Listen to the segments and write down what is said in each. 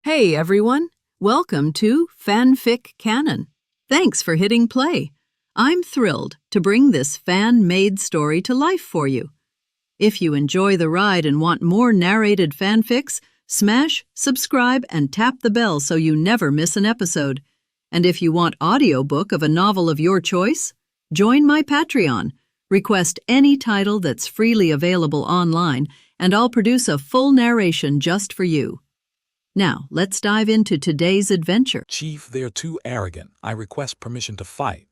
Hey everyone, welcome to FanFic Canon. Thanks for hitting play. I'm thrilled to bring this fan-made story to life for you. If you enjoy the ride and want more narrated fanfics, smash, subscribe, and tap the bell so you never miss an episode. And if you want audiobook of a novel of your choice, join my Patreon. Request any title that's freely available online, and I'll produce a full narration just for you. Now, let's dive into today's adventure. Chief, they're too arrogant. I request permission to fight.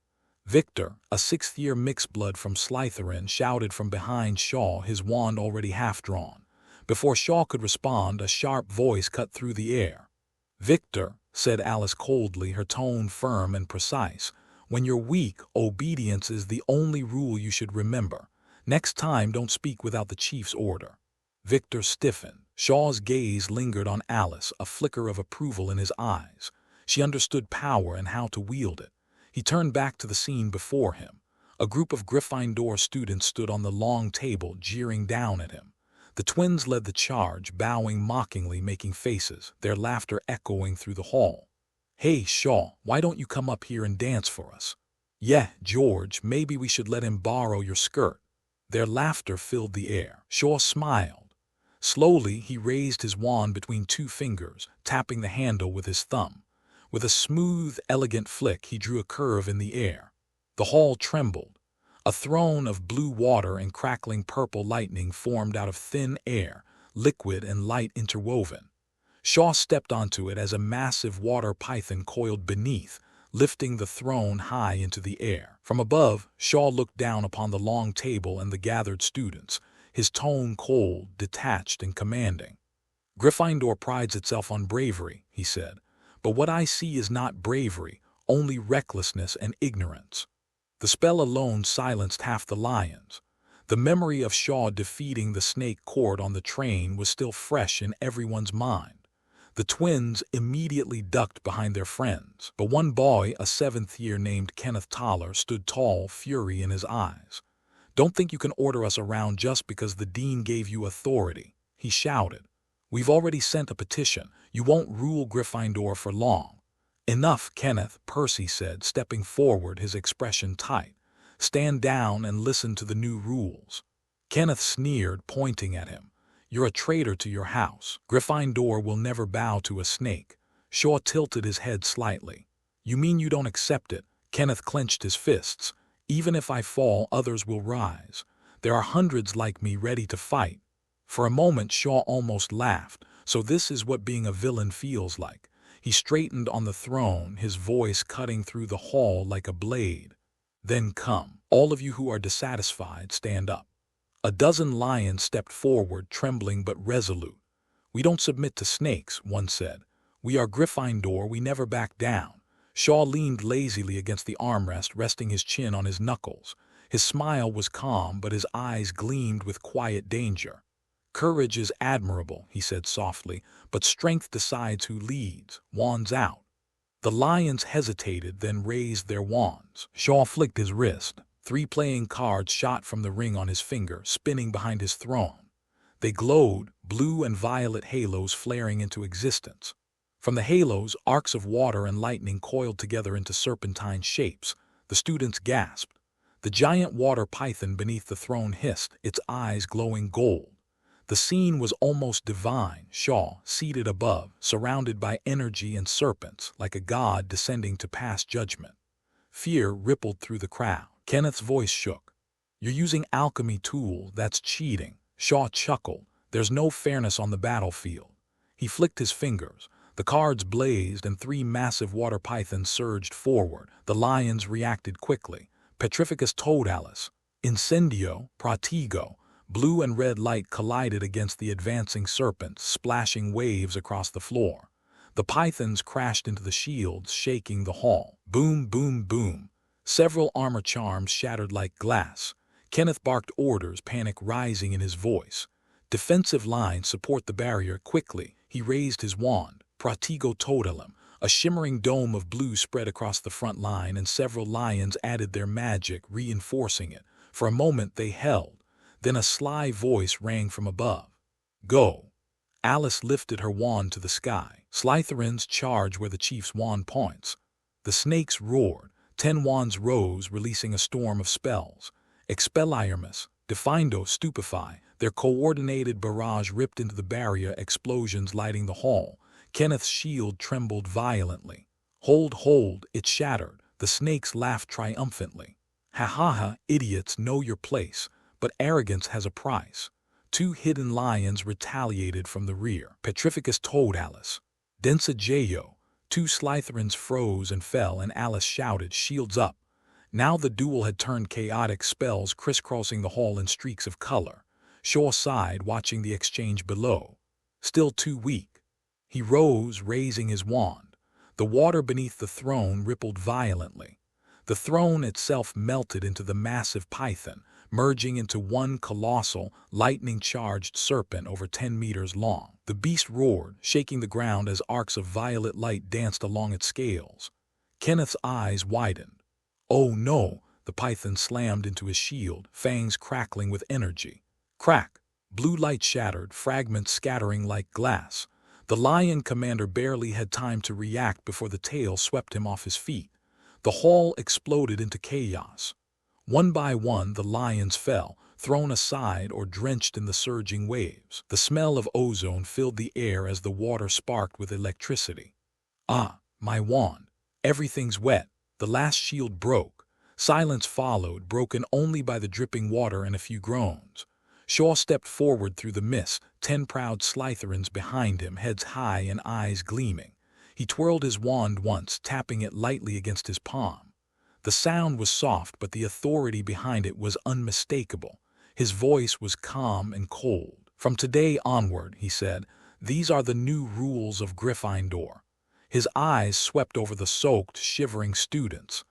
Victor, a sixth-year mixed blood from Slytherin, shouted from behind Shaw, his wand already half-drawn. Before Shaw could respond, a sharp voice cut through the air. "Victor," said Alice coldly, her tone firm and precise, "when you're weak, obedience is the only rule you should remember. Next time, don't speak without the chief's order." Victor stiffened. Shaw's gaze lingered on Alice, a flicker of approval in his eyes. She understood power and how to wield it. He turned back to the scene before him. A group of Gryffindor students stood on the long table, jeering down at him. The twins led the charge, bowing mockingly, making faces, their laughter echoing through the hall. "Hey, Shaw, why don't you come up here and dance for us?" "Yeah, George, maybe we should let him borrow your skirt." Their laughter filled the air. Shaw smiled. Slowly, he raised his wand between two fingers, tapping the handle with his thumb. With a smooth, elegant flick, he drew a curve in the air. The hall trembled. A throne of blue water and crackling purple lightning formed out of thin air, liquid and light interwoven. Shaw stepped onto it as a massive water python coiled beneath, lifting the throne high into the air. From above, Shaw looked down upon the long table and the gathered students, his tone cold, detached, and commanding. "Gryffindor prides itself on bravery," he said, "but what I see is not bravery, only recklessness and ignorance." The spell alone silenced half the lions. The memory of Shaw defeating the Snake Court on the train was still fresh in everyone's mind. The twins immediately ducked behind their friends, but one boy, a seventh year named Kenneth Toller, stood tall, fury in his eyes. "Don't think you can order us around just because the dean gave you authority," he shouted. "We've already sent a petition. You won't rule Gryffindor for long." "Enough, Kenneth," Percy said, stepping forward, his expression tight. "Stand down and listen to the new rules." Kenneth sneered, pointing at him. "You're a traitor to your house. Gryffindor will never bow to a snake." Shaw tilted his head slightly. "You mean you don't accept it?" Kenneth clenched his fists. "Even if I fall, others will rise. There are hundreds like me ready to fight." For a moment, Shaw almost laughed. So this is what being a villain feels like. He straightened on the throne, his voice cutting through the hall like a blade. "Then come. All of you who are dissatisfied, stand up." A dozen lions stepped forward, trembling but resolute. "We don't submit to snakes," one said. "We are Gryffindor, we never back down." Shaw leaned lazily against the armrest, resting his chin on his knuckles. His smile was calm, but his eyes gleamed with quiet danger. "Courage is admirable," he said softly, "but strength decides who leads. Wands out." The lions hesitated, then raised their wands. Shaw flicked his wrist. 3 playing cards shot from the ring on his finger, spinning behind his throne. They glowed, blue and violet halos flaring into existence. From the halos, arcs of water and lightning coiled together into serpentine shapes. The students gasped. The giant water python beneath the throne hissed, its eyes glowing gold. The scene was almost divine. Shaw, seated above, surrounded by energy and serpents, like a god descending to pass judgment. Fear rippled through the crowd. Kenneth's voice shook. "You're using alchemy tools, that's cheating." Shaw chuckled. "There's no fairness on the battlefield." He flicked his fingers. The cards blazed and 3 massive water pythons surged forward. The lions reacted quickly. Petrificus Totalis, Incendio, Prodigy. Blue and red light collided against the advancing serpents, splashing waves across the floor. The pythons crashed into the shields, shaking the hall. Boom, boom, boom. Several armor charms shattered like glass. Kenneth barked orders, panic rising in his voice. "Defensive lines support the barrier quickly." He raised his wand. Prodigy Totalum. A shimmering dome of blue spread across the front line, and several lions added their magic, reinforcing it. For a moment they held. Then a sly voice rang from above. "Go." Alice lifted her wand to the sky. Slytherins charge where the chief's wand points. The snakes roared. 10 wands rose, releasing a storm of spells. Expelliarmus, Defindo, Stupefy. Their coordinated barrage ripped into the barrier, explosions lighting the hall. Kenneth's shield trembled violently. Hold, it shattered. The snakes laughed triumphantly. Ha ha ha, idiots, know your place. But arrogance has a price. 2 hidden lions retaliated from the rear. Petrificus told Alice. Densa Jayo. 2 Slytherins froze and fell, and Alice shouted, shields up. Now the duel had turned chaotic, spells crisscrossing the hall in streaks of color. Shor sighed, watching the exchange below. Still too weak. He rose, raising his wand. The water beneath the throne rippled violently. The throne itself melted into the massive python, merging into one colossal, lightning-charged serpent over 10 meters long. The beast roared, shaking the ground as arcs of violet light danced along its scales. Kenneth's eyes widened. Oh no! The python slammed into his shield, fangs crackling with energy. Crack! Blue light shattered, fragments scattering like glass. The lion commander barely had time to react before the tail swept him off his feet. The hall exploded into chaos. One by one, the lions fell, thrown aside or drenched in the surging waves. The smell of ozone filled the air as the water sparked with electricity. Ah, my wand. Everything's wet. The last shield broke. Silence followed, broken only by the dripping water and a few groans. Shor stepped forward through the mist, 10 proud Slytherins behind him, heads high and eyes gleaming. He twirled his wand once, tapping it lightly against his palm. The sound was soft, but the authority behind it was unmistakable. His voice was calm and cold. From today onward, he said, these are the new rules of Gryffindor. His eyes swept over the soaked, shivering students.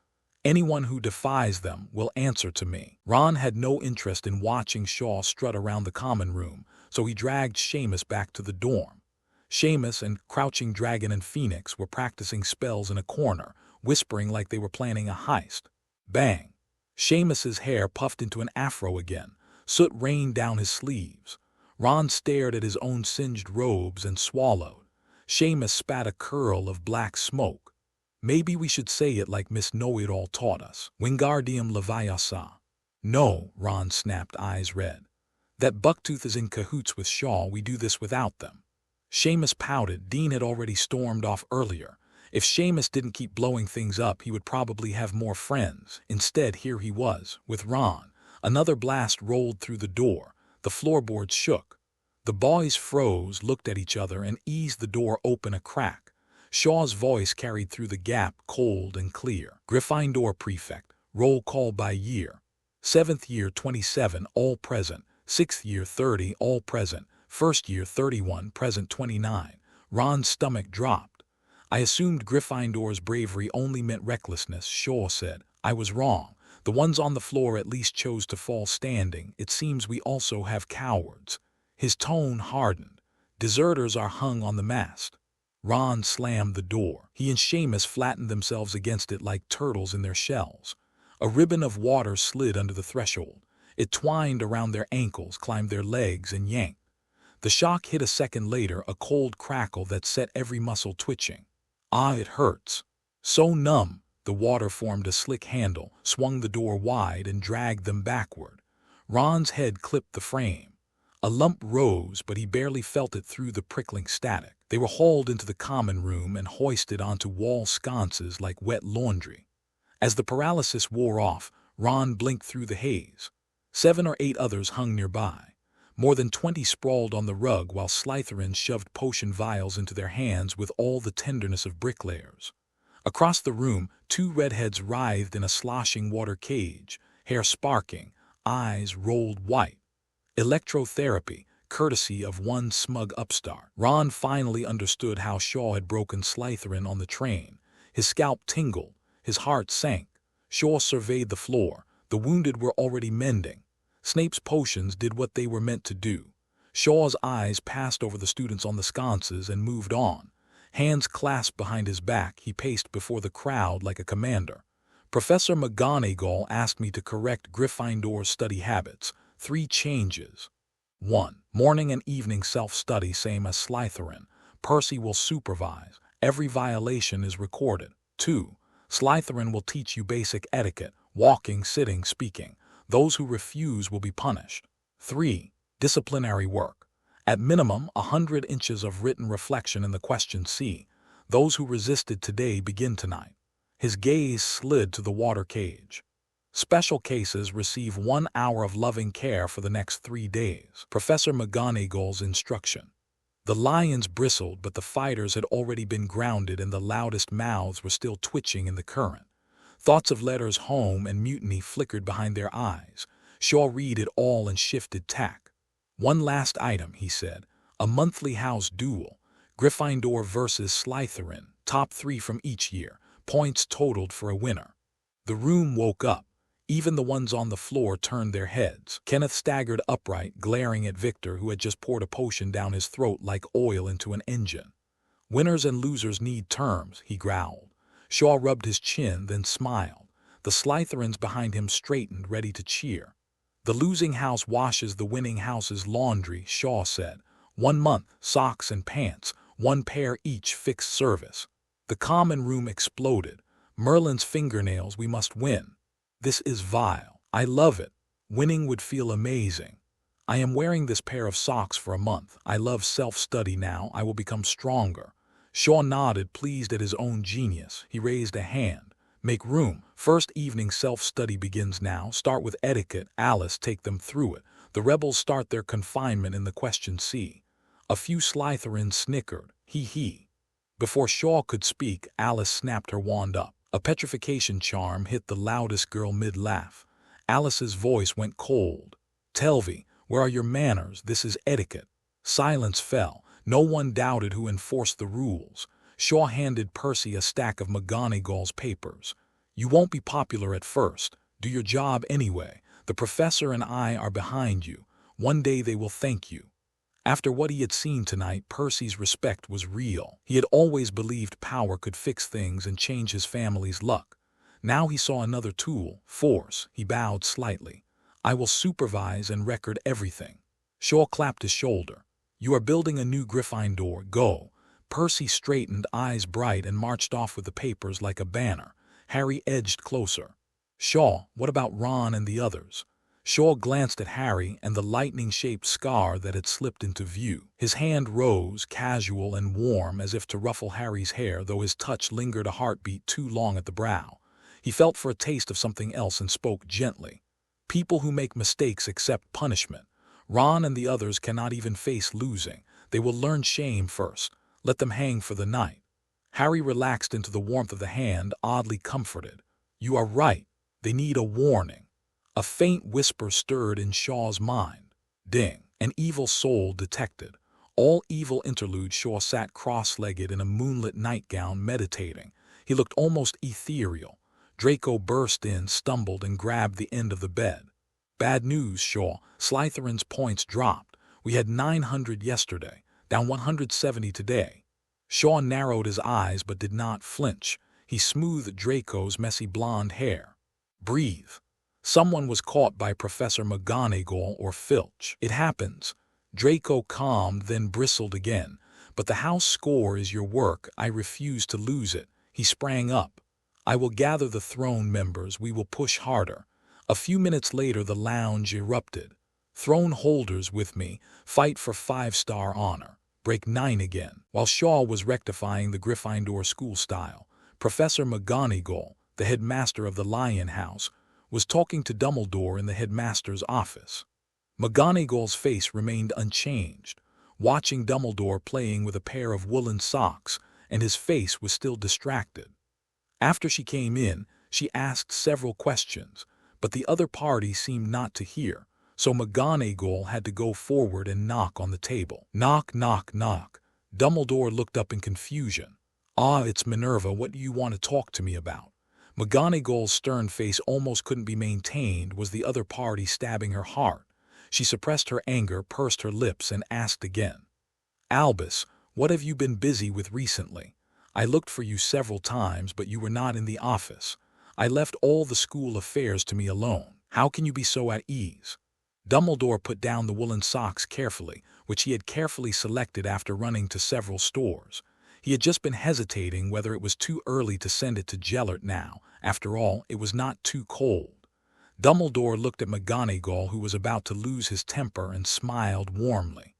Anyone who defies them will answer to me. Ron had no interest in watching Shor strut around the common room, so he dragged Seamus back to the dorm. Seamus and Crouching Dragon and Phoenix were practicing spells in a corner, whispering like they were planning a heist. Bang! Seamus's hair puffed into an afro again. Soot rained down his sleeves. Ron stared at his own singed robes and swallowed. Seamus spat a curl of black smoke. Maybe we should say it like Miss Know-It-All taught us. Wingardium Leviosa. No, Ron snapped, eyes red. That Bucktooth is in cahoots with Shaw. We do this without them. Seamus pouted. Dean had already stormed off earlier. If Seamus didn't keep blowing things up, he would probably have more friends. Instead, here he was, with Ron. Another blast rolled through the door. The floorboards shook. The boys froze, looked at each other, and eased the door open a crack. Shaw's voice carried through the gap, cold and clear. Gryffindor Prefect, roll call by year. 7th year 27, all present. 6th year 30, all present. 1st year 31, present 29. Ron's stomach dropped. I assumed Gryffindor's bravery only meant recklessness, Shaw said. I was wrong. The ones on the floor at least chose to fall standing. It seems we also have cowards. His tone hardened. Deserters are hung on the mast. Ron slammed the door. He and Seamus flattened themselves against it like turtles in their shells. A ribbon of water slid under the threshold. It twined around their ankles, climbed their legs, and yanked. The shock hit a second later, a cold crackle that set every muscle twitching. Ah, it hurts. So numb. The water formed a slick handle, swung the door wide, and dragged them backward. Ron's head clipped the frame. A lump rose, but he barely felt it through the prickling static. They were hauled into the common room and hoisted onto wall sconces like wet laundry. As the paralysis wore off, Ron blinked through the haze. 7 or 8 others hung nearby. More than 20 sprawled on the rug while Slytherins shoved potion vials into their hands with all the tenderness of bricklayers. Across the room, 2 redheads writhed in a sloshing water cage, hair sparking, eyes rolled white. Electrotherapy, courtesy of one smug upstart. Ron finally understood how Shaw had broken Slytherin on the train. His scalp tingled, his heart sank. Shaw surveyed the floor. The wounded were already mending. Snape's potions did what they were meant to do. Shaw's eyes passed over the students on the sconces and moved on. Hands clasped behind his back, he paced before the crowd like a commander. Professor McGonagall asked me to correct Gryffindor's study habits. 3 changes. 1. Morning and evening self-study same as Slytherin. Percy will supervise. Every violation is recorded. 2. Slytherin will teach you basic etiquette, walking, sitting, speaking. Those who refuse will be punished. 3. Disciplinary work. At minimum, 100 inches of written reflection in the question C. Those who resisted today begin tonight. His gaze slid to the water cage. Special cases receive 1 hour of loving care for the next 3 days. Professor McGonagall's instruction. The lions bristled, but the fighters had already been grounded and the loudest mouths were still twitching in the current. Thoughts of letters home and mutiny flickered behind their eyes. Shor read it all and shifted tack. 1 last item, he said. A monthly house duel. Gryffindor versus Slytherin. Top 3 from each year. Points totaled for a winner. The room woke up. Even the ones on the floor turned their heads. Kenneth staggered upright, glaring at Victor, who had just poured a potion down his throat like oil into an engine. Winners and losers need terms, he growled. Shor rubbed his chin, then smiled. The Slytherins behind him straightened, ready to cheer. The losing house washes the winning house's laundry, Shor said. 1 month, socks and pants, 1 pair each, fixed service. The common room exploded. Merlin's fingernails, we must win. This is vile. I love it. Winning would feel amazing. I am wearing this pair of socks for a month. I love self-study now. I will become stronger. Shor nodded, pleased at his own genius. He raised a hand. Make room. First evening self-study begins now. Start with etiquette. Alice, take them through it. The rebels start their confinement in the question C. A few Slytherins snickered. He. Before Shor could speak, Alice snapped her wand up. A petrification charm hit the loudest girl mid-laugh. Alice's voice went cold. Telvi, where are your manners? This is etiquette. Silence fell. No one doubted who enforced the rules. Shor handed Percy a stack of McGonagall's papers. You won't be popular at first. Do your job anyway. The professor and I are behind you. One day they will thank you. After what he had seen tonight, Percy's respect was real. He had always believed power could fix things and change his family's luck. Now he saw another tool, force. He bowed slightly. I will supervise and record everything. Shor clapped his shoulder. You are building a new Gryffindor. Go. Percy straightened, eyes bright, and marched off with the papers like a banner. Harry edged closer. Shor, what about Ron and the others? Shor glanced at Harry and the lightning-shaped scar that had slipped into view. His hand rose, casual and warm, as if to ruffle Harry's hair, though his touch lingered a heartbeat too long at the brow. He felt for a taste of something else and spoke gently. People who make mistakes accept punishment. Ron and the others cannot even face losing. They will learn shame first. Let them hang for the night. Harry relaxed into the warmth of the hand, oddly comforted. You are right. They need a warning. A faint whisper stirred in Shor's mind. Ding. An evil soul detected. All evil interlude. Shor sat cross-legged in a moonlit nightgown, meditating. He looked almost ethereal. Draco burst in, stumbled, and grabbed the end of the bed. Bad news, Shor. Slytherin's points dropped. We had 900 yesterday, down 170 today. Shor narrowed his eyes but did not flinch. He smoothed Draco's messy blonde hair. Breathe. Someone was caught by Professor McGonagall or Filch. It happens. Draco calmed, then bristled again. But the house score is your work. I refuse to lose it. He sprang up. I will gather the throne members. We will push harder. A few minutes later, the lounge erupted. Throne holders with me. Fight for 5-star honor. Break 9 again. While Shor was rectifying the Gryffindor school style, Professor McGonagall, the headmaster of the Lion House, was talking to Dumbledore in the headmaster's office. McGonagall's face remained unchanged, watching Dumbledore playing with a pair of woolen socks, and his face was still distracted. After she came in, she asked several questions, but the other party seemed not to hear, so McGonagall had to go forward and knock on the table. Knock, knock, knock. Dumbledore looked up in confusion. Ah, it's Minerva. What do you want to talk to me about? McGonagall's stern face almost couldn't be maintained. Was the other party stabbing her heart? She suppressed her anger, pursed her lips, and asked again. Albus, what have you been busy with recently? I looked for you several times, but you were not in the office. I left all the school affairs to me alone. How can you be so at ease? Dumbledore put down the woolen socks carefully, which he had carefully selected after running to several stores. He had just been hesitating whether it was too early to send it to Gellert now. After all, it was not too cold. Dumbledore looked at McGonagall, who was about to lose his temper, and smiled warmly.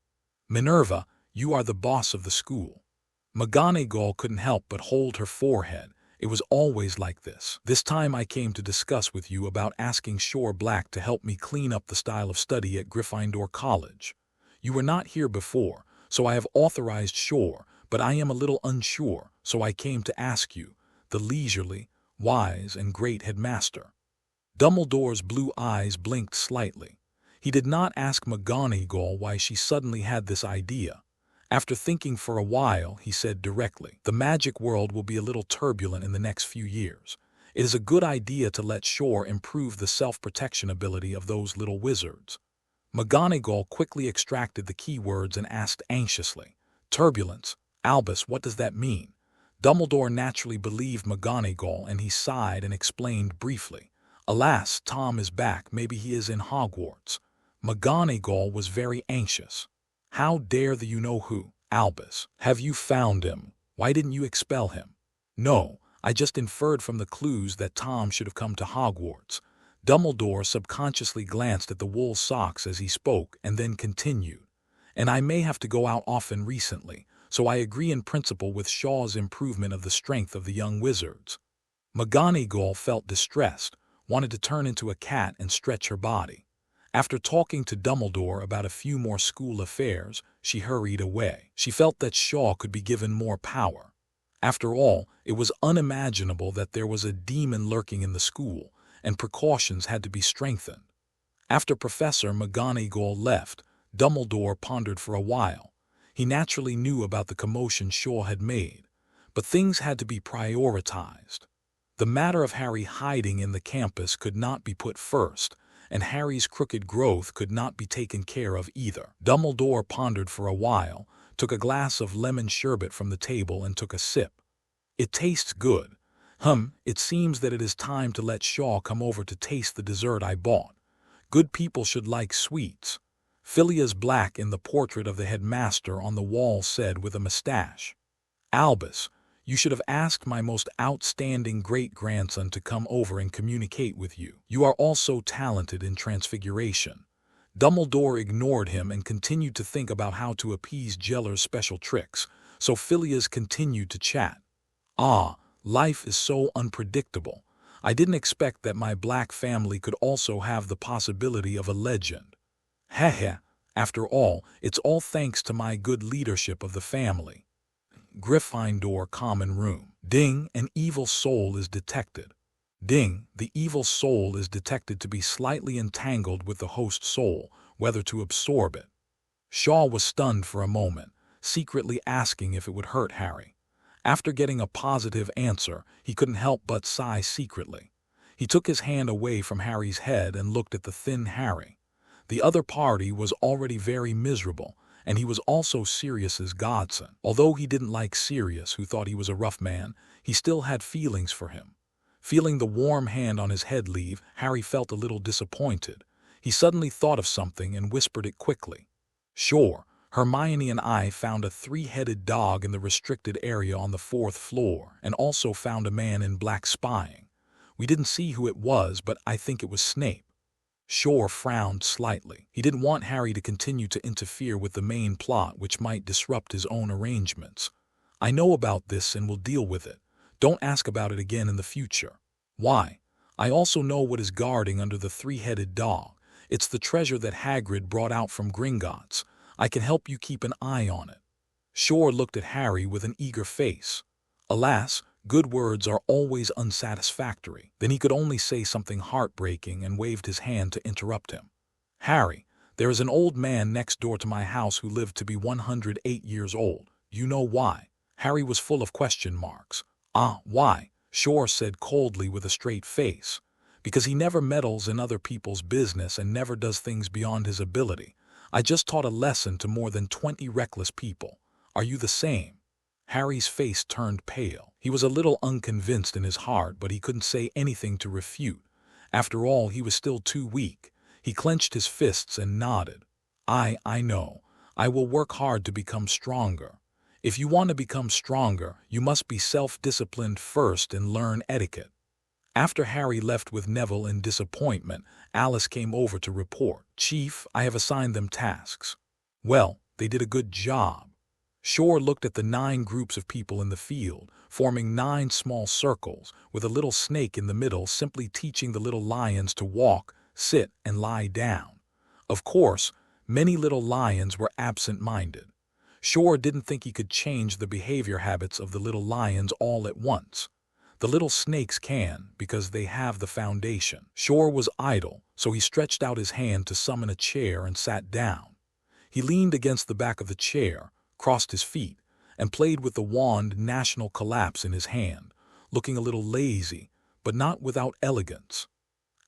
"Minerva, you are the boss of the school." McGonagall couldn't help but hold her forehead. It was always like this. "This time I came to discuss with you about asking Shor Black to help me clean up the style of study at Gryffindor College. You were not here before, so I have authorized Shor, but I am a little unsure, so I came to ask you, the leisurely, wise, and great headmaster." Dumbledore's blue eyes blinked slightly. He did not ask McGonagall why she suddenly had this idea. After thinking for a while, he said directly, "The magic world will be a little turbulent in the next few years. It is a good idea to let Shor improve the self-protection ability of those little wizards." McGonagall quickly extracted the keywords and asked anxiously, "Turbulence? Albus, what does that mean?" Dumbledore naturally believed McGonagall, and he sighed and explained briefly, "Alas, Tom is back. Maybe he is in Hogwarts." McGonagall was very anxious. "How dare the you-know-who, Albus? Have you found him? Why didn't you expel him?" "No, I just inferred from the clues that Tom should have come to Hogwarts." Dumbledore subconsciously glanced at the wool socks as he spoke and then continued, "And I may have to go out often recently, so I agree in principle with Shaw's improvement of the strength of the young wizards." McGonagall felt distressed, wanted to turn into a cat and stretch her body. After talking to Dumbledore about a few more school affairs, she hurried away. She felt that Shaw could be given more power. After all, it was unimaginable that there was a demon lurking in the school, and precautions had to be strengthened. After Professor McGonagall left, Dumbledore pondered for a while. He naturally knew about the commotion Shaw had made, but things had to be prioritized. The matter of Harry hiding in the campus could not be put first, and Harry's crooked growth could not be taken care of either. Dumbledore pondered for a while, took a glass of lemon sherbet from the table and took a sip. "It tastes good. It seems that it is time to let Shaw come over to taste the dessert I bought. Good people should like sweets." Phileas Black in the portrait of the headmaster on the wall said with a mustache, "Albus, you should have asked my most outstanding great-grandson to come over and communicate with you. You are all so talented in transfiguration." Dumbledore ignored him and continued to think about how to appease Geller's special tricks, so Phileas continued to chat. "Ah, life is so unpredictable. I didn't expect that my Black family could also have the possibility of a legend. Heh. After all, it's all thanks to my good leadership of the family." Gryffindor Common Room. Ding, an evil soul is detected. Ding, the evil soul is detected to be slightly entangled with the host soul, whether to absorb it. Shaw was stunned for a moment, secretly asking if it would hurt Harry. After getting a positive answer, he couldn't help but sigh secretly. He took his hand away from Harry's head and looked at the thin Harry. The other party was already very miserable, and he was also Sirius's godson. Although he didn't like Sirius, who thought he was a rough man, he still had feelings for him. Feeling the warm hand on his head leave, Harry felt a little disappointed. He suddenly thought of something and whispered it quickly. "Sure, Hermione and I found a three-headed dog in the restricted area on the 4th floor, and also found a man in black spying. We didn't see who it was, but I think it was Snape." Shor frowned slightly. He didn't want Harry to continue to interfere with the main plot, which might disrupt his own arrangements. "I know about this and will deal with it. Don't ask about it again in the future." "Why? I also know what is guarding under the three-headed dog. It's the treasure that Hagrid brought out from Gringotts. I can help you keep an eye on it." Shor looked at Harry with an eager face. Alas, good words are always unsatisfactory. Then he could only say something heartbreaking and waved his hand to interrupt him. "Harry, there is an old man next door to my house who lived to be 108 years old. You know why?" Harry was full of question marks. "Ah, why?" Shor said coldly with a straight face. "Because he never meddles in other people's business and never does things beyond his ability. I just taught a lesson to more than 20 reckless people. Are you the same?" Harry's face turned pale. He was a little unconvinced in his heart, but he couldn't say anything to refute. After all, he was still too weak. He clenched his fists and nodded. I know. I will work hard to become stronger. If you want to become stronger, you must be self-disciplined first and learn etiquette. After Harry left with Neville in disappointment, Alice came over to report. Chief, I have assigned them tasks. Well, they did a good job. Shor looked at the 9 groups of people in the field, forming 9 small circles, with a little snake in the middle simply teaching the little lions to walk, sit, and lie down. Of course, many little lions were absent-minded. Shor didn't think he could change the behavior habits of the little lions all at once. The little snakes can, because they have the foundation. Shor was idle, so he stretched out his hand to summon a chair and sat down. He leaned against the back of the chair, crossed his feet, and played with the wand National Collapse in his hand, looking a little lazy, but not without elegance.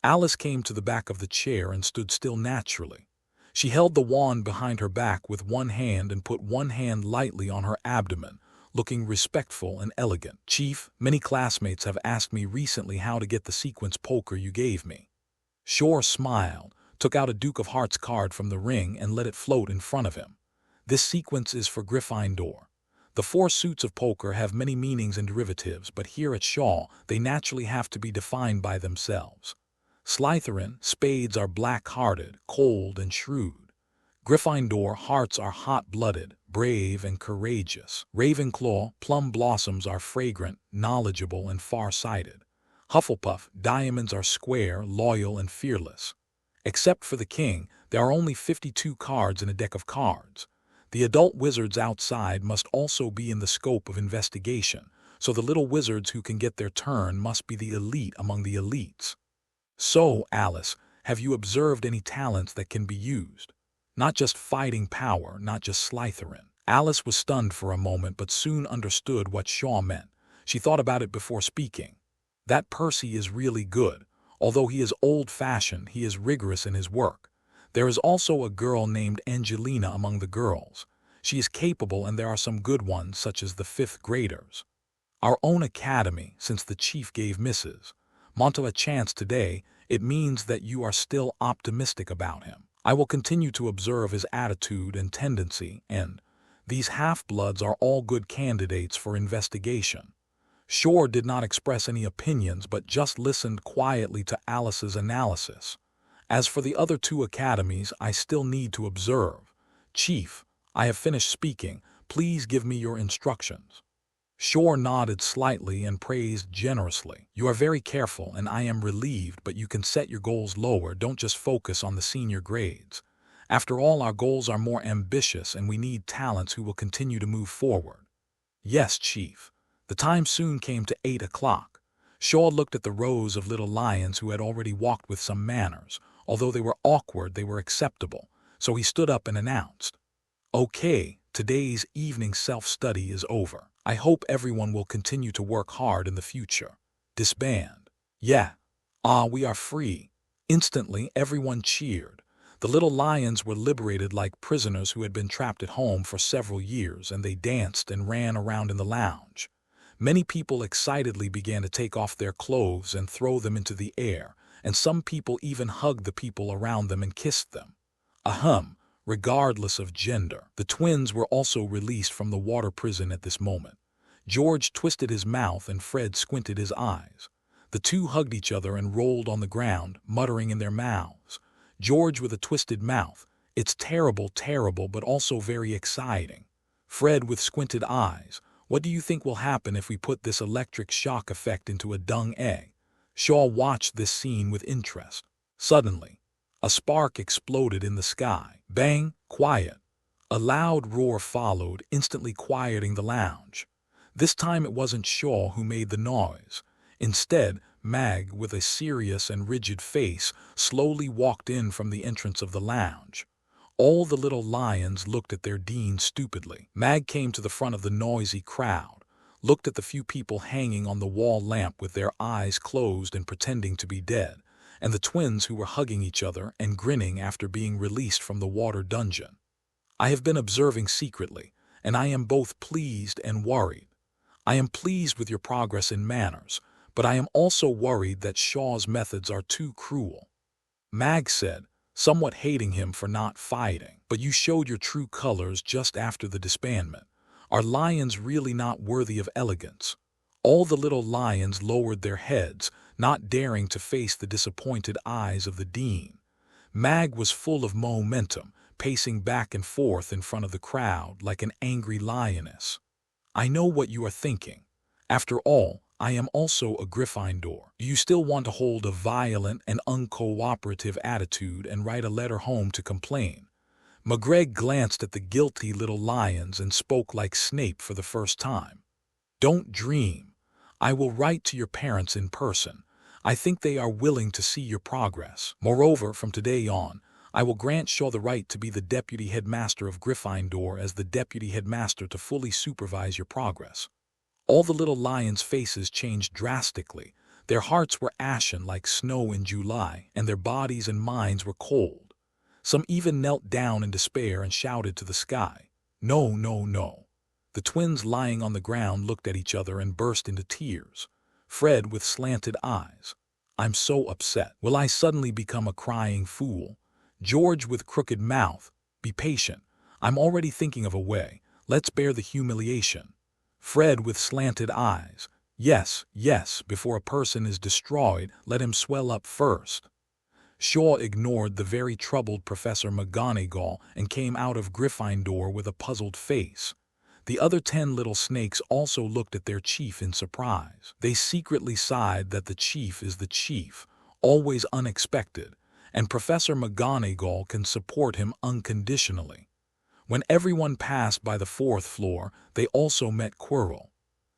Alice came to the back of the chair and stood still naturally. She held the wand behind her back with one hand and put one hand lightly on her abdomen, looking respectful and elegant. Chief, many classmates have asked me recently how to get the sequence poker you gave me. Shor smiled, took out a Duke of Hearts card from the ring and let it float in front of him. This sequence is for Gryffindor. The 4 suits of poker have many meanings and derivatives, but here at Shaw, they naturally have to be defined by themselves. Slytherin, spades are black-hearted, cold, and shrewd. Gryffindor, hearts are hot-blooded, brave, and courageous. Ravenclaw, plum blossoms are fragrant, knowledgeable, and far-sighted. Hufflepuff, diamonds are square, loyal, and fearless. Except for the king, there are only 52 cards in a deck of cards. The adult wizards outside must also be in the scope of investigation, so the little wizards who can get their turn must be the elite among the elites. So, Alice, have you observed any talents that can be used? Not just fighting power, not just Slytherin. Alice was stunned for a moment but soon understood what Shaw meant. She thought about it before speaking. That Percy is really good. Although he is old-fashioned, he is rigorous in his work. There is also a girl named Angelina among the girls. She is capable and there are some good ones such as the 5th graders. Our own academy, since the chief gave Mrs. Monto a chance today, it means that you are still optimistic about him. I will continue to observe his attitude and tendency, and these half-bloods are all good candidates for investigation. Shor did not express any opinions but just listened quietly to Alice's analysis. As for the other 2 academies, I still need to observe. Chief, I have finished speaking. Please give me your instructions. Shor nodded slightly and praised generously. You are very careful and I am relieved, but you can set your goals lower. Don't just focus on the senior grades. After all, our goals are more ambitious and we need talents who will continue to move forward. Yes, Chief. The time soon came to 8 o'clock. Shaw looked at the rows of little lions who had already walked with some manners. Although they were awkward, they were acceptable. So he stood up and announced, "Okay, today's evening self-study is over. I hope everyone will continue to work hard in the future. Disband." Yeah. We are free. Instantly, everyone cheered. The little lions were liberated like prisoners who had been trapped at home for several years, and they danced and ran around in the lounge. Many people excitedly began to take off their clothes and throw them into the air, and some people even hugged the people around them and kissed them. Regardless of gender. The twins were also released from the water prison at this moment. George twisted his mouth and Fred squinted his eyes. The 2 hugged each other and rolled on the ground, muttering in their mouths. George with a twisted mouth, "It's terrible, terrible, but also very exciting." Fred with squinted eyes, "What do you think will happen if we put this electric shock effect into a dung egg?" Shaw watched this scene with interest. Suddenly, a spark exploded in the sky. Bang! Quiet. A loud roar followed, instantly quieting the lounge. This time it wasn't Shaw who made the noise. Instead, Mag, with a serious and rigid face, slowly walked in from the entrance of the lounge. All the little lions looked at their dean stupidly. Mag came to the front of the noisy crowd, looked at the few people hanging on the wall lamp with their eyes closed and pretending to be dead, and the twins who were hugging each other and grinning after being released from the water dungeon. I have been observing secretly, and I am both pleased and worried. I am pleased with your progress in manners, but I am also worried that Shaw's methods are too cruel. Mag said, somewhat hating him for not fighting. But you showed your true colors just after the disbandment. Are lions really not worthy of elegance? All the little lions lowered their heads, not daring to face the disappointed eyes of the dean. Mag was full of momentum, pacing back and forth in front of the crowd like an angry lioness. I know what you are thinking. After all, I am also a Gryffindor. Do you still want to hold a violent and uncooperative attitude and write a letter home to complain? McGregor glanced at the guilty little lions and spoke like Snape for the first time. Don't dream. I will write to your parents in person. I think they are willing to see your progress. Moreover, from today on, I will grant Shor the right to be the deputy headmaster of Gryffindor as the deputy headmaster to fully supervise your progress. All the little lions' faces changed drastically. Their hearts were ashen like snow in July, and their bodies and minds were cold. Some even knelt down in despair and shouted to the sky, "No, no, no." The twins lying on the ground looked at each other and burst into tears. Fred with slanted eyes. I'm so upset. Will I suddenly become a crying fool? George with crooked mouth. Be patient. I'm already thinking of a way. Let's bear the humiliation. Fred with slanted eyes. Yes, yes, before a person is destroyed, let him swell up first. Shor ignored the very troubled Professor McGonagall and came out of Gryffindor with a puzzled face. The other 10 little snakes also looked at their chief in surprise. They secretly sighed that the chief is the chief, always unexpected, and Professor McGonagall can support him unconditionally. When everyone passed by the 4th floor, they also met Quirrell.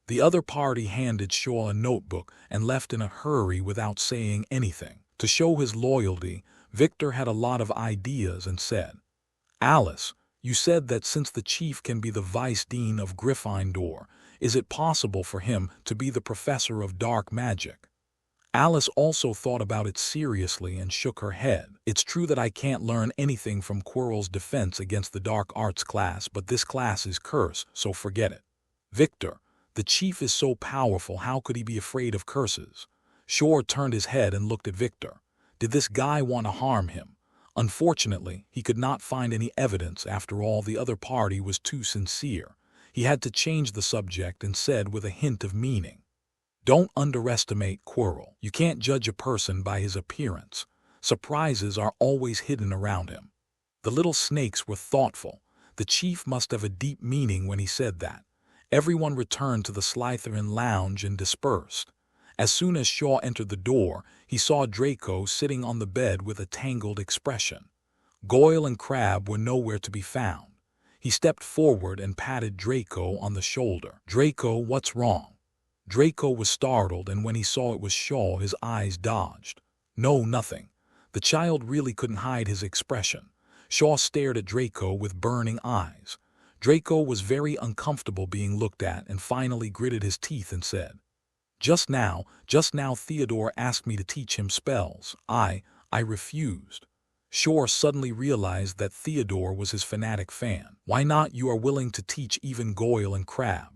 The other party handed Shor a notebook and left in a hurry without saying anything. To show his loyalty, Victor had a lot of ideas and said, Alice, you said that since the chief can be the vice dean of Gryffindor, is it possible for him to be the professor of dark magic? Alice also thought about it seriously and shook her head. It's true that I can't learn anything from Quirrell's defense against the dark arts class, but this class is cursed, so forget it. Victor, the chief is so powerful, how could he be afraid of curses? Shor turned his head and looked at Victor. Did this guy want to harm him? Unfortunately, he could not find any evidence. After all, the other party was too sincere. He had to change the subject and said with a hint of meaning, Don't underestimate Quirrell. You can't judge a person by his appearance. Surprises are always hidden around him. The little snakes were thoughtful. The chief must have a deep meaning when he said that. Everyone returned to the Slytherin lounge and dispersed. As soon as Shor entered the door, he saw Draco sitting on the bed with a tangled expression. Goyle and Crabbe were nowhere to be found. He stepped forward and patted Draco on the shoulder. Draco, what's wrong? Draco was startled, and when he saw it was Shor, his eyes dodged. No, nothing. The child really couldn't hide his expression. Shor stared at Draco with burning eyes. Draco was very uncomfortable being looked at and finally gritted his teeth and said, Just now, Theodore asked me to teach him spells. I refused. Shor suddenly realized that Theodore was his fanatic fan. Why not? You are willing to teach even Goyle and Crabbe.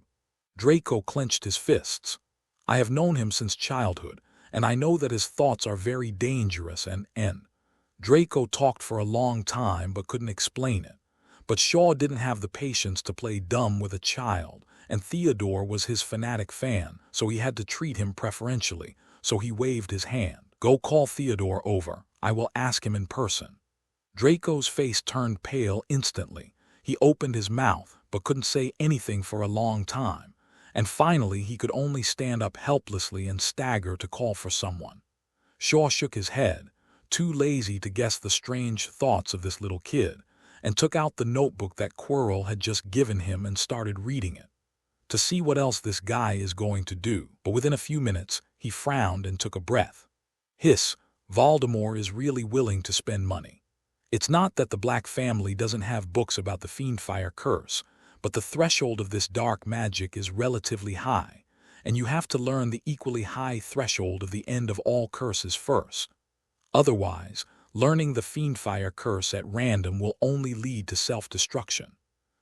Draco clenched his fists. I have known him since childhood, and I know that his thoughts are very dangerous and Draco talked for a long time but couldn't explain it. But Shor didn't have the patience to play dumb with a child, and Theodore was his fanatic fan, so he had to treat him preferentially, so he waved his hand. Go call Theodore over. I will ask him in person. Draco's face turned pale instantly. He opened his mouth, but couldn't say anything for a long time, and finally he could only stand up helplessly and stagger to call for someone. Shor shook his head, too lazy to guess the strange thoughts of this little kid, and took out the notebook that Quirrell had just given him and started reading it, to see what else this guy is going to do. But within a few minutes, he frowned and took a breath. Hiss, Voldemort is really willing to spend money. It's not that the Black family doesn't have books about the Fiendfire curse, but the threshold of this dark magic is relatively high, and you have to learn the equally high threshold of the end of all curses first. Otherwise, learning the Fiendfire curse at random will only lead to self-destruction.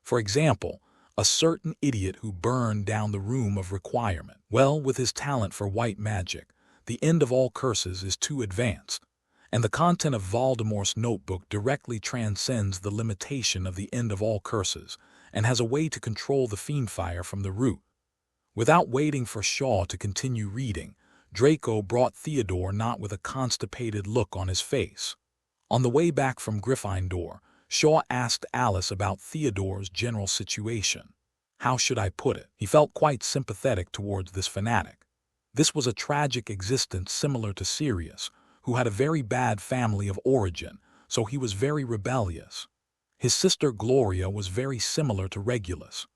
For example, a certain idiot who burned down the room of requirement. Well, with his talent for white magic, the end of all curses is too advanced, and the content of Voldemort's notebook directly transcends the limitation of the end of all curses and has a way to control the fiendfire from the root. Without waiting for Shor to continue reading, Draco brought Theodore not with a constipated look on his face. On the way back from Gryffindor, Shor asked Alice about Theodore's general situation. How should I put it? He felt quite sympathetic towards this fanatic. This was a tragic existence similar to Sirius, who had a very bad family of origin, so he was very rebellious. His sister Gloria was very similar to Regulus.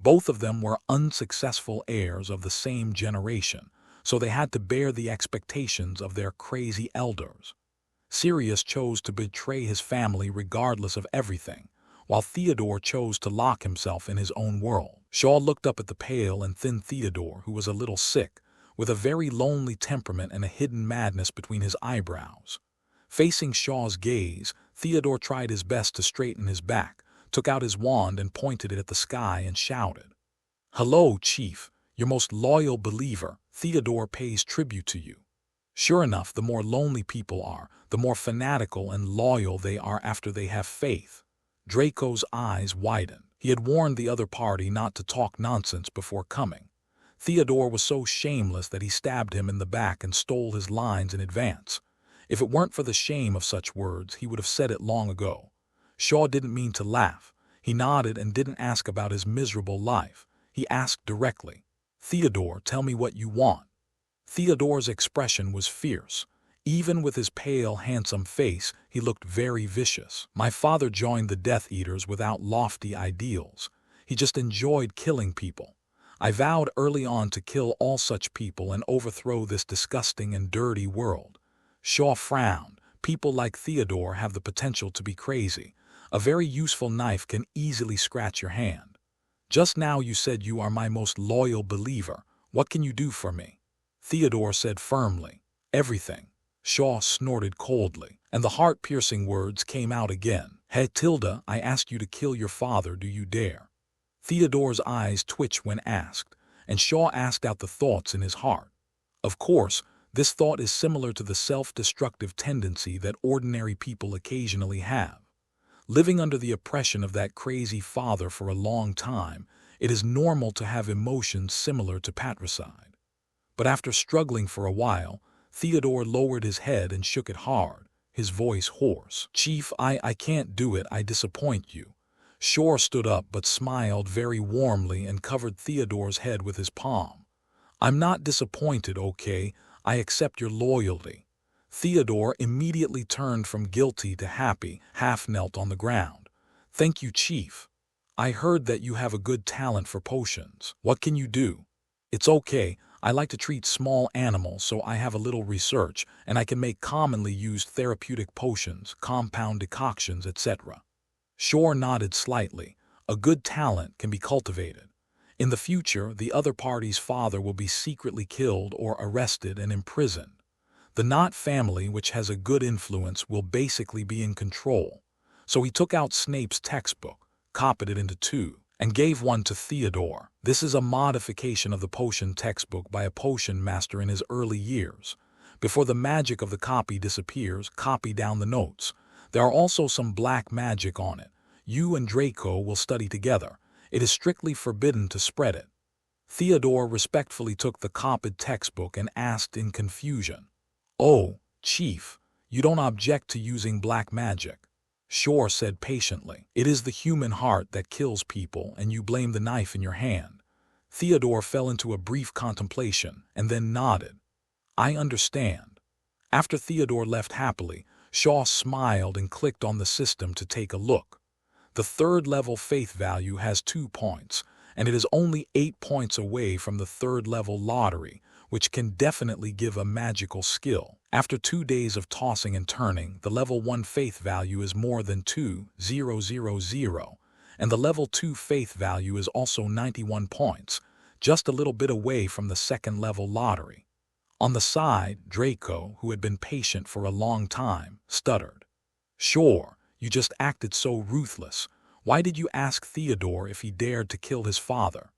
Both of them were unsuccessful heirs of the same generation, so they had to bear the expectations of their crazy elders. Sirius chose to betray his family regardless of everything, while Theodore chose to lock himself in his own world. Shor looked up at the pale and thin Theodore, who was a little sick, with a very lonely temperament and a hidden madness between his eyebrows. Facing Shor's gaze, Theodore tried his best to straighten his back, took out his wand and pointed it at the sky and shouted, "Hello, Chief, your most loyal believer. Theodore pays tribute to you." Sure enough, the more lonely people are, the more fanatical and loyal they are after they have faith. Draco's eyes widened. He had warned the other party not to talk nonsense before coming. Theodore was so shameless that he stabbed him in the back and stole his lines in advance. If it weren't for the shame of such words, he would have said it long ago. Shor didn't mean to laugh. He nodded and didn't ask about his miserable life. He asked directly, "Theodore, tell me what you want." Theodore's expression was fierce. Even with his pale, handsome face, he looked very vicious. "My father joined the Death Eaters without lofty ideals. He just enjoyed killing people. I vowed early on to kill all such people and overthrow this disgusting and dirty world." Shor frowned. People like Theodore have the potential to be crazy. A very useful knife can easily scratch your hand. "Just now you said you are my most loyal believer. What can you do for me?" Theodore said firmly, "Everything." Shor snorted coldly, and the heart-piercing words came out again. "Hey, Tilda, I asked you to kill your father. Do you dare?" Theodore's eyes twitched when asked, and Shor asked out the thoughts in his heart. Of course, this thought is similar to the self-destructive tendency that ordinary people occasionally have. Living under the oppression of that crazy father for a long time, it is normal to have emotions similar to patricide. But after struggling for a while, Theodore lowered his head and shook it hard, his voice hoarse. "Chief, I can't do it. I disappoint you." Shor stood up but smiled very warmly and covered Theodore's head with his palm. "I'm not disappointed, okay? I accept your loyalty." Theodore immediately turned from guilty to happy, half-knelt on the ground. "Thank you, Chief. I heard that you have a good talent for potions. What can you do?" "It's okay. I like to treat small animals, so I have a little research, and I can make commonly used therapeutic potions, compound decoctions, etc." Shor nodded slightly. A good talent can be cultivated. In the future, the other party's father will be secretly killed or arrested and imprisoned. The Knot family, which has a good influence, will basically be in control. So he took out Snape's textbook, copied it into two, and gave one to Theodore. This is a modification of the potion textbook by a potion master in his early years. Before the magic of the copy disappears, copy down the notes. There are also some black magic on it. You and Draco will study together. It is strictly forbidden to spread it. Theodore respectfully took the copied textbook and asked in confusion, "Oh, Chief, you don't object to using black magic?" Shor said patiently, "It is the human heart that kills people, and you blame the knife in your hand." Theodore fell into a brief contemplation and then nodded. "I understand." After Theodore left happily, Shor smiled and clicked on the system to take a look. The third-level faith value has 2 points, and it is only 8 points away from the third-level lottery, which can definitely give a magical skill. After 2 days of tossing and turning, the level 1 faith value is more than 2,000, and the level 2 faith value is also 91 points, just a little bit away from the second-level lottery. On the side, Draco, who had been patient for a long time, stuttered. "Shor, you just acted so ruthless. Why did you ask Theodore if he dared to kill his father?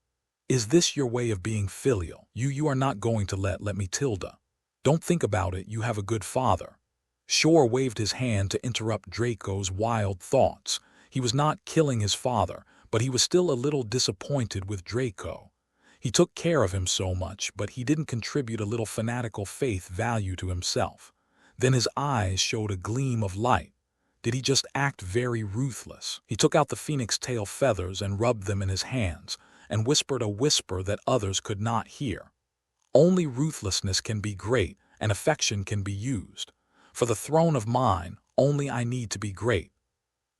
Is this your way of being filial? You are not going to let me, Tilda. Don't think about it, you have a good father." Shor waved his hand to interrupt Draco's wild thoughts. He was not killing his father, but he was still a little disappointed with Draco. He took care of him so much, but he didn't contribute a little fanatical faith value to himself. Then his eyes showed a gleam of light. Did he just act very ruthless? He took out the phoenix tail feathers and rubbed them in his hands, and whispered a whisper that others could not hear. Only ruthlessness can be great, and affection can be used. For the throne of mine, only I need to be great.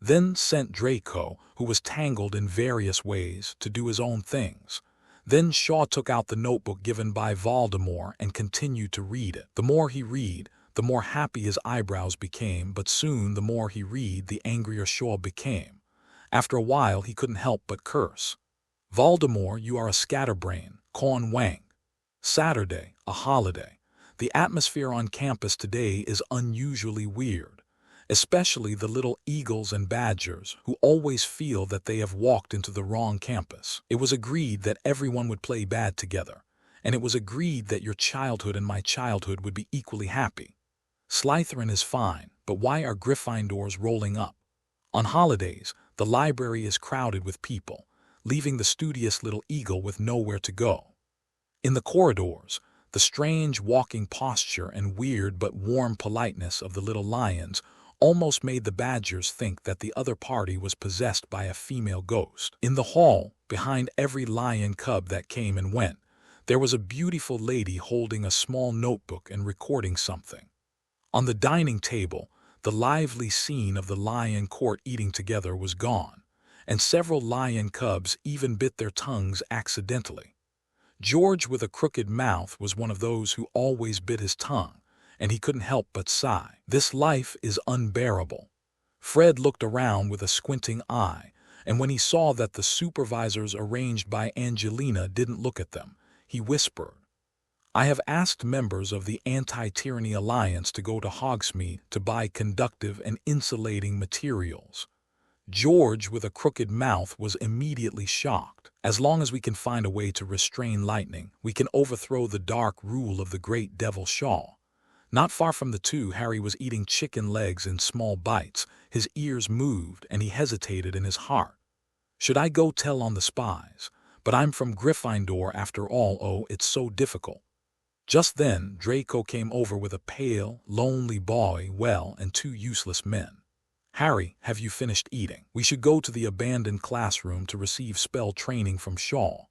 Then sent Draco, who was tangled in various ways, to do his own things. Then Shor took out the notebook given by Voldemort and continued to read it. The more he read, the more happy his eyebrows became, but soon the more he read, the angrier Shor became. After a while he couldn't help but curse. Voldemort, you are a scatterbrain, Corn Wang. Saturday, a holiday. The atmosphere on campus today is unusually weird, especially the little eagles and badgers who always feel that they have walked into the wrong campus. It was agreed that everyone would play bad together, and it was agreed that your childhood and my childhood would be equally happy. Slytherin is fine, but why are Gryffindors rolling up? On holidays, the library is crowded with people, leaving the studious little eagle with nowhere to go. In the corridors, the strange walking posture and weird but warm politeness of the little lions almost made the badgers think that the other party was possessed by a female ghost. In the hall, behind every lion cub that came and went, there was a beautiful lady holding a small notebook and recording something. On the dining table, the lively scene of the lion court eating together was gone, and several lion cubs even bit their tongues accidentally. George with a crooked mouth was one of those who always bit his tongue, and he couldn't help but sigh. This life is unbearable. Fred looked around with a squinting eye, and when he saw that the supervisors arranged by Angelina didn't look at them, he whispered, I have asked members of the Anti-Tyranny Alliance to go to Hogsmeade to buy conductive and insulating materials. George with a crooked mouth was immediately shocked. As long as we can find a way to restrain lightning, we can overthrow the dark rule of the great devil Shor. Not far from the two, Harry was eating chicken legs in small bites. His ears moved, and he hesitated in his heart. Should I go tell on the spies? But I'm from Gryffindor after all. Oh, it's so difficult. Just then, Draco came over with a pale, lonely boy, and two useless men. Harry, have you finished eating? We should go to the abandoned classroom to receive spell training from Shor.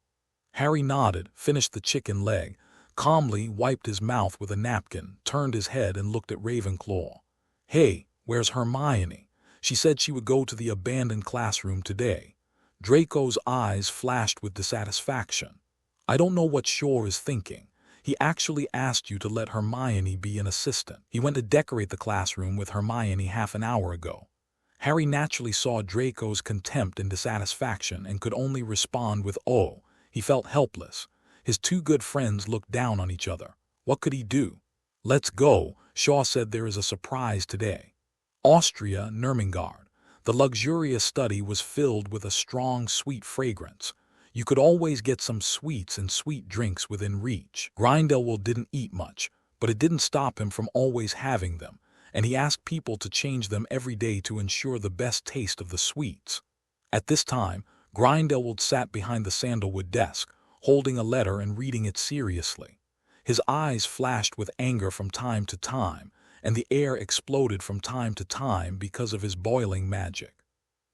Harry nodded, finished the chicken leg, calmly wiped his mouth with a napkin, turned his head and looked at Ravenclaw. Hey, where's Hermione? She said she would go to the abandoned classroom today. Draco's eyes flashed with dissatisfaction. I don't know what Shor is thinking. He actually asked you to let Hermione be an assistant. He went to decorate the classroom with Hermione half an hour ago. Harry naturally saw Draco's contempt and dissatisfaction and could only respond with, oh. He felt helpless. His two good friends looked down on each other. What could he do? Let's go. Shor said there is a surprise today. Austria, Nurmengard. The luxurious study was filled with a strong, sweet fragrance. You could always get some sweets and sweet drinks within reach. Grindelwald didn't eat much, but it didn't stop him from always having them, and he asked people to change them every day to ensure the best taste of the sweets. At this time, Grindelwald sat behind the sandalwood desk, holding a letter and reading it seriously. His eyes flashed with anger from time to time, and the air exploded from time to time because of his boiling magic.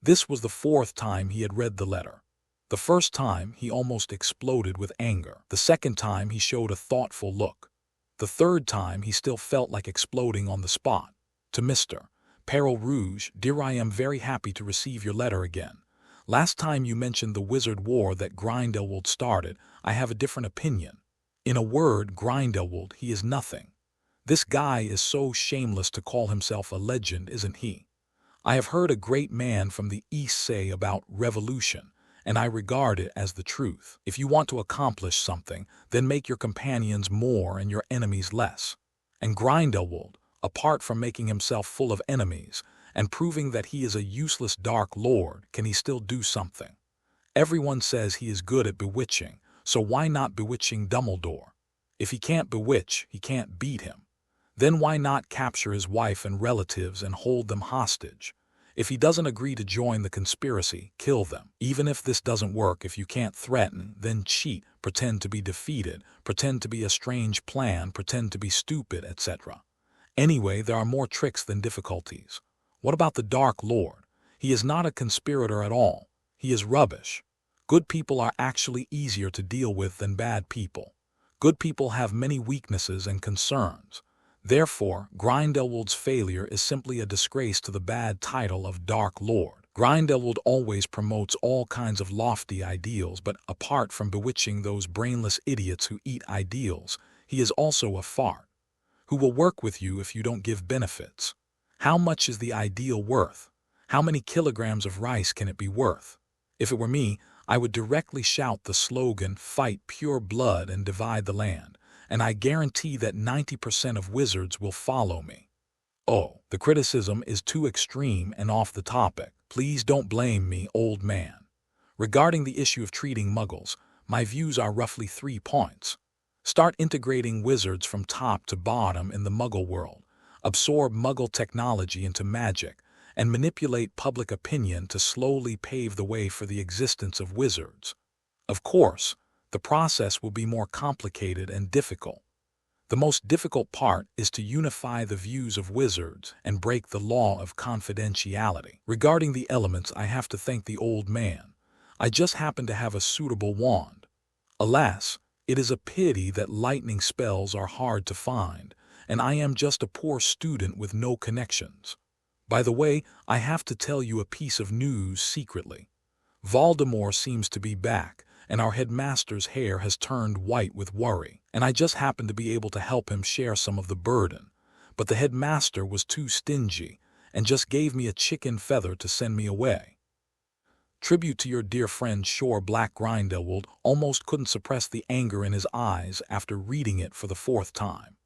This was the fourth time he had read the letter. The first time, he almost exploded with anger. The second time, he showed a thoughtful look. The third time, he still felt like exploding on the spot. To Mr. Peril Rouge, dear, I am very happy to receive your letter again. Last time you mentioned the wizard war that Grindelwald started, I have a different opinion. In a word, Grindelwald, he is nothing. This guy is so shameless to call himself a legend, isn't he? I have heard a great man from the East say about revolution, and I regard it as the truth. If you want to accomplish something, then make your companions more and your enemies less. And Grindelwald, apart from making himself full of enemies, and proving that he is a useless Dark Lord, can he still do something? Everyone says he is good at bewitching, so why not bewitching Dumbledore? If he can't bewitch, he can't beat him. Then why not capture his wife and relatives and hold them hostage? If he doesn't agree to join the conspiracy, kill them. Even if this doesn't work, if you can't threaten, then cheat, pretend to be defeated, pretend to be a strange plan, pretend to be stupid, etc. Anyway, there are more tricks than difficulties. What about the Dark Lord? He is not a conspirator at all. He is rubbish. Good people are actually easier to deal with than bad people. Good people have many weaknesses and concerns. Therefore, Grindelwald's failure is simply a disgrace to the bad title of Dark Lord. Grindelwald always promotes all kinds of lofty ideals, but apart from bewitching those brainless idiots who eat ideals, he is also a fart, who will work with you if you don't give benefits. How much is the ideal worth? How many kilograms of rice can it be worth? If it were me, I would directly shout the slogan, "Fight pure blood and divide the land," and I guarantee that 90% of wizards will follow me. Oh, the criticism is too extreme and off the topic. Please don't blame me, old man. Regarding the issue of treating muggles, my views are roughly 3 points. Start integrating wizards from top to bottom in the muggle world. Absorb muggle technology into magic, and manipulate public opinion to slowly pave the way for the existence of wizards. Of course, the process will be more complicated and difficult. The most difficult part is to unify the views of wizards and break the law of confidentiality. Regarding the elements, I have to thank the old man. I just happen to have a suitable wand. Alas, it is a pity that lightning spells are hard to find, and I am just a poor student with no connections. By the way, I have to tell you a piece of news secretly. Voldemort seems to be back, and our headmaster's hair has turned white with worry, and I just happened to be able to help him share some of the burden. But the headmaster was too stingy, and just gave me a chicken feather to send me away. Tribute to your dear friend Shor Black. Grindelwald almost couldn't suppress the anger in his eyes after reading it for the 4th time.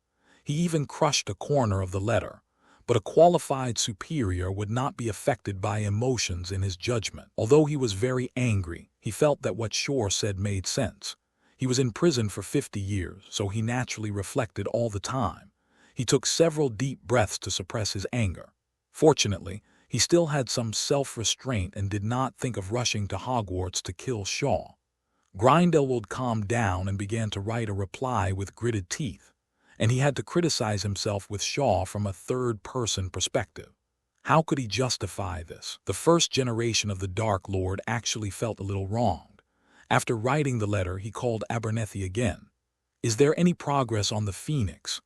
He even crushed a corner of the letter. But a qualified superior would not be affected by emotions in his judgment. Although he was very angry, he felt that what Shor said made sense. He was in prison for 50 years, so he naturally reflected all the time. He took several deep breaths to suppress his anger. Fortunately, he still had some self-restraint and did not think of rushing to Hogwarts to kill Shaw. Grindelwald calmed down and began to write a reply with gritted teeth, and he had to criticize himself with Shaw from a third-person perspective. How could he justify this? The first generation of the Dark Lord actually felt a little wronged. After writing the letter, he called Abernethy again. "Is there any progress on the Phoenix?"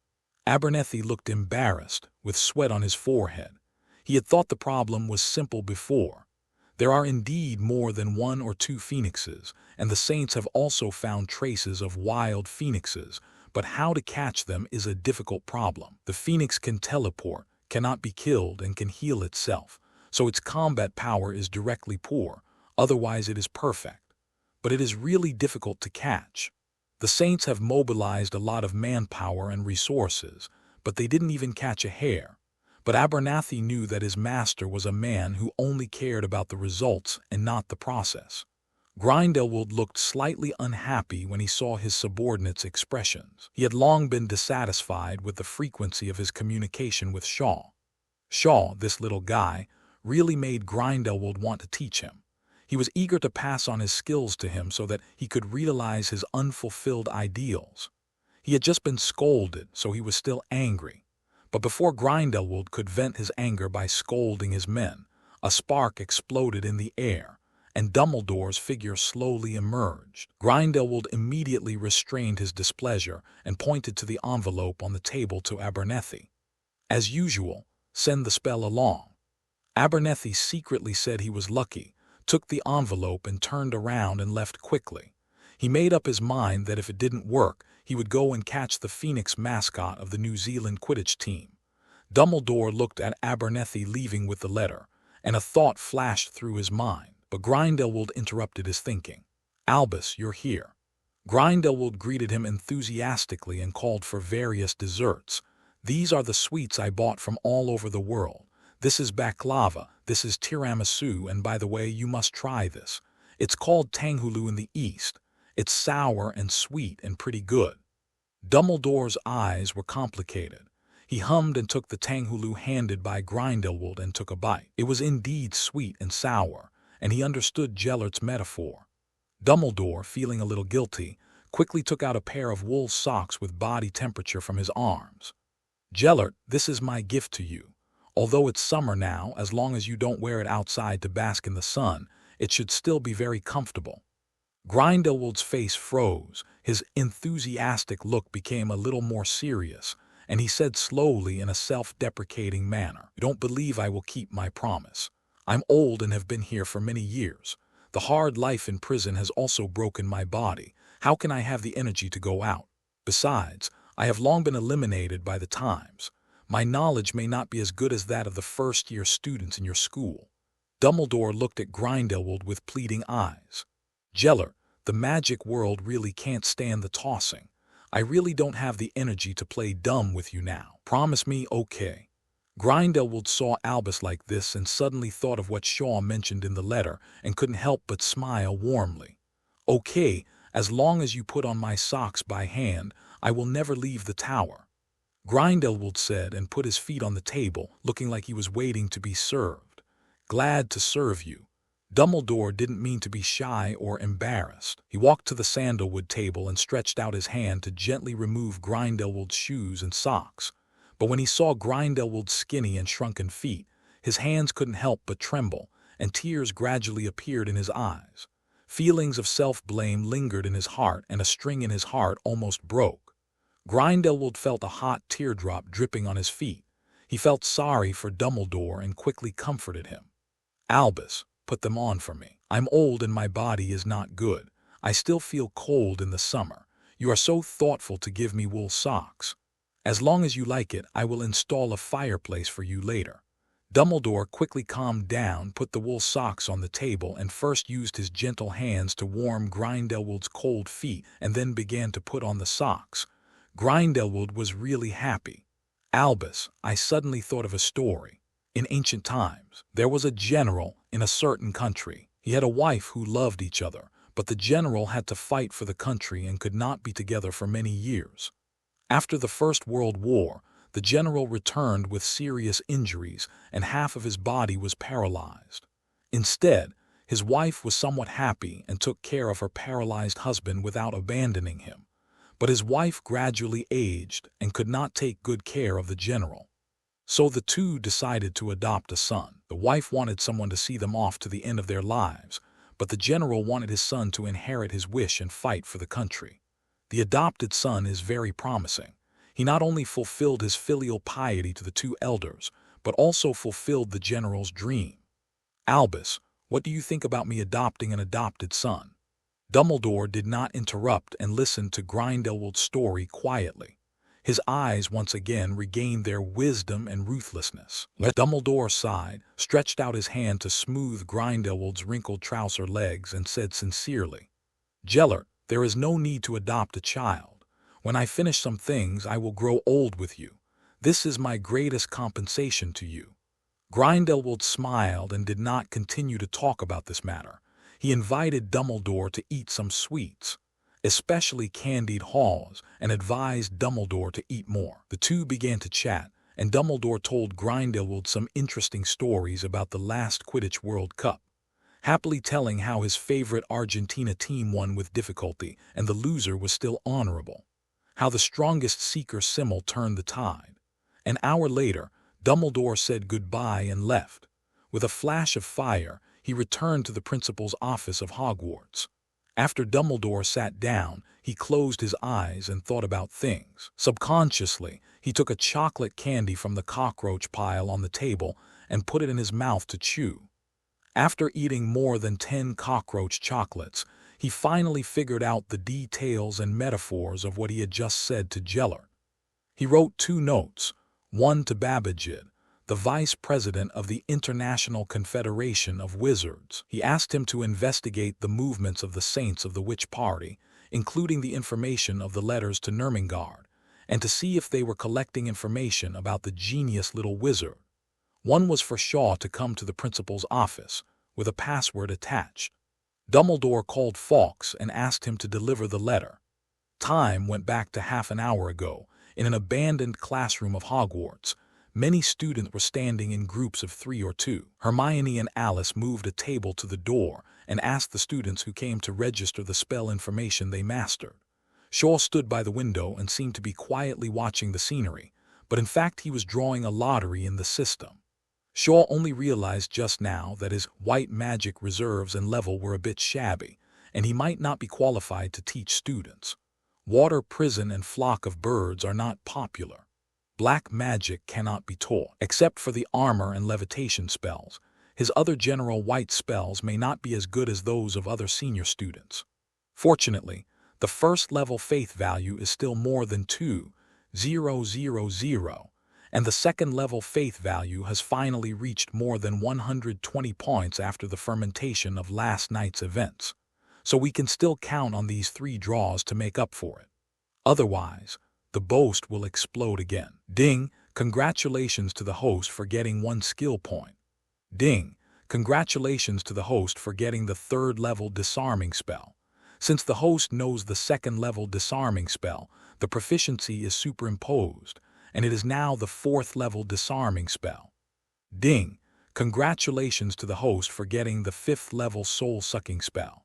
Abernethy looked embarrassed, with sweat on his forehead. He had thought the problem was simple before. There are indeed more than 1 or 2 phoenixes, and the saints have also found traces of wild phoenixes, but how to catch them is a difficult problem. The phoenix can teleport, cannot be killed, and can heal itself, so its combat power is directly poor, otherwise it is perfect. But it is really difficult to catch. The saints have mobilized a lot of manpower and resources, but they didn't even catch a hare. But Abernethy knew that his master was a man who only cared about the results and not the process. Grindelwald looked slightly unhappy when he saw his subordinate's expressions. He had long been dissatisfied with the frequency of his communication with Shaw. Shaw, this little guy, really made Grindelwald want to teach him. He was eager to pass on his skills to him so that he could realize his unfulfilled ideals. He had just been scolded, so he was still angry. But before Grindelwald could vent his anger by scolding his men, a spark exploded in the air, and Dumbledore's figure slowly emerged. Grindelwald immediately restrained his displeasure and pointed to the envelope on the table to Abernethy. "As usual, send the spell along." Abernethy secretly said he was lucky, took the envelope and turned around and left quickly. He made up his mind that if it didn't work, he would go and catch the Phoenix mascot of the New Zealand Quidditch team. Dumbledore looked at Abernethy leaving with the letter, and a thought flashed through his mind. But Grindelwald interrupted his thinking. "Albus, you're here." Grindelwald greeted him enthusiastically and called for various desserts. "These are the sweets I bought from all over the world. This is baklava, this is tiramisu, and by the way, you must try this. It's called tanghulu in the East. It's sour and sweet and pretty good." Dumbledore's eyes were complicated. He hummed and took the tanghulu handed by Grindelwald and took a bite. It was indeed sweet and sour, and he understood Gellert's metaphor. Dumbledore, feeling a little guilty, quickly took out a pair of wool socks with body temperature from his arms. "Gellert, this is my gift to you. Although it's summer now, as long as you don't wear it outside to bask in the sun, it should still be very comfortable." Grindelwald's face froze, his enthusiastic look became a little more serious, and he said slowly in a self-deprecating manner, "You don't believe I will keep my promise. I'm old and have been here for many years. The hard life in prison has also broken my body. How can I have the energy to go out? Besides, I have long been eliminated by the times. My knowledge may not be as good as that of the first-year students in your school." Dumbledore looked at Grindelwald with pleading eyes. "Gellert, the magic world really can't stand the tossing. I really don't have the energy to play dumb with you now. Promise me, okay?" Grindelwald saw Albus like this and suddenly thought of what Shaw mentioned in the letter and couldn't help but smile warmly. "Okay, as long as you put on my socks by hand, I will never leave the tower," Grindelwald said and put his feet on the table, looking like he was waiting to be served. "Glad to serve you." Dumbledore didn't mean to be shy or embarrassed. He walked to the sandalwood table and stretched out his hand to gently remove Grindelwald's shoes and socks. But when he saw Grindelwald's skinny and shrunken feet, his hands couldn't help but tremble, and tears gradually appeared in his eyes. Feelings of self-blame lingered in his heart, and a string in his heart almost broke. Grindelwald felt a hot teardrop dripping on his feet. He felt sorry for Dumbledore and quickly comforted him. "Albus, put them on for me. I'm old and my body is not good. I still feel cold in the summer. You are so thoughtful to give me wool socks. As long as you like it, I will install a fireplace for you later." Dumbledore quickly calmed down, put the wool socks on the table, and first used his gentle hands to warm Grindelwald's cold feet and then began to put on the socks. Grindelwald was really happy. "Albus, I suddenly thought of a story. In ancient times, there was a general in a certain country. He had a wife who loved each other, but the general had to fight for the country and could not be together for many years. After the First World War, the general returned with serious injuries and half of his body was paralyzed. Instead, his wife was somewhat happy and took care of her paralyzed husband without abandoning him. But his wife gradually aged and could not take good care of the general. So the two decided to adopt a son. The wife wanted someone to see them off to the end of their lives, but the general wanted his son to inherit his wish and fight for the country. The adopted son is very promising. He not only fulfilled his filial piety to the two elders, but also fulfilled the general's dream. "Albus, what do you think about me adopting an adopted son?" Dumbledore did not interrupt and listened to Grindelwald's story quietly. His eyes once again regained their wisdom and ruthlessness. Dumbledore sighed, stretched out his hand to smooth Grindelwald's wrinkled trouser legs, and said sincerely, "Gellert, there is no need to adopt a child. When I finish some things, I will grow old with you. This is my greatest compensation to you." Grindelwald smiled and did not continue to talk about this matter. He invited Dumbledore to eat some sweets, especially candied haws, and advised Dumbledore to eat more. The two began to chat, and Dumbledore told Grindelwald some interesting stories about the last Quidditch World Cup, happily telling how his favorite Argentina team won with difficulty and the loser was still honorable, how the strongest Seeker Simmel turned the tide. An hour later, Dumbledore said goodbye and left. With a flash of fire, he returned to the principal's office of Hogwarts. After Dumbledore sat down, he closed his eyes and thought about things. Subconsciously, he took a chocolate candy from the cockroach pile on the table and put it in his mouth to chew. After eating more than 10 cockroach chocolates, he finally figured out the details and metaphors of what he had just said to Gellert. He wrote 2 notes, one to Babajid, the vice president of the International Confederation of Wizards. He asked him to investigate the movements of the Saints of the Witch Party, including the information of the letters to Nermingard, and to see if they were collecting information about the genius little wizard. One was for Shaw to come to the principal's office, with a password attached. Dumbledore called Fawkes and asked him to deliver the letter. Time went back to half an hour ago, In an abandoned classroom of Hogwarts, many students were standing in groups of 3 or 2. Hermione and Alice moved a table to the door and asked the students who came to register the spell information they mastered. Shor stood by the window and seemed to be quietly watching the scenery, but in fact he was drawing a lottery in the system. Shor only realized just now that his white magic reserves and level were a bit shabby, and he might not be qualified to teach students. Water prison and flock of birds are not popular. Black magic cannot be taught, except for the armor and levitation spells. His other general white spells may not be as good as those of other senior students. Fortunately, the first level faith value is still more than 2,000, and the second level faith value has finally reached more than 120 points after the fermentation of last night's events. So we can still count on these 3 draws to make up for it. Otherwise, the boast will explode again. Ding! Congratulations to the host for getting 1 skill point. Ding! Congratulations to the host for getting the 3rd level disarming spell. Since the host knows the 2nd level disarming spell, the proficiency is superimposed, and it is now the 4th level disarming spell. Ding! Congratulations to the host for getting the 5th level soul-sucking spell.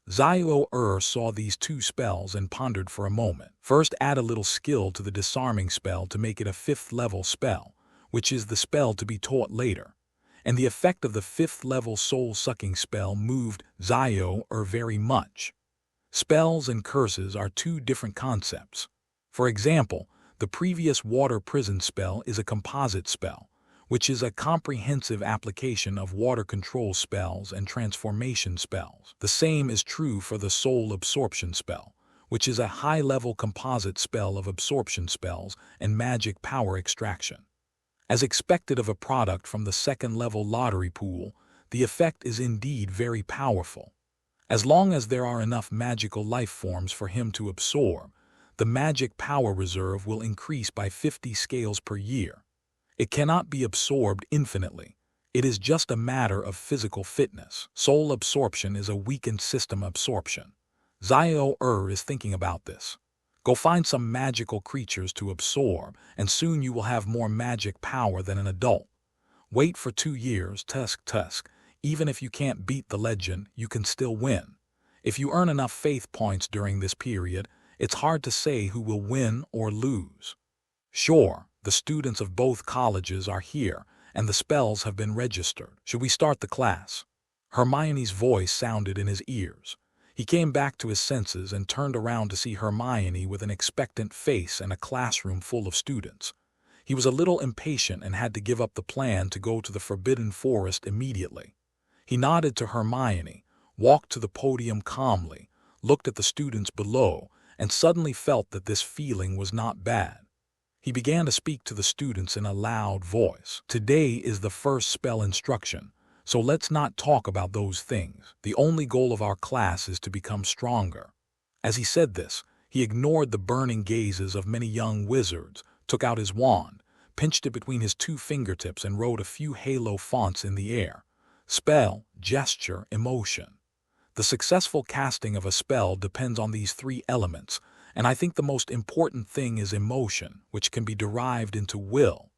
Heir saw these 2 spells and pondered for a moment. First, add a little skill to the disarming spell to make it a 5th level spell, which is the spell to be taught later. And the effect of the 5th level soul-sucking spell moved Heir very much. Spells and curses are 2 different concepts. For example, the previous water prison spell is a composite spell, which is a comprehensive application of water control spells and transformation spells. The same is true for the soul absorption spell, which is a high-level composite spell of absorption spells and magic power extraction. As expected of a product from the 2nd level lottery pool, the effect is indeed very powerful. As long as there are enough magical life forms for him to absorb, the magic power reserve will increase by 50 scales per year. It cannot be absorbed infinitely. It is just a matter of physical fitness. Soul absorption is a weakened system absorption. Heir is thinking about this. Go find some magical creatures to absorb, and soon you will have more magic power than an adult. Wait for 2 years, tusk. Even if you can't beat the legend, you can still win. If you earn enough faith points during this period, it's hard to say who will win or lose. Sure, the students of both colleges are here, and the spells have been registered. Should we start the class? Hermione's voice sounded in his ears. He came back to his senses and turned around to see Hermione with an expectant face and a classroom full of students. He was a little impatient and had to give up the plan to go to the Forbidden Forest immediately. He nodded to Hermione, walked to the podium calmly, looked at the students below, and suddenly felt that this feeling was not bad. He began to speak to the students in a loud voice. Today is the first spell instruction, so let's not talk about those things. The only goal of our class is to become stronger. As he said this, he ignored the burning gazes of many young wizards, took out his wand, pinched it between his 2 fingertips and wrote a few halo fonts in the air. Spell, gesture, emotion. The successful casting of a spell depends on these 3 elements, and I think the most important thing is emotion, which can be derived into will.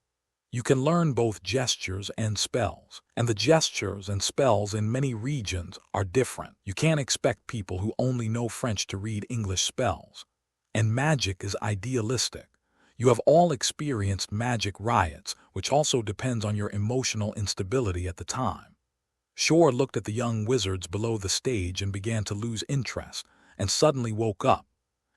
You can learn both gestures and spells, and the gestures and spells in many regions are different. You can't expect people who only know French to read English spells. And magic is idealistic. You have all experienced magic riots, which also depends on your emotional instability at the time. Shor looked at the young wizards below the stage and began to lose interest, and suddenly woke up.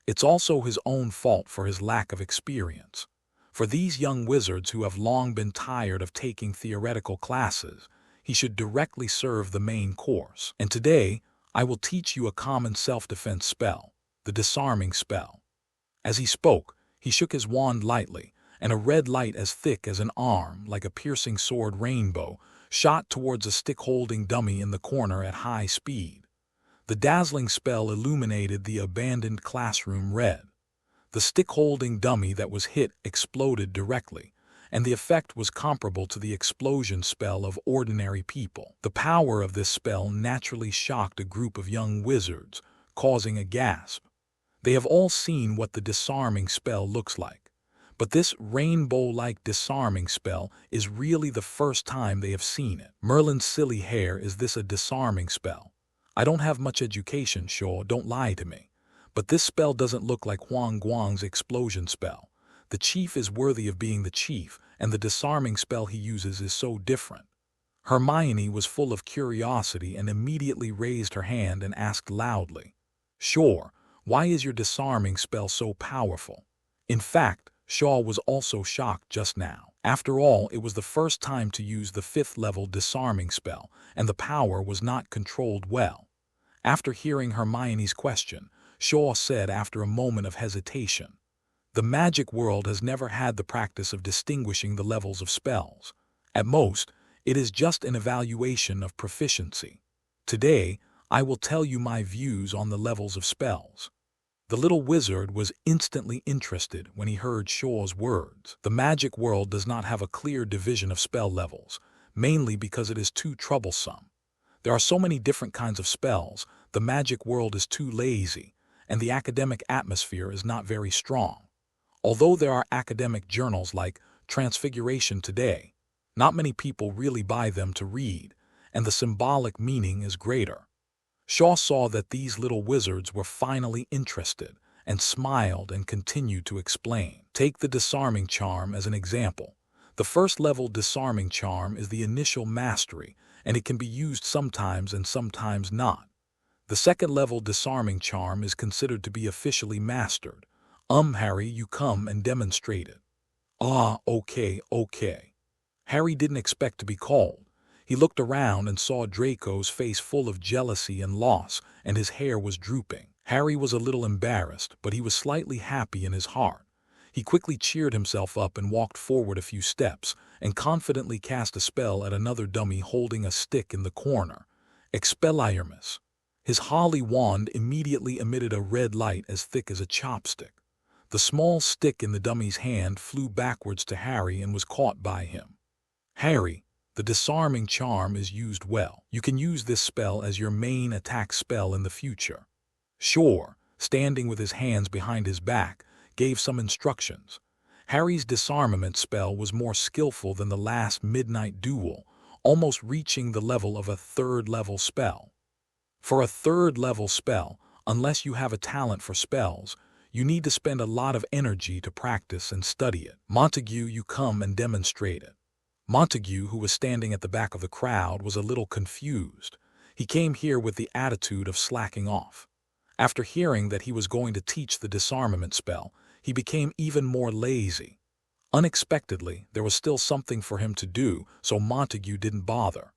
It's also his own fault for his lack of experience. For these young wizards who have long been tired of taking theoretical classes, he should directly serve the main course. And today, I will teach you a common self-defense spell, the disarming spell. As he spoke, he shook his wand lightly, and a red light as thick as an arm, like a piercing sword rainbow, shot towards a stick-holding dummy in the corner at high speed. The dazzling spell illuminated the abandoned classroom red. The stick-holding dummy that was hit exploded directly, and the effect was comparable to the explosion spell of ordinary people. The power of this spell naturally shocked a group of young wizards, causing a gasp. They have all seen what the disarming spell looks like. But this rainbow-like disarming spell is really the first time they have seen it. Merlin's silly Heir, is this a disarming spell? I don't have much education, Shor, don't lie to me. But this spell doesn't look like Huang Guang's explosion spell. The chief is worthy of being the chief, and the disarming spell he uses is so different. Hermione was full of curiosity and immediately raised her hand and asked loudly, Shor, why is your disarming spell so powerful? In fact, Shaw was also shocked just now. After all, it was the first time to use the 5th level disarming spell, and the power was not controlled well. After hearing Hermione's question, Shaw said after a moment of hesitation, the magic world has never had the practice of distinguishing the levels of spells. At most, it is just an evaluation of proficiency. Today, I will tell you my views on the levels of spells. The little wizard was instantly interested when he heard Shaw's words. The magic world does not have a clear division of spell levels, mainly because it is too troublesome. There are so many different kinds of spells, the magic world is too lazy, and the academic atmosphere is not very strong. Although there are academic journals like Transfiguration today, not many people really buy them to read, and the symbolic meaning is greater. Shaw saw that these little wizards were finally interested and smiled and continued to explain. Take the disarming charm as an example. The first level disarming charm is the initial mastery, and it can be used sometimes and sometimes not. The second level disarming charm is considered to be officially mastered. Harry, you come and demonstrate it. Okay. Harry didn't expect to be called. He looked around and saw Draco's face full of jealousy and loss, and his hair was drooping. Harry was a little embarrassed, but he was slightly happy in his heart. He quickly cheered himself up and walked forward a few steps, and confidently cast a spell at another dummy holding a stick in the corner. Expelliarmus. His holly wand immediately emitted a red light as thick as a chopstick. The small stick in the dummy's hand flew backwards to Harry and was caught by him. Harry, the disarming charm is used well. You can use this spell as your main attack spell in the future. Shor, standing with his hands behind his back, gave some instructions. Harry's disarmament spell was more skillful than the last midnight duel, almost reaching the level of a 3rd level spell. For a 3rd level spell, unless you have a talent for spells, you need to spend a lot of energy to practice and study it. Montague, you come and demonstrate it. Montague, who was standing at the back of the crowd, was a little confused. He came here with the attitude of slacking off. After hearing that he was going to teach the disarmament spell, he became even more lazy. Unexpectedly, there was still something for him to do, so Montague didn't bother.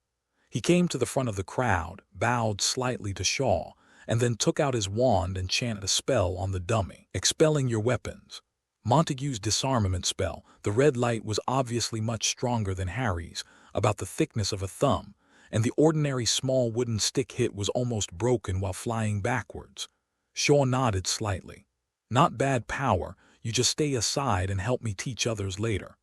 He came to the front of the crowd, bowed slightly to Shaw, and then took out his wand and chanted a spell on the dummy, expelling your weapons. Montague's disarmament spell, the red light, was obviously much stronger than Harry's, about the thickness of a thumb, and the ordinary small wooden stick hit was almost broken while flying backwards. Shaw nodded slightly. Not bad power, you just stay aside and help me teach others later.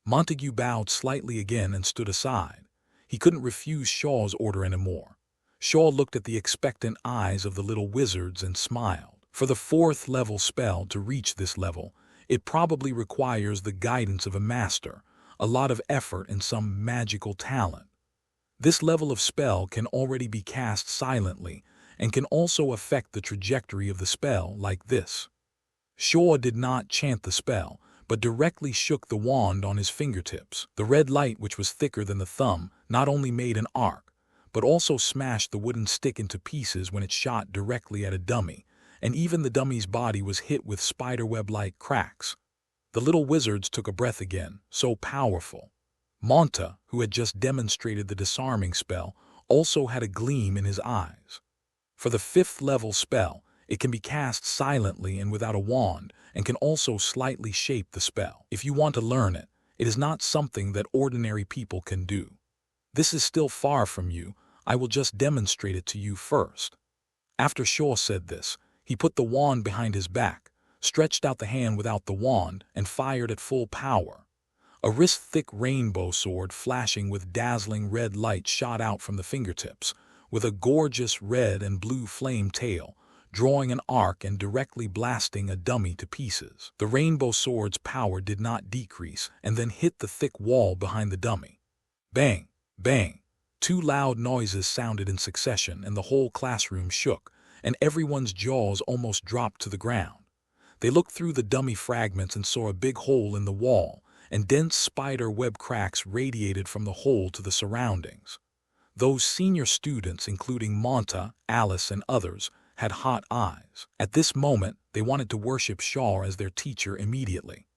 Montague bowed slightly again and stood aside. He couldn't refuse Shaw's order anymore. Shaw looked at the expectant eyes of the little wizards and smiled. For the 4th level spell to reach this level, it probably requires the guidance of a master, a lot of effort and some magical talent. This level of spell can already be cast silently and can also affect the trajectory of the spell like this. Shaw did not chant the spell, but directly shook the wand on his fingertips. The red light, which was thicker than the thumb, not only made an arc, but also smashed the wooden stick into pieces when it shot directly at a dummy, and even the dummy's body was hit with spiderweb-like cracks. The little wizards took a breath again, so powerful. Monta, who had just demonstrated the disarming spell, also had a gleam in his eyes. For the 5th level spell, it can be cast silently and without a wand, and can also slightly shape the spell. If you want to learn it, it is not something that ordinary people can do. This is still far from you, I will just demonstrate it to you first. After Shaw said this, he put the wand behind his back, stretched out the hand without the wand, and fired at full power. A wrist-thick rainbow sword flashing with dazzling red light shot out from the fingertips, with a gorgeous red and blue flame tail, drawing an arc and directly blasting a dummy to pieces. The rainbow sword's power did not decrease and then hit the thick wall behind the dummy. Bang! Bang! Two loud noises sounded in succession, and the whole classroom shook, and everyone's jaws almost dropped to the ground. They looked through the dummy fragments and saw a big hole in the wall, and dense spider web cracks radiated from the hole to the surroundings. Those senior students, including Monta, Alice, and others, had hot eyes. At this moment, they wanted to worship Shor as their teacher immediately.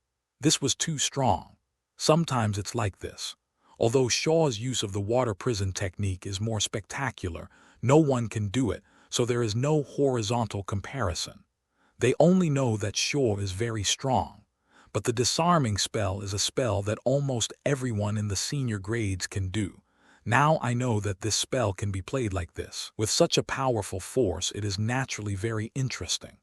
This was too strong. Sometimes it's like this. Although Shor's use of the water prison technique is more spectacular, no one can do it, so there is no horizontal comparison. They only know that Shor is very strong. But the disarming spell is a spell that almost everyone in the senior grades can do. Now I know that this spell can be played like this. With such a powerful force, it is naturally very interesting.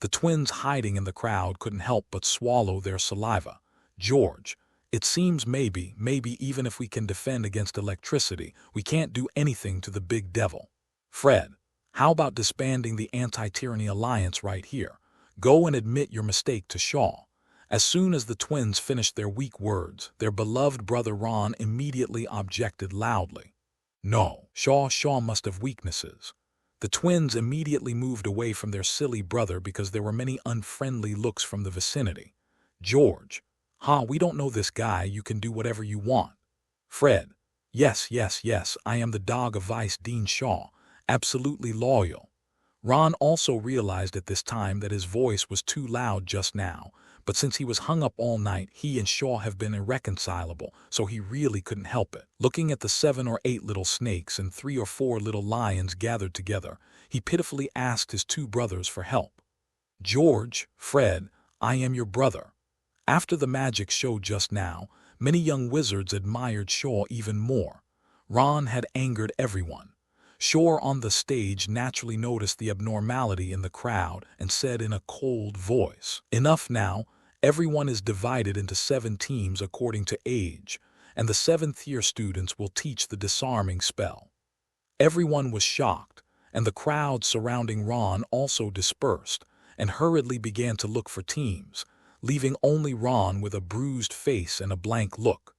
The twins hiding in the crowd couldn't help but swallow their saliva. George, it seems maybe even if we can defend against electricity, we can't do anything to the big devil. Fred, how about disbanding the Anti-Tyranny Alliance right here? Go and admit your mistake to Shor. As soon as the twins finished their weak words, their beloved brother Ron immediately objected loudly. No, Shor must have weaknesses. The twins immediately moved away from their silly brother because there were many unfriendly looks from the vicinity. George, we don't know this guy, you can do whatever you want. Fred, yes, I am the dog of Vice Dean Shor, absolutely loyal. Ron also realized at this time that his voice was too loud just now, but since he was hung up all night, he and Shor have been irreconcilable, so he really couldn't help it. Looking at the 7 or 8 little snakes and 3 or 4 little lions gathered together, he pitifully asked his 2 brothers for help. George, Fred, I am your brother. After the magic show just now, many young wizards admired Shor even more. Ron had angered everyone. Shor on the stage naturally noticed the abnormality in the crowd and said in a cold voice, "Enough now. Everyone is divided into 7 teams according to age, and the 7th-year students will teach the disarming spell." Everyone was shocked, and the crowd surrounding Ron also dispersed and hurriedly began to look for teams, leaving only Ron with a bruised face and a blank look.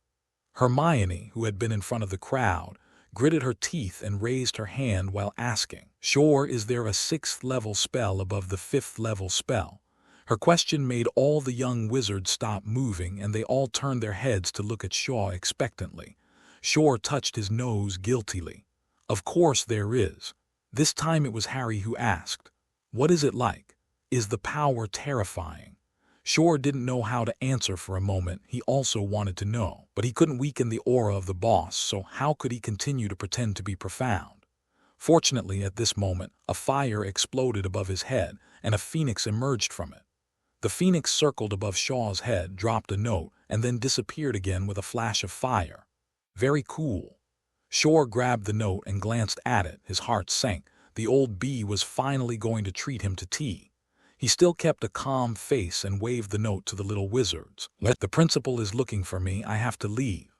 Hermione, who had been in front of the crowd, gritted her teeth and raised her hand while asking, "Shor, is there a 6th-level spell above the 5th-level spell?" Her question made all the young wizards stop moving, and they all turned their heads to look at Shor expectantly. Shor touched his nose guiltily. "Of course there is." This time it was Harry who asked, "What is it like? Is the power terrifying?" Shor didn't know how to answer for a moment. He also wanted to know, but he couldn't weaken the aura of the boss, so how could he continue to pretend to be profound? Fortunately, at this moment, a fire exploded above his head, and a phoenix emerged from it. The phoenix circled above Shor's head, dropped a note, and then disappeared again with a flash of fire. Very cool. Shor grabbed the note and glanced at it. His heart sank. The old bee was finally going to treat him to tea. He still kept a calm face and waved the note to the little wizards. "The principal is looking for me. I have to leave.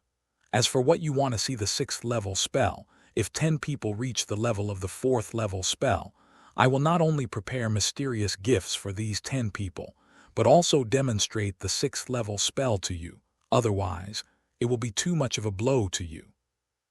As for what you want to see the 6th-level spell, if 10 people reach the level of the 4th-level spell, I will not only prepare mysterious gifts for these 10 people, but also demonstrate the 6th-level spell to you. Otherwise, it will be too much of a blow to you."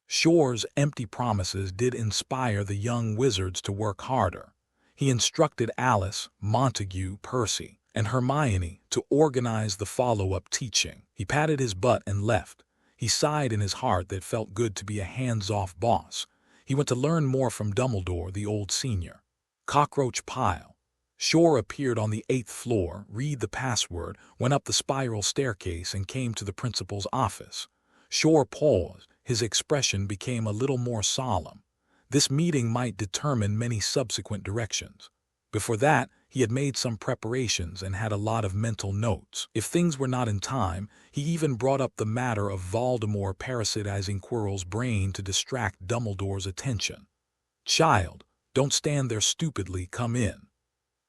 Shor's empty promises did inspire the young wizards to work harder. He instructed Alice, Montague, Percy, and Hermione to organize the follow-up teaching. He patted his butt and left. He sighed in his heart that it felt good to be a hands-off boss. He went to learn more from Dumbledore, the old senior. Cockroach pile. Shor appeared on the 8th floor, read the password, went up the spiral staircase, and came to the principal's office. Shor paused. His expression became a little more solemn. This meeting might determine many subsequent directions. Before that, he had made some preparations and had a lot of mental notes. If things were not in time, he even brought up the matter of Voldemort parasitizing Quirrell's brain to distract Dumbledore's attention. "Child, don't stand there stupidly, come in."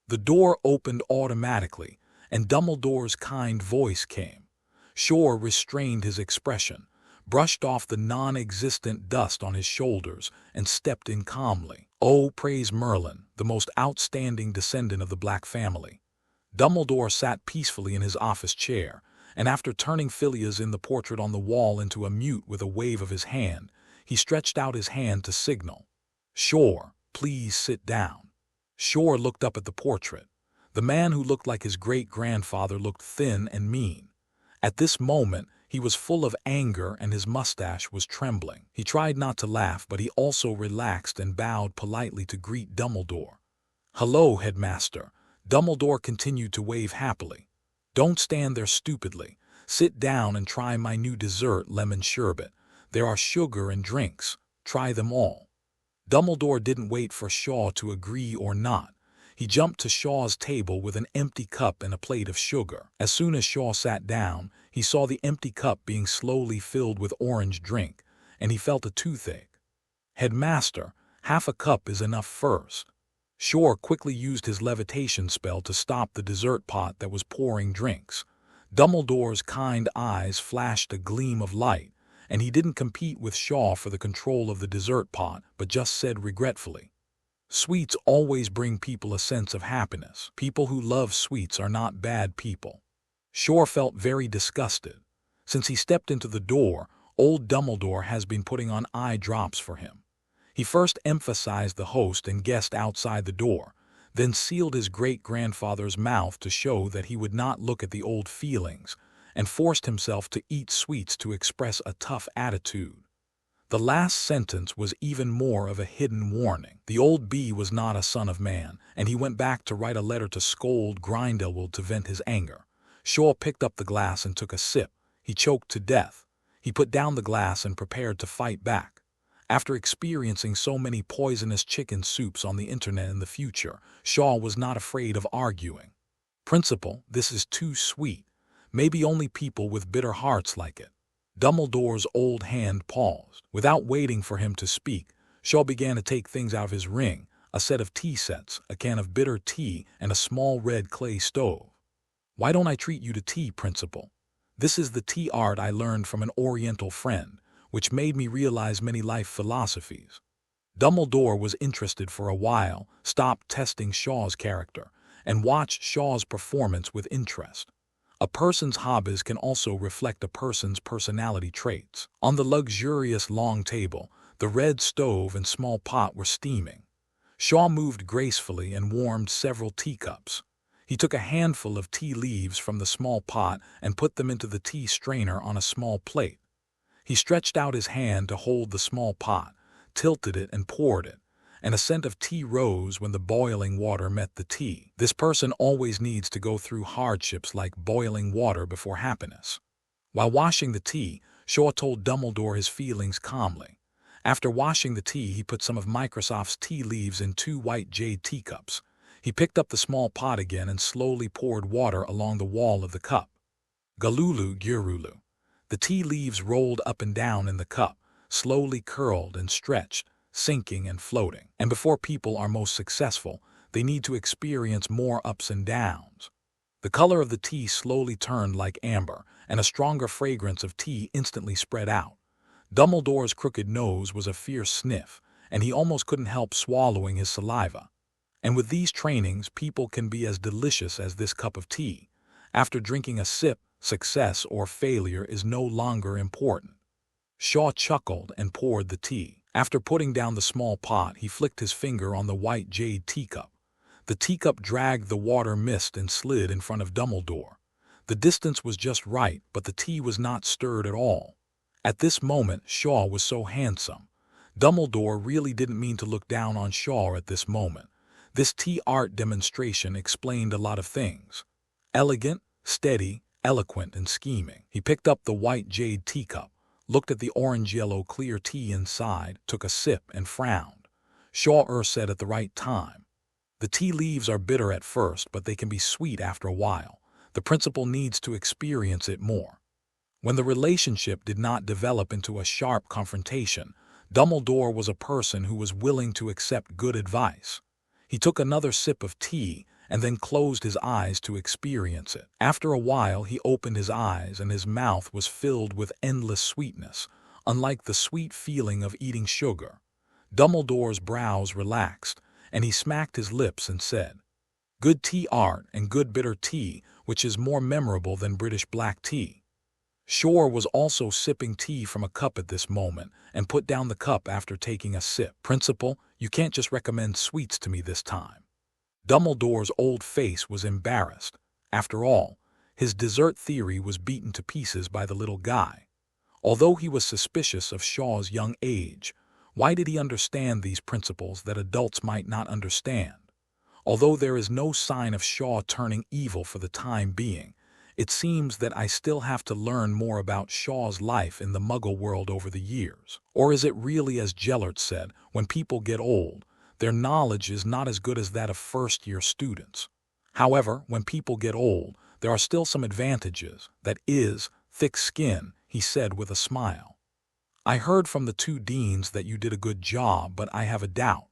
The door opened automatically, and Dumbledore's kind voice came. Shor restrained his expression. brushed off the non-existent dust on his shoulders, and stepped in calmly. Oh, praise Merlin, the most outstanding descendant of the Black family. Dumbledore sat peacefully in his office chair, and after turning Filia's in the portrait on the wall into a mute with a wave of his hand, he stretched out his hand to signal. Shor, please sit down. Shor looked up at the portrait. The man who looked like his great-grandfather looked thin and mean. At this moment, he was full of anger and his mustache was trembling. He tried not to laugh, but he also relaxed and bowed politely to greet Dumbledore. Hello, Headmaster. Dumbledore continued to wave happily. Don't stand there stupidly. Sit down and try my new dessert, lemon sherbet. There are sugar and drinks. Try them all. Dumbledore didn't wait for Shaw to agree or not. He jumped to Shaw's table with an empty cup and a plate of sugar. As soon as Shaw sat down, he saw the empty cup being slowly filled with orange drink, and he felt a toothache. Headmaster, half a cup is enough first. Shor quickly used his levitation spell to stop the dessert pot that was pouring drinks. Dumbledore's kind eyes flashed a gleam of light, and he didn't compete with Shaw for the control of the dessert pot, but just said regretfully, Sweets always bring people a sense of happiness. People who love sweets are not bad people. Shor felt very disgusted. Since he stepped into the door, old Dumbledore has been putting on eye drops for him. He first emphasized the host and guest outside the door, then sealed his great-grandfather's mouth to show that he would not look at the old feelings, and forced himself to eat sweets to express a tough attitude. The last sentence was even more of a hidden warning. The old bee was not a son of man, and he went back to write a letter to scold Grindelwald to vent his anger. Shaw picked up the glass and took a sip. He choked to death. He put down the glass and prepared to fight back. After experiencing so many poisonous chicken soups on the internet in the future, Shaw was not afraid of arguing. Principal, this is too sweet. Maybe only people with bitter hearts like it. Dumbledore's old hand paused. Without waiting for him to speak, Shaw began to take things out of his ring, a set of tea sets, a can of bitter tea, and a small red clay stove. Why don't I treat you to tea, Principal? This is the tea art I learned from an Oriental friend, which made me realize many life philosophies. Dumbledore was interested for a while, stopped testing Shaw's character, and watched Shaw's performance with interest. A person's hobbies can also reflect a person's personality traits. On the luxurious long table, the red stove and small pot were steaming. Shaw moved gracefully and warmed several teacups. He took a handful of tea leaves from the small pot and put them into the tea strainer on a small plate. He stretched out his hand to hold the small pot, tilted it and poured it, and a scent of tea rose when the boiling water met the tea. This person always needs to go through hardships like boiling water before happiness. While washing the tea, Shaw told Dumbledore his feelings calmly. After washing the tea, he put some of Microsoft's tea leaves in 2 white jade teacups. He picked up the small pot again and slowly poured water along the wall of the cup. Galulu Gurulu. The tea leaves rolled up and down in the cup, slowly curled and stretched, sinking and floating. And before people are most successful, they need to experience more ups and downs. The color of the tea slowly turned like amber, and a stronger fragrance of tea instantly spread out. Dumbledore's crooked nose was a fierce sniff, and he almost couldn't help swallowing his saliva. And with these trainings, people can be as delicious as this cup of tea. After drinking a sip, success or failure is no longer important. Shaw chuckled and poured the tea. After putting down the small pot, he flicked his finger on the white jade teacup. The teacup dragged the water mist and slid in front of Dumbledore. The distance was just right, but the tea was not stirred at all. At this moment, Shaw was so handsome. Dumbledore really didn't mean to look down on Shaw at this moment. This tea art demonstration explained a lot of things. Elegant, steady, eloquent, and scheming. He picked up the white jade teacup, looked at the orange-yellow clear tea inside, took a sip, and frowned. Shaw said at the right time, "The tea leaves are bitter at first, but they can be sweet after a while. The principal needs to experience it more." When the relationship did not develop into a sharp confrontation, Dumbledore was a person who was willing to accept good advice. He took another sip of tea and then closed his eyes to experience it. After a while, he opened his eyes and his mouth was filled with endless sweetness, unlike the sweet feeling of eating sugar. Dumbledore's brows relaxed, and he smacked his lips and said, "Good tea art and good bitter tea, which is more memorable than British black tea." Shor was also sipping tea from a cup at this moment and put down the cup after taking a sip. "Principal, you can't just recommend sweets to me this time." Dumbledore's old face was embarrassed. After all, his dessert theory was beaten to pieces by the little guy. Although he was suspicious of Shor's young age, why did he understand these principles that adults might not understand? Although there is no sign of Shor turning evil for the time being, it seems that I still have to learn more about Shor's life in the Muggle world over the years. Or is it really as Gellert said, when people get old, their knowledge is not as good as that of first-year students? However, when people get old, there are still some advantages. That is, thick skin, he said with a smile. "I heard from the two deans that you did a good job, but I have a doubt.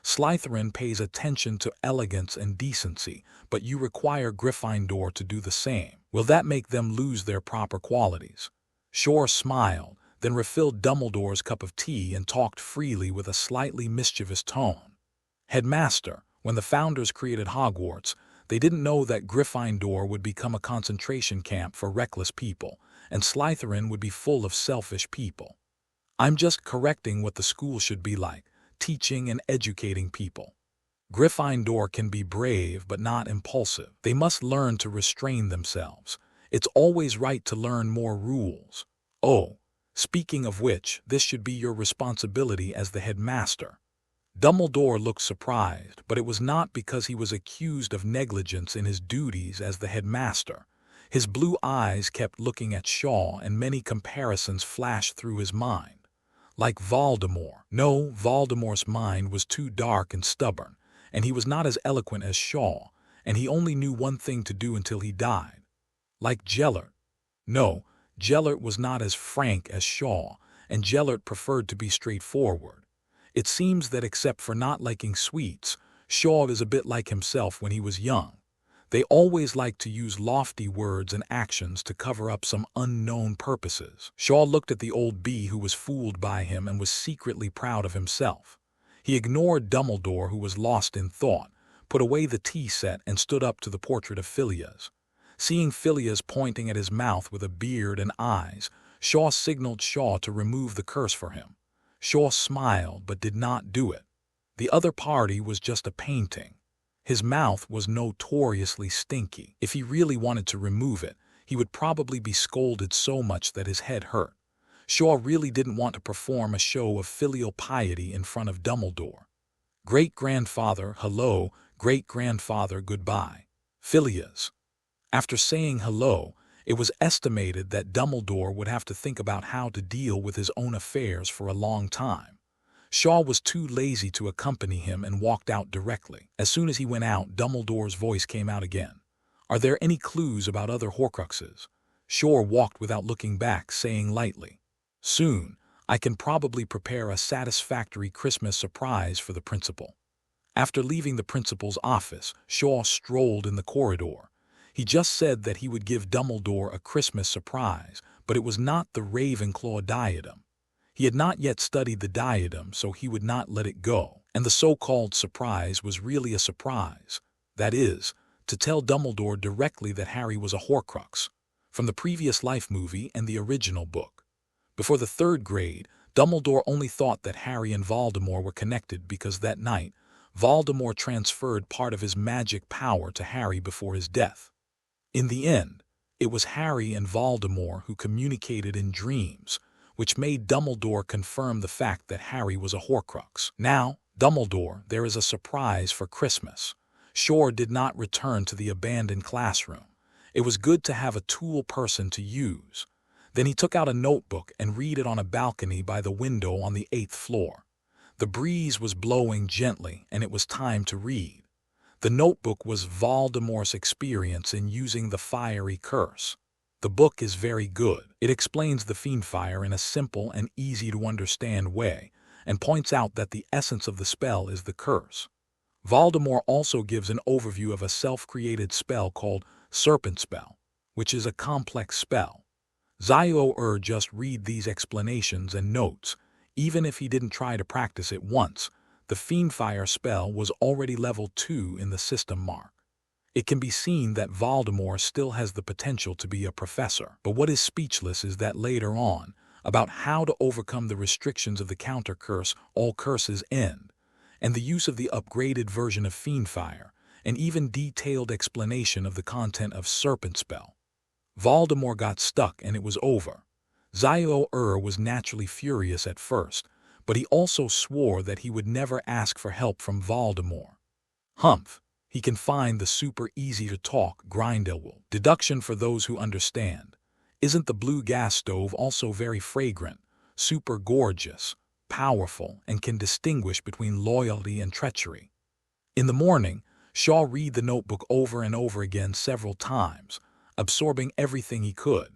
Slytherin pays attention to elegance and decency, but you require Gryffindor to do the same. Will that make them lose their proper qualities?" Shor smiled, then refilled Dumbledore's cup of tea and talked freely with a slightly mischievous tone. "Headmaster, when the founders created Hogwarts, they didn't know that Gryffindor would become a concentration camp for reckless people, and Slytherin would be full of selfish people. I'm just correcting what the school should be like, teaching and educating people. Gryffindor can be brave but not impulsive. They must learn to restrain themselves. It's always right to learn more rules. Oh, speaking of which, this should be your responsibility as the headmaster." Dumbledore looked surprised, but it was not because he was accused of negligence in his duties as the headmaster. His blue eyes kept looking at Shor, and many comparisons flashed through his mind. Like Voldemort. No, Voldemort's mind was too dark and stubborn, and he was not as eloquent as Shor, and he only knew one thing to do until he died. Like Gellert. No, Gellert was not as frank as Shor, and Gellert preferred to be straightforward. It seems that except for not liking sweets, Shor is a bit like himself when he was young. They always like to use lofty words and actions to cover up some unknown purposes. Shor looked at the old bee who was fooled by him and was secretly proud of himself. He ignored Dumbledore, who was lost in thought, put away the tea set and stood up to the portrait of Phileas. Seeing Phileas pointing at his mouth with a beard and eyes, Shor signaled Shor to remove the curse for him. Shor smiled but did not do it. The other party was just a painting. His mouth was notoriously stinky. If he really wanted to remove it, he would probably be scolded so much that his head hurt. Shor really didn't want to perform a show of filial piety in front of Dumbledore. "Great-grandfather, hello, great-grandfather, goodbye. Phileas." After saying hello, it was estimated that Dumbledore would have to think about how to deal with his own affairs for a long time. Shor was too lazy to accompany him and walked out directly. As soon as he went out, Dumbledore's voice came out again. "Are there any clues about other Horcruxes?" Shor walked without looking back, saying lightly, "Soon, I can probably prepare a satisfactory Christmas surprise for the principal." After leaving the principal's office, Shor strolled in the corridor. He just said that he would give Dumbledore a Christmas surprise, but it was not the Ravenclaw diadem. He had not yet studied the diadem, so he would not let it go. And the so-called surprise was really a surprise. That is, to tell Dumbledore directly that Harry was a Horcrux, from the previous Life movie and the original book. Before the 3rd grade, Dumbledore only thought that Harry and Voldemort were connected because that night, Voldemort transferred part of his magic power to Harry before his death. In the end, it was Harry and Voldemort who communicated in dreams, which made Dumbledore confirm the fact that Harry was a Horcrux. "Now, Dumbledore, there is a surprise for Christmas." Shor did not return to the abandoned classroom. It was good to have a tool person to use. Then he took out a notebook and read it on a balcony by the window on the 8th floor. The breeze was blowing gently, and it was time to read. The notebook was Voldemort's experience in using the fiery curse. The book is very good. It explains the Fiendfire in a simple and easy-to-understand way, and points out that the essence of the spell is the curse. Voldemort also gives an overview of a self-created spell called Serpent Spell, which is a complex spell. Heir just read these explanations and notes. Even if he didn't try to practice it once, the Fiendfire spell was already level 2 in the system mark. It can be seen that Voldemort still has the potential to be a professor. But what is speechless is that later on, about how to overcome the restrictions of the counter curse, all curses end, and the use of the upgraded version of Fiendfire, and even detailed explanation of the content of Serpent Spell. Voldemort got stuck and it was over. Heir was naturally furious at first, but he also swore that he would never ask for help from Voldemort. Humph, he can find the super easy-to-talk Grindelwald. Deduction for those who understand. Isn't the blue gas stove also very fragrant, super gorgeous, powerful, and can distinguish between loyalty and treachery? In the morning, Shor read the notebook over and over again several times, absorbing everything he could.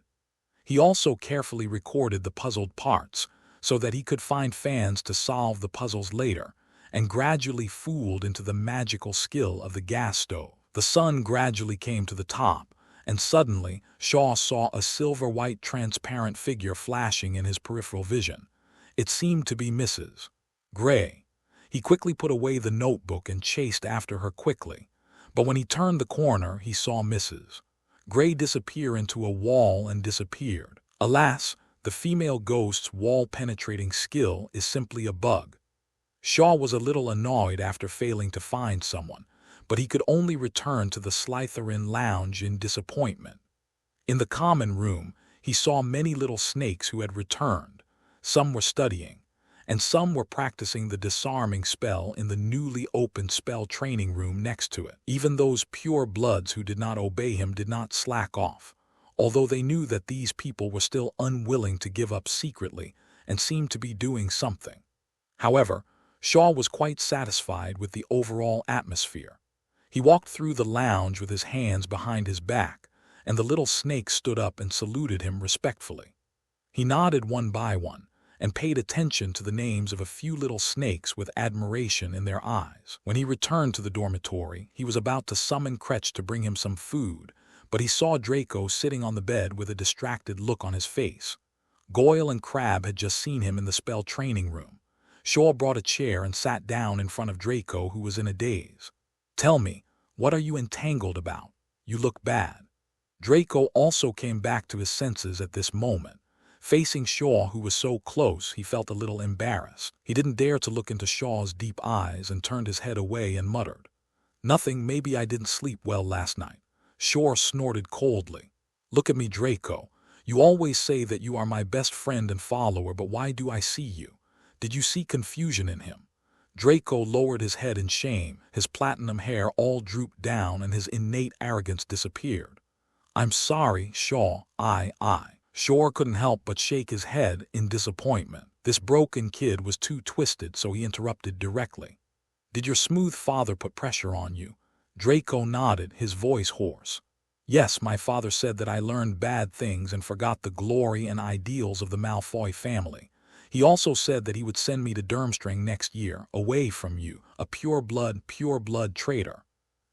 He also carefully recorded the puzzled parts so that he could find fans to solve the puzzles later, and gradually fooled into the magical skill of the gas stove. The sun gradually came to the top, and suddenly Shor saw a silver-white transparent figure flashing in his peripheral vision. It seemed to be Mrs. Gray. He quickly put away the notebook and chased after her quickly, but when he turned the corner he saw Mrs. Gray disappear into a wall and disappeared. Alas, the female ghost's wall-penetrating skill is simply a bug. Shor was a little annoyed after failing to find someone, but he could only return to the Slytherin lounge in disappointment. In the common room, he saw many little snakes who had returned. Some were studying, and some were practicing the disarming spell in the newly opened spell training room next to it. Even those pure bloods who did not obey him did not slack off, although they knew that these people were still unwilling to give up secretly and seemed to be doing something. However, Shor was quite satisfied with the overall atmosphere. He walked through the lounge with his hands behind his back, and the little snakes stood up and saluted him respectfully. He nodded one by one, and paid attention to the names of a few little snakes with admiration in their eyes. When he returned to the dormitory, he was about to summon Cretch to bring him some food, but he saw Draco sitting on the bed with a distracted look on his face. Goyle and Crabbe had just seen him in the spell training room. Shor brought a chair and sat down in front of Draco, who was in a daze. "Tell me, what are you entangled about? You look bad." Draco also came back to his senses at this moment. Facing Shor, who was so close, he felt a little embarrassed. He didn't dare to look into Shor's deep eyes and turned his head away and muttered, "Nothing, maybe I didn't sleep well last night." Shor snorted coldly. "Look at me, Draco. You always say that you are my best friend and follower, but why do I see you? Did you see confusion in him?" Draco lowered his head in shame, his platinum hair all drooped down and his innate arrogance disappeared. "I'm sorry, Shor, Shor couldn't help but shake his head in disappointment. This broken kid was too twisted, so he interrupted directly. "Did your smooth father put pressure on you?" Draco nodded, his voice hoarse. "Yes, my father said that I learned bad things and forgot the glory and ideals of the Malfoy family. He also said that he would send me to Durmstrang next year, away from you, a pure-blood traitor."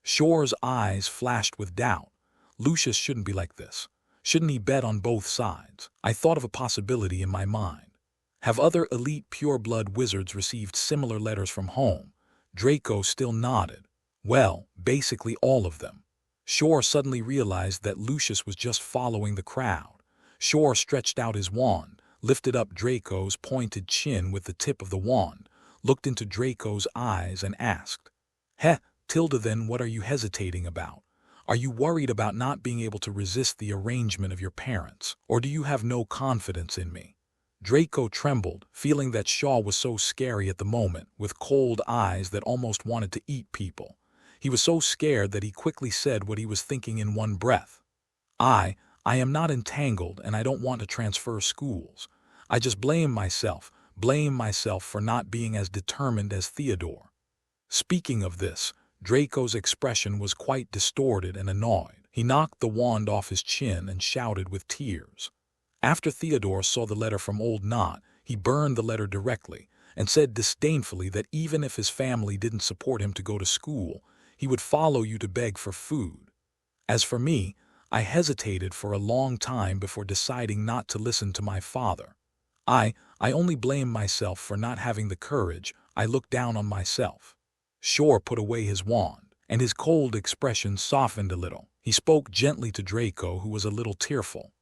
Shor's eyes flashed with doubt. Lucius shouldn't be like this. Shouldn't he bet on both sides? I thought of a possibility in my mind. Have other elite pure-blood wizards received similar letters from home? Draco still nodded. Well, basically all of them. Shor suddenly realized that Lucius was just following the crowd. Shor stretched out his wand, lifted up Draco's pointed chin with the tip of the wand, looked into Draco's eyes and asked, Tilda, then what are you hesitating about? Are you worried about not being able to resist the arrangement of your parents, or do you have no confidence in me?" Draco trembled, feeling that Shor was so scary at the moment, with cold eyes that almost wanted to eat people. He was so scared that he quickly said what he was thinking in one breath. I am not entangled, and I don't want to transfer schools. I just blame myself for not being as determined as Theodore." Speaking of this, Draco's expression was quite distorted and annoyed. He knocked the wand off his chin and shouted with tears. After Theodore saw the letter from Old Knot, he burned the letter directly, and said disdainfully that even if his family didn't support him to go to school, he would follow you to beg for food. As for me, I hesitated for a long time before deciding not to listen to my father. I only blame myself for not having the courage. I looked down on myself. Shor put away his wand, and his cold expression softened a little. He spoke gently to Draco, who was a little tearful.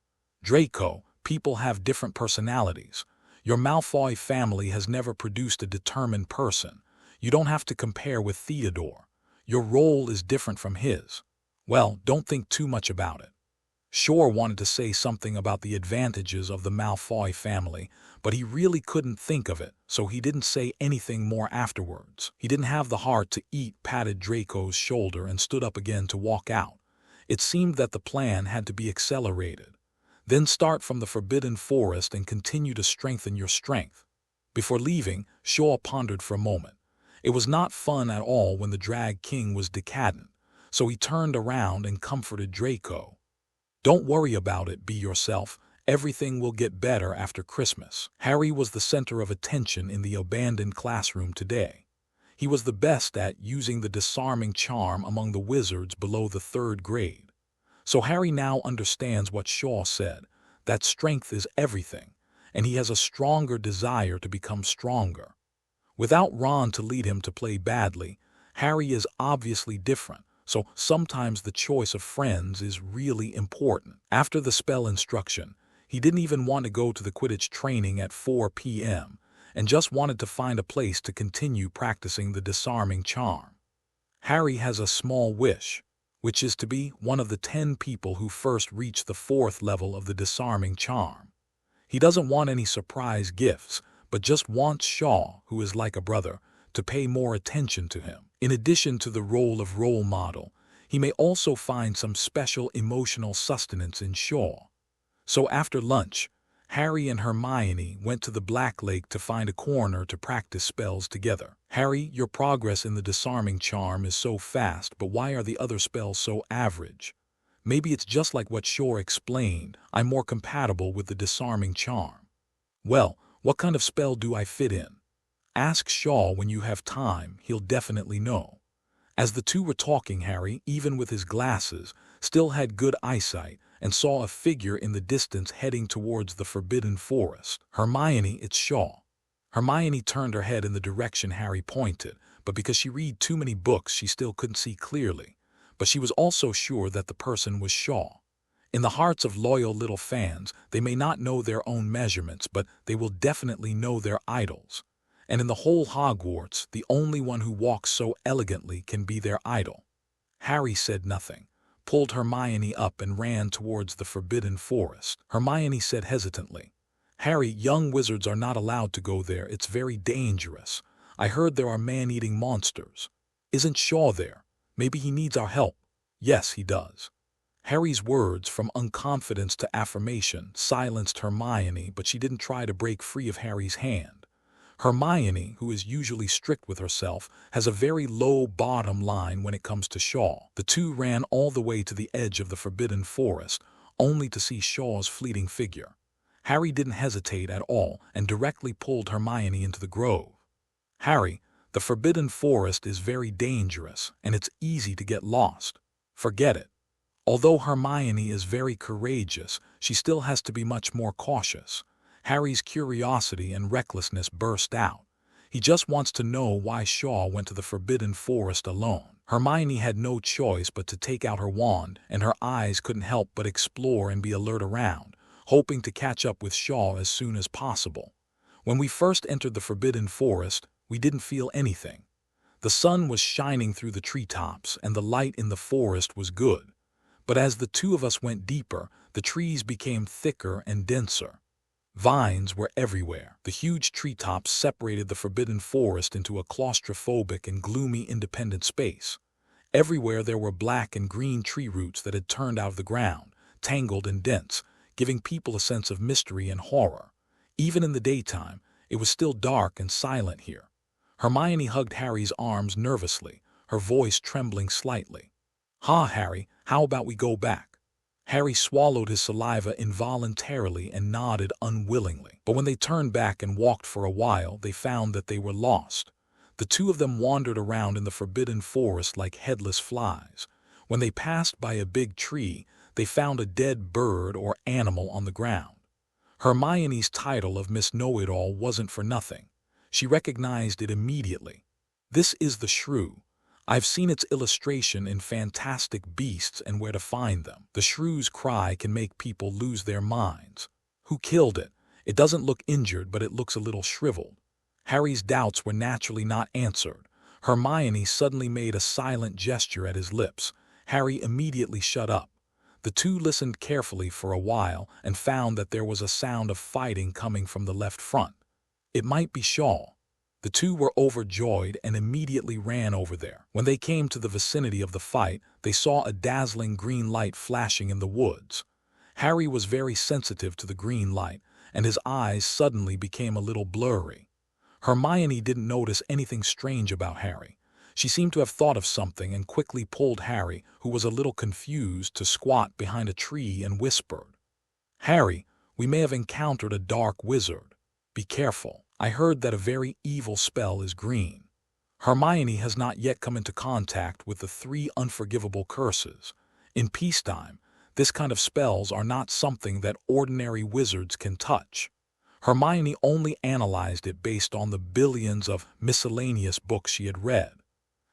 Draco, people have different personalities. Your Malfoy family has never produced a determined person. You don't have to compare with Theodore. Your role is different from his. Well, don't think too much about it. Shor wanted to say something about the advantages of the Malfoy family, but he really couldn't think of it, so he didn't say anything more afterwards. He didn't have the heart to eat, patted Draco's shoulder, and stood up again to walk out. It seemed that the plan had to be accelerated. Then start from the Forbidden Forest and continue to strengthen your strength. Before leaving, Shor pondered for a moment. It was not fun at all when the Drag King was decadent, so he turned around and comforted Draco. Don't worry about it, be yourself. Everything will get better after Christmas. Harry was the center of attention in the abandoned classroom today. He was the best at using the disarming charm among the wizards below the 3rd grade. So Harry now understands what Shor said, that strength is everything, and he has a stronger desire to become stronger. Without Ron to lead him to play badly, Harry is obviously different, so sometimes the choice of friends is really important. After the spell instruction, he didn't even want to go to the Quidditch training at 4 p.m. and just wanted to find a place to continue practicing the disarming charm. Harry has a small wish, which is to be one of the 10 people who first reach the 4th level of the disarming charm. He doesn't want any surprise gifts, but just wants Shaw, who is like a brother, to pay more attention to him. In addition to the role of role model, he may also find some special emotional sustenance in Shaw. So after lunch, Harry and Hermione went to the Black Lake to find a corner to practice spells together. Harry, your progress in the disarming charm is so fast, but why are the other spells so average? Maybe it's just like what Shor explained, I'm more compatible with the disarming charm. Well, what kind of spell do I fit in? Ask Shaw when you have time, he'll definitely know. As the two were talking, Harry, even with his glasses, still had good eyesight and saw a figure in the distance heading towards the Forbidden Forest. Hermione, it's Shaw. Hermione turned her head in the direction Harry pointed, but because she read too many books she still couldn't see clearly. But she was also sure that the person was Shaw. In the hearts of loyal little fans, they may not know their own measurements, but they will definitely know their idols. And in the whole Hogwarts, the only one who walks so elegantly can be their idol. Harry said nothing, pulled Hermione up and ran towards the Forbidden Forest. Hermione said hesitantly, Harry, young wizards are not allowed to go there. It's very dangerous. I heard there are man-eating monsters. Isn't Shaw there? Maybe he needs our help. Yes, he does. Harry's words, from unconfidence to affirmation, silenced Hermione, but she didn't try to break free of Harry's hand. Hermione, who is usually strict with herself, has a very low bottom line when it comes to Shaw. The two ran all the way to the edge of the Forbidden Forest, only to see Shaw's fleeting figure. Harry didn't hesitate at all and directly pulled Hermione into the grove. Harry, the Forbidden Forest is very dangerous, and it's easy to get lost. Forget it. Although Hermione is very courageous, she still has to be much more cautious. Harry's curiosity and recklessness burst out. He just wants to know why Shaw went to the Forbidden Forest alone. Hermione had no choice but to take out her wand, and her eyes couldn't help but explore and be alert around, hoping to catch up with Shaw as soon as possible. When we first entered the Forbidden Forest, we didn't feel anything. The sun was shining through the treetops, and the light in the forest was good. But as the two of us went deeper, the trees became thicker and denser. Vines were everywhere. The huge treetops separated the Forbidden Forest into a claustrophobic and gloomy independent space. Everywhere there were black and green tree roots that had turned out of the ground, tangled and dense, giving people a sense of mystery and horror. Even in the daytime, it was still dark and silent here. Hermione hugged Harry's arms nervously, her voice trembling slightly. "Ha, Harry, how about we go back?" Harry swallowed his saliva involuntarily and nodded unwillingly. But when they turned back and walked for a while, they found that they were lost. The two of them wandered around in the forbidden forest like headless flies. When they passed by a big tree, they found a dead bird or animal on the ground. Hermione's title of Miss Know-It-All wasn't for nothing. She recognized it immediately. This is the shrew. I've seen its illustration in Fantastic Beasts and Where to Find Them. The shrew's cry can make people lose their minds. Who killed it? It doesn't look injured, but it looks a little shriveled. Harry's doubts were naturally not answered. Hermione suddenly made a silent gesture at his lips. Harry immediately shut up. The two listened carefully for a while and found that there was a sound of fighting coming from the left front. It might be Shor. The two were overjoyed and immediately ran over there. When they came to the vicinity of the fight, they saw a dazzling green light flashing in the woods. Harry was very sensitive to the green light, and his eyes suddenly became a little blurry. Hermione didn't notice anything strange about Harry. She seemed to have thought of something and quickly pulled Harry, who was a little confused, to squat behind a tree and whispered, "Harry, we may have encountered a dark wizard. Be careful. I heard that a very evil spell is green." Hermione has not yet come into contact with the 3 unforgivable curses. In peacetime, this kind of spells are not something that ordinary wizards can touch. Hermione only analyzed it based on the billions of miscellaneous books she had read.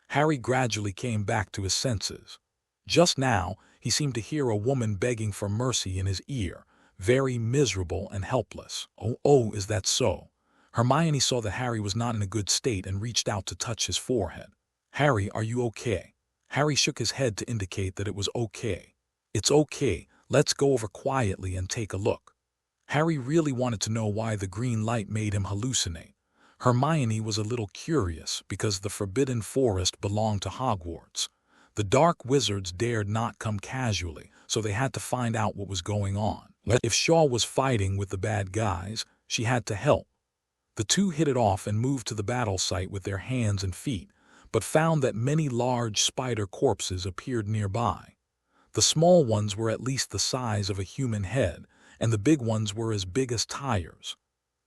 Harry gradually came back to his senses. Just now, he seemed to hear a woman begging for mercy in his ear, very miserable and helpless. Oh, is that so? Hermione saw that Harry was not in a good state and reached out to touch his forehead. "Harry, are you okay?" Harry shook his head to indicate that it was okay. "It's okay. Let's go over quietly and take a look." Harry really wanted to know why the green light made him hallucinate. Hermione was a little curious because the Forbidden Forest belonged to Hogwarts. The dark wizards dared not come casually, so they had to find out what was going on. If Shor was fighting with the bad guys, she had to help. The two hit it off and moved to the battle site with their hands and feet, but found that many large spider corpses appeared nearby. The small ones were at least the size of a human head, and the big ones were as big as tires.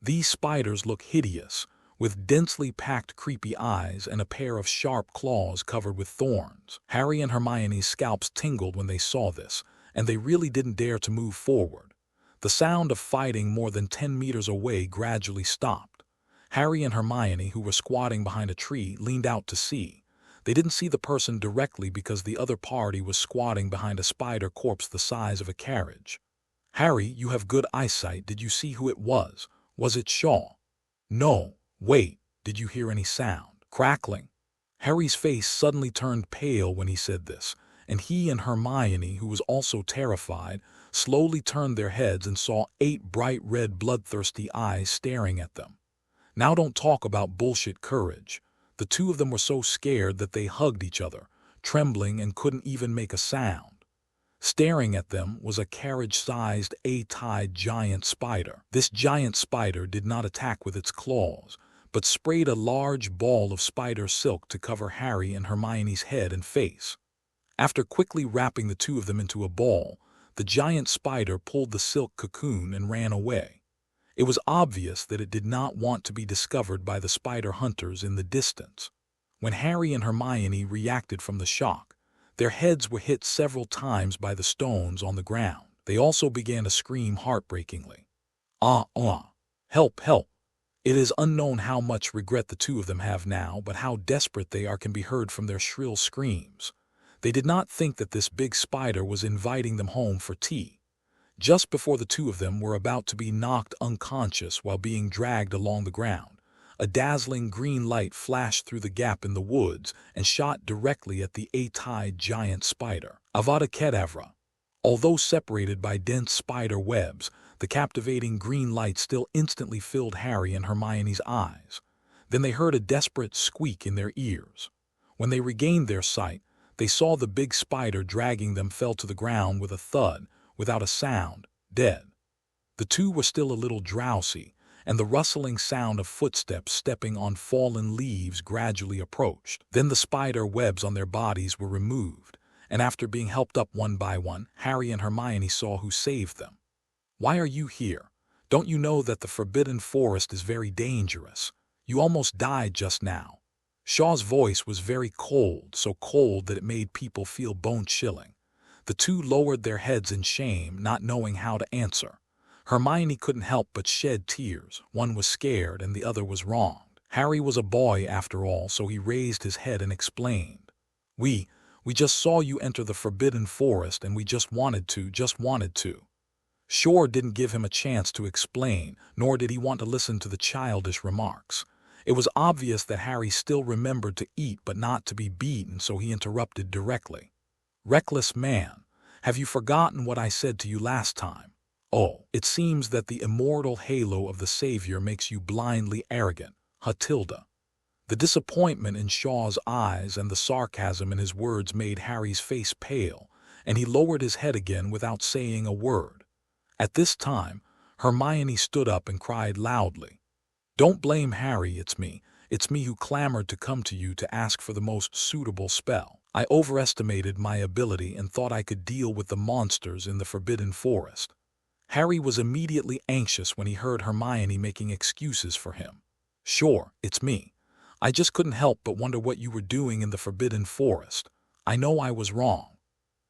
These spiders look hideous, with densely packed creepy eyes and a pair of sharp claws covered with thorns. Harry and Hermione's scalps tingled when they saw this, and they really didn't dare to move forward. The sound of fighting more than 10 meters away gradually stopped. Harry and Hermione, who were squatting behind a tree, leaned out to see. They didn't see the person directly because the other party was squatting behind a spider corpse the size of a carriage. "Harry, you have good eyesight. Did you see who it was? Was it Shor?" "No. Wait, did you hear any sound?" Crackling. Harry's face suddenly turned pale when he said this, and he and Hermione, who was also terrified, slowly turned their heads and saw 8 bright red bloodthirsty eyes staring at them. Now don't talk about bullshit courage. The two of them were so scared that they hugged each other, trembling and couldn't even make a sound. Staring at them was a carriage-sized, A-tied giant spider. This giant spider did not attack with its claws, but sprayed a large ball of spider silk to cover Harry and Hermione's head and face. After quickly wrapping the two of them into a ball, the giant spider pulled the silk cocoon and ran away. It was obvious that it did not want to be discovered by the spider hunters in the distance. When Harry and Hermione reacted from the shock, their heads were hit several times by the stones on the ground. They also began to scream heartbreakingly. Help, help. It is unknown how much regret the two of them have now, but how desperate they are can be heard from their shrill screams. They did not think that this big spider was inviting them home for tea. Just before the two of them were about to be knocked unconscious while being dragged along the ground, a dazzling green light flashed through the gap in the woods and shot directly at the 8-tied giant spider. Avada Kedavra. Although separated by dense spider webs, the captivating green light still instantly filled Harry and Hermione's eyes. Then they heard a desperate squeak in their ears. When they regained their sight, they saw the big spider dragging them fell to the ground with a thud, without a sound, dead. The two were still a little drowsy, and the rustling sound of footsteps stepping on fallen leaves gradually approached. Then the spider webs on their bodies were removed, and after being helped up one by one, Harry and Hermione saw who saved them. "Why are you here? Don't you know that the Forbidden Forest is very dangerous? You almost died just now." Shaw's voice was very cold, so cold that it made people feel bone-chilling. The two lowered their heads in shame, not knowing how to answer. Hermione couldn't help but shed tears. One was scared and the other was wronged. Harry was a boy after all, so he raised his head and explained. We just saw you enter the Forbidden Forest and we just wanted to. Shor didn't give him a chance to explain, nor did he want to listen to the childish remarks. It was obvious that Harry still remembered to eat but not to be beaten, so he interrupted directly. "Reckless man, have you forgotten what I said to you last time? Oh, it seems that the immortal halo of the Savior makes you blindly arrogant, Hatilda." The disappointment in Shaw's eyes and the sarcasm in his words made Harry's face pale, and he lowered his head again without saying a word. At this time, Hermione stood up and cried loudly. "Don't blame Harry, it's me. It's me who clamored to come to you to ask for the most suitable spell. I overestimated my ability and thought I could deal with the monsters in the Forbidden Forest." Harry was immediately anxious when he heard Hermione making excuses for him. "Sure, it's me. I just couldn't help but wonder what you were doing in the Forbidden Forest. I know I was wrong."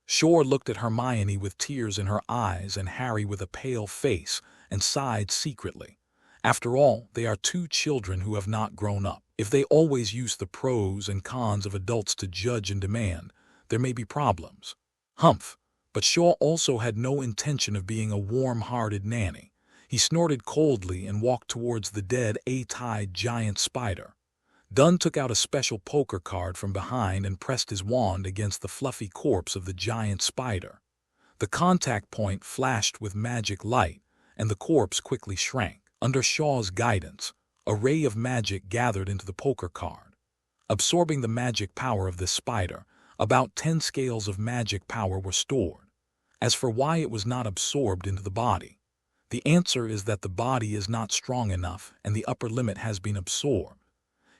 Shor looked at Hermione with tears in her eyes and Harry with a pale face and sighed secretly. After all, they are two children who have not grown up. If they always use the pros and cons of adults to judge and demand, there may be problems. Humph! But Shor also had no intention of being a warm-hearted nanny. He snorted coldly and walked towards the dead, eight-eyed giant spider. Dunn took out a special poker card from behind and pressed his wand against the fluffy corpse of the giant spider. The contact point flashed with magic light, and the corpse quickly shrank. Under Shaw's guidance, a ray of magic gathered into the poker card. Absorbing the magic power of this spider, about 10 scales of magic power were stored. As for why it was not absorbed into the body, the answer is that the body is not strong enough and the upper limit has been absorbed.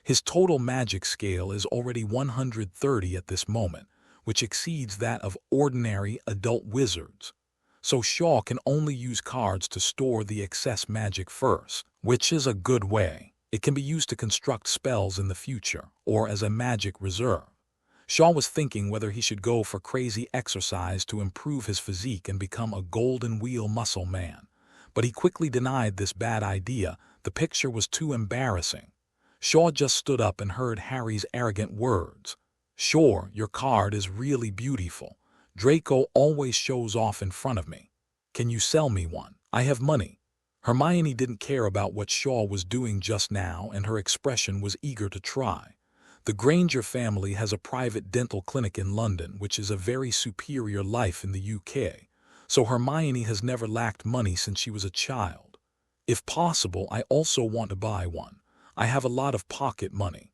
His total magic scale is already 130 at this moment, which exceeds that of ordinary adult wizards. So Shaw can only use cards to store the excess magic first, which is a good way. It can be used to construct spells in the future, or as a magic reserve. Shaw was thinking whether he should go for crazy exercise to improve his physique and become a golden wheel muscle man. But he quickly denied this bad idea. The picture was too embarrassing. Shaw just stood up and heard Harry's arrogant words. "Sure, your card is really beautiful. Draco always shows off in front of me. Can you sell me one? I have money." Hermione didn't care about what Shaw was doing just now, and her expression was eager to try. The Granger family has a private dental clinic in London, which is a very superior life in the UK, so Hermione has never lacked money since she was a child. "If possible, I also want to buy one. I have a lot of pocket money."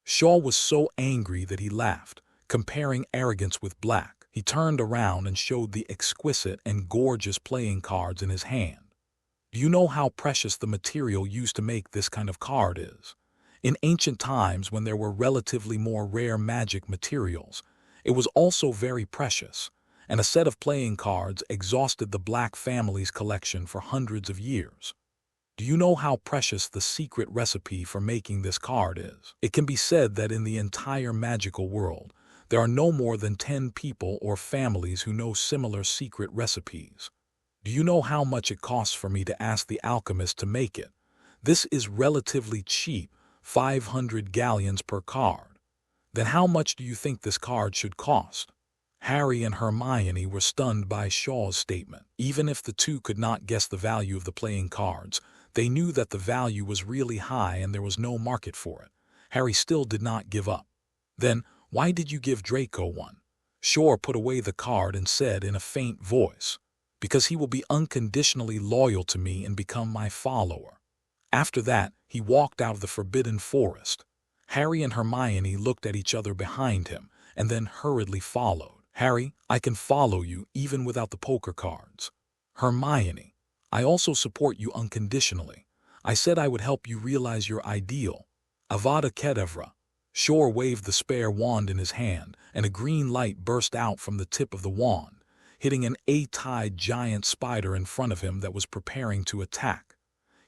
Shaw was so angry that he laughed, comparing arrogance with black. He turned around and showed the exquisite and gorgeous playing cards in his hand. "Do you know how precious the material used to make this kind of card is? In ancient times, when there were relatively more rare magic materials, it was also very precious, and a set of playing cards exhausted the Black family's collection for hundreds of years. Do you know how precious the secret recipe for making this card is? It can be said that in the entire magical world, there are no more than 10 people or families who know similar secret recipes. Do you know how much it costs for me to ask the alchemist to make it? This is relatively cheap, 500 galleons per card. Then how much do you think this card should cost?" Harry and Hermione were stunned by Shaw's statement. Even if the two could not guess the value of the playing cards, they knew that the value was really high and there was no market for it. Harry still did not give up. "Then, why did you give Draco one?" Shor put away the card and said in a faint voice, "Because he will be unconditionally loyal to me and become my follower." After that, he walked out of the Forbidden Forest. Harry and Hermione looked at each other behind him and then hurriedly followed. "Harry, I can follow you even without the poker cards." "Hermione, I also support you unconditionally. I said I would help you realize your ideal. Avada Kedavra." Shor waved the spare wand in his hand, and a green light burst out from the tip of the wand, hitting an eight-eyed giant spider in front of him that was preparing to attack.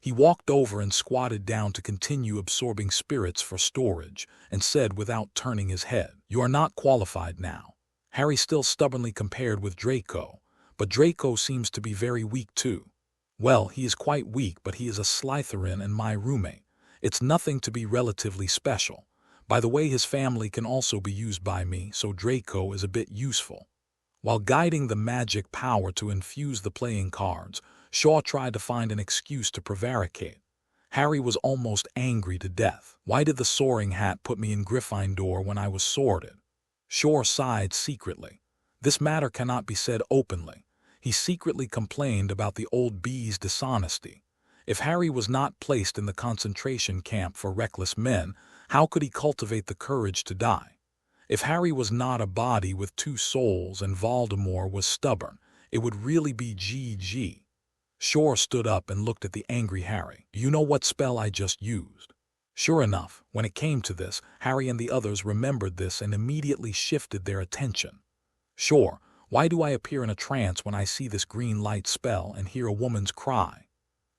He walked over and squatted down to continue absorbing spirits for storage, and said without turning his head, "You are not qualified now." Harry still stubbornly compared with Draco, but Draco seems to be very weak too. Well, he is quite weak, but he is a Slytherin and my roommate. It's nothing to be relatively special. By the way, his family can also be used by me, so Draco is a bit useful. While guiding the magic power to infuse the playing cards, Shor tried to find an excuse to prevaricate. Harry was almost angry to death. Why did the soaring hat put me in Gryffindor when I was sorted? Shor sighed secretly. This matter cannot be said openly. He secretly complained about the old bee's dishonesty. If Harry was not placed in the concentration camp for reckless men, how could he cultivate the courage to die? If Harry was not a body with two souls and Voldemort was stubborn, it would really be GG. Shor stood up and looked at the angry Harry. "Do you know what spell I just used?" Sure enough, when it came to this, Harry and the others remembered this and immediately shifted their attention. "Shor, why do I appear in a trance when I see this green light spell and hear a woman's cry?"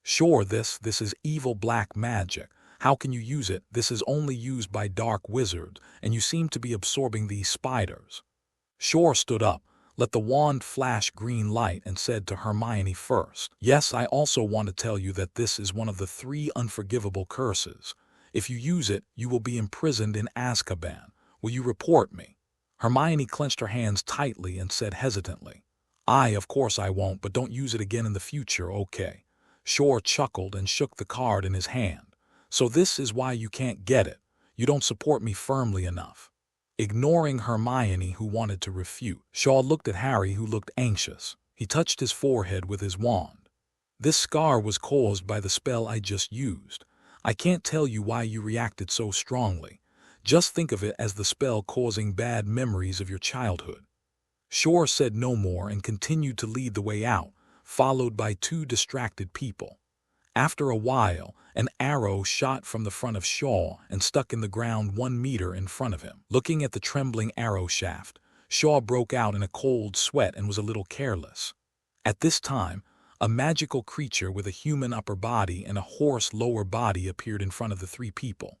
"Shor, this is evil black magic. How can you use it? This is only used by dark wizards, and you seem to be absorbing these spiders." Shor stood up, let the wand flash green light, and said to Hermione first, "Yes, I also want to tell you that this is one of the 3 unforgivable curses. If you use it, you will be imprisoned in Azkaban. Will you report me?" Hermione clenched her hands tightly and said hesitantly, Of course I won't, but don't use it again in the future, okay?" Shor chuckled and shook the card in his hand. "So this is why you can't get it. You don't support me firmly enough." Ignoring Hermione, who wanted to refute, Shor looked at Harry, who looked anxious. He touched his forehead with his wand. "This scar was caused by the spell I just used. I can't tell you why you reacted so strongly. Just think of it as the spell causing bad memories of your childhood." Shor said no more and continued to lead the way out, followed by 2 distracted people. After a while, an arrow shot from the front of Shor and stuck in the ground 1 meter in front of him. Looking at the trembling arrow shaft, Shor broke out in a cold sweat and was a little careless. At this time, a magical creature with a human upper body and a horse lower body appeared in front of the 3 people.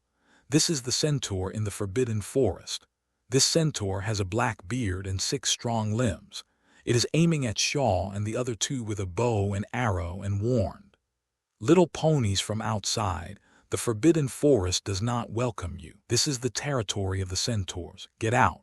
This is the centaur in the Forbidden Forest. This centaur has a black beard and 6 strong limbs. It is aiming at Shor and the other 2 with a bow and arrow and warned, "Little ponies from outside, the Forbidden Forest does not welcome you. This is the territory of the centaurs. Get out."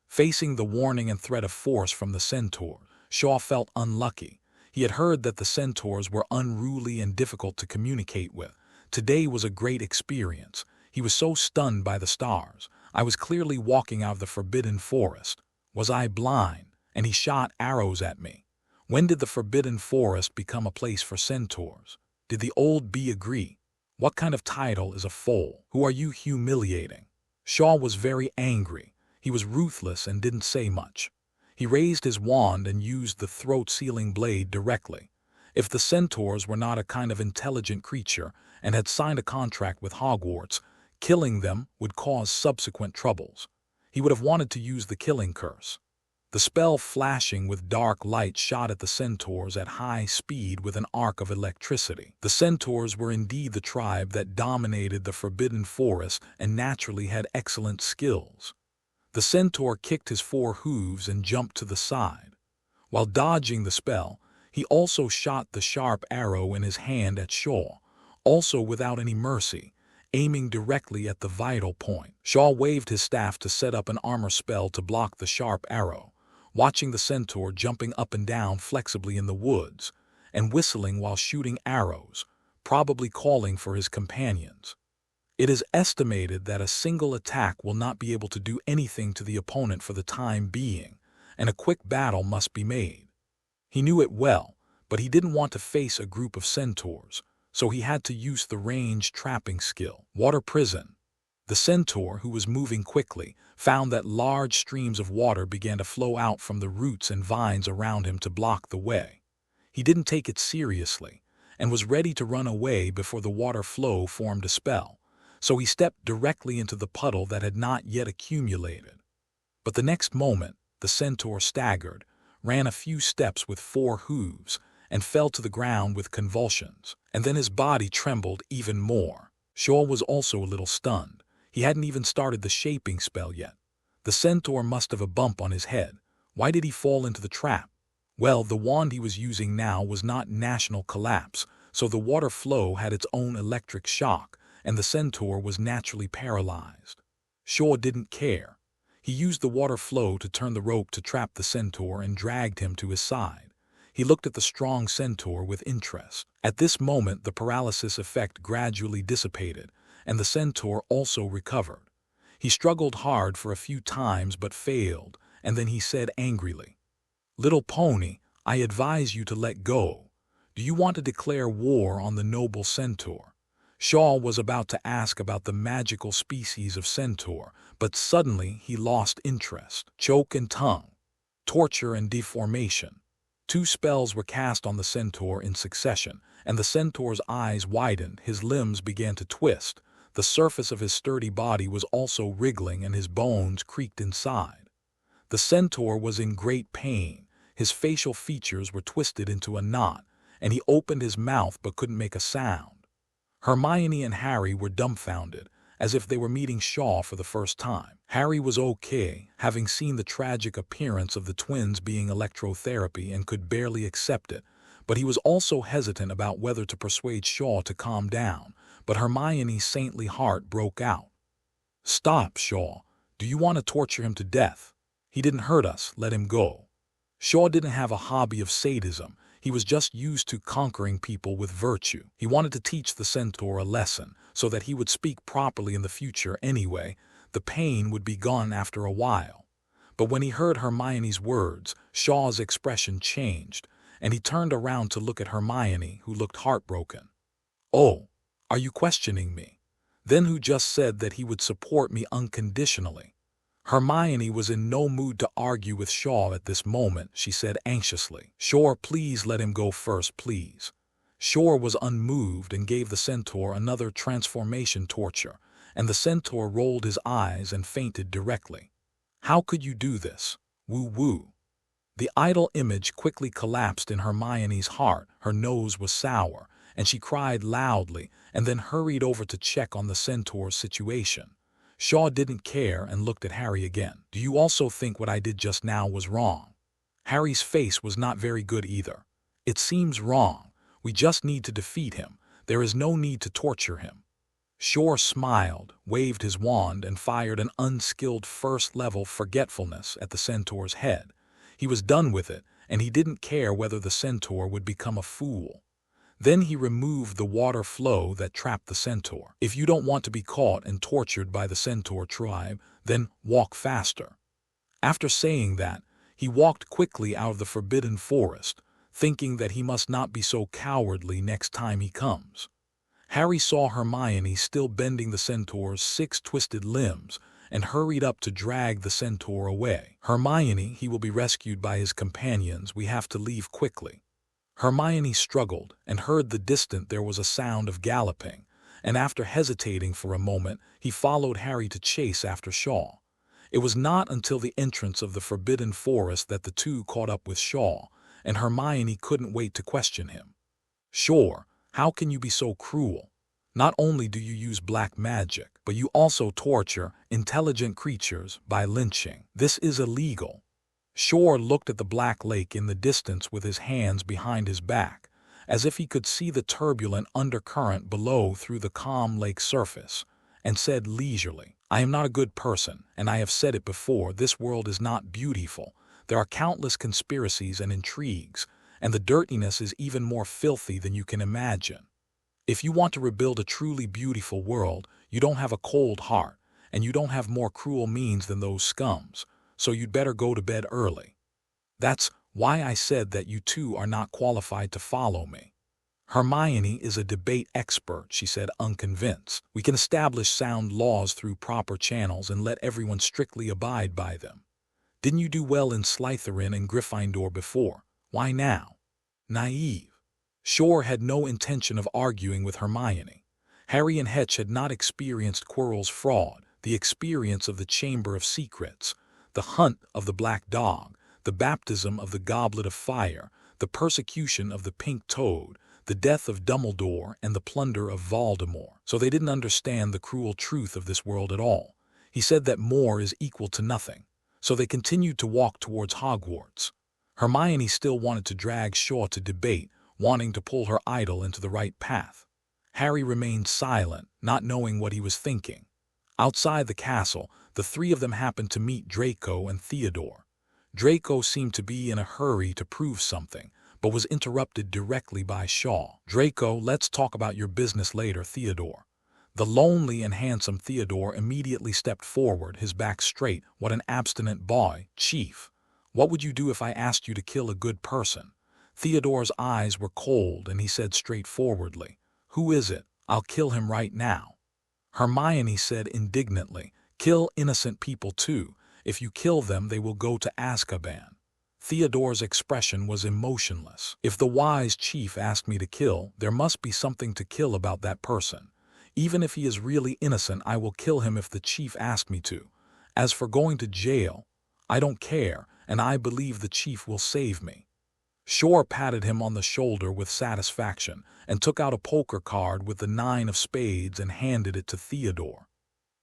Facing the warning and threat of force from the centaur, Shor felt unlucky. He had heard that the centaurs were unruly and difficult to communicate with. Today was a great experience. He was so stunned by the stars. I was clearly walking out of the Forbidden Forest. Was I blind? And he shot arrows at me. When did the Forbidden Forest become a place for centaurs? Did the old bee agree? What kind of title is a foal? Who are you humiliating? Shor was very angry. He was ruthless and didn't say much. He raised his wand and used the throat-sealing blade directly. If the centaurs were not a kind of intelligent creature and had signed a contract with Hogwarts, killing them would cause subsequent troubles. He would have wanted to use the killing curse. The spell flashing with dark light shot at the centaurs at high speed with an arc of electricity. The centaurs were indeed the tribe that dominated the Forbidden Forest and naturally had excellent skills. The centaur kicked his 4 hooves and jumped to the side. While dodging the spell, he also shot the sharp arrow in his hand at Shor, also without any mercy, aiming directly at the vital point. Shor waved his staff to set up an armor spell to block the sharp arrow, watching the centaur jumping up and down flexibly in the woods, and whistling while shooting arrows, probably calling for his companions. It is estimated that a single attack will not be able to do anything to the opponent for the time being, and a quick battle must be made. He knew it well, but he didn't want to face a group of centaurs, so he had to use the ranged trapping skill. Water prison. The centaur, who was moving quickly, found that large streams of water began to flow out from the roots and vines around him to block the way. He didn't take it seriously, and was ready to run away before the water flow formed a spell. so he stepped directly into the puddle that had not yet accumulated. But the next moment, the centaur staggered, ran a few steps with 4 hooves, and fell to the ground with convulsions, and then his body trembled even more. Shor was also a little stunned. He hadn't even started the shaping spell yet. The centaur must have a bump on his head. Why did he fall into the trap? Well, the wand he was using now was not national collapse, so the water flow had its own electric shock, and the centaur was naturally paralyzed. Shor didn't care. He used the water flow to turn the rope to trap the centaur and dragged him to his side. He looked at the strong centaur with interest. At this moment, the paralysis effect gradually dissipated, and the centaur also recovered. He struggled hard for a few times but failed, and then he said angrily, "Little pony, I advise you to let go. Do you want to declare war on the noble centaur?" Shor was about to ask about the magical species of centaur, but suddenly he lost interest. Choke and tongue, torture and deformation. 2 spells were cast on the centaur in succession, and the centaur's eyes widened, his limbs began to twist. The surface of his sturdy body was also wriggling and his bones creaked inside. The centaur was in great pain. His facial features were twisted into a knot, and he opened his mouth but couldn't make a sound. Hermione and Harry were dumbfounded, as if they were meeting Shor for the first time. Harry was okay, having seen the tragic appearance of the twins being electrotherapy and could barely accept it, but he was also hesitant about whether to persuade Shor to calm down. But Hermione's saintly heart broke out. "Stop, Shor. Do you want to torture him to death? He didn't hurt us, let him go." Shor didn't have a hobby of sadism. He was just used to conquering people with virtue. He wanted to teach the centaur a lesson, so that he would speak properly in the future anyway. The pain would be gone after a while. But when he heard Hermione's words, Shor's expression changed, and he turned around to look at Hermione, who looked heartbroken. "Oh, are you questioning me? Then who just said that he would support me unconditionally?" Hermione was in no mood to argue with Shor at this moment. She said anxiously, "Shor, please let him go first, please." Shor was unmoved and gave the centaur another transformation torture, and the centaur rolled his eyes and fainted directly. "How could you do this? Woo-woo." The idol image quickly collapsed in Hermione's heart. Her nose was sour, and she cried loudly and then hurried over to check on the centaur's situation. Shor didn't care and looked at Harry again. "Do you also think what I did just now was wrong?" Harry's face was not very good either. "It seems wrong. We just need to defeat him. There is no need to torture him." Shor smiled, waved his wand, and fired an unskilled first-level forgetfulness at the centaur's head. He was done with it, and he didn't care whether the centaur would become a fool. Then he removed the water flow that trapped the centaur. "If you don't want to be caught and tortured by the centaur tribe, then walk faster." After saying that, he walked quickly out of the forbidden forest, thinking that he must not be so cowardly next time he comes. Harry saw Hermione still bending the centaur's 6 twisted limbs and hurried up to drag the centaur away. "Hermione, he will be rescued by his companions. We have to leave quickly." Hermione struggled and heard the distant there was a sound of galloping, and after hesitating for a moment, he followed Harry to chase after Shor. It was not until the entrance of the forbidden forest that the two caught up with Shor, and Hermione couldn't wait to question him. "Shor, how can you be so cruel? Not only do you use black magic, but you also torture intelligent creatures by lynching. This is illegal." Shor looked at the black lake in the distance with his hands behind his back, as if he could see the turbulent undercurrent below through the calm lake surface, and said leisurely, "I am not a good person, and I have said it before, this world is not beautiful. There are countless conspiracies and intrigues, and the dirtiness is even more filthy than you can imagine. If you want to rebuild a truly beautiful world, you don't have a cold heart, and you don't have more cruel means than those scums. So you'd better go to bed early. That's why I said that you two are not qualified to follow me." "Hermione is a debate expert," she said, unconvinced. "We can establish sound laws through proper channels and let everyone strictly abide by them. Didn't you do well in Slytherin and Gryffindor before? Why now?" Naive. Shor had no intention of arguing with Hermione. Harry and Hetch had not experienced Quirrell's fraud, the experience of the Chamber of Secrets, the hunt of the Black Dog, the baptism of the Goblet of Fire, the persecution of the Pink Toad, the death of Dumbledore, and the plunder of Voldemort. So they didn't understand the cruel truth of this world at all. He said that more is equal to nothing. So they continued to walk towards Hogwarts. Hermione still wanted to drag Shor to debate, wanting to pull her idol into the right path. Harry remained silent, not knowing what he was thinking. Outside the castle, the three of them happened to meet Draco and Theodore. Draco seemed to be in a hurry to prove something, but was interrupted directly by Shor. "Draco, let's talk about your business later, Theodore." The lonely and handsome Theodore immediately stepped forward, his back straight. "What an obstinate boy, Chief. What would you do if I asked you to kill a good person?" Theodore's eyes were cold, and he said straightforwardly, "Who is it? I'll kill him right now." Hermione said indignantly, "Kill innocent people too. If you kill them, they will go to Azkaban." Theodore's expression was emotionless. "If the wise chief asked me to kill, there must be something to kill about that person. Even if he is really innocent, I will kill him if the chief asked me to. As for going to jail, I don't care, and I believe the chief will save me." Shor patted him on the shoulder with satisfaction and took out a poker card with the 9 of spades and handed it to Theodore.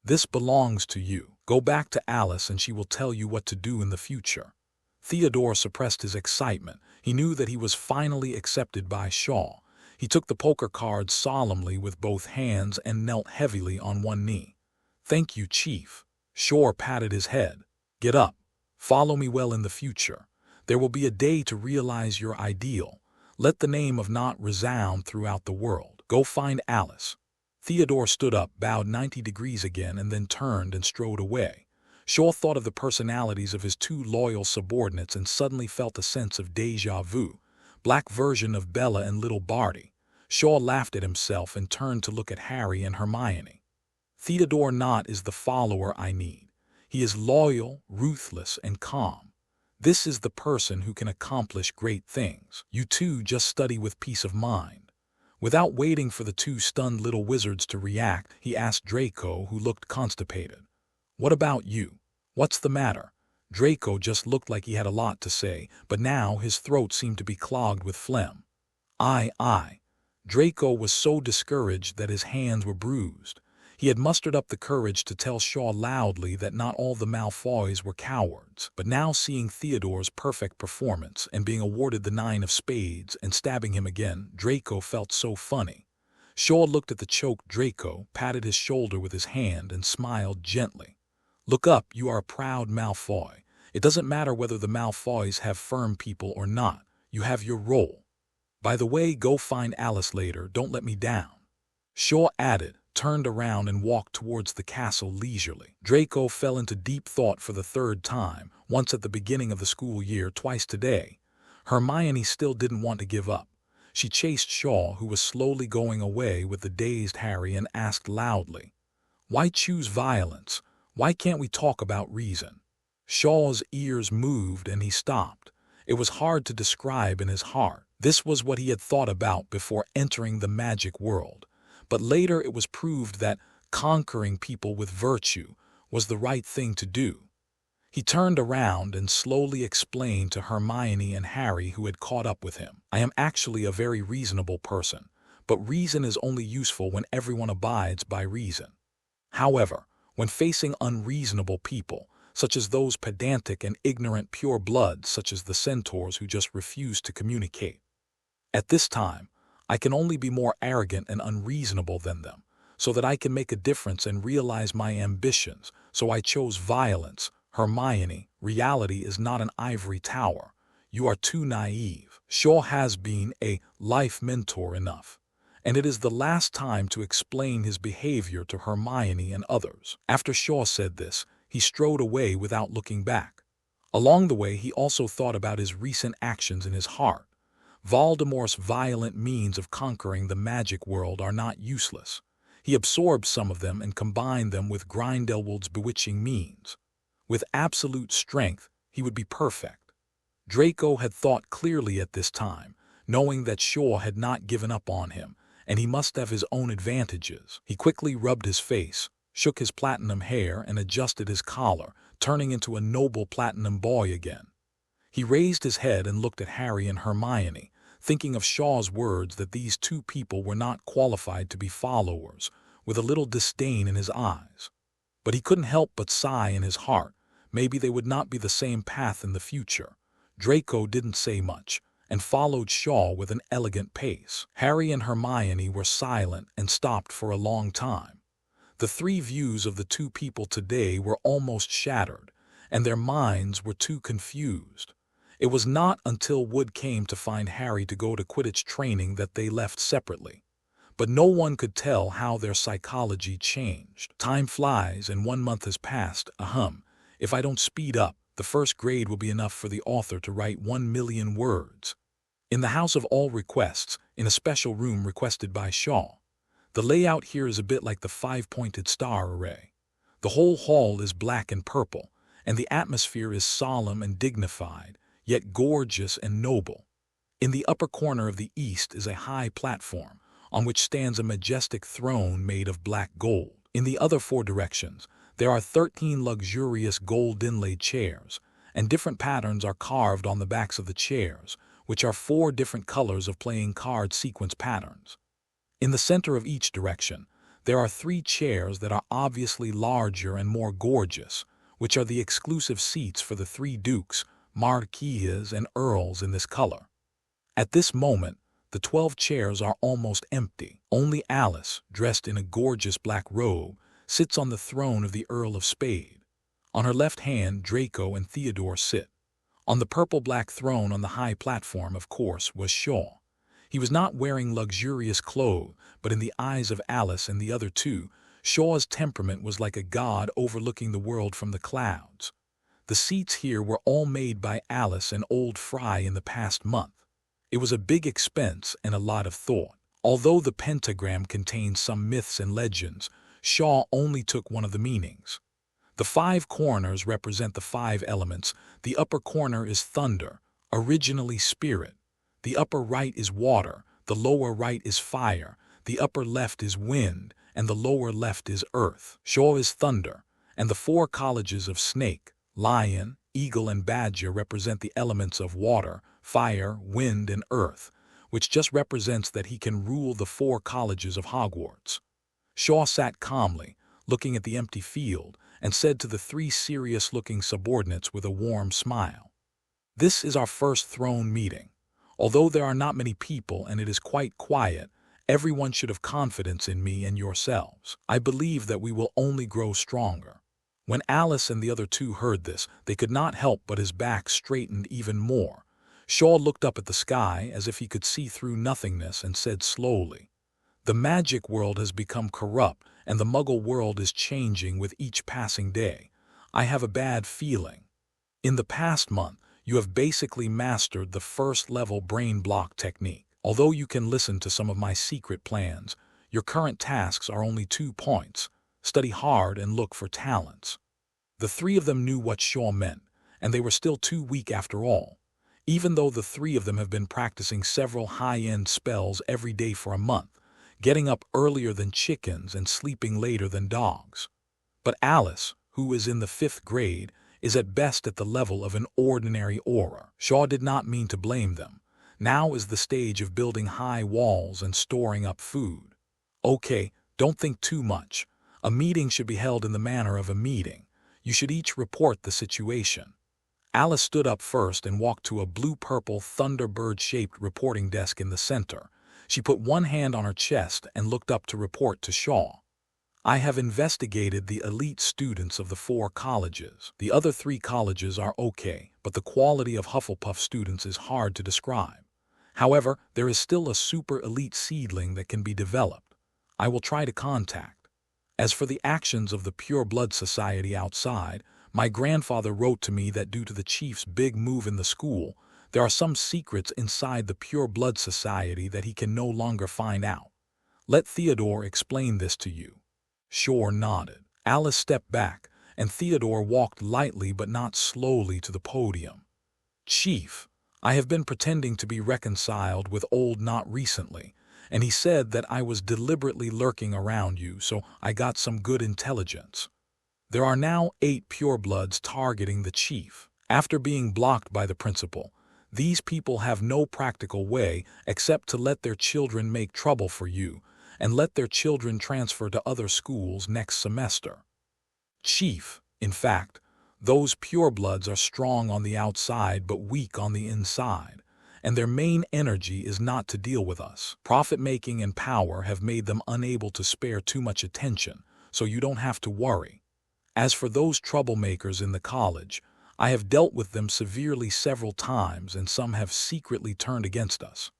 "This belongs to you. Go back to Alice and she will tell you what to do in the future." Theodore suppressed his excitement. He knew that he was finally accepted by Shor. He took the poker card solemnly with both hands and knelt heavily on one knee. "Thank you, Chief." Shor patted his head. "Get up. Follow me well in the future. There will be a day to realize your ideal. Let the name of Not resound throughout the world. Go find Alice." Theodore stood up, bowed 90 degrees again, and then turned and strode away. Shor thought of the personalities of his 2 loyal subordinates and suddenly felt a sense of déjà vu. Black version of Bella and little Barty. Shor laughed at himself and turned to look at Harry and Hermione. "Theodore Nott is the follower I need. He is loyal, ruthless, and calm. This is the person who can accomplish great things. You two just study with peace of mind." Without waiting for the 2 stunned little wizards to react, he asked Draco, who looked constipated, "What about you? What's the matter?" Draco just looked like he had a lot to say, but now his throat seemed to be clogged with phlegm. I. Draco was so discouraged that his hands were bruised. He had mustered up the courage to tell Shor loudly that not all the Malfoys were cowards, but now seeing Theodore's perfect performance and being awarded the 9 of spades and stabbing him again, Draco felt so funny. Shor looked at the choked Draco, patted his shoulder with his hand, and smiled gently. "Look up, you are a proud Malfoy. It doesn't matter whether the Malfoys have firm people or not. You have your role. By the way, go find Alice later. Don't let me down." Shor added, turned around and walked towards the castle leisurely. Draco fell into deep thought for the 3rd time, once at the beginning of the school year, twice today. Hermione still didn't want to give up. She chased Shor, who was slowly going away with the dazed Harry, and asked loudly, "Why choose violence? Why can't we talk about reason?" Shor's ears moved and he stopped. It was hard to describe in his heart. This was what he had thought about before entering the magic world. But later it was proved that conquering people with virtue was the right thing to do. He turned around and slowly explained to Hermione and Harry, who had caught up with him, "I am actually a very reasonable person, but reason is only useful when everyone abides by reason. However, when facing unreasonable people, such as those pedantic and ignorant pure-bloods such as the centaurs who just refuse to communicate, at this time, I can only be more arrogant and unreasonable than them, so that I can make a difference and realize my ambitions. So I chose violence. Hermione, reality is not an ivory tower. You are too naive." Shor has been a life mentor enough, and it is the last time to explain his behavior to Hermione and others. After Shor said this, he strode away without looking back. Along the way, he also thought about his recent actions in his heart. Voldemort's violent means of conquering the magic world are not useless. He absorbed some of them and combined them with Grindelwald's bewitching means. With absolute strength, he would be perfect. Draco had thought clearly at this time, knowing that Shor had not given up on him, and he must have his own advantages. He quickly rubbed his face, shook his platinum hair, and adjusted his collar, turning into a noble platinum boy again. He raised his head and looked at Harry and Hermione, thinking of Shaw's words that these two people were not qualified to be followers, with a little disdain in his eyes. But he couldn't help but sigh in his heart. Maybe they would not be the same path in the future. Draco didn't say much, and followed Shaw with an elegant pace. Harry and Hermione were silent and stopped for a long time. The three views of the two people today were almost shattered, and their minds were too confused. It was not until Wood came to find Harry to go to Quidditch training that they left separately. But no one could tell how their psychology changed. Time flies and 1 month has passed. If I don't speed up, the first grade will be enough for the author to write 1 million words. In the House of All Requests, in a special room requested by Shaw. The layout here is a bit like the 5-pointed star array. The whole hall is black and purple, and the atmosphere is solemn and dignified, yet gorgeous and noble. In the upper corner of the east is a high platform, on which stands a majestic throne made of black gold. In the other 4 directions, there are 13 luxurious gold inlaid chairs, and different patterns are carved on the backs of the chairs, which are 4 different colors of playing card sequence patterns. In the center of each direction, there are 3 chairs that are obviously larger and more gorgeous, which are the exclusive seats for the 3 dukes, marquises, and earls in this color. At this moment, the 12 chairs are almost empty. Only Alice, dressed in a gorgeous black robe, sits on the throne of the Earl of Spade. On her left hand, Draco and Theodore sit. On the purple-black throne on the high platform, of course, was Shaw. He was not wearing luxurious clothes, but in the eyes of Alice and the other 2, Shaw's temperament was like a god overlooking the world from the clouds. The seats here were all made by Alice and old Fry in the past month. It was a big expense and a lot of thought. Although the pentagram contains some myths and legends, Shaw only took one of the meanings. The 5 corners represent the 5 elements. The upper corner is thunder, originally spirit. The upper right is water, the lower right is fire, the upper left is wind, and the lower left is earth. Shaw is thunder, and the 4 colleges of snake, lion, eagle, and badger represent the elements of water, fire, wind, and earth, which just represents that he can rule the 4 colleges of Hogwarts. Shaw sat calmly, looking at the empty field, and said to the 3 serious-looking subordinates with a warm smile, "This is our first throne meeting. Although there are not many people and it is quite quiet, everyone should have confidence in me and yourselves. I believe that we will only grow stronger." When Alice and the other 2 heard this, they could not help but his back straightened even more. Shaw looked up at the sky as if he could see through nothingness and said slowly, "The magic world has become corrupt and the Muggle world is changing with each passing day. I have a bad feeling. In the past month, you have basically mastered the first-level brain block technique. Although you can listen to some of my secret plans, your current tasks are only 2 points. Study hard and look for talents." The 3 of them knew what Shaw meant, and they were still too weak after all, even though the 3 of them have been practicing several high-end spells every day for a month, getting up earlier than chickens and sleeping later than dogs. But Alice, who is in the 5th grade, is at best at the level of an ordinary aura. Shaw did not mean to blame them. Now is the stage of building high walls and storing up food. Okay, don't think too much. A meeting should be held in the manner of a meeting. You should each report the situation. Alice stood up first and walked to a blue-purple thunderbird-shaped reporting desk in the center. She put one hand on her chest and looked up to report to Shaw. "I have investigated the elite students of the 4 colleges. The other 3 colleges are okay, but the quality of Hufflepuff students is hard to describe. However, there is still a super elite seedling that can be developed. I will try to contact. As for the actions of the Pure Blood Society outside, my grandfather wrote to me that due to the chief's big move in the school, there are some secrets inside the Pure Blood Society that he can no longer find out. Let Theodore explain this to you." Shor nodded. Alice stepped back, and Theodore walked lightly but not slowly to the podium. "Chief, I have been pretending to be reconciled with old not recently, and he said that I was deliberately lurking around you, so I got some good intelligence. There are now 8 purebloods targeting the chief. After being blocked by the principal, these people have no practical way except to let their children make trouble for you and let their children transfer to other schools next semester. Chief, in fact, those purebloods are strong on the outside but weak on the inside, and their main energy is not to deal with us. Profit-making and power have made them unable to spare too much attention, so you don't have to worry. As for those troublemakers in the college, I have dealt with them severely several times, and some have secretly turned against us.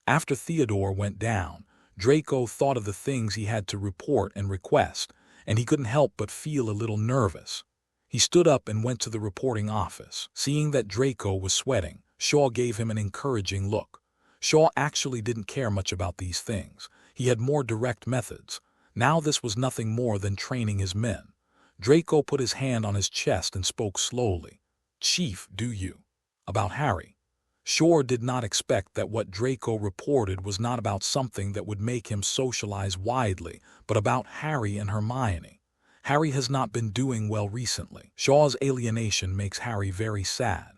After Theodore went down, Draco thought of the things he had to report and request, and he couldn't help but feel a little nervous. He stood up and went to the reporting office. Seeing that Draco was sweating, Shor gave him an encouraging look. Shor actually didn't care much about these things. He had more direct methods. Now this was nothing more than training his men. Draco put his hand on his chest and spoke slowly. "Chief, do you?" "About Harry." Shor did not expect that what Draco reported was not about something that would make him socialize widely, but about Harry and Hermione. Harry has not been doing well recently. Shor's alienation makes Harry very sad.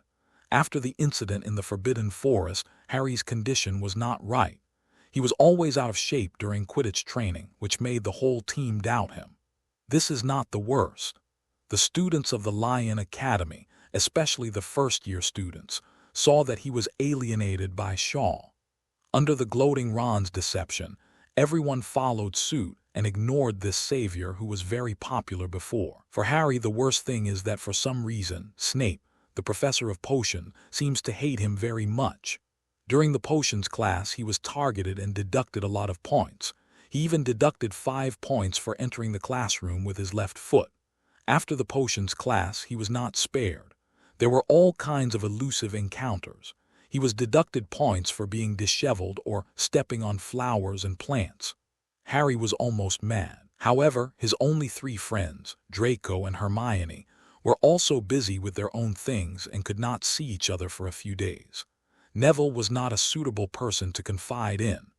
After the incident in the Forbidden Forest, Harry's condition was not right. He was always out of shape during Quidditch training, which made the whole team doubt him. This is not the worst. The students of the Lion Academy, especially the first-year students, saw that he was alienated by Shor. Under the gloating Ron's deception, everyone followed suit and ignored this savior who was very popular before. For Harry, the worst thing is that for some reason, Snape, the professor of potion, seems to hate him very much. During the potions class, he was targeted and deducted a lot of points. He even deducted 5 points for entering the classroom with his left foot. After the potions class, he was not spared. There were all kinds of elusive encounters. He was deducted points for being disheveled or stepping on flowers and plants. Harry was almost mad. However, his only 3 friends, Draco and Hermione, were also busy with their own things and could not see each other for a few days. Neville was not a suitable person to confide in.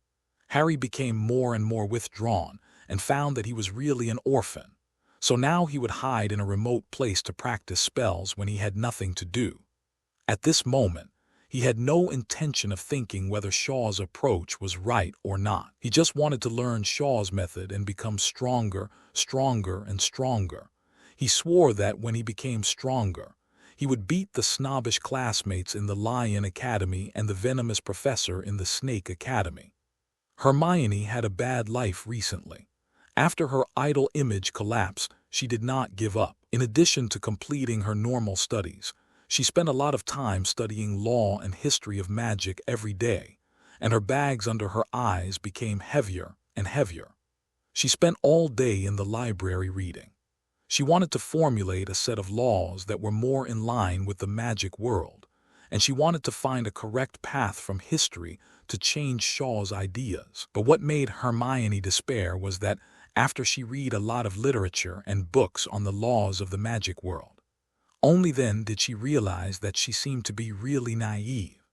Harry became more and more withdrawn and found that he was really an orphan. So now he would hide in a remote place to practice spells when he had nothing to do. At this moment, he had no intention of thinking whether Shor's approach was right or not. He just wanted to learn Shor's method and become stronger, stronger, and stronger. He swore that when he became stronger, he would beat the snobbish classmates in the Lion Academy and the venomous professor in the Snake Academy. Hermione had a bad life recently. After her idol image collapsed, she did not give up. In addition to completing her normal studies, she spent a lot of time studying law and history of magic every day, and her bags under her eyes became heavier and heavier. She spent all day in the library reading. She wanted to formulate a set of laws that were more in line with the magic world, and she wanted to find a correct path from history to change Shor's ideas. But what made Hermione despair was that after she read a lot of literature and books on the laws of the magic world, only then did she realize that she seemed to be really naive.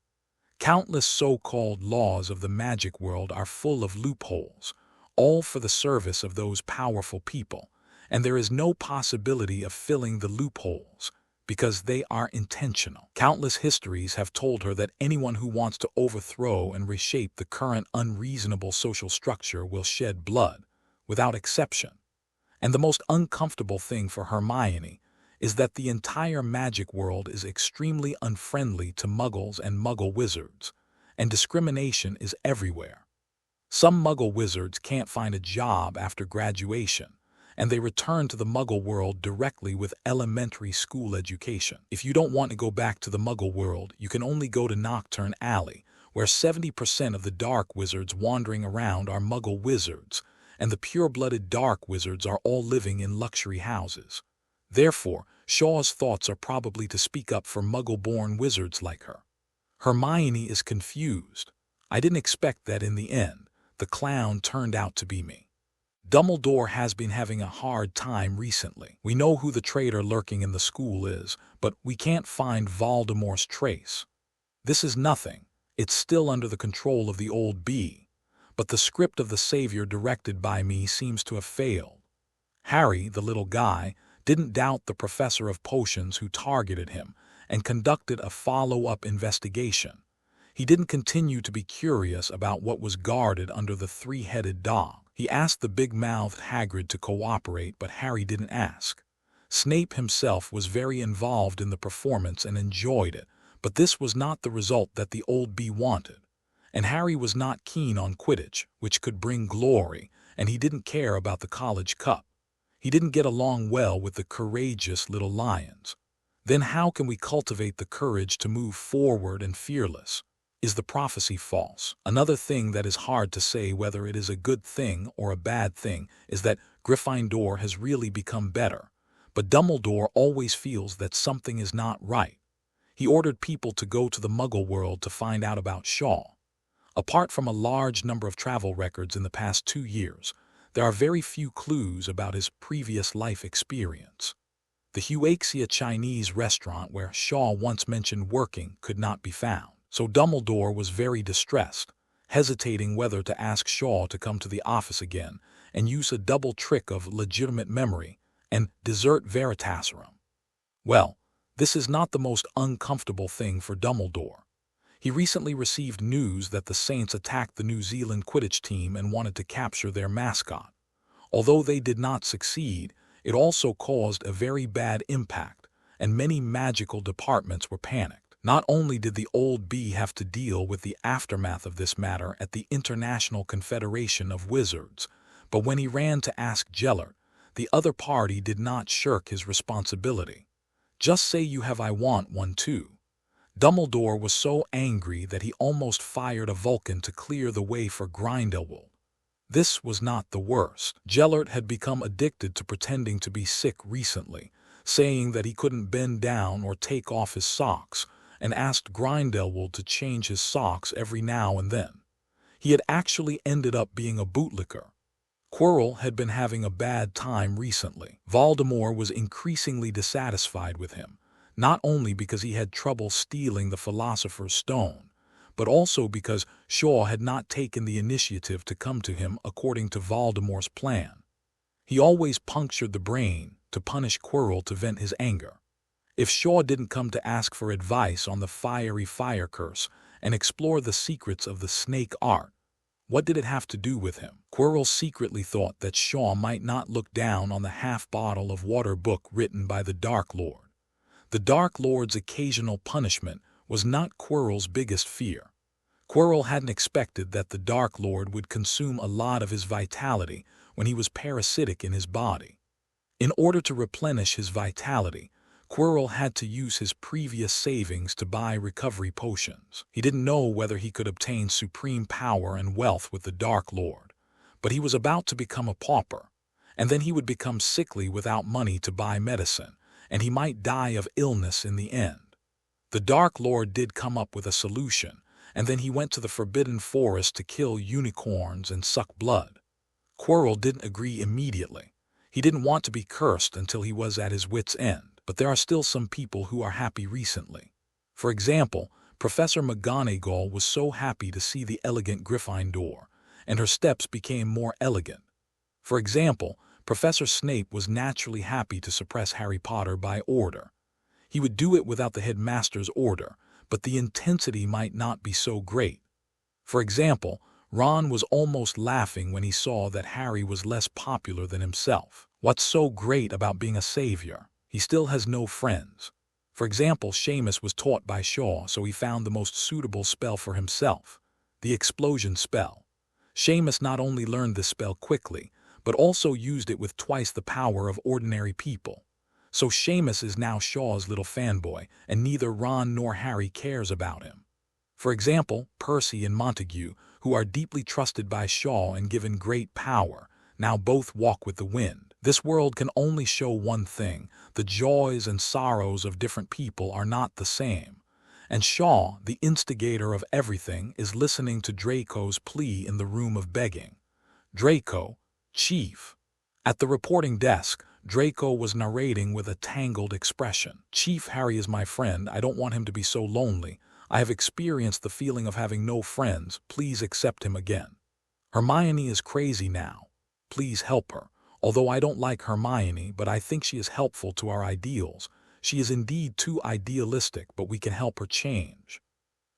Countless so-called laws of the magic world are full of loopholes, all for the service of those powerful people, and there is no possibility of filling the loopholes because they are intentional. Countless histories have told her that anyone who wants to overthrow and reshape the current unreasonable social structure will shed blood, without exception. And the most uncomfortable thing for Hermione is that the entire magic world is extremely unfriendly to Muggles and Muggle wizards, and discrimination is everywhere. Some Muggle wizards can't find a job after graduation, and they return to the Muggle world directly with elementary school education. If you don't want to go back to the Muggle world, you can only go to Nocturne Alley, where 70% of the dark wizards wandering around are Muggle wizards, and the pure-blooded dark wizards are all living in luxury houses. Therefore, Shor's thoughts are probably to speak up for Muggle-born wizards like her. Hermione is confused. I didn't expect that in the end. The clown turned out to be me. Dumbledore has been having a hard time recently. We know who the traitor lurking in the school is, but we can't find Voldemort's trace. This is nothing. It's still under the control of the old bee. but the script of the savior directed by me seems to have failed. Harry, the little guy, didn't doubt the professor of potions who targeted him and conducted a follow-up investigation. He didn't continue to be curious about what was guarded under the three-headed dog. He asked the big-mouthed Hagrid to cooperate, but Harry didn't ask. Snape himself was very involved in the performance and enjoyed it, but this was not the result that the old bee wanted. And Harry was not keen on Quidditch, which could bring glory, and he didn't care about the College Cup. He didn't get along well with the courageous little lions. Then how can we cultivate the courage to move forward and fearless? Is the prophecy false? Another thing that is hard to say whether it is a good thing or a bad thing is that Gryffindor has really become better. But Dumbledore always feels that something is not right. He ordered people to go to the Muggle world to find out about Shaw. Apart from a large number of travel records in the past 2 years, there are very few clues about his previous life experience. The Huaxia Chinese restaurant where Shaw once mentioned working could not be found, so Dumbledore was very distressed, hesitating whether to ask Shaw to come to the office again and use a double trick of legitimate memory and desert Veritaserum. Well, this is not the most uncomfortable thing for Dumbledore. He recently received news that the Saints attacked the New Zealand Quidditch team and wanted to capture their mascot. Although they did not succeed, it also caused a very bad impact, and many magical departments were panicked. Not only did the old bee have to deal with the aftermath of this matter at the International Confederation of Wizards, but when he ran to ask Gellert, the other party did not shirk his responsibility. Just say you have I want one too. Dumbledore was so angry that he almost fired a Vulcan to clear the way for Grindelwald. This was not the worst. Gellert had become addicted to pretending to be sick recently, saying that he couldn't bend down or take off his socks, and asked Grindelwald to change his socks every now and then. He had actually ended up being a bootlicker. Quirrell had been having a bad time recently. Voldemort was increasingly dissatisfied with him, not only because he had trouble stealing the Philosopher's Stone, but also because Shaw had not taken the initiative to come to him according to Voldemort's plan. He always punctured the brain to punish Quirrell to vent his anger. If Shaw didn't come to ask for advice on the fiery fire curse and explore the secrets of the snake art, what did it have to do with him? Quirrell secretly thought that Shaw might not look down on the half-bottle of water book written by the Dark Lord. The Dark Lord's occasional punishment was not Quirrell's biggest fear. Quirrell hadn't expected that the Dark Lord would consume a lot of his vitality when he was parasitic in his body. In order to replenish his vitality, Quirrell had to use his previous savings to buy recovery potions. He didn't know whether he could obtain supreme power and wealth with the Dark Lord, but he was about to become a pauper, and then he would become sickly without money to buy medicine, and he might die of illness in the end. The Dark Lord did come up with a solution, and then he went to the Forbidden Forest to kill unicorns and suck blood. Quirrell didn't agree immediately. He didn't want to be cursed until he was at his wit's end, but there are still some people who are happy recently. For example, Professor McGonagall was so happy to see the elegant Gryffindor, and her steps became more elegant. For example, Professor Snape was naturally happy to suppress Harry Potter by order. He would do it without the headmaster's order, but the intensity might not be so great. For example, Ron was almost laughing when he saw that Harry was less popular than himself. What's so great about being a savior? He still has no friends. For example, Seamus was taught by Shaw, so he found the most suitable spell for himself, the explosion spell. Seamus not only learned this spell quickly, but also used it with twice the power of ordinary people. So Seamus is now Shaw's little fanboy, and neither Ron nor Harry cares about him. For example, Percy and Montague, who are deeply trusted by Shaw and given great power, now both walk with the wind. This world can only show one thing: the joys and sorrows of different people are not the same. And Shaw, the instigator of everything, is listening to Draco's plea in the room of begging. Draco, Chief. At the reporting desk, Draco was narrating with a tangled expression. Chief, Harry is my friend. I don't want him to be so lonely. I have experienced the feeling of having no friends. Please accept him again. Hermione is crazy now. Please help her. Although I don't like Hermione, but I think she is helpful to our ideals. She is indeed too idealistic, but we can help her change.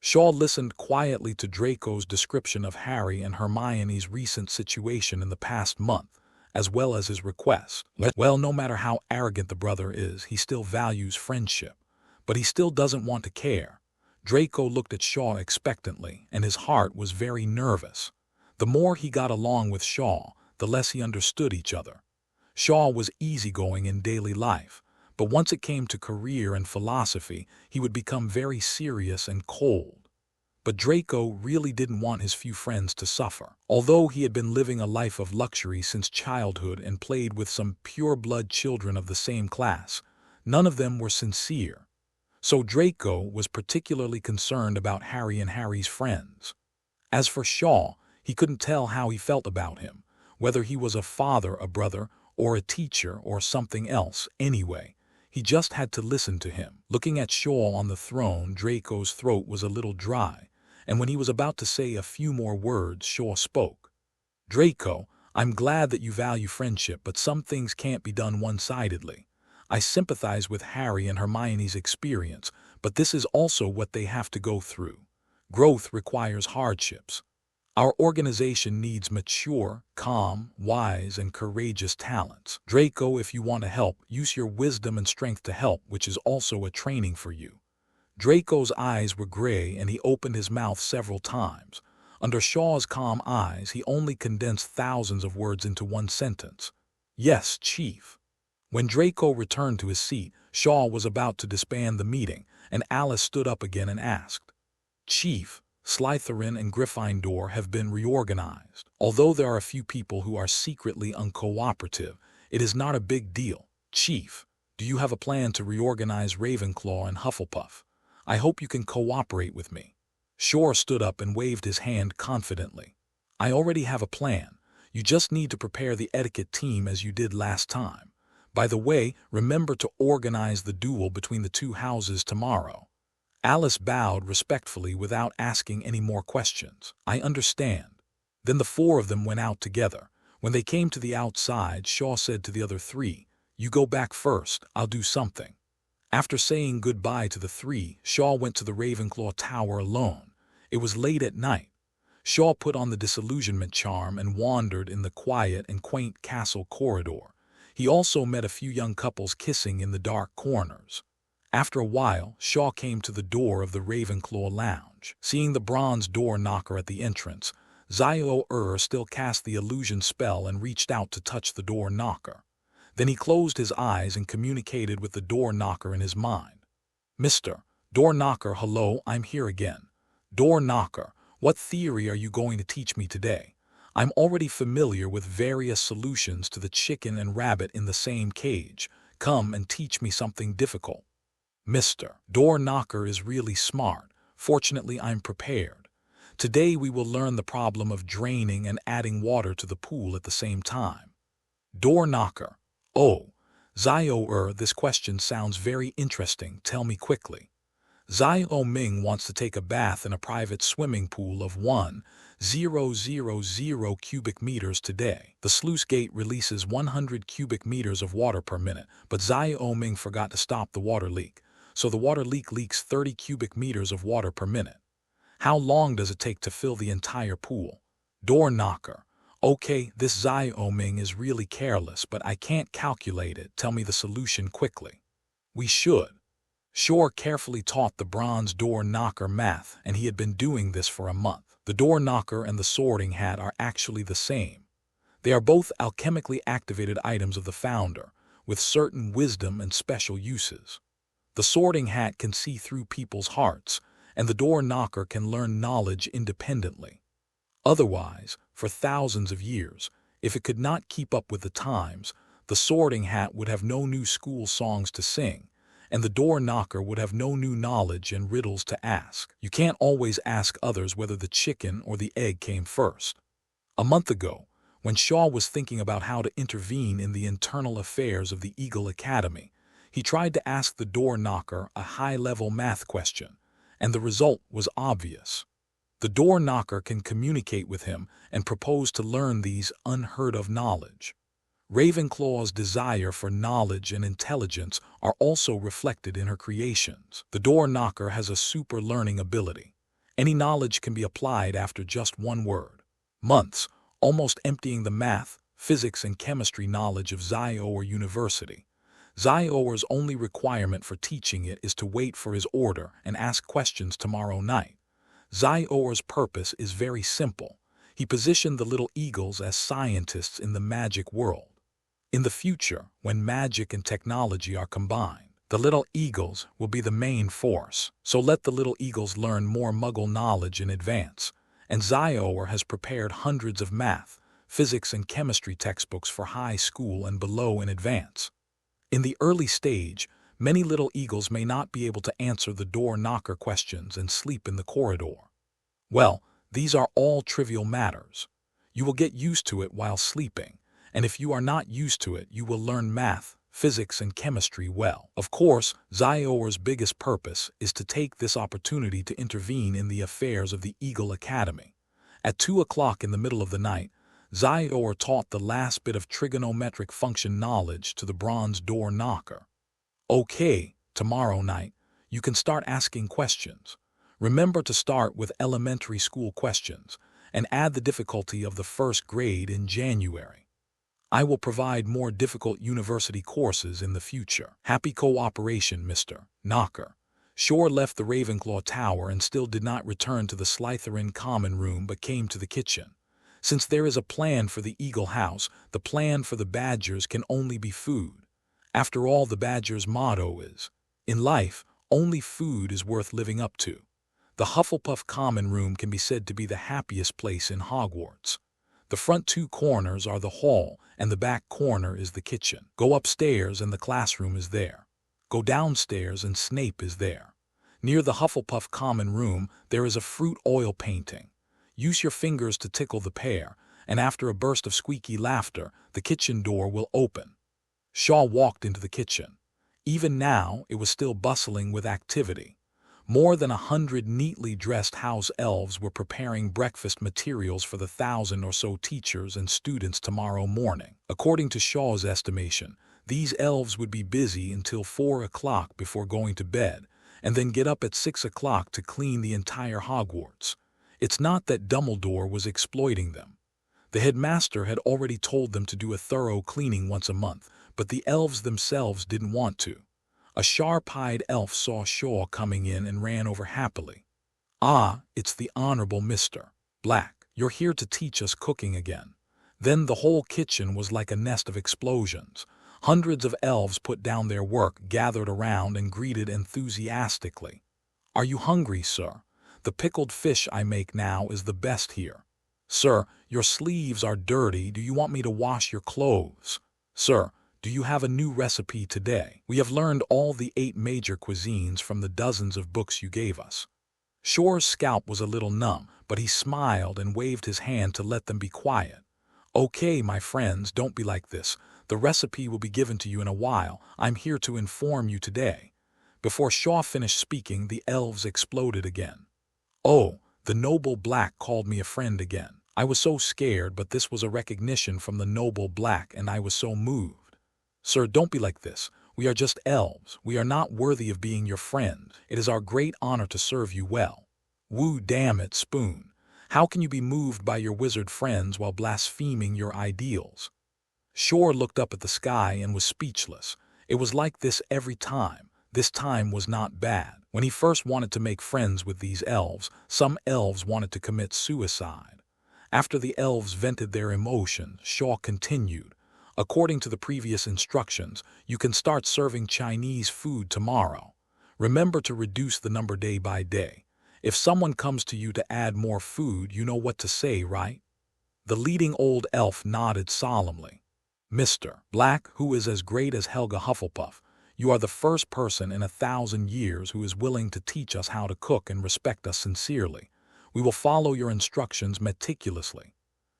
Shaw listened quietly to Draco's description of Harry and Hermione's recent situation in the past month, as well as his request. Well, no matter how arrogant the brother is, he still values friendship. But he still doesn't want to care. Draco looked at Shaw expectantly, and his heart was very nervous. The more he got along with Shaw, the less he understood each other. Shaw was easygoing in daily life, but once it came to career and philosophy, he would become very serious and cold. But Draco really didn't want his few friends to suffer. Although he had been living a life of luxury since childhood and played with some pure-blood children of the same class, none of them were sincere. So Draco was particularly concerned about Harry and Harry's friends. As for Shaw, he couldn't tell how he felt about him, whether he was a father, a brother, or a teacher, or something else. Anyway, he just had to listen to him. Looking at Shaw on the throne, Draco's throat was a little dry, and when he was about to say a few more words, Shaw spoke. Draco, I'm glad that you value friendship, but some things can't be done one-sidedly. I sympathize with Harry and Hermione's experience, but this is also what they have to go through. Growth requires hardships. Our organization needs mature, calm, wise, and courageous talents. Draco, if you want to help, use your wisdom and strength to help, which is also a training for you. Draco's eyes were gray, and he opened his mouth several times. Under Shaw's calm eyes, he only condensed thousands of words into one sentence. Yes, Chief. When Draco returned to his seat, Shaw was about to disband the meeting, and Alice stood up again and asked, Chief, Slytherin and Gryffindor have been reorganized. Although there are a few people who are secretly uncooperative, it is not a big deal. Chief, do you have a plan to reorganize Ravenclaw and Hufflepuff? I hope you can cooperate with me. Shor stood up and waved his hand confidently. I already have a plan. You just need to prepare the etiquette team as you did last time. By the way, remember to organize the duel between the two houses tomorrow. Alice bowed respectfully without asking any more questions. I understand. Then the four of them went out together. When they came to the outside, Shaw said to the other three, You go back first, I'll do something. After saying goodbye to the three, Shaw went to the Ravenclaw Tower alone. It was late at night. Shaw put on the disillusionment charm and wandered in the quiet and quaint castle corridor. He also met a few young couples kissing in the dark corners. After a while, Shaw came to the door of the Ravenclaw lounge. Seeing the bronze door knocker at the entrance, Heir still cast the illusion spell and reached out to touch the door knocker. Then he closed his eyes and communicated with the door knocker in his mind. Mr. Door Knocker, hello, I'm here again. Door Knocker, what theory are you going to teach me today? I'm already familiar with various solutions to the chicken and rabbit in the same cage. Come and teach me something difficult. Mr. Door Knocker is really smart. Fortunately, I'm prepared. Today we will learn the problem of draining and adding water to the pool at the same time. Door Knocker. Oh, Heir, this question sounds very interesting. Tell me quickly. Zio Ming wants to take a bath in a private swimming pool of 1,000 cubic meters today. The sluice gate releases 100 cubic meters of water per minute, but Zio Ming forgot to stop the water leak. So the water leak leaks 30 cubic meters of water per minute. How long does it take to fill the entire pool? Door Knocker. Okay, this Zio Ming is really careless, but I can't calculate it. Tell me the solution quickly. We should. Shor carefully taught the bronze door knocker math, and he had been doing this for a month. The door knocker and the sorting hat are actually the same. They are both alchemically activated items of the founder, with certain wisdom and special uses. The sorting hat can see through people's hearts, and the door knocker can learn knowledge independently. Otherwise, for thousands of years, if it could not keep up with the times, the sorting hat would have no new school songs to sing, and the door knocker would have no new knowledge and riddles to ask. You can't always ask others whether the chicken or the egg came first. A month ago, when Shaw was thinking about how to intervene in the internal affairs of the Eagle Academy, he tried to ask the door knocker a high-level math question, and the result was obvious. The door knocker can communicate with him and propose to learn these unheard-of knowledge. Ravenclaw's desire for knowledge and intelligence are also reflected in her creations. The door knocker has a super learning ability. Any knowledge can be applied after just one word. Months, almost emptying the math, physics, and chemistry knowledge of Zyor University. Zyor's only requirement for teaching it is to wait for his order and ask questions tomorrow night. Zyor's purpose is very simple. He positioned the little eagles as scientists in the magic world. In the future, when magic and technology are combined, the little eagles will be the main force. So let the little eagles learn more Muggle knowledge in advance. And Zyor has prepared hundreds of math, physics, and chemistry textbooks for high school and below in advance. In the early stage, many little eagles may not be able to answer the door knocker questions and sleep in the corridor. Well, these are all trivial matters. You will get used to it while sleeping, and if you are not used to it, you will learn math, physics, and chemistry well. Of course, Zyor's biggest purpose is to take this opportunity to intervene in the affairs of the Eagle Academy. At 2 o'clock in the middle of the night, Zyor taught the last bit of trigonometric function knowledge to the bronze door knocker. Okay, tomorrow night, you can start asking questions. Remember to start with elementary school questions and add the difficulty of the first grade in January. I will provide more difficult university courses in the future. Happy cooperation, Mr. Knocker. Shor left the Ravenclaw Tower and still did not return to the Slytherin common room but came to the kitchen. Since there is a plan for the Eagle House, the plan for the Badgers can only be food. After all, the Badgers' motto is, "In life, only food is worth living up to." The Hufflepuff common room can be said to be the happiest place in Hogwarts. The front two corners are the hall, and the back corner is the kitchen. Go upstairs and the classroom is there. Go downstairs and Snape is there. Near the Hufflepuff common room, there is a fruit oil painting. Use your fingers to tickle the pear, and after a burst of squeaky laughter, the kitchen door will open. Shaw walked into the kitchen. Even now, it was still bustling with activity. More than 100 neatly dressed house elves were preparing breakfast materials for the 1,000 or so teachers and students tomorrow morning. According to Shaw's estimation, these elves would be busy until 4 o'clock before going to bed, and then get up at 6 o'clock to clean the entire Hogwarts. It's not that Dumbledore was exploiting them. The headmaster had already told them to do a thorough cleaning once a month, but the elves themselves didn't want to. A sharp-eyed elf saw Shaw coming in and ran over happily. "Ah, it's the Honorable Mr. Black. You're here to teach us cooking again." Then the whole kitchen was like a nest of explosions. Hundreds of elves put down their work, gathered around, and greeted enthusiastically. "Are you hungry, sir? The pickled fish I make now is the best here." "Sir, your sleeves are dirty. Do you want me to wash your clothes?" "Sir, do you have a new recipe today? We have learned all the 8 major cuisines from the dozens of books you gave us." Shor's scalp was a little numb, but he smiled and waved his hand to let them be quiet. "Okay, my friends, don't be like this. The recipe will be given to you in a while. I'm here to inform you today." Before Shaw finished speaking, the elves exploded again. "Oh, the noble Black called me a friend again. I was so scared, but this was a recognition from the noble Black, and I was so moved." "Sir, don't be like this. We are just elves. We are not worthy of being your friend. It is our great honor to serve you well." "Woo, damn it, Spoon. How can you be moved by your wizard friends while blaspheming your ideals?" Shor looked up at the sky and was speechless. It was like this every time. This time was not bad. When he first wanted to make friends with these elves, some elves wanted to commit suicide. After the elves vented their emotions, Shaw continued, "According to the previous instructions, you can start serving Chinese food tomorrow. Remember to reduce the number day by day. If someone comes to you to add more food, you know what to say, right?" The leading old elf nodded solemnly. "Mr. Black, who is as great as Helga Hufflepuff, you are the first person in 1,000 years who is willing to teach us how to cook and respect us sincerely. We will follow your instructions meticulously."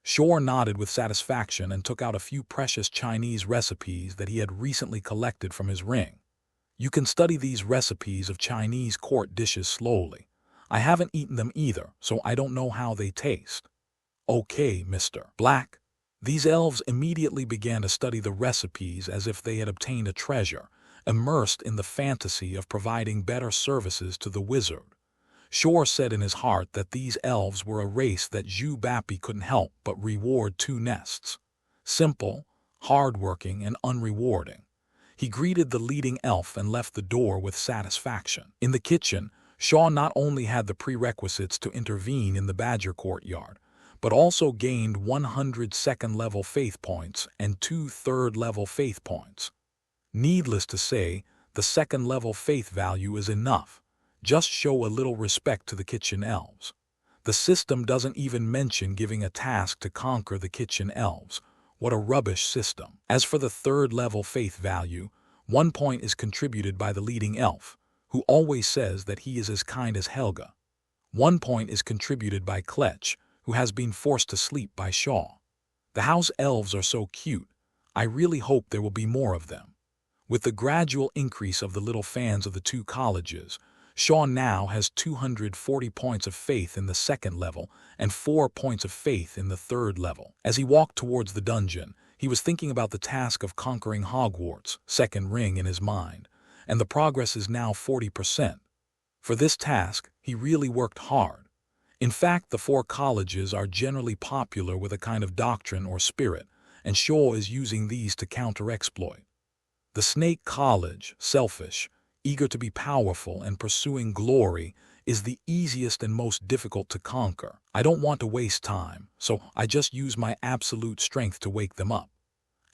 Shor nodded with satisfaction and took out a few precious Chinese recipes that he had recently collected from his ring. "You can study these recipes of Chinese court dishes slowly. I haven't eaten them either, so I don't know how they taste. Okay, Mr. Black. These elves immediately began to study the recipes as if they had obtained a treasure, immersed in the fantasy of providing better services to the wizard. Shor said in his heart that these elves were a race that Zhu Bapi couldn't help but reward two nests. Simple, hard-working, and unrewarding. He greeted the leading elf and left the door with satisfaction. In the kitchen, Shaw not only had the prerequisites to intervene in the Badger courtyard, but also gained 100 second-level faith points and 2 third-level faith points. Needless to say, the second-level faith value is enough. Just show a little respect to the kitchen elves. The system doesn't even mention giving a task to conquer the kitchen elves. What a rubbish system. As for the third-level faith value, 1 point is contributed by the leading elf, who always says that he is as kind as Helga. 1 point is contributed by Kletch, who has been forced to sleep by Shaw. The house elves are so cute. I really hope there will be more of them. With the gradual increase of the little fans of the two colleges, Shaw now has 240 points of faith in the second level and 4 points of faith in the third level. As he walked towards the dungeon, he was thinking about the task of conquering Hogwarts, second ring in his mind, and the progress is now 40%. For this task, he really worked hard. In fact, the 4 colleges are generally popular with a kind of doctrine or spirit, and Shaw is using these to counter-exploit. The Snake College, selfish, eager to be powerful and pursuing glory, is the easiest and most difficult to conquer. I don't want to waste time, so I just use my absolute strength to wake them up.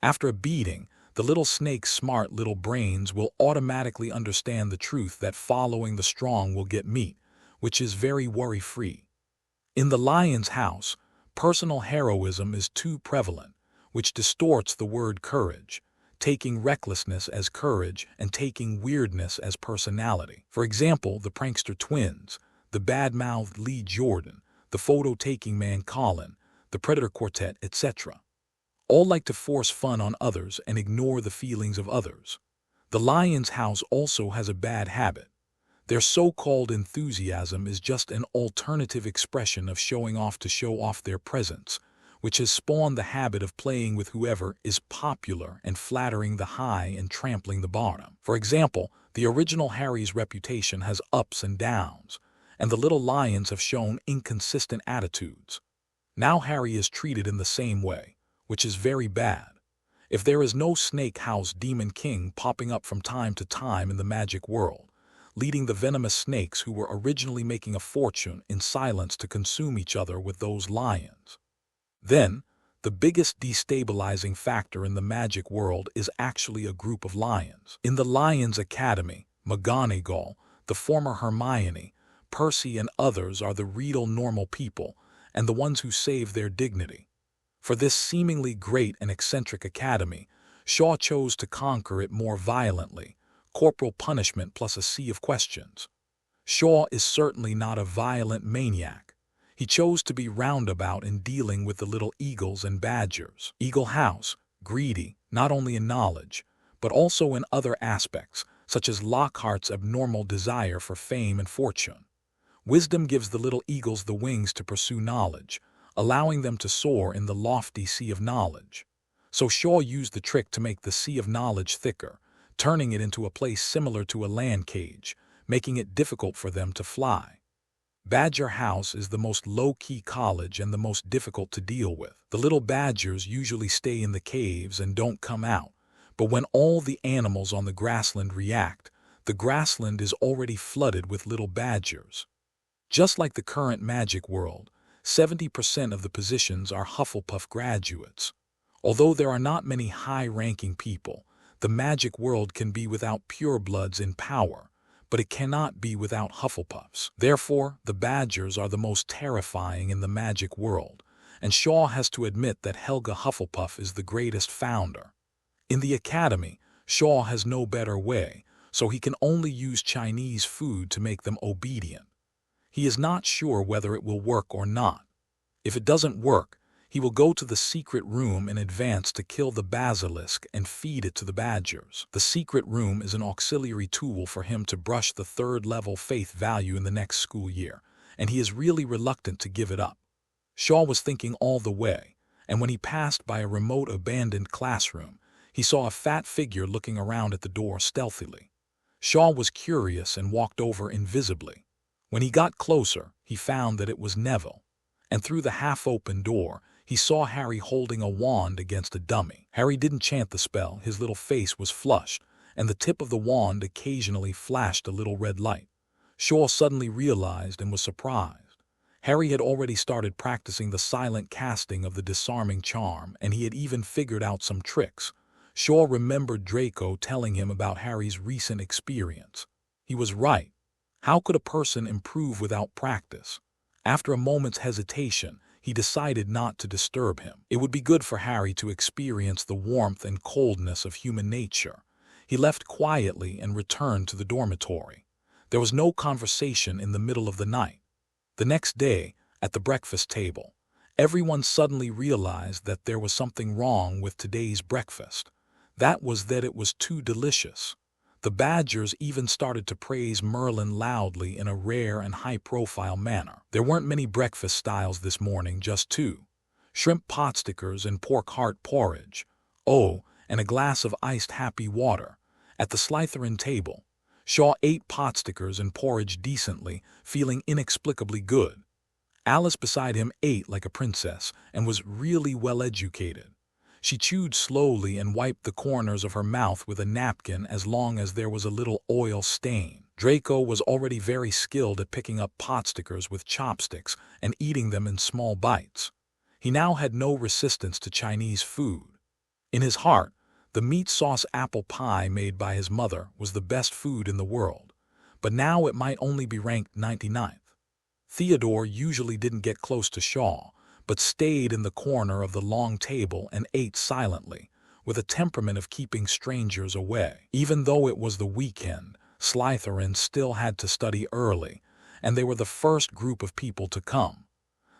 After a beating, the little snake's smart little brains will automatically understand the truth that following the strong will get meat, which is very worry-free. In the lion's house, personal heroism is too prevalent, which distorts the word courage, taking recklessness as courage and taking weirdness as personality. For example, the prankster twins, the bad-mouthed Lee Jordan, the photo-taking man Colin, the predator quartet, etc. All like to force fun on others and ignore the feelings of others. The lion's house also has a bad habit. Their so-called enthusiasm is just an alternative expression of showing off to show off their presence, which has spawned the habit of playing with whoever is popular and flattering the high and trampling the bottom. For example, the original Harry's reputation has ups and downs, and the little lions have shown inconsistent attitudes. Now Harry is treated in the same way, which is very bad. If there is no Snake House Demon King popping up from time to time in the magic world, leading the venomous snakes who were originally making a fortune in silence to consume each other with those lions. Then, the biggest destabilizing factor in the magic world is actually a group of lions. In the Lions Academy, McGonagall, the former Hermione, Percy and others are the real normal people and the ones who save their dignity. For this seemingly great and eccentric academy, Shaw chose to conquer it more violently, corporal punishment plus a sea of questions. Shaw is certainly not a violent maniac. He chose to be roundabout in dealing with the little eagles and badgers. Eagle House, greedy, not only in knowledge, but also in other aspects, such as Lockhart's abnormal desire for fame and fortune. Wisdom gives the little eagles the wings to pursue knowledge, allowing them to soar in the lofty sea of knowledge. So Shaw used the trick to make the sea of knowledge thicker, turning it into a place similar to a land cage, making it difficult for them to fly. Badger House is the most low-key college and the most difficult to deal with. The little badgers usually stay in the caves and don't come out, but when all the animals on the grassland react, the grassland is already flooded with little badgers. Just like the current magic world, 70% of the positions are Hufflepuff graduates. Although there are not many high-ranking people, the magic world can be without purebloods in power, but it cannot be without Hufflepuffs. Therefore, the Badgers are the most terrifying in the magic world, and Shaw has to admit that Helga Hufflepuff is the greatest founder. In the academy, Shaw has no better way, so he can only use Chinese food to make them obedient. He is not sure whether it will work or not. If it doesn't work, He will go to the secret room in advance to kill the basilisk and feed it to the badgers. The secret room is an auxiliary tool for him to brush the third-level faith value in the next school year, and he is really reluctant to give it up. Shor was thinking all the way, and when he passed by a remote abandoned classroom, he saw a fat figure looking around at the door stealthily. Shor was curious and walked over invisibly. When he got closer, he found that it was Neville, and through the half-open door, he saw Harry holding a wand against a dummy. Harry didn't chant the spell, his little face was flushed, and the tip of the wand occasionally flashed a little red light. Shor suddenly realized and was surprised. Harry had already started practicing the silent casting of the disarming charm, and he had even figured out some tricks. Shor remembered Draco telling him about Harry's recent experience. He was right. How could a person improve without practice? After a moment's hesitation, he decided not to disturb him. It would be good for Harry to experience the warmth and coldness of human nature. He left quietly and returned to the dormitory. There was no conversation in the middle of the night. The next day, at the breakfast table, everyone suddenly realized that there was something wrong with today's breakfast. That it was too delicious. The badgers even started to praise Merlin loudly in a rare and high-profile manner. There weren't many breakfast styles this morning, just two: shrimp potstickers and pork heart porridge. Oh, and a glass of iced happy water. At the Slytherin table, Shor ate potstickers and porridge decently, feeling inexplicably good. Alice beside him ate like a princess and was really well-educated. She chewed slowly and wiped the corners of her mouth with a napkin as long as there was a little oil stain. Draco was already very skilled at picking up potstickers with chopsticks and eating them in small bites. He now had no resistance to Chinese food. In his heart, the meat sauce apple pie made by his mother was the best food in the world, but now it might only be ranked 99th. Theodore usually didn't get close to Shor, but stayed in the corner of the long table and ate silently, with a temperament of keeping strangers away. Even though it was the weekend, Slytherin still had to study early, and they were the first group of people to come.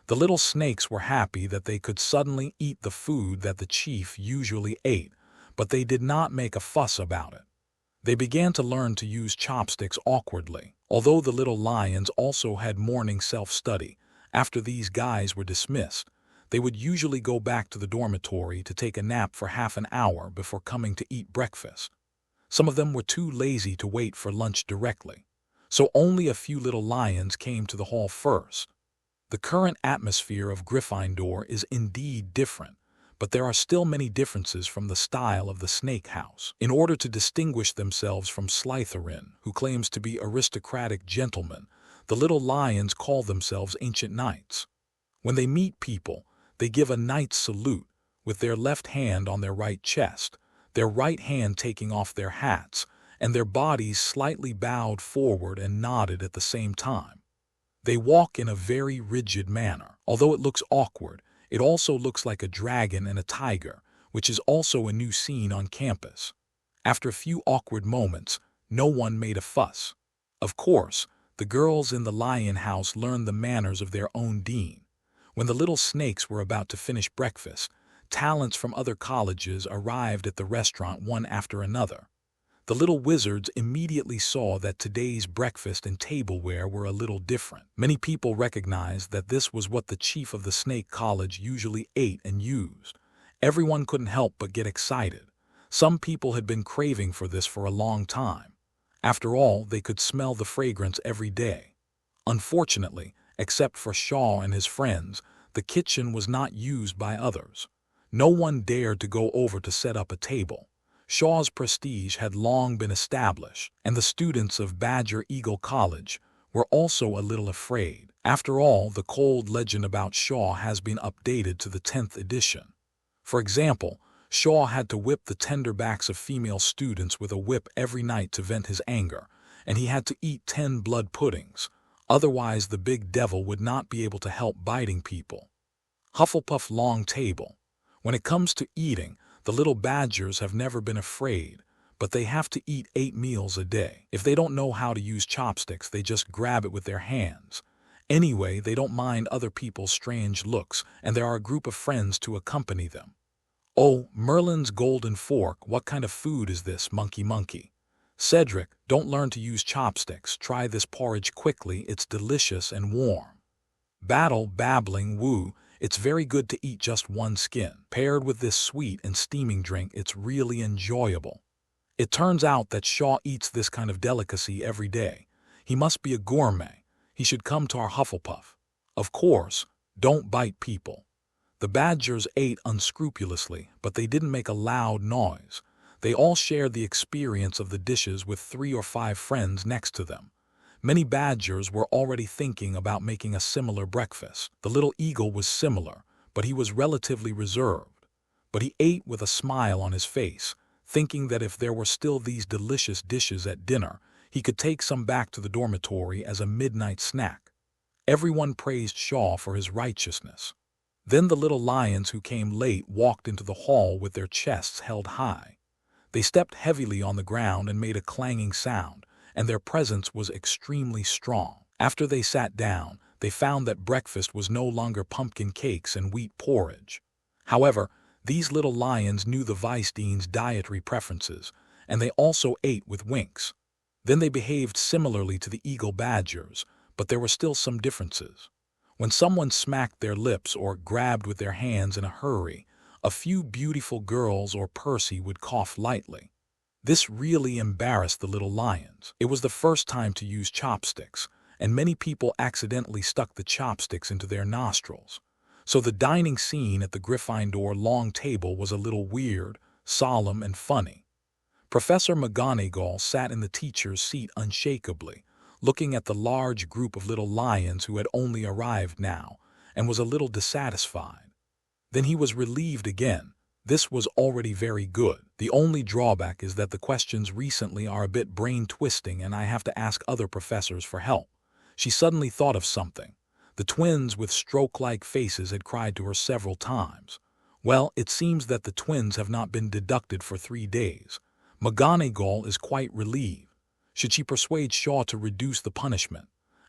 The little snakes were happy that they could suddenly eat the food that the chief usually ate, but they did not make a fuss about it. They began to learn to use chopsticks awkwardly. Although the little lions also had morning self-study, after these guys were dismissed, they would usually go back to the dormitory to take a nap for half an hour before coming to eat breakfast. Some of them were too lazy to wait for lunch directly, so only a few little lions came to the hall first. The current atmosphere of Gryffindor is indeed different, but there are still many differences from the style of the Snake House. In order to distinguish themselves from Slytherin, who claims to be aristocratic gentlemen, the little lions call themselves ancient knights. When they meet people, they give a knight's salute, with their left hand on their right chest, their right hand taking off their hats, and their bodies slightly bowed forward and nodded at the same time. They walk in a very rigid manner. Although it looks awkward, it also looks like a dragon and a tiger, which is also a new scene on campus. After a few awkward moments, no one made a fuss. Of course, the girls in the lion house learned the manners of their own dean. When the little snakes were about to finish breakfast, talents from other colleges arrived at the restaurant one after another. The little wizards immediately saw that today's breakfast and tableware were a little different. Many people recognized that this was what the chief of the Snake College usually ate and used. Everyone couldn't help but get excited. Some people had been craving for this for a long time. After all, they could smell the fragrance every day. Unfortunately, except for Shor and his friends, the kitchen was not used by others. No one dared to go over to set up a table. Shor's prestige had long been established, and the students of Badger Eagle College were also a little afraid. After all, the cold legend about Shor has been updated to the 10th edition. For example, Shor had to whip the tender backs of female students with a whip every night to vent his anger, and he had to eat 10 blood puddings. Otherwise, the big devil would not be able to help biting people. Hufflepuff long table. When it comes to eating, the little badgers have never been afraid, but they have to eat 8 meals a day. If they don't know how to use chopsticks, they just grab it with their hands. Anyway, they don't mind other people's strange looks, and there are a group of friends to accompany them. Oh, Merlin's golden fork, what kind of food is this, monkey? Cedric, don't learn to use chopsticks, try this porridge quickly, it's delicious and warm. Battle, babbling, woo, it's very good to eat just one skin. Paired with this sweet and steaming drink, it's really enjoyable. It turns out that Shaw eats this kind of delicacy every day. He must be a gourmet. He should come to our Hufflepuff. Of course, don't bite people. The Badgers ate unscrupulously, but they didn't make a loud noise. They all shared the experience of the dishes with 3 or 5 friends next to them. Many Badgers were already thinking about making a similar breakfast. The little eagle was similar, but he was relatively reserved. But he ate with a smile on his face, thinking that if there were still these delicious dishes at dinner, he could take some back to the dormitory as a midnight snack. Everyone praised Shaw for his righteousness. Then the little lions who came late walked into the hall with their chests held high. They stepped heavily on the ground and made a clanging sound, and their presence was extremely strong. After they sat down, they found that breakfast was no longer pumpkin cakes and wheat porridge. However, these little lions knew the Vice Dean's dietary preferences, and they also ate with winks. Then they behaved similarly to the Eagle Badgers, but there were still some differences. When someone smacked their lips or grabbed with their hands in a hurry, a few beautiful girls or Percy would cough lightly. This really embarrassed the little lions. It was the first time to use chopsticks, and many people accidentally stuck the chopsticks into their nostrils. So the dining scene at the Gryffindor long table was a little weird, solemn, and funny. Professor McGonagall sat in the teacher's seat unshakably, looking at the large group of little lions who had only arrived now, and was a little dissatisfied. Then he was relieved again. This was already very good. The only drawback is that the questions recently are a bit brain-twisting and I have to ask other professors for help. She suddenly thought of something. The twins with stroke-like faces had cried to her several times. Well, it seems that the twins have not been deducted for 3 days. McGonagall is quite relieved. Should she persuade Shaw to reduce the punishment?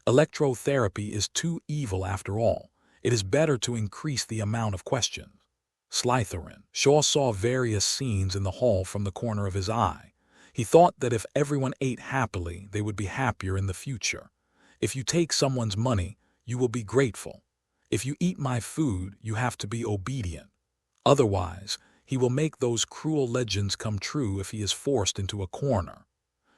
Electrotherapy is too evil after all. It is better to increase the amount of questions. Slytherin. Shaw saw various scenes in the hall from the corner of his eye. He thought that if everyone ate happily, they would be happier in the future. If you take someone's money, you will be grateful. If you eat my food, you have to be obedient. Otherwise, he will make those cruel legends come true if he is forced into a corner.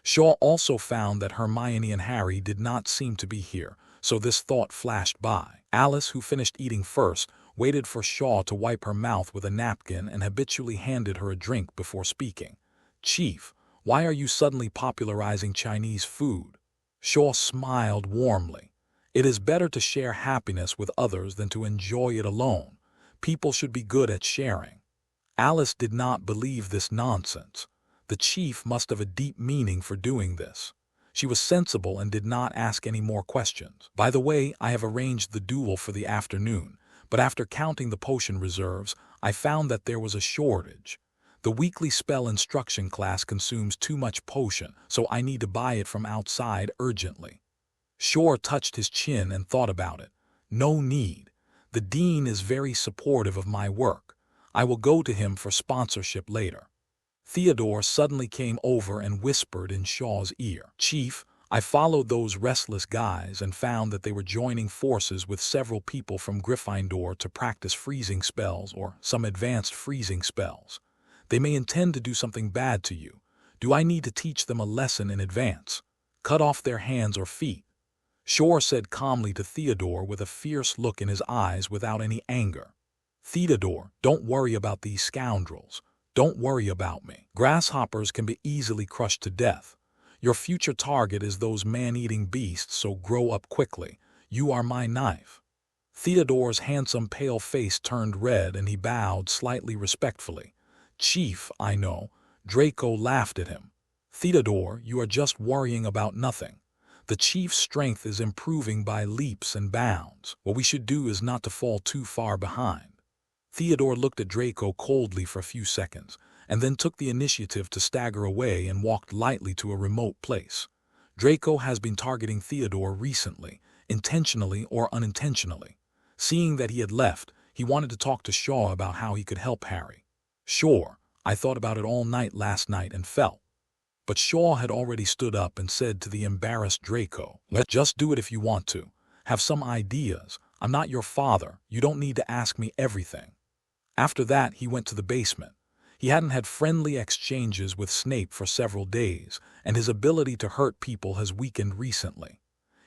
Shaw also found that Hermione and Harry did not seem to be here, so this thought flashed by. Alice, who finished eating first, waited for Shaw to wipe her mouth with a napkin and habitually handed her a drink before speaking. "Chief, why are you suddenly popularizing Chinese food?" Shaw smiled warmly. "It is better to share happiness with others than to enjoy it alone. People should be good at sharing." Alice did not believe this nonsense. The chief must have a deep meaning for doing this. She was sensible and did not ask any more questions. "By the way, I have arranged the duel for the afternoon, but after counting the potion reserves, I found that there was a shortage. The weekly spell instruction class consumes too much potion, so I need to buy it from outside urgently." Shor touched his chin and thought about it. "No need. The dean is very supportive of my work. I will go to him for sponsorship later." Theodore suddenly came over and whispered in Shaw's ear. "Chief, I followed those restless guys and found that they were joining forces with several people from Gryffindor to practice freezing spells or some advanced freezing spells. They may intend to do something bad to you. Do I need to teach them a lesson in advance? Cut off their hands or feet?" Shor said calmly to Theodore with a fierce look in his eyes without any anger. "Theodore, don't worry about these scoundrels. Don't worry about me. Grasshoppers can be easily crushed to death. Your future target is those man-eating beasts, so grow up quickly. You are my knife." Theodore's handsome pale face turned red and he bowed slightly respectfully. "Chief, I know." Draco laughed at him. "Theodore, you are just worrying about nothing. The chief's strength is improving by leaps and bounds. What we should do is not to fall too far behind." Theodore looked at Draco coldly for a few seconds, and then took the initiative to stagger away and walked lightly to a remote place. Draco has been targeting Theodore recently, intentionally or unintentionally. Seeing that he had left, he wanted to talk to Shor about how he could help Harry. "Shor, I thought about it all night last night and felt." But Shor had already stood up and said to the embarrassed Draco, "Just do it if you want to. Have some ideas. I'm not your father. You don't need to ask me everything." After that, he went to the basement. He hadn't had friendly exchanges with Snape for several days, and his ability to hurt people has weakened recently.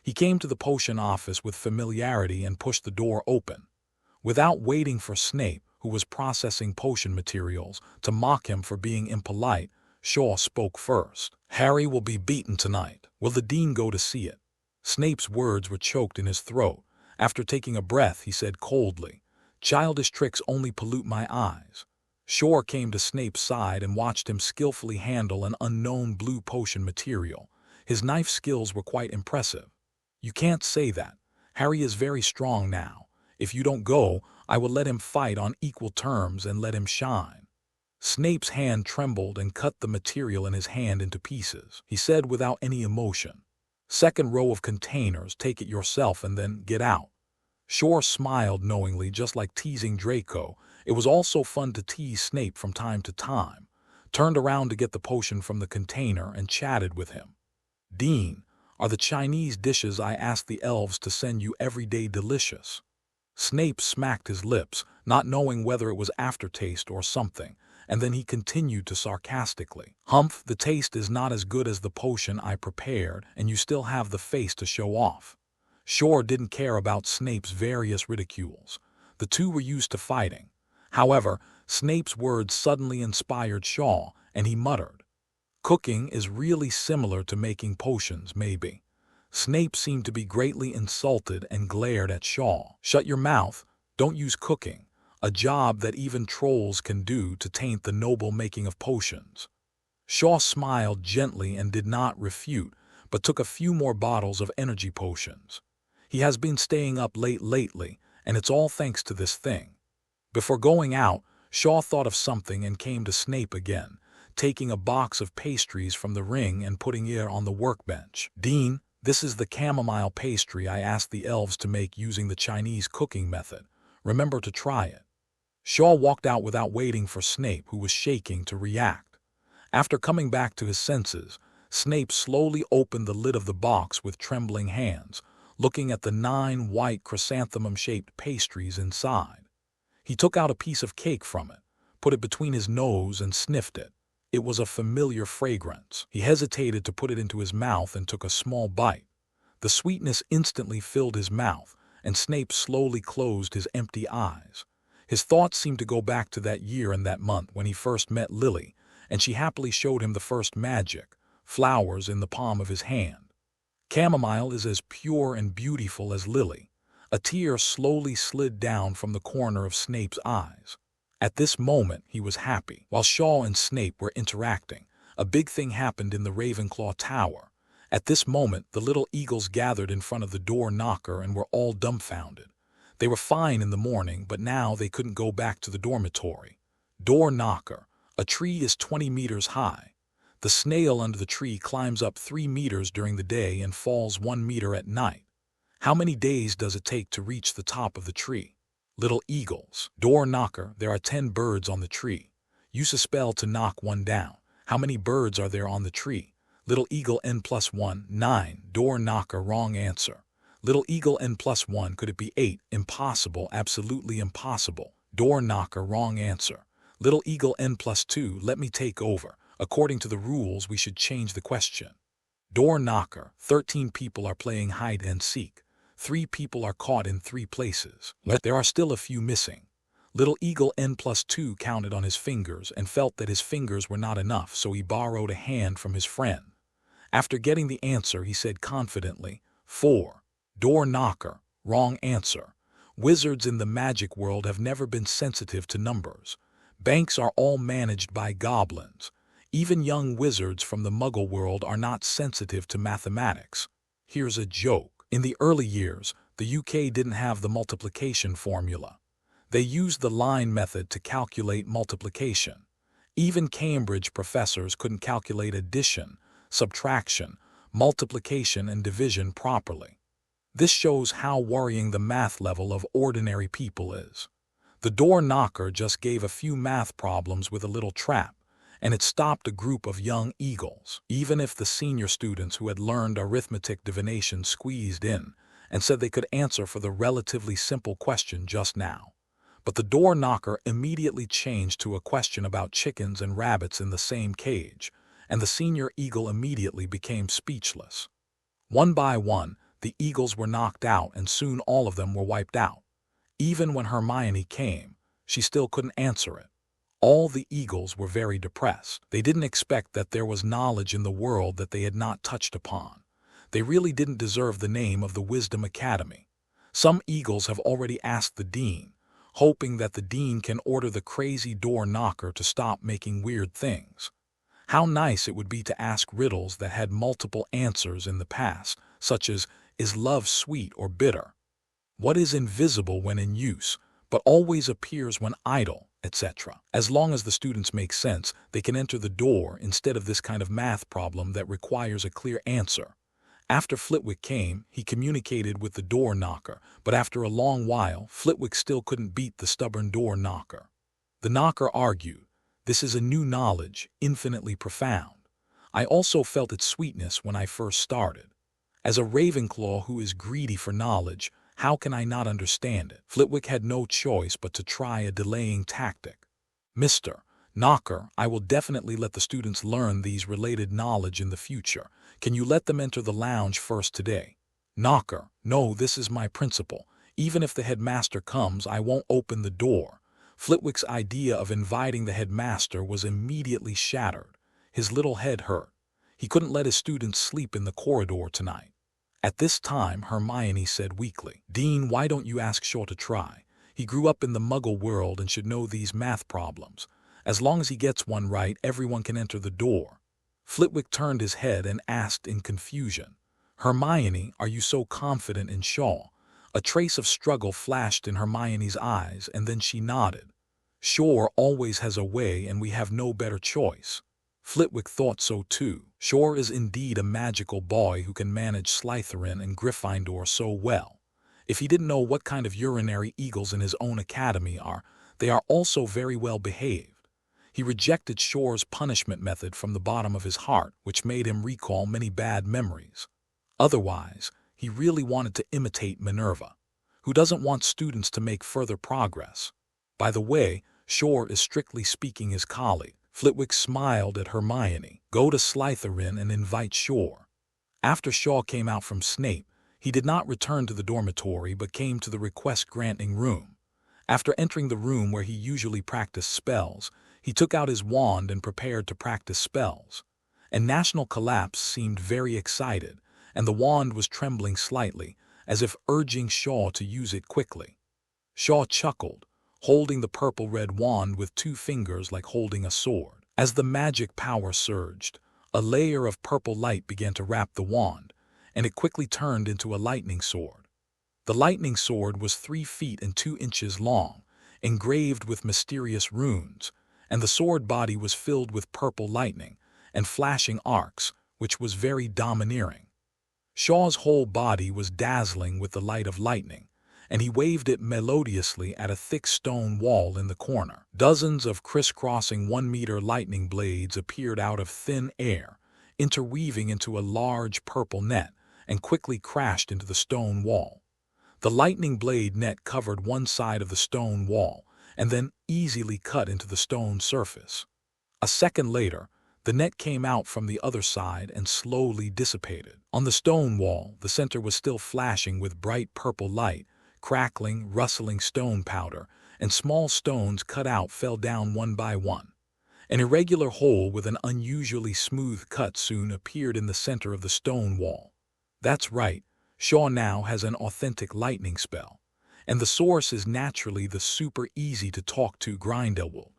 He came to the potion office with familiarity and pushed the door open. Without waiting for Snape, who was processing potion materials, to mock him for being impolite, Shor spoke first. "Harry will be beaten tonight. Will the dean go to see it?" Snape's words were choked in his throat. After taking a breath, he said coldly, "Childish tricks only pollute my eyes." Shor came to Snape's side and watched him skillfully handle an unknown blue potion material. His knife skills were quite impressive. "You can't say that. Harry is very strong now. If you don't go, I will let him fight on equal terms and let him shine." Snape's hand trembled and cut the material in his hand into pieces. He said without any emotion, "Second row of containers, take it yourself and then get out." Shor smiled knowingly, just like teasing Draco. It was also fun to tease Snape from time to time. Turned around to get the potion from the container and chatted with him. "Dean, are the Chinese dishes I asked the elves to send you every day delicious?" Snape smacked his lips, not knowing whether it was aftertaste or something, and then he continued to sarcastically, "Humph, the taste is not as good as the potion I prepared, and you still have the face to show off." Shor didn't care about Snape's various ridicules. The two were used to fighting. However, Snape's words suddenly inspired Shor, and he muttered, "Cooking is really similar to making potions, maybe." Snape seemed to be greatly insulted and glared at Shor. "Shut your mouth. Don't use cooking, a job that even trolls can do, to taint the noble making of potions." Shor smiled gently and did not refute, but took a few more bottles of energy potions. "He has been staying up late lately, and it's all thanks to this thing." Before going out, Shor thought of something and came to Snape again, taking a box of pastries from the ring and putting it on the workbench. "Dean, this is the chamomile pastry I asked the elves to make using the Chinese cooking method. Remember to try it." Shor walked out without waiting for Snape, who was shaking, to react. After coming back to his senses, Snape slowly opened the lid of the box with trembling hands, looking at the 9 white chrysanthemum-shaped pastries inside. He took out a piece of cake from it, put it between his nose and sniffed it. It was a familiar fragrance. He hesitated to put it into his mouth and took a small bite. The sweetness instantly filled his mouth, and Snape slowly closed his empty eyes. His thoughts seemed to go back to that year and that month when he first met Lily, and she happily showed him the first magic, flowers in the palm of his hand. Chamomile is as pure and beautiful as Lily. A tear slowly slid down from the corner of Snape's eyes. At this moment, he was happy. While Shor and Snape were interacting, a big thing happened in the Ravenclaw Tower. At this moment, the little eagles gathered in front of the door knocker and were all dumbfounded. They were fine in the morning, but now they couldn't go back to the dormitory. Door knocker. A tree is 20 meters high. The snail under the tree climbs up 3 meters during the day and falls 1 meter at night. How many days does it take to reach the top of the tree? Little eagles. Door knocker. There are 10 birds on the tree. Use a spell to knock one down. How many birds are there on the tree? Little eagle n+1, 9. Door knocker. Wrong answer. Little eagle n+1. Could it be 8? Impossible. Absolutely impossible. Door knocker. Wrong answer. Little eagle n+2. Let me take over. According to the rules, we should change the question. Door knocker. 13 people are playing hide and seek. 3 people are caught in 3 places. There are still a few missing. Little eagle n+2 counted on his fingers and felt that his fingers were not enough, so he borrowed a hand from his friend. After getting the answer, he said confidently, 4. Door knocker. Wrong answer. Wizards in the magic world have never been sensitive to numbers. Banks are all managed by goblins. Even young wizards from the Muggle world are not sensitive to mathematics. Here's a joke. In the early years, the UK didn't have the multiplication formula. They used the line method to calculate multiplication. Even Cambridge professors couldn't calculate addition, subtraction, multiplication, and division properly. This shows how worrying the math level of ordinary people is. The door knocker just gave a few math problems with a little trap, and it stopped a group of young eagles. Even if the senior students who had learned arithmetic divination squeezed in and said they could answer for the relatively simple question just now. But the door knocker immediately changed to a question about chickens and rabbits in the same cage, and the senior eagle immediately became speechless. One by one, the eagles were knocked out, and soon all of them were wiped out. Even when Hermione came, she still couldn't answer it. All the eagles were very depressed. They didn't expect that there was knowledge in the world that they had not touched upon. They really didn't deserve the name of the Wisdom Academy. Some eagles have already asked the dean, hoping that the dean can order the crazy door knocker to stop making weird things. How nice it would be to ask riddles that had multiple answers in the past, such as, is love sweet or bitter? What is invisible when in use, but always appears when idle, etc. As long as the students make sense, they can enter the door instead of this kind of math problem that requires a clear answer. After Flitwick came, he communicated with the door knocker, but after a long while, Flitwick still couldn't beat the stubborn door knocker. The knocker argued, "This is a new knowledge, infinitely profound. I also felt its sweetness when I first started. As a Ravenclaw who is greedy for knowledge, how can I not understand it?" Flitwick had no choice but to try a delaying tactic. "Mr. Knocker, I will definitely let the students learn these related knowledge in the future. Can you let them enter the lounge first today?" "Knocker, no, this is my principle. Even if the headmaster comes, I won't open the door." Flitwick's idea of inviting the headmaster was immediately shattered. His little head hurt. He couldn't let his students sleep in the corridor tonight. At this time, Hermione said weakly, "Dean, why don't you ask Shor to try? He grew up in the Muggle world and should know these math problems. As long as he gets one right, everyone can enter the door." Flitwick turned his head and asked in confusion, "Hermione, are you so confident in Shor?" A trace of struggle flashed in Hermione's eyes, and then she nodded. "Shor always has a way, and we have no better choice." Flitwick thought so too. Shor is indeed a magical boy who can manage Slytherin and Gryffindor so well. If he didn't know what kind of urinary eagles in his own academy are, they are also very well behaved. He rejected Shor's punishment method from the bottom of his heart, which made him recall many bad memories. Otherwise, he really wanted to imitate Minerva, who doesn't want students to make further progress. By the way, Shor is strictly speaking his colleague. Flitwick smiled at Hermione. "Go to Slytherin and invite Shor." After Shor came out from Snape, he did not return to the dormitory but came to the request-granting room. After entering the room where he usually practiced spells, he took out his wand and prepared to practice spells. And National Collapse seemed very excited, and the wand was trembling slightly, as if urging Shor to use it quickly. Shor chuckled, holding the purple-red wand with 2 fingers like holding a sword. As the magic power surged, a layer of purple light began to wrap the wand, and it quickly turned into a lightning sword. The lightning sword was 3 feet and 2 inches long, engraved with mysterious runes, and the sword body was filled with purple lightning and flashing arcs, which was very domineering. Shor's whole body was dazzling with the light of lightning, and he waved it melodiously at a thick stone wall in the corner. Dozens of crisscrossing 1-meter lightning blades appeared out of thin air, interweaving into a large purple net, and quickly crashed into the stone wall. The lightning blade net covered one side of the stone wall, and then easily cut into the stone surface. A second later, the net came out from the other side and slowly dissipated. On the stone wall, the center was still flashing with bright purple light, crackling, rustling stone powder, and small stones cut out fell down one by one. An irregular hole with an unusually smooth cut soon appeared in the center of the stone wall. That's right, Shor now has an authentic lightning spell, and the source is naturally the super easy to talk to Grindelwald.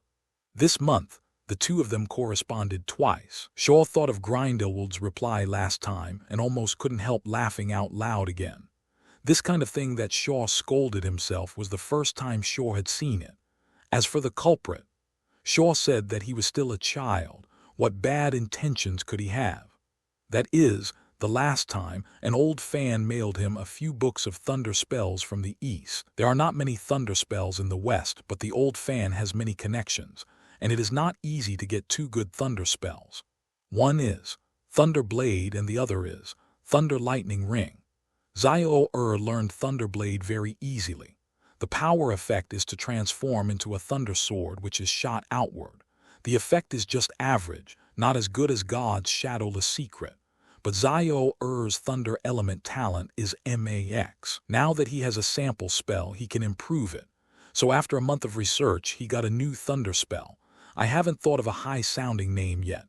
This month, the two of them corresponded twice. Shor thought of Grindelwald's reply last time and almost couldn't help laughing out loud again. This kind of thing that Shor scolded himself was the first time Shor had seen it. As for the culprit, Shor said that he was still a child. What bad intentions could he have? That is, The last time, an old fan mailed him a few books of thunder spells from the east. There are not many thunder spells in the west, but the old fan has many connections, and it is not easy to get two good thunder spells. One is Thunder Blade and the other is Thunder Lightning Ring. Heir learned Thunder Blade very easily. The power effect is to transform into a thunder sword which is shot outward. The effect is just average, not as good as God's shadowless secret. But Heir's thunder element talent is max. Now that he has a sample spell, he can improve it. So after a month of research, he got a new thunder spell. I haven't thought of a high-sounding name yet.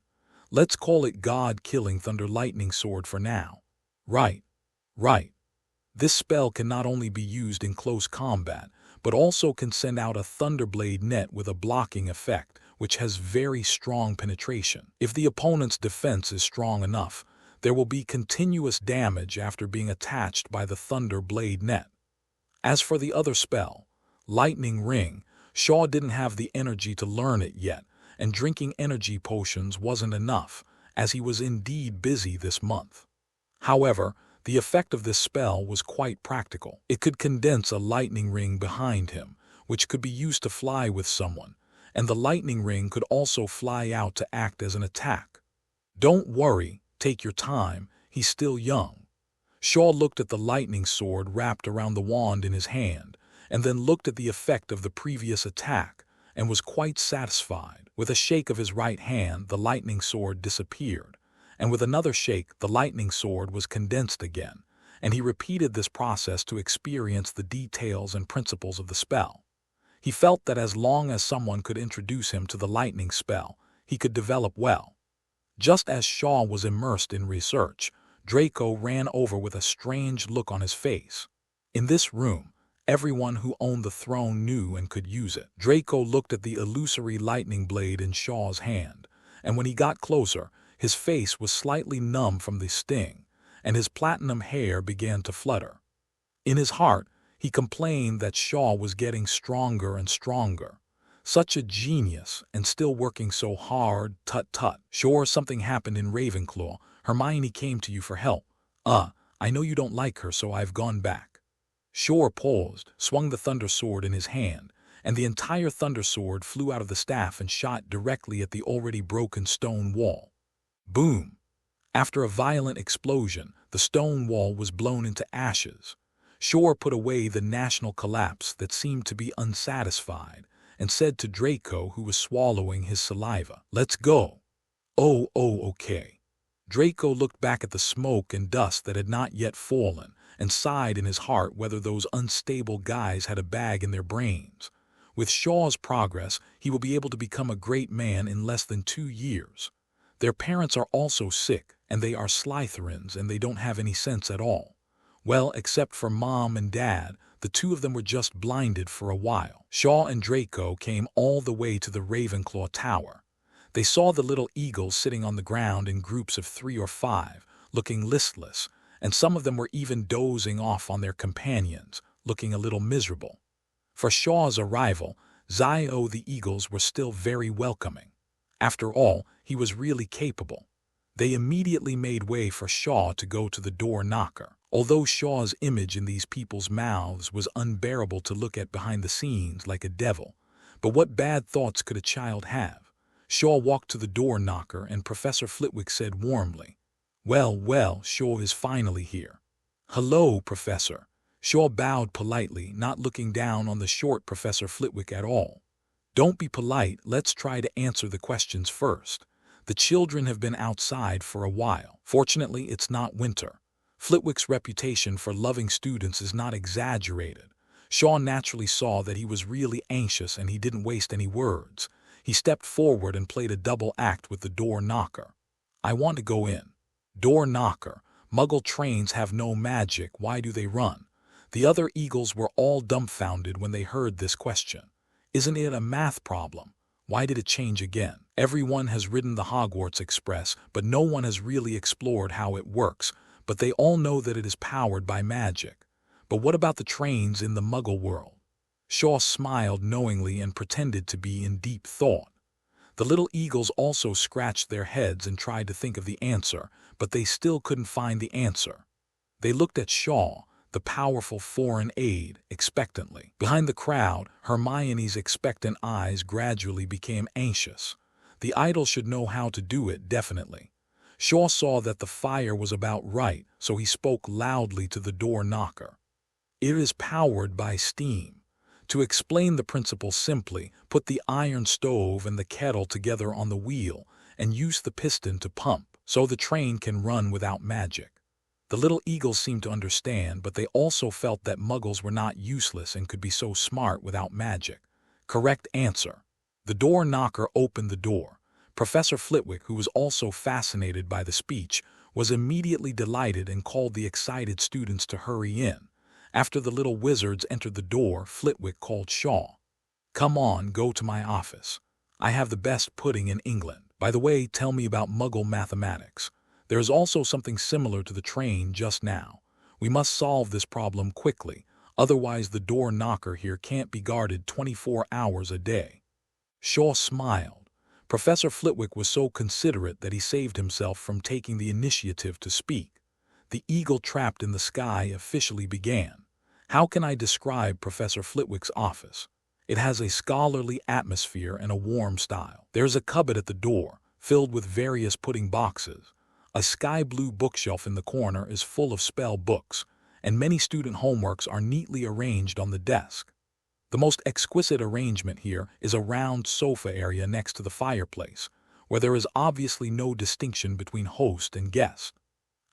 Let's call it God-Killing Thunder Lightning Sword for now. Right. This spell can not only be used in close combat, but also can send out a Thunderblade net with a blocking effect, which has very strong penetration. If the opponent's defense is strong enough, there will be continuous damage after being attached by the Thunderblade net. As for the other spell, Lightning Ring, Shor didn't have the energy to learn it yet, and drinking energy potions wasn't enough, as he was indeed busy this month. However, the effect of this spell was quite practical. It could condense a lightning ring behind him, which could be used to fly with someone, and the lightning ring could also fly out to act as an attack. Don't worry, take your time, he's still young. Shor looked at the lightning sword wrapped around the wand in his hand, and then looked at the effect of the previous attack, and was quite satisfied. With a shake of his right hand, the lightning sword disappeared, and with another shake, the lightning sword was condensed again, and he repeated this process to experience the details and principles of the spell. He felt that as long as someone could introduce him to the lightning spell, he could develop well. Just as Shor was immersed in research, Draco ran over with a strange look on his face. In this room, everyone who owned the throne knew and could use it. Draco looked at the illusory lightning blade in Shor's hand, and when he got closer, his face was slightly numb from the sting, and his platinum hair began to flutter. In his heart, he complained that Shor was getting stronger and stronger. Such a genius, and still working so hard, tut. Sure, something happened in Ravenclaw. Hermione came to you for help. I know you don't like her, so I've gone back. Shor paused, swung the thunder sword in his hand, and the entire thunder sword flew out of the staff and shot directly at the already broken stone wall. Boom! After a violent explosion, the stone wall was blown into ashes. Shor put away the national collapse that seemed to be unsatisfied, and said to Draco, who was swallowing his saliva, "Let's go." Oh, okay. Draco looked back at the smoke and dust that had not yet fallen, and sighed in his heart whether those unstable guys had a bag in their brains. With Shor's progress, he will be able to become a great man in less than 2 years. Their parents are also sick, and they are Slytherins, and they don't have any sense at all. Well, except for Mom and Dad, the two of them were just blinded for a while. Shor and Draco came all the way to the Ravenclaw Tower. They saw the little eagles sitting on the ground in groups of 3 or 5, looking listless, and some of them were even dozing off on their companions, looking a little miserable. For Shor's arrival, the eagles were still very welcoming. After all, he was really capable. They immediately made way for Shor to go to the door knocker. Although Shor's image in these people's mouths was unbearable to look at behind the scenes like a devil, but what bad thoughts could a child have? Shor walked to the door knocker, and Professor Flitwick said warmly, Well, Shor is finally here." "Hello, Professor." Shor bowed politely, not looking down on the short Professor Flitwick at all. "Don't be polite, let's try to answer the questions first. The children have been outside for a while. Fortunately, it's not winter. Flitwick's reputation for loving students is not exaggerated." Shor naturally saw that he was really anxious, and he didn't waste any words. He stepped forward and played a double act with the door knocker. "I want to go in." "Door knocker, Muggle trains have no magic, why do they run?" The other eagles were all dumbfounded when they heard this question. Isn't it a math problem? Why did it change again? Everyone has ridden the Hogwarts Express, but no one has really explored how it works, but they all know that it is powered by magic. But what about the trains in the Muggle world? Shor smiled knowingly and pretended to be in deep thought. The little eagles also scratched their heads and tried to think of the answer, but they still couldn't find the answer. They looked at Shaw, the powerful foreign aide, expectantly. Behind the crowd, Hermione's expectant eyes gradually became anxious. The idol should know how to do it, definitely. Shaw saw that the fire was about right, so he spoke loudly to the door knocker. It is powered by steam. To explain the principle simply, put the iron stove and the kettle together on the wheel and use the piston to pump, so the train can run without magic. The little eagles seemed to understand, but they also felt that muggles were not useless and could be so smart without magic. Correct answer. The door knocker opened the door. Professor Flitwick, who was also fascinated by the speech, was immediately delighted and called the excited students to hurry in. After the little wizards entered the door, Flitwick called Shaw. "Come on, go to my office. I have the best pudding in England. By the way, tell me about Muggle mathematics. There is also something similar to the train just now. We must solve this problem quickly, otherwise the door knocker here can't be guarded 24 hours a day." Shaw smiled. Professor Flitwick was so considerate that he saved himself from taking the initiative to speak. The eagle trapped in the sky officially began. How can I describe Professor Flitwick's office? It has a scholarly atmosphere and a warm style. There's a cupboard at the door, filled with various pudding boxes. A sky-blue bookshelf in the corner is full of spell books, and many student homeworks are neatly arranged on the desk. The most exquisite arrangement here is a round sofa area next to the fireplace, where there is obviously no distinction between host and guest.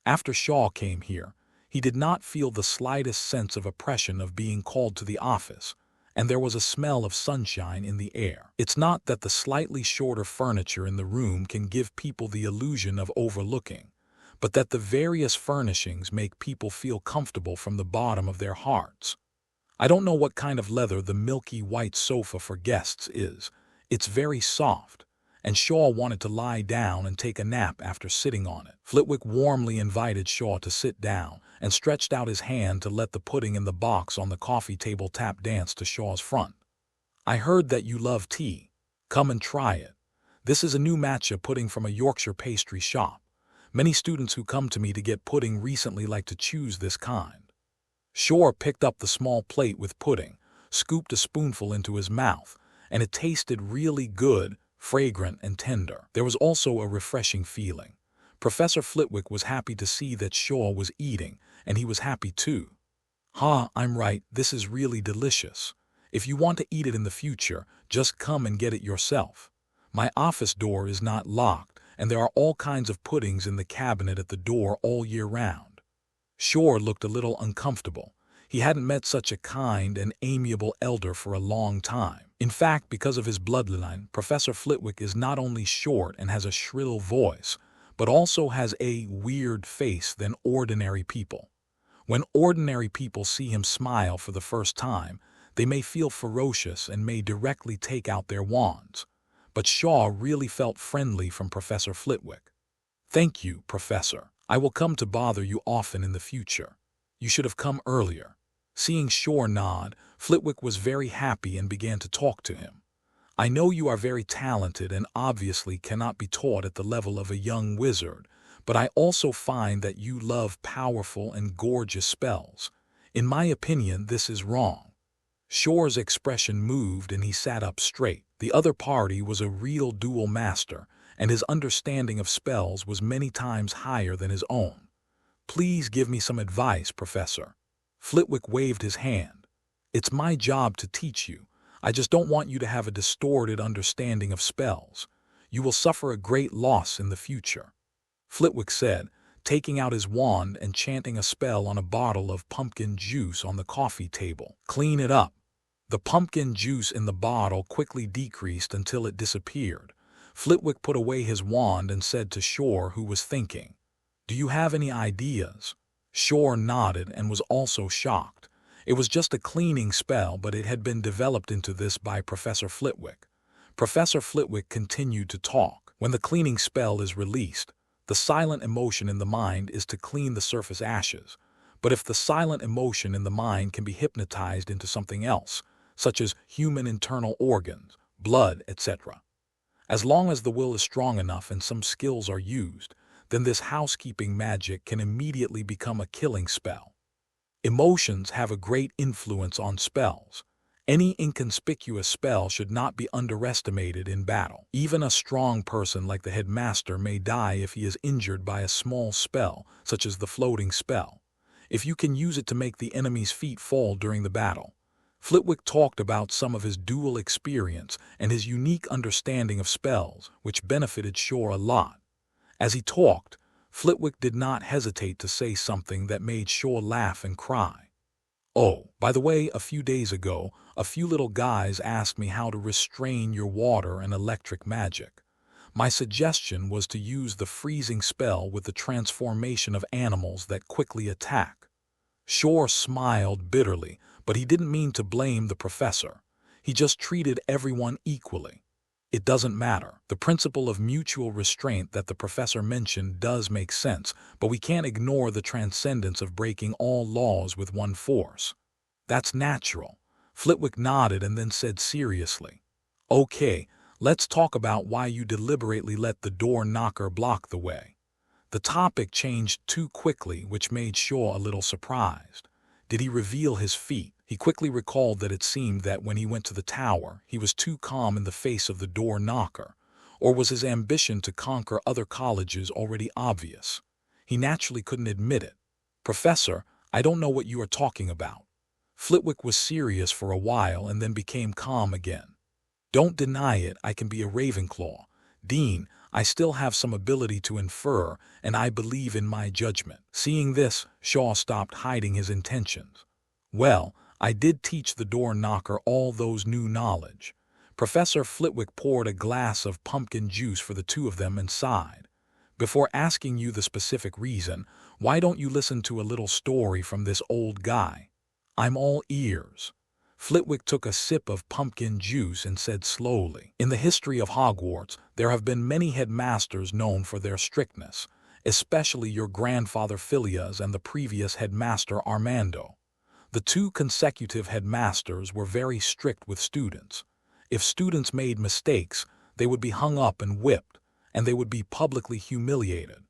After Shaw came here, he did not feel the slightest sense of oppression of being called to the office, and there was a smell of sunshine in the air. It's not that the slightly shorter furniture in the room can give people the illusion of overlooking, but that the various furnishings make people feel comfortable from the bottom of their hearts. I don't know what kind of leather the milky white sofa for guests is. It's very soft, and Shaw wanted to lie down and take a nap after sitting on it. Flitwick warmly invited Shaw to sit down and stretched out his hand to let the pudding in the box on the coffee table tap dance to Shaw's front. "I heard that you love tea. Come and try it. This is a new matcha pudding from a Yorkshire pastry shop. Many students who come to me to get pudding recently like to choose this kind." Shor picked up the small plate with pudding, scooped a spoonful into his mouth, and it tasted really good, fragrant and tender. There was also a refreshing feeling. Professor Flitwick was happy to see that Shaw was eating, and he was happy too. I'm right, this is really delicious. If you want to eat it in the future, just come and get it yourself. My office door is not locked, and there are all kinds of puddings in the cabinet at the door all year round." Shor looked a little uncomfortable. He hadn't met such a kind and amiable elder for a long time. In fact, because of his bloodline, Professor Flitwick is not only short and has a shrill voice, but also has a weird face than ordinary people. When ordinary people see him smile for the first time, they may feel ferocious and may directly take out their wands. But Shaw really felt friendly from Professor Flitwick. "Thank you, Professor. I will come to bother you often in the future. You should have come earlier." Seeing Shor nod, Flitwick was very happy and began to talk to him. "I know you are very talented and obviously cannot be taught at the level of a young wizard, but I also find that you love powerful and gorgeous spells. In my opinion, this is wrong." Shor's expression moved and he sat up straight. The other party was a real duel master, and his understanding of spells was many times higher than his own. "Please give me some advice, Professor." Flitwick waved his hand. "It's my job to teach you. I just don't want you to have a distorted understanding of spells. You will suffer a great loss in the future." Flitwick said, taking out his wand and chanting a spell on a bottle of pumpkin juice on the coffee table. "Clean it up." The pumpkin juice in the bottle quickly decreased until it disappeared. Flitwick put away his wand and said to Shor, who was thinking, "Do you have any ideas?" Shor nodded and was also shocked. It was just a cleaning spell, but it had been developed into this by Professor Flitwick. Professor Flitwick continued to talk. "When the cleaning spell is released, the silent emotion in the mind is to clean the surface ashes. But if the silent emotion in the mind can be hypnotized into something else, such as human internal organs, blood, etc., As long as the will is strong enough and some skills are used, then this housekeeping magic can immediately become a killing spell. Emotions have a great influence on spells. Any inconspicuous spell should not be underestimated in battle. Even a strong person like the headmaster may die if he is injured by a small spell, such as the floating spell, if you can use it to make the enemy's feet fall during the battle. Flitwick talked about some of his dual experience and his unique understanding of spells, which benefited Shor a lot. As he talked, Flitwick did not hesitate to say something that made Shor laugh and cry. "Oh, by the way, a few days ago, a few little guys asked me how to restrain your water and electric magic. My suggestion was to use the freezing spell with the transformation of animals that quickly attack." Shor smiled bitterly, but he didn't mean to blame the professor. He just treated everyone equally. It doesn't matter. The principle of mutual restraint that the professor mentioned does make sense, but we can't ignore the transcendence of breaking all laws with one force. That's natural. Flitwick nodded and then said seriously, "Okay, let's talk about why you deliberately let the door knocker block the way." The topic changed too quickly, which made Shor a little surprised. Did he reveal his feat? He quickly recalled that it seemed that when he went to the tower, he was too calm in the face of the door knocker. Or was his ambition to conquer other colleges already obvious? He naturally couldn't admit it. "Professor, I don't know what you are talking about." Flitwick was serious for a while and then became calm again. "Don't deny it, I can be a Ravenclaw. Dean, I still have some ability to infer, and I believe in my judgment." Seeing this, Shor stopped hiding his intentions. "Well, I did teach the door knocker all those new knowledge." Professor Flitwick poured a glass of pumpkin juice for the two of them and sighed. "Before asking you the specific reason, why don't you listen to a little story from this old guy? I'm all ears." Flitwick took a sip of pumpkin juice and said slowly, "In the history of Hogwarts, there have been many headmasters known for their strictness, especially your grandfather Phileas and the previous headmaster Armando. The two consecutive headmasters were very strict with students. If students made mistakes, they would be hung up and whipped, and they would be publicly humiliated.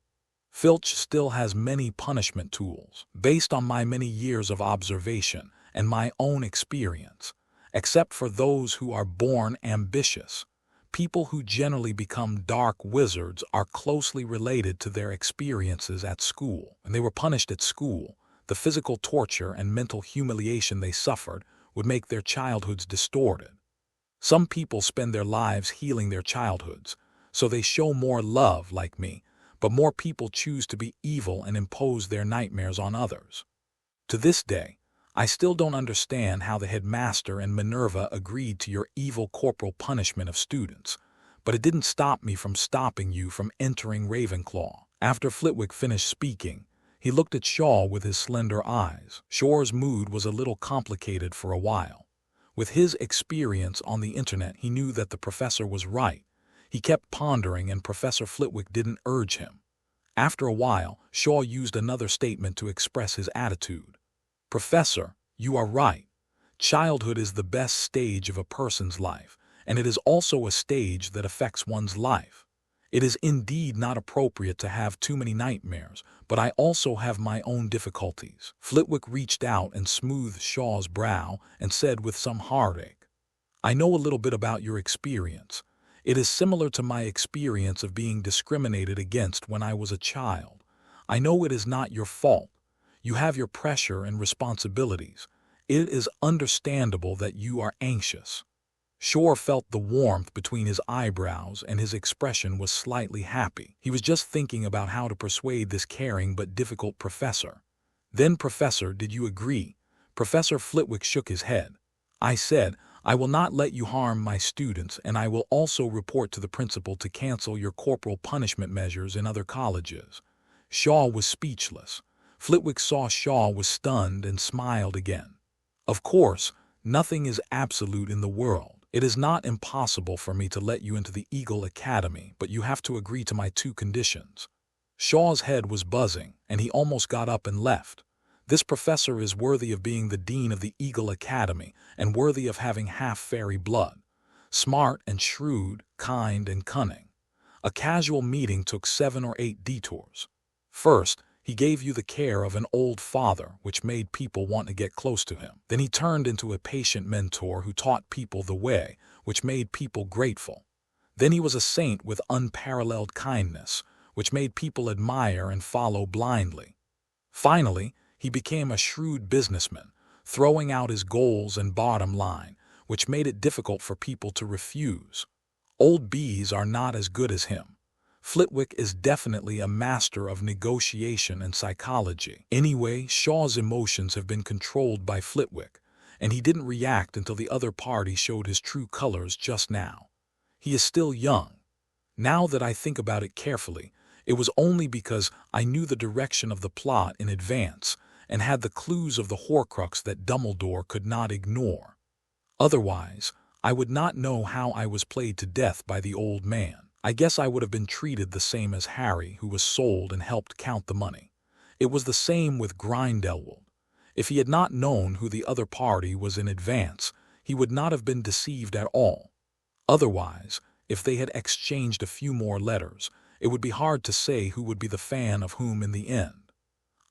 Filch still has many punishment tools, based on my many years of observation and my own experience, except for those who are born ambitious. People who generally become dark wizards are closely related to their experiences at school. When they were punished at school, the physical torture and mental humiliation they suffered would make their childhoods distorted. Some people spend their lives healing their childhoods, so they show more love like me, but more people choose to be evil and impose their nightmares on others. To this day, I still don't understand how the headmaster and Minerva agreed to your evil corporal punishment of students, but it didn't stop me from stopping you from entering Ravenclaw." After Flitwick finished speaking, he looked at Shor with his slender eyes. Shor's mood was a little complicated for a while. With his experience on the internet, he knew that the professor was right. He kept pondering and Professor Flitwick didn't urge him. After a while, Shor used another statement to express his attitude. "Professor, you are right. Childhood is the best stage of a person's life, and it is also a stage that affects one's life. It is indeed not appropriate to have too many nightmares, but I also have my own difficulties." Flitwick reached out and smoothed Shor's brow and said with some heartache, "I know a little bit about your experience. It is similar to my experience of being discriminated against when I was a child. I know it is not your fault. You have your pressure and responsibilities. It is understandable that you are anxious." Shor felt the warmth between his eyebrows and his expression was slightly happy. He was just thinking about how to persuade this caring but difficult professor. "Then, Professor, did you agree?" Professor Flitwick shook his head. "I said, I will not let you harm my students, and I will also report to the principal to cancel your corporal punishment measures in other colleges." Shor was speechless. Flitwick saw Shor was stunned and smiled again. "Of course, nothing is absolute in the world. It is not impossible for me to let you into the Eagle Academy, but you have to agree to my two conditions." Shor's head was buzzing, and he almost got up and left. This professor is worthy of being the dean of the Eagle Academy and worthy of having half fairy blood. smart and shrewd, kind and cunning. A casual meeting took 7 or 8 detours. First, he gave you the care of an old father, which made people want to get close to him. Then he turned into a patient mentor who taught people the way, which made people grateful. Then he was a saint with unparalleled kindness, which made people admire and follow blindly. Finally, he became a shrewd businessman, throwing out his goals and bottom line, which made it difficult for people to refuse. Old bees are not as good as him. Flitwick is definitely a master of negotiation and psychology. Anyway, Shaw's emotions have been controlled by Flitwick, and he didn't react until the other party showed his true colors just now. He is still young. Now that I think about it carefully, it was only because I knew the direction of the plot in advance and had the clues of the Horcrux that Dumbledore could not ignore. Otherwise, I would not know how I was played to death by the old man. I guess I would have been treated the same as Harry, who was sold and helped count the money. It was the same with Grindelwald. If he had not known who the other party was in advance, he would not have been deceived at all. Otherwise, if they had exchanged a few more letters, it would be hard to say who would be the fan of whom in the end.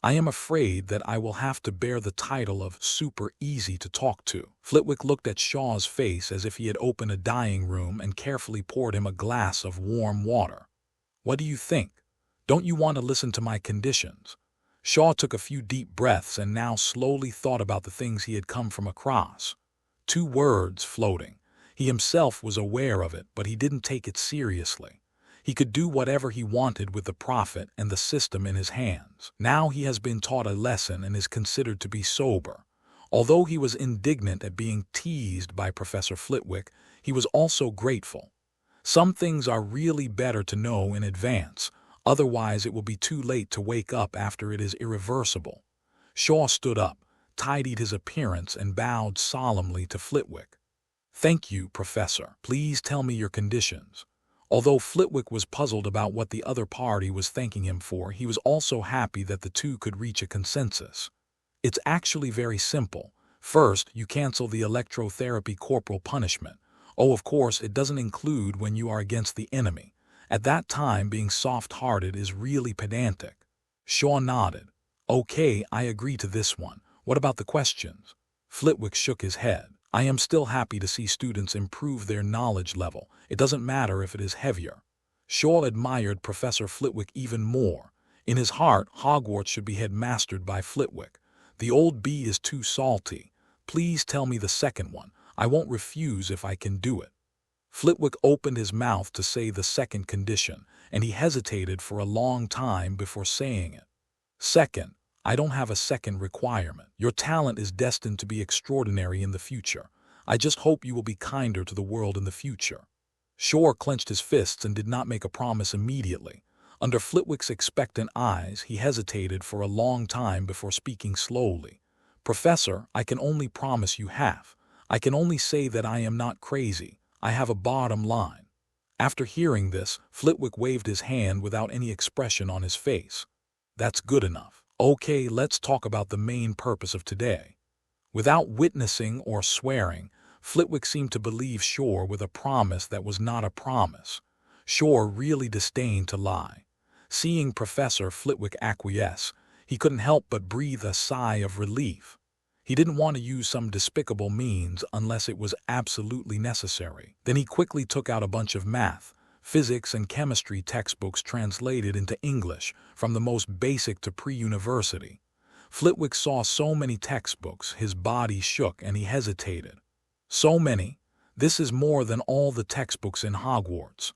I am afraid that I will have to bear the title of super easy to talk to. Flitwick looked at Shaw's face as if he had opened a dining room and carefully poured him a glass of warm water. What do you think? Don't you want to listen to my conditions? Shaw took a few deep breaths and now slowly thought about the things he had come from across. 2 words floating. He himself was aware of it, but he didn't take it seriously. He could do whatever he wanted with the prophet and the system in his hands. Now he has been taught a lesson and is considered to be sober. Although he was indignant at being teased by Professor Flitwick, he was also grateful. Some things are really better to know in advance, otherwise it will be too late to wake up after it is irreversible. Shaw stood up, tidied his appearance and bowed solemnly to Flitwick. Thank you, Professor. Please tell me your conditions. Although Flitwick was puzzled about what the other party was thanking him for, he was also happy that the two could reach a consensus. It's actually very simple. First, you cancel the electrotherapy corporal punishment. Oh, of course, it doesn't include when you are against the enemy. At that time, being soft-hearted is really pedantic. Shaw nodded. Okay, I agree to this one. What about the questions? Flitwick shook his head. I am still happy to see students improve their knowledge level. It doesn't matter if it is heavier. Shaw admired Professor Flitwick even more. In his heart, Hogwarts should be headmastered by Flitwick. The old bee is too salty. Please tell me the second one. I won't refuse if I can do it. Flitwick opened his mouth to say the second condition, and he hesitated for a long time before saying it. Second, I don't have a second requirement. Your talent is destined to be extraordinary in the future. I just hope you will be kinder to the world in the future. Shor clenched his fists and did not make a promise immediately. Under Flitwick's expectant eyes, he hesitated for a long time before speaking slowly. Professor, I can only promise you half. I can only say that I am not crazy. I have a bottom line. After hearing this, Flitwick waved his hand without any expression on his face. That's good enough. Okay, let's talk about the main purpose of today. Without witnessing or swearing, Flitwick seemed to believe Shor with a promise that was not a promise. Shor really disdained to lie. Seeing Professor Flitwick acquiesce, he couldn't help but breathe a sigh of relief. He didn't want to use some despicable means unless it was absolutely necessary. Then he quickly took out a bunch of math, physics and chemistry textbooks translated into English, from the most basic to pre-university. Flitwick saw so many textbooks, his body shook and he hesitated. So many? This is more than all the textbooks in Hogwarts.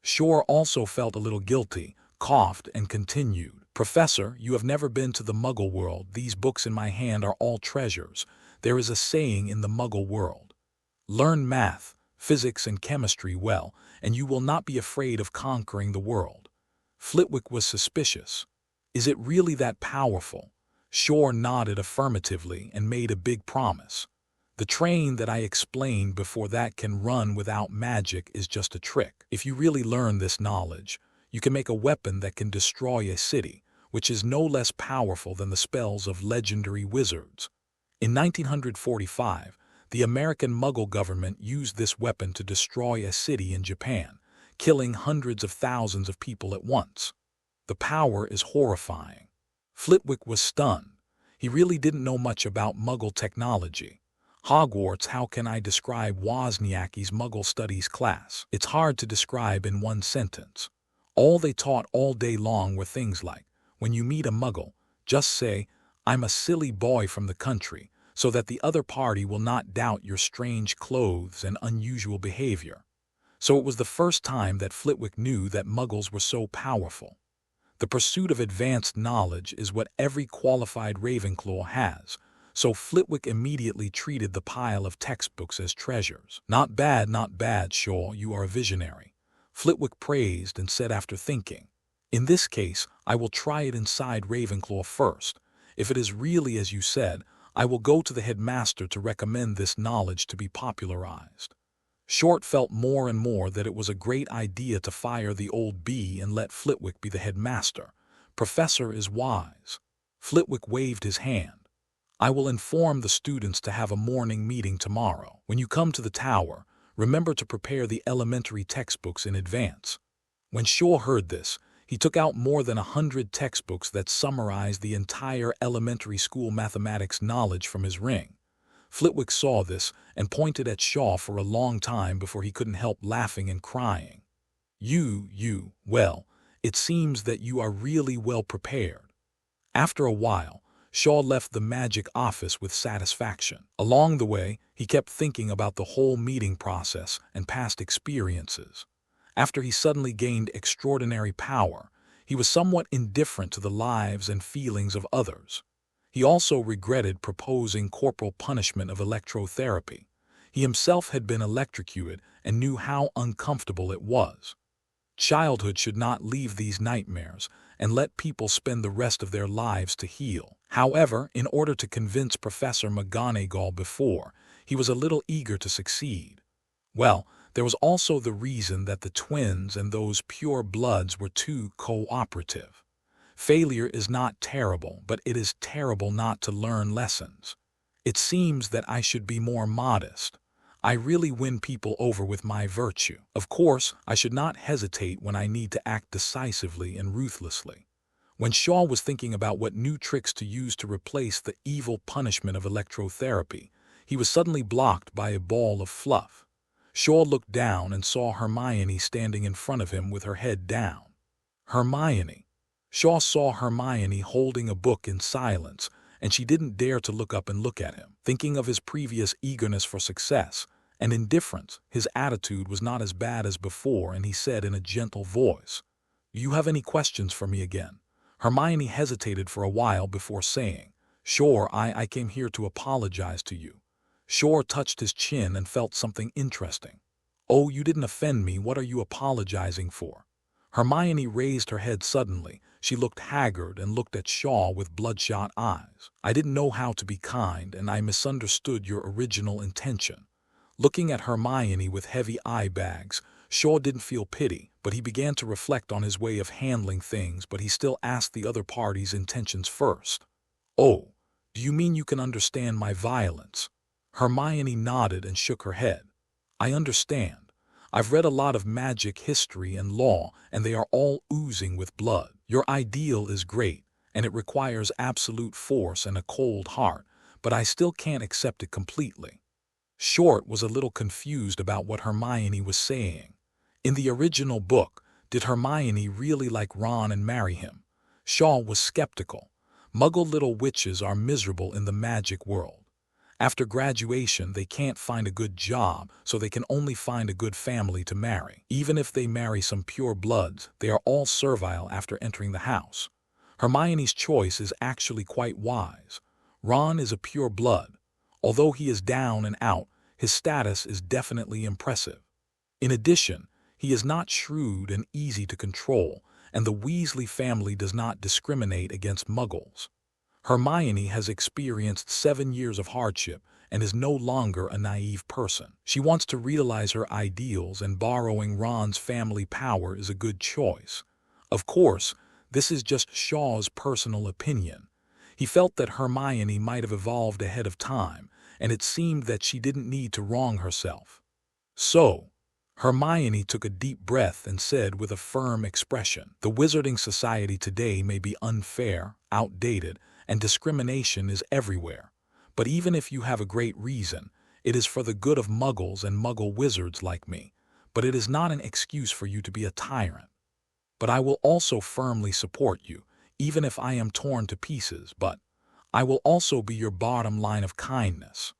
Shor also felt a little guilty, coughed and continued. Professor, you have never been to the Muggle world. These books in my hand are all treasures. There is a saying in the Muggle world. Learn math, physics and chemistry well, and you will not be afraid of conquering the world. Flitwick was suspicious. Is it really that powerful? Shor nodded affirmatively and made a big promise. The train that I explained before that can run without magic is just a trick. If you really learn this knowledge, you can make a weapon that can destroy a city, which is no less powerful than the spells of legendary wizards. In 1945, The American Muggle government used this weapon to destroy a city in Japan, killing hundreds of thousands of people at once. The power is horrifying. Flitwick was stunned. He really didn't know much about Muggle technology. Hogwarts, how can I describe Wozniacki's Muggle Studies class? It's hard to describe in one sentence. All they taught all day long were things like, when you meet a Muggle, just say, "I'm a silly boy from the country," so that the other party will not doubt your strange clothes and unusual behavior. So it was the first time that Flitwick knew that Muggles were so powerful. The pursuit of advanced knowledge is what every qualified Ravenclaw has, so Flitwick immediately treated the pile of textbooks as treasures. Not bad, Shor, you are a visionary," Flitwick praised and said after thinking. "In this case, I will try it inside Ravenclaw first. If it is really as you said, I will go to the headmaster to recommend this knowledge to be popularized." Short felt more and more that it was a great idea to fire the old bee and let Flitwick be the headmaster. Professor is wise. Flitwick waved his hand. "I will inform the students to have a morning meeting tomorrow. When you come to the tower, remember to prepare the elementary textbooks in advance." When Shor heard this, he took out more than 100 textbooks that summarized the entire elementary school mathematics knowledge from his ring. Flitwick saw this and pointed at Shaw for a long time before he couldn't help laughing and crying. Well, it seems that you are really well prepared." After a while, Shaw left the magic office with satisfaction. Along the way, he kept thinking about the whole meeting process and past experiences. After he suddenly gained extraordinary power, he was somewhat indifferent to the lives and feelings of others. He also regretted proposing corporal punishment of electrotherapy. He himself had been electrocuted and knew how uncomfortable it was. Childhood should not leave these nightmares and let people spend the rest of their lives to heal. However, in order to convince Professor McGonagall before, he was a little eager to succeed. Well, there was also the reason that the twins and those pure bloods were too cooperative. Failure is not terrible, but it is terrible not to learn lessons. It seems that I should be more modest. I really win people over with my virtue. Of course, I should not hesitate when I need to act decisively and ruthlessly. When Shaw was thinking about what new tricks to use to replace the evil punishment of electrotherapy, he was suddenly blocked by a ball of fluff. Shaw looked down and saw Hermione standing in front of him with her head down. Hermione. Shaw saw Hermione holding a book in silence, and she didn't dare to look up and look at him. Thinking of his previous eagerness for success and indifference, his attitude was not as bad as before, and he said in a gentle voice, "Do you have any questions for me again?" Hermione hesitated for a while before saying, "Sure, I came here to apologize to you." Shor touched his chin and felt something interesting. "Oh, you didn't offend me. What are you apologizing for?" Hermione raised her head suddenly. She looked haggard and looked at Shaw with bloodshot eyes. "I didn't know how to be kind, and I misunderstood your original intention." Looking at Hermione with heavy eye bags, Shaw didn't feel pity, but he began to reflect on his way of handling things, but he still asked the other party's intentions first. "Oh, do you mean you can understand my violence?" Hermione nodded and shook her head. "I understand. I've read a lot of magic history and law, and they are all oozing with blood. Your ideal is great, and it requires absolute force and a cold heart, but I still can't accept it completely." Short was a little confused about what Hermione was saying. In the original book, did Hermione really like Ron and marry him? Shaw was skeptical. Muggle little witches are miserable in the magic world. After graduation, they can't find a good job, so they can only find a good family to marry. Even if they marry some pure bloods, they are all servile after entering the house. Hermione's choice is actually quite wise. Ron is a pure blood. Although he is down and out, his status is definitely impressive. In addition, he is not shrewd and easy to control, and the Weasley family does not discriminate against Muggles. Hermione has experienced 7 years of hardship and is no longer a naive person. She wants to realize her ideals, and borrowing Ron's family power is a good choice. Of course, this is just Shaw's personal opinion. He felt that Hermione might have evolved ahead of time, and it seemed that she didn't need to wrong herself. So, Hermione took a deep breath and said with a firm expression, "The Wizarding Society today may be unfair, outdated, and discrimination is everywhere. But even if you have a great reason, it is for the good of muggles and muggle wizards like me. But it is not an excuse for you to be a tyrant. But I will also firmly support you, even if I am torn to pieces, but I will also be your bottom line of kindness."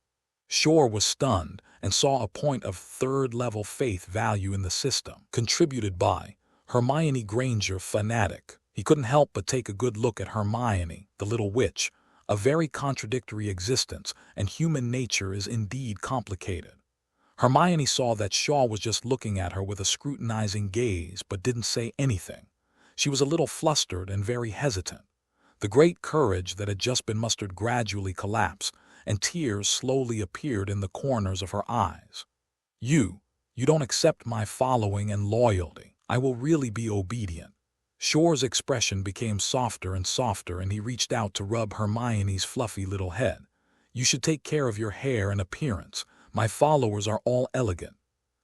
Shor was stunned and saw a point of third-level faith value in the system, contributed by Hermione Granger, fanatic. He couldn't help but take a good look at Hermione, the little witch, a very contradictory existence, and human nature is indeed complicated. Hermione saw that Shaw was just looking at her with a scrutinizing gaze but didn't say anything. She was a little flustered and very hesitant. The great courage that had just been mustered gradually collapsed, and tears slowly appeared in the corners of her eyes. You don't accept my following and loyalty. I will really be obedient." Shor's expression became softer and softer, and he reached out to rub Hermione's fluffy little head. "You should take care of your hair and appearance. My followers are all elegant."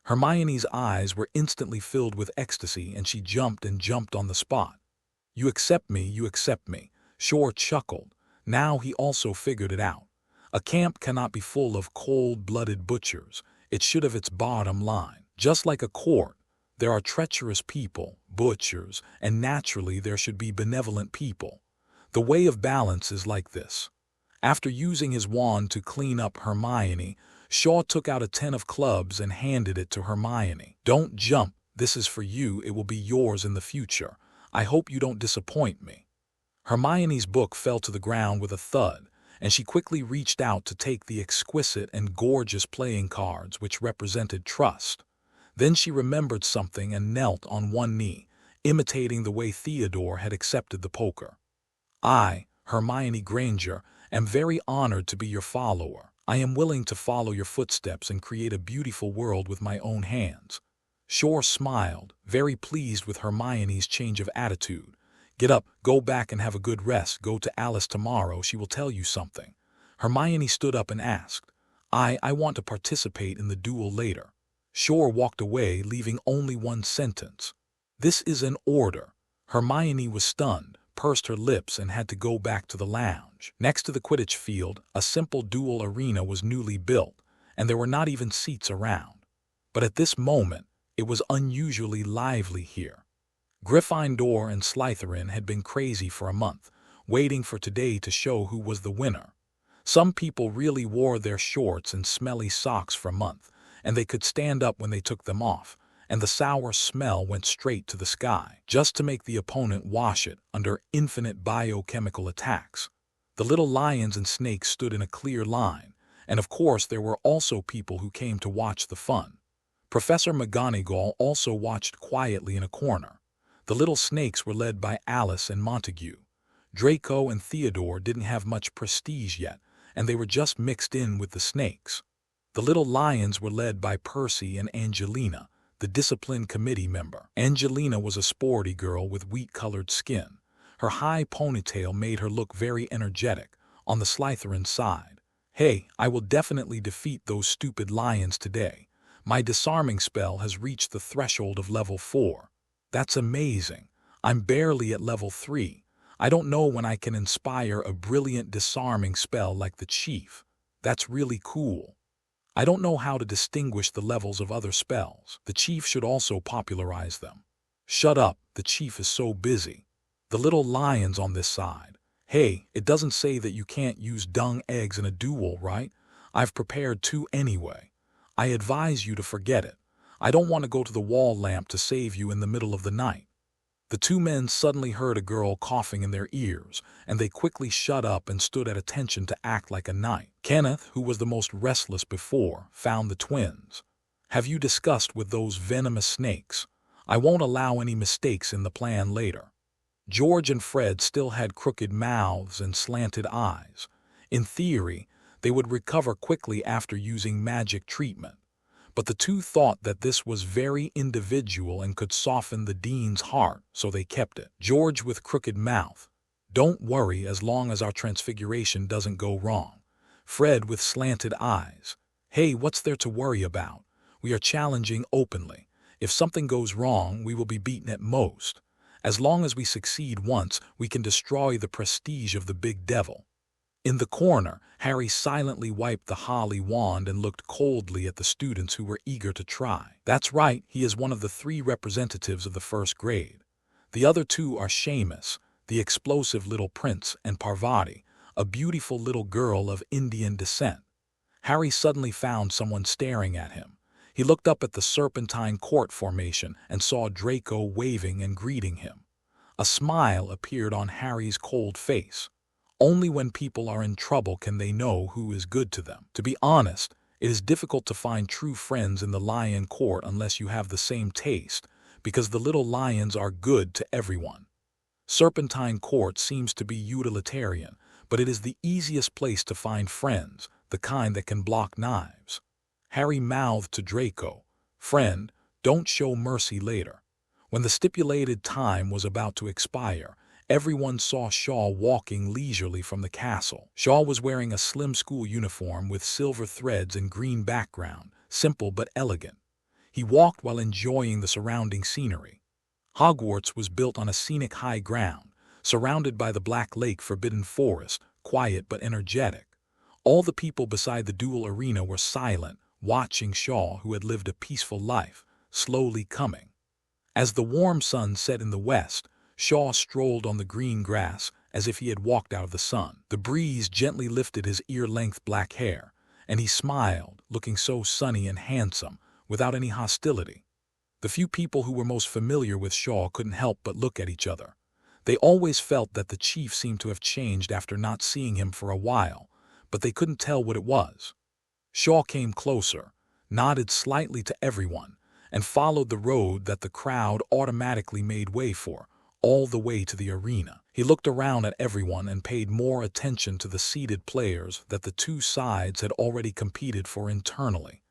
Hermione's eyes were instantly filled with ecstasy, and she jumped and jumped on the spot. You accept me, you accept me." Shor chuckled. Now he also figured it out. A camp cannot be full of cold-blooded butchers. It should have its bottom line. Just like a court, there are treacherous people, butchers, and naturally there should be benevolent people. The way of balance is like this. After using his wand to clean up Hermione, Shaw took out a 10 of clubs and handed it to Hermione. "Don't jump. This is for you. It will be yours in the future. I hope you don't disappoint me." Hermione's book fell to the ground with a thud, and she quickly reached out to take the exquisite and gorgeous playing cards which represented trust. Then she remembered something and knelt on one knee, imitating the way Theodore had accepted the poker. "I, Hermione Granger, am very honored to be your follower. I am willing to follow your footsteps and create a beautiful world with my own hands." Shor smiled, very pleased with Hermione's change of attitude. "Get up, go back and have a good rest. Go to Alice tomorrow. She will tell you something." Hermione stood up and asked, I want to participate in the duel later." Shor walked away, leaving only one sentence. "This is an order." Hermione was stunned, pursed her lips, and had to go back to the lounge. Next to the Quidditch field, a simple duel arena was newly built, and there were not even seats around. But at this moment, it was unusually lively here. Gryffindor and Slytherin had been crazy for a month, waiting for today to show who was the winner. Some people really wore their shorts and smelly socks for a month, and they could stand up when they took them off, and the sour smell went straight to the sky, just to make the opponent wash it under infinite biochemical attacks. The little lions and snakes stood in a clear line, and of course there were also people who came to watch the fun. Professor McGonagall also watched quietly in a corner. The little snakes were led by Alice and Montague. Draco and Theodore didn't have much prestige yet, and they were just mixed in with the snakes. The little lions were led by Percy and Angelina, the discipline committee member. Angelina was a sporty girl with wheat-colored skin. Her high ponytail made her look very energetic. On the Slytherin side, "Hey, I will definitely defeat those stupid lions today. My disarming spell has reached the threshold of level 4. That's amazing. I'm barely at level 3. I don't know when I can inspire a brilliant disarming spell like the Chief. That's really cool. I don't know how to distinguish the levels of other spells. The Chief should also popularize them." "Shut up, the Chief is so busy." The little lions on this side, "Hey, it doesn't say that you can't use dung eggs in a duel, right? I've prepared 2 anyway. I advise you to forget it. I don't want to go to the wall lamp to save you in the middle of the night." The 2 men suddenly heard a girl coughing in their ears, and they quickly shut up and stood at attention to act like a knight. Kenneth, who was the most restless before, found the twins. "Have you discussed with those venomous snakes? I won't allow any mistakes in the plan later." George and Fred still had crooked mouths and slanted eyes. In theory, they would recover quickly after using magic treatment. But the 2 thought that this was very individual and could soften the dean's heart, so they kept it. George with crooked mouth, "Don't worry as long as our transfiguration doesn't go wrong." Fred with slanted eyes. Hey, what's there to worry about? We are challenging openly. If something goes wrong, we will be beaten at most. As long as we succeed once, we can destroy the prestige of the big devil. In the corner, Harry silently wiped the holly wand and looked coldly at the students who were eager to try. That's right, he is one of the 3 representatives of the first grade. The other 2 are Seamus, the explosive little prince, and Parvati, a beautiful little girl of Indian descent. Harry suddenly found someone staring at him. He looked up at the Serpentine Court formation and saw Draco waving and greeting him. A smile appeared on Harry's cold face. Only when people are in trouble can they know who is good to them. To be honest, it is difficult to find true friends in the Lion Court unless you have the same taste, because the little lions are good to everyone. Serpentine Court seems to be utilitarian, but it is the easiest place to find friends, the kind that can block knives. Harry mouthed to Draco, "Friend, don't show mercy later." When the stipulated time was about to expire, everyone saw Shaw walking leisurely from the castle. Shaw was wearing a slim school uniform with silver threads and green background, simple but elegant. He walked while enjoying the surrounding scenery. Hogwarts was built on a scenic high ground, surrounded by the Black Lake Forbidden Forest, quiet but energetic. All the people beside the duel arena were silent, watching Shaw, who had lived a peaceful life, slowly coming. As the warm sun set in the west, Shaw strolled on the green grass as if he had walked out of the sun. The breeze gently lifted his ear-length black hair, and he smiled, looking so sunny and handsome, without any hostility. The few people who were most familiar with Shaw couldn't help but look at each other. They always felt that the chief seemed to have changed after not seeing him for a while, but they couldn't tell what it was. Shaw came closer, nodded slightly to everyone, and followed the road that the crowd automatically made way for, all the way to the arena. He looked around at everyone and paid more attention to the seated players that the 2 sides had already competed for internally.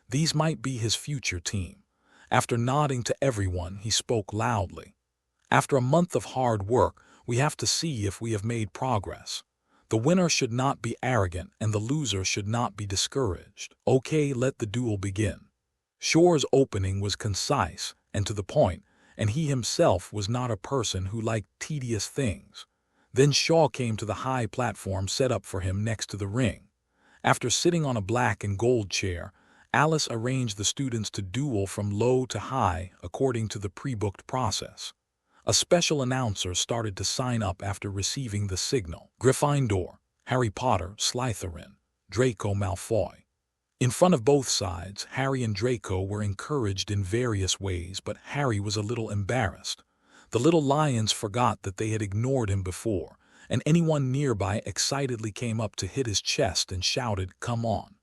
These might be his future team. After nodding to everyone, he spoke loudly. "After a month of hard work, we have to see if we have made progress. The winner should not be arrogant and the loser should not be discouraged. Okay, let the duel begin." Shor's opening was concise and to the point, and he himself was not a person who liked tedious things. Then Shaw came to the high platform set up for him next to the ring. After sitting on a black and gold chair, Alice arranged the students to duel from low to high according to the pre-booked process. A special announcer started to sign up after receiving the signal. Gryffindor, Harry Potter, Slytherin, Draco Malfoy. In front of both sides, Harry and Draco were encouraged in various ways, but Harry was a little embarrassed. The little lions forgot that they had ignored him before, and anyone nearby excitedly came up to hit his chest and shouted, "Come on."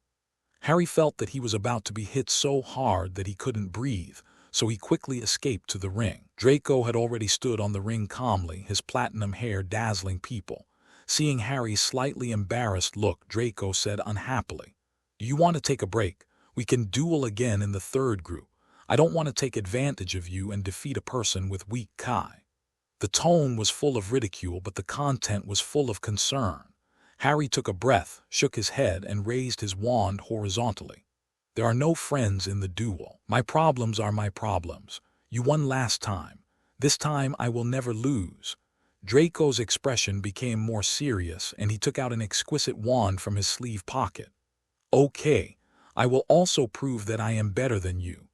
Harry felt that he was about to be hit so hard that he couldn't breathe, so he quickly escaped to the ring. Draco had already stood on the ring calmly, his platinum hair dazzling people. Seeing Harry's slightly embarrassed look, Draco said unhappily, "Do you want to take a break? We can duel again in the 3rd group. I don't want to take advantage of you and defeat a person with weak Chi." The tone was full of ridicule, but the content was full of concern. Harry took a breath, shook his head, and raised his wand horizontally. "There are no friends in the duel. My problems are my problems. You won last time. This time I will never lose." Draco's expression became more serious, and he took out an exquisite wand from his sleeve pocket. "Okay, I will also prove that I am better than you."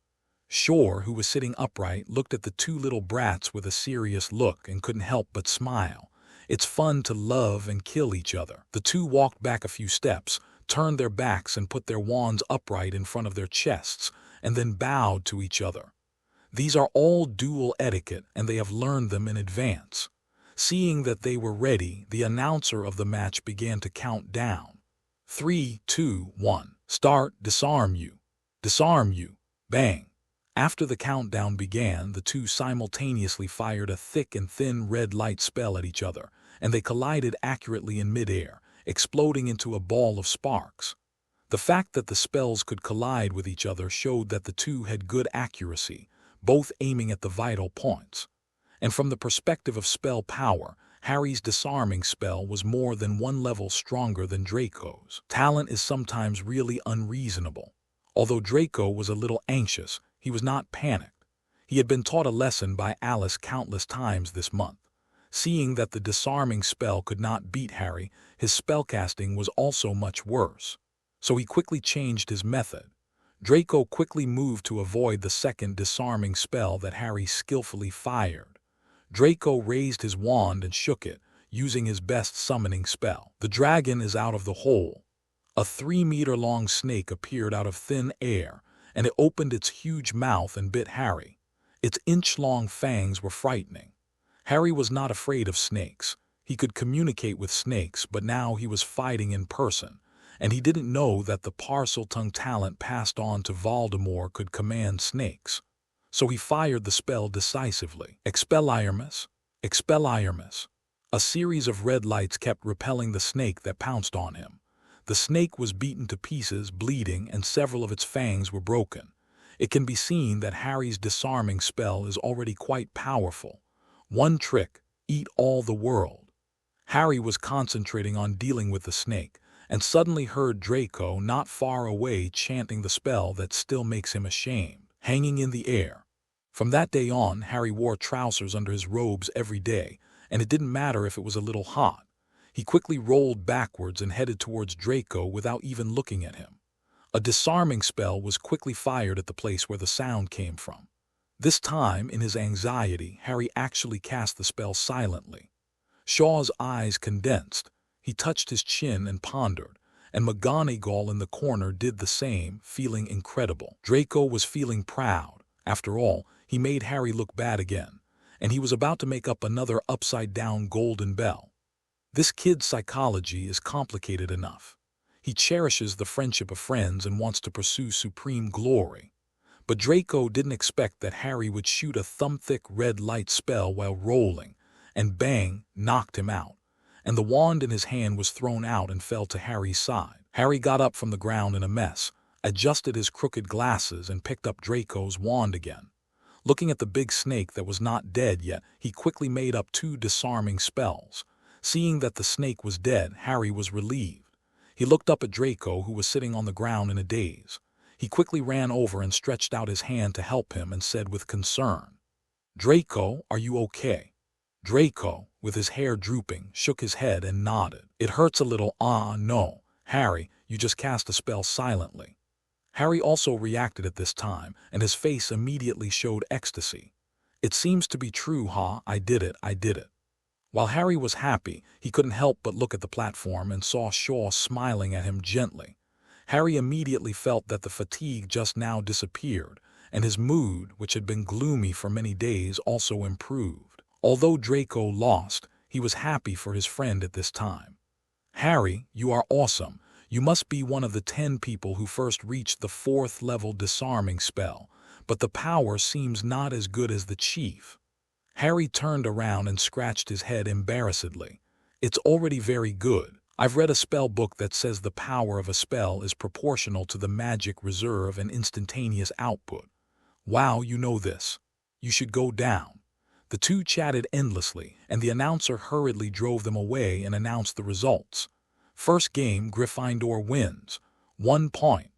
Shor, who was sitting upright, looked at the 2 little brats with a serious look and couldn't help but smile. It's fun to love and kill each other. The 2 walked back a few steps, turned their backs and put their wands upright in front of their chests, and then bowed to each other. These are all duel etiquette, and they have learned them in advance. Seeing that they were ready, the announcer of the match began to count down. 3, 2, 1. Start, disarm you. Disarm you. Bang. After the countdown began, the 2 simultaneously fired a thick and thin red light spell at each other, and they collided accurately in midair, exploding into a ball of sparks. The fact that the spells could collide with each other showed that the 2 had good accuracy, both aiming at the vital points. And from the perspective of spell power, Harry's disarming spell was more than one level stronger than Draco's. Talent is sometimes really unreasonable. Although Draco was a little anxious, he was not panicked. He had been taught a lesson by Alice countless times this month. Seeing that the disarming spell could not beat Harry, his spellcasting was also much worse. So he quickly changed his method. Draco quickly moved to avoid the second disarming spell that Harry skillfully fired. Draco raised his wand and shook it, using his best summoning spell. The dragon is out of the hole. A 3-meter-long snake appeared out of thin air, and it opened its huge mouth and bit Harry. Its inch-long fangs were frightening. Harry was not afraid of snakes. He could communicate with snakes, but now he was fighting in person, and he didn't know that the Parseltongue talent passed on to Voldemort could command snakes. So he fired the spell decisively. Expelliarmus, Expelliarmus. A series of red lights kept repelling the snake that pounced on him. The snake was beaten to pieces, bleeding, and several of its fangs were broken. It can be seen that Harry's disarming spell is already quite powerful. One trick, eat all the world. Harry was concentrating on dealing with the snake, and suddenly heard Draco not far away chanting the spell that still makes him ashamed, hanging in the air. From that day on, Harry wore trousers under his robes every day, and it didn't matter if it was a little hot. He quickly rolled backwards and headed towards Draco without even looking at him. A disarming spell was quickly fired at the place where the sound came from. This time, in his anxiety, Harry actually cast the spell silently. Shaw's eyes condensed. He touched his chin and pondered, and McGonagall in the corner did the same, feeling incredible. Draco was feeling proud. After all, he made Harry look bad again, and he was about to make up another upside-down golden bell. This kid's psychology is complicated enough. He cherishes the friendship of friends and wants to pursue supreme glory. But Draco didn't expect that Harry would shoot a thumb-thick red light spell while rolling, and bang, knocked him out. And the wand in his hand was thrown out and fell to Harry's side. Harry got up from the ground in a mess, adjusted his crooked glasses, and picked up Draco's wand again. Looking at the big snake that was not dead yet, he quickly made up 2 disarming spells. Seeing that the snake was dead, Harry was relieved. He looked up at Draco, who was sitting on the ground in a daze. He quickly ran over and stretched out his hand to help him and said with concern, "Draco, are you okay?" Draco, with his hair drooping, shook his head and nodded. "It hurts a little." No, Harry, you just cast a spell silently." Harry also reacted at this time, and his face immediately showed ecstasy. "It seems to be true, I did it. While Harry was happy, he couldn't help but look at the platform and saw Shor smiling at him gently. Harry immediately felt that the fatigue just now disappeared, and his mood, which had been gloomy for many days, also improved. Although Draco lost, he was happy for his friend at this time. "Harry, you are awesome. You must be one of the 10 people who first reached the 4th level disarming spell, but the power seems not as good as the chief." Harry turned around and scratched his head embarrassedly. "It's already very good. I've read a spell book that says the power of a spell is proportional to the magic reserve and instantaneous output. Wow, you know this. You should go down." The two chatted endlessly, and the announcer hurriedly drove them away and announced the results. First game, Gryffindor wins. 1 point.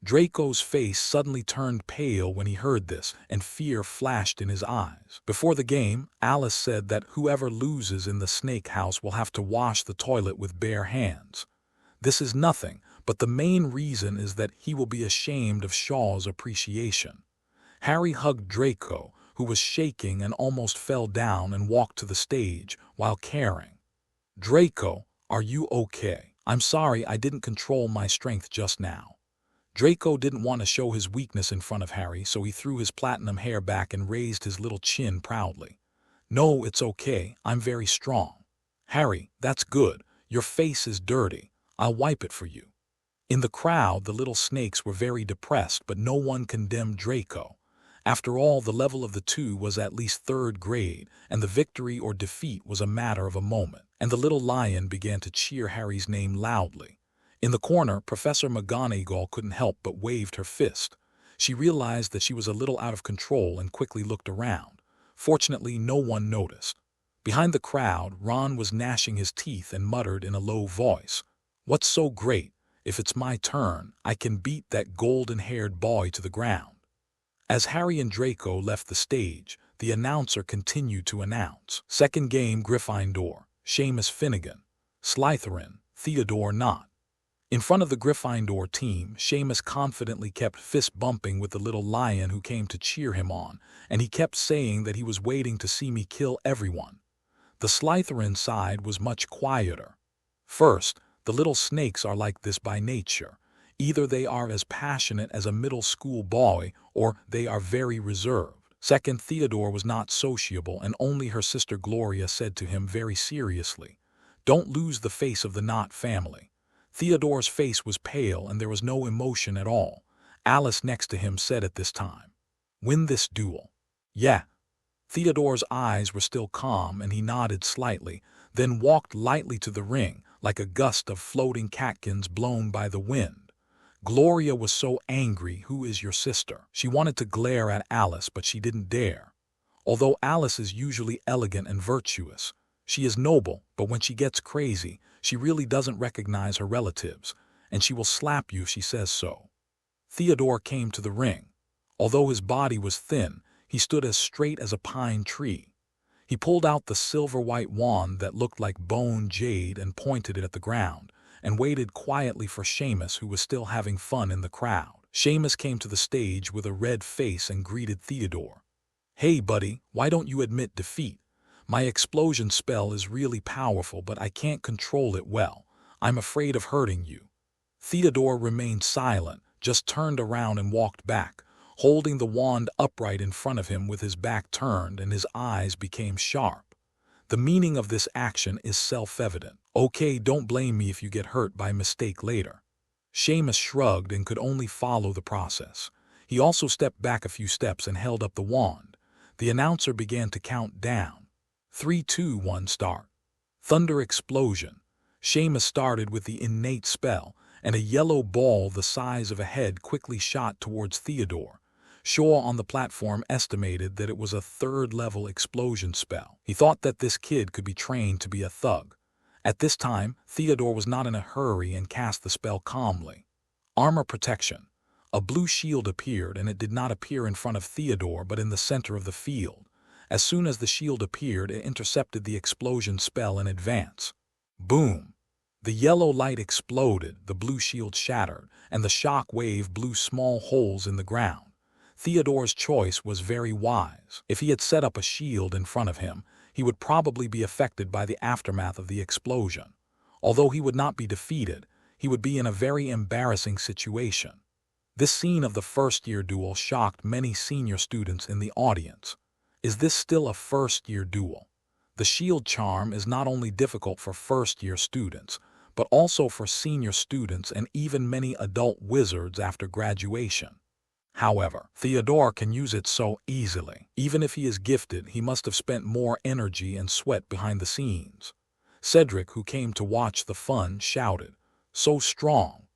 Draco's face suddenly turned pale when he heard this, and fear flashed in his eyes. Before the game, Alice said that whoever loses in the snake house will have to wash the toilet with bare hands. This is nothing, but the main reason is that he will be ashamed of Shaw's appreciation. Harry hugged Draco, who was shaking and almost fell down, and walked to the stage while caring. "Draco, are you okay? I'm sorry I didn't control my strength just now." Draco didn't want to show his weakness in front of Harry, so he threw his platinum hair back and raised his little chin proudly. "No, it's okay. I'm very strong." "Harry, that's good. Your face is dirty. I'll wipe it for you." In the crowd, the little snakes were very depressed, but no one condemned Draco. After all, the level of the two was at least 3rd grade, and the victory or defeat was a matter of a moment. And the little lion began to cheer Harry's name loudly. In the corner, Professor McGonagall couldn't help but waved her fist. She realized that she was a little out of control and quickly looked around. Fortunately, no one noticed. Behind the crowd, Ron was gnashing his teeth and muttered in a low voice, "What's so great? If it's my turn, I can beat that golden-haired boy to the ground." As Harry and Draco left the stage, the announcer continued to announce. Second game, Gryffindor, Seamus Finnegan. Slytherin, Theodore Nott. In front of the Gryffindor team, Seamus confidently kept fist-bumping with the little lion who came to cheer him on, and he kept saying that he was waiting to see me kill everyone. The Slytherin side was much quieter. First, the little snakes are like this by nature. Either they are as passionate as a middle school boy, or they are very reserved. Second, Theodore was not sociable, and only her sister Gloria said to him very seriously, "Don't lose the face of the Nott family." Theodore's face was pale and there was no emotion at all. Alice next to him said at this time, "Win this duel." "Yeah." Theodore's eyes were still calm and he nodded slightly, then walked lightly to the ring, like a gust of floating catkins blown by the wind. Gloria was so angry. "Who is your sister?" She wanted to glare at Alice, but she didn't dare. Although Alice is usually elegant and virtuous, she is noble, but when she gets crazy, she really doesn't recognize her relatives, and she will slap you if she says so. Theodore came to the ring. Although his body was thin, he stood as straight as a pine tree. He pulled out the silver-white wand that looked like bone jade and pointed it at the ground, and waited quietly for Seamus, who was still having fun in the crowd. Seamus came to the stage with a red face and greeted Theodore. "Hey, buddy, why don't you admit defeat? My explosion spell is really powerful, but I can't control it well. I'm afraid of hurting you." Theodore remained silent, just turned around and walked back, holding the wand upright in front of him with his back turned, and his eyes became sharp. The meaning of this action is self-evident. "Okay, don't blame me if you get hurt by mistake later." Seamus shrugged and could only follow the process. He also stepped back a few steps and held up the wand. The announcer began to count down. 3, 2, 1, start. Thunder explosion. Seamus started with the innate spell, and a yellow ball the size of a head quickly shot towards Theodore. Shor on the platform estimated that it was a third-level explosion spell. He thought that this kid could be trained to be a thug. At this time, Theodore was not in a hurry and cast the spell calmly. Armor protection. A blue shield appeared, and it did not appear in front of Theodore but in the center of the field. As soon as the shield appeared, it intercepted the explosion spell in advance. Boom! The yellow light exploded, the blue shield shattered, and the shock wave blew small holes in the ground. Theodore's choice was very wise. If he had set up a shield in front of him, he would probably be affected by the aftermath of the explosion. Although he would not be defeated, he would be in a very embarrassing situation. This scene of the first-year duel shocked many senior students in the audience. Is this still a first-year duel? The shield charm is not only difficult for first-year students, but also for senior students and even many adult wizards after graduation. However, Theodore can use it so easily. Even if he is gifted, he must have spent more energy and sweat behind the scenes. Cedric, who came to watch the fun, shouted, "So strong!"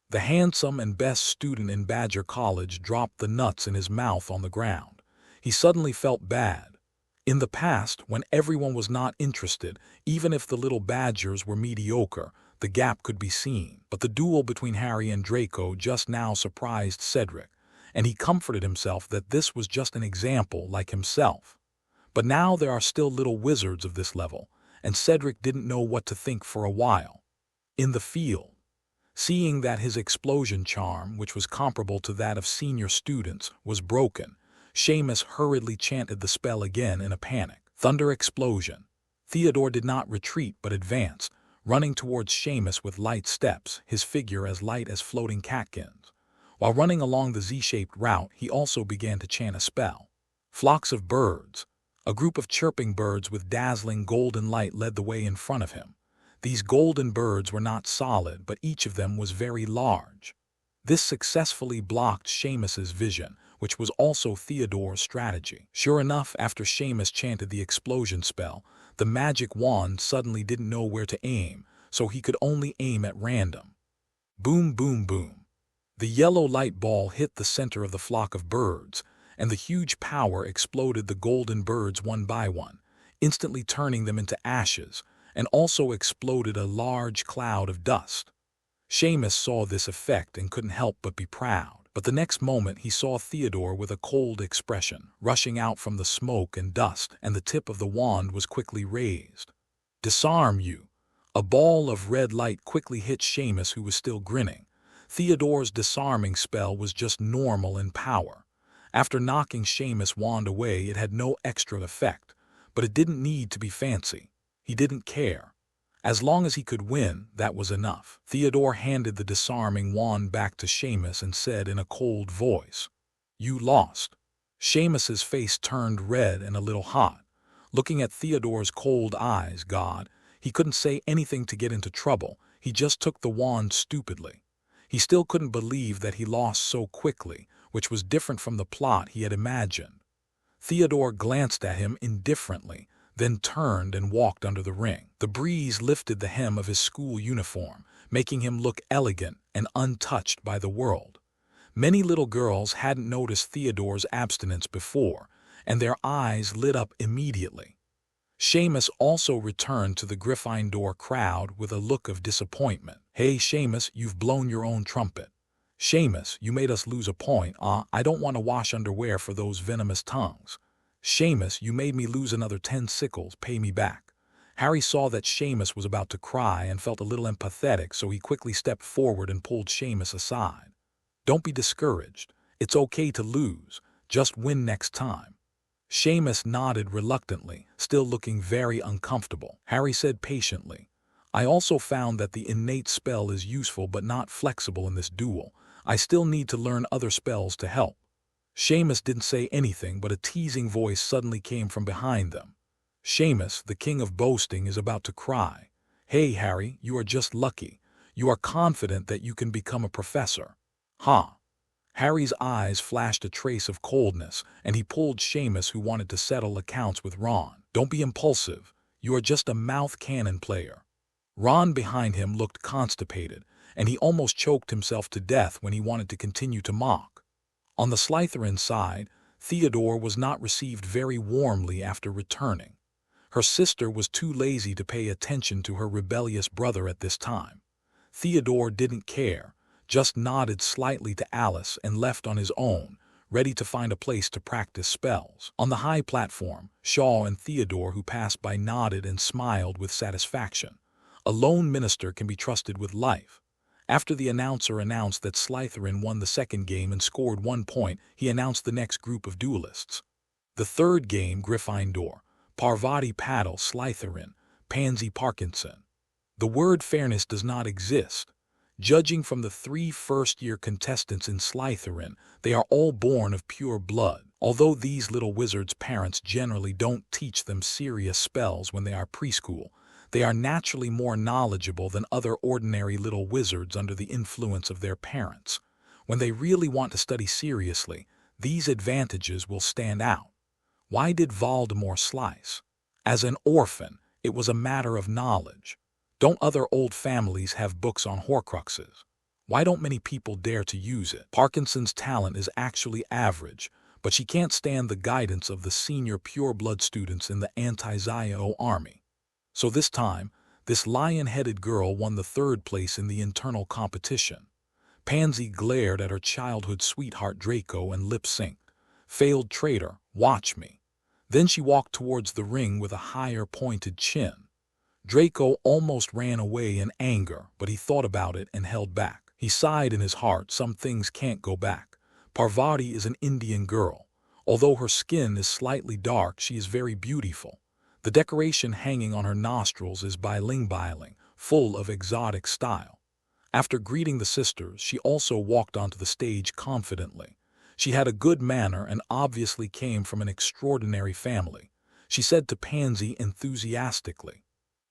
The handsome and best student in Badger College dropped the nuts in his mouth on the ground. He suddenly felt bad. In the past, when everyone was not interested, even if the little Badgers were mediocre, the gap could be seen. But the duel between Harry and Draco just now surprised Cedric, and he comforted himself that this was just an example like himself. But now there are still little wizards of this level, and Cedric didn't know what to think for a while. In the field, seeing that his explosion charm, which was comparable to that of senior students, was broken, Seamus hurriedly chanted the spell again in a panic. Thunder explosion. Theodore did not retreat but advanced, running towards Seamus with light steps, his figure as light as floating catkins. While running along the Z-shaped route, he also began to chant a spell. Flocks of birds. A group of chirping birds with dazzling golden light led the way in front of him. These golden birds were not solid, but each of them was very large. This successfully blocked Seamus's vision, which was also Theodore's strategy. Sure enough, after Seamus chanted the explosion spell, the magic wand suddenly didn't know where to aim, so he could only aim at random. Boom, boom, boom. The yellow light ball hit the center of the flock of birds, and the huge power exploded the golden birds one by one. instantly turning them into ashes, and also exploded a large cloud of dust. Seamus saw this effect and couldn't help but be proud. But the next moment he saw Theodore with a cold expression, rushing out from the smoke and dust, and the tip of the wand was quickly raised. "Disarm you!" A ball of red light quickly hit Seamus, who was still grinning. Theodore's disarming spell was just normal in power. After knocking Seamus' wand away, it had no extra effect, but it didn't need to be fancy. He didn't care. As long as he could win, that was enough. Theodore handed the disarming wand back to Seamus and said in a cold voice, "You lost." Seamus's face turned red and a little hot. Looking at Theodore's cold eyes, he couldn't say anything to get into trouble. He just took the wand stupidly. He still couldn't believe that he lost so quickly, which was different from the plot he had imagined. Theodore glanced at him indifferently, then turned and walked under the ring. The breeze lifted the hem of his school uniform, making him look elegant and untouched by the world. Many little girls hadn't noticed Theodore's abstinence before, and their eyes lit up immediately. Seamus also returned to the Gryffindor crowd with a look of disappointment. "Hey, Seamus, you've blown your own trumpet. Seamus, you made us lose a point. I don't want to wash underwear for those venomous tongues. Seamus, you made me lose another 10 sickles. Pay me back." Harry saw that Seamus was about to cry and felt a little empathetic, so he quickly stepped forward and pulled Seamus aside. "Don't be discouraged. It's okay to lose. Just win next time." Seamus nodded reluctantly, still looking very uncomfortable. Harry said patiently, "I also found that the innate spell is useful but not flexible in this duel. I still need to learn other spells to help." Seamus didn't say anything, but a teasing voice suddenly came from behind them. "Seamus, the king of boasting, is about to cry. Hey, Harry, you are just lucky. You are confident that you can become a professor." "Huh?" Harry's eyes flashed a trace of coldness, and he pulled Seamus, who wanted to settle accounts with Ron. "Don't be impulsive. You are just a mouth cannon player." Ron behind him looked constipated, and he almost choked himself to death when he wanted to continue to mock. On the Slytherin side, Theodore was not received very warmly after returning. Her sister was too lazy to pay attention to her rebellious brother at this time. Theodore didn't care, just nodded slightly to Alice and left on his own, ready to find a place to practice spells. On the high platform, Shaw and Theodore, who passed by, nodded and smiled with satisfaction. A lone minister can be trusted with life. After the announcer announced that Slytherin won the second game and scored 1 point, he announced the next group of duelists. The third game, Gryffindor, Parvati Paddle, Slytherin, Pansy Parkinson. The word fairness does not exist. Judging from the 3 first-year contestants in Slytherin, they are all born of pure blood. Although these little wizards' parents generally don't teach them serious spells when they are preschool, they are naturally more knowledgeable than other ordinary little wizards under the influence of their parents. When they really want to study seriously, these advantages will stand out. Why did Voldemort slice? As an orphan, it was a matter of knowledge. Don't other old families have books on Horcruxes? Why don't many people dare to use it? Parkinson's talent is actually average, but she can't stand the guidance of the senior pure-blood students in the anti-Zio army. So this time, this lion-headed girl won the 3rd place in the internal competition. Pansy glared at her childhood sweetheart Draco and lip-synced. "Failed traitor, watch me." Then she walked towards the ring with a higher pointed chin. Draco almost ran away in anger, but he thought about it and held back. He sighed in his heart. Some things can't go back. Parvati is an Indian girl. Although her skin is slightly dark, she is very beautiful. The decoration hanging on her nostrils is biling, full of exotic style. After greeting the sisters, she also walked onto the stage confidently. She had a good manner and obviously came from an extraordinary family. She said to Pansy enthusiastically,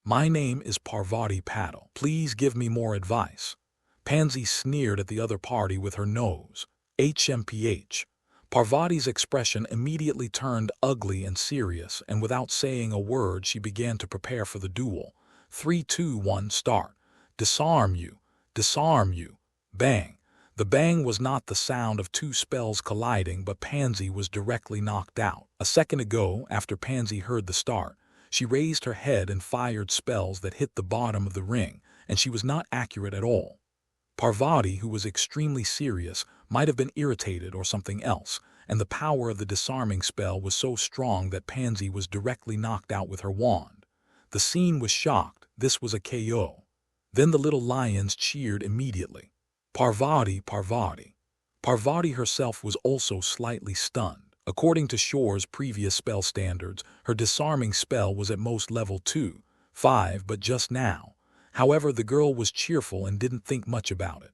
"My name is Parvati Paddle. Please give me more advice." Pansy sneered at the other party with her nose. HMPH. Parvati's expression immediately turned ugly and serious, and without saying a word she began to prepare for the duel. 3, 2, 1, start. Disarm you. Disarm you. Bang. The bang was not the sound of 2 spells colliding, but Pansy was directly knocked out. A second ago, after Pansy heard the start, She raised her head and fired spells that hit the bottom of the ring, and she was not accurate at all. Parvati, who was extremely serious, might have been irritated or something else, and the power of the disarming spell was so strong that Pansy was directly knocked out with her wand. The scene was shocked. This was a KO. Then the little lions cheered immediately. Parvati, Parvati. Parvati herself was also slightly stunned. According to Shor's previous spell standards, her disarming spell was at most level 2, 5, but just now. However, the girl was cheerful and didn't think much about it.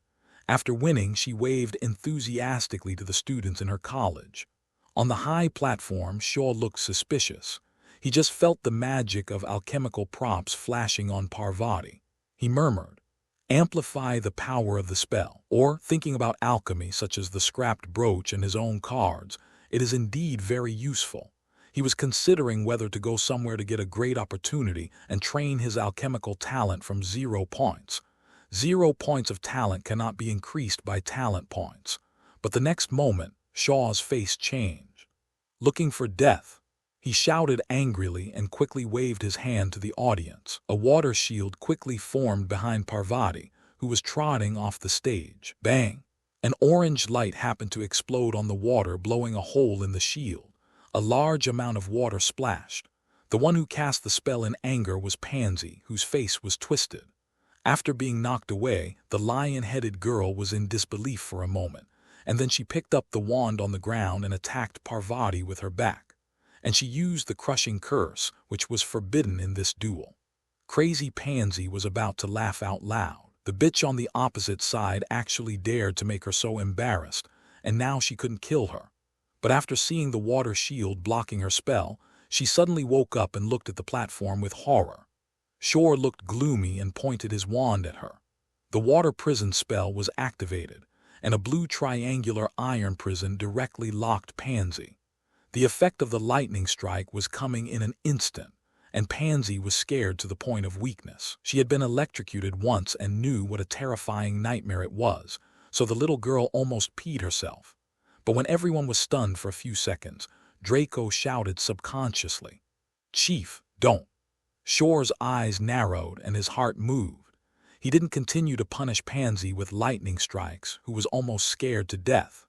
After winning, she waved enthusiastically to the students in her college. On the high platform, Shor looked suspicious. He just felt the magic of alchemical props flashing on Parvati. He murmured, "Amplify the power of the spell," or, thinking about alchemy such as the scrapped brooch and his own cards, it is indeed very useful. He was considering whether to go somewhere to get a great opportunity and train his alchemical talent from 0 points. 0 points of talent cannot be increased by talent points. But the next moment, Shor's face changed. Looking for death. He shouted angrily and quickly waved his hand to the audience. A water shield quickly formed behind Parvati, who was trotting off the stage. Bang! An orange light happened to explode on the water, blowing a hole in the shield. A large amount of water splashed. The one who cast the spell in anger was Pansy, whose face was twisted. After being knocked away, the lion-headed girl was in disbelief for a moment, and then she picked up the wand on the ground and attacked Parvati with her back. And she used the crushing curse, which was forbidden in this duel. Crazy Pansy was about to laugh out loud. The bitch on the opposite side actually dared to make her so embarrassed, and now she couldn't kill her. But after seeing the water shield blocking her spell, she suddenly woke up and looked at the platform with horror. Shor looked gloomy and pointed his wand at her. The water prison spell was activated, and a blue triangular iron prison directly locked Pansy. The effect of the lightning strike was coming in an instant, and Pansy was scared to the point of weakness. She had been electrocuted once and knew what a terrifying nightmare it was, so the little girl almost peed herself. But when everyone was stunned for a few seconds, Draco shouted subconsciously, "Chief, don't." Shor's eyes narrowed and his heart moved. He didn't continue to punish Pansy with lightning strikes, who was almost scared to death.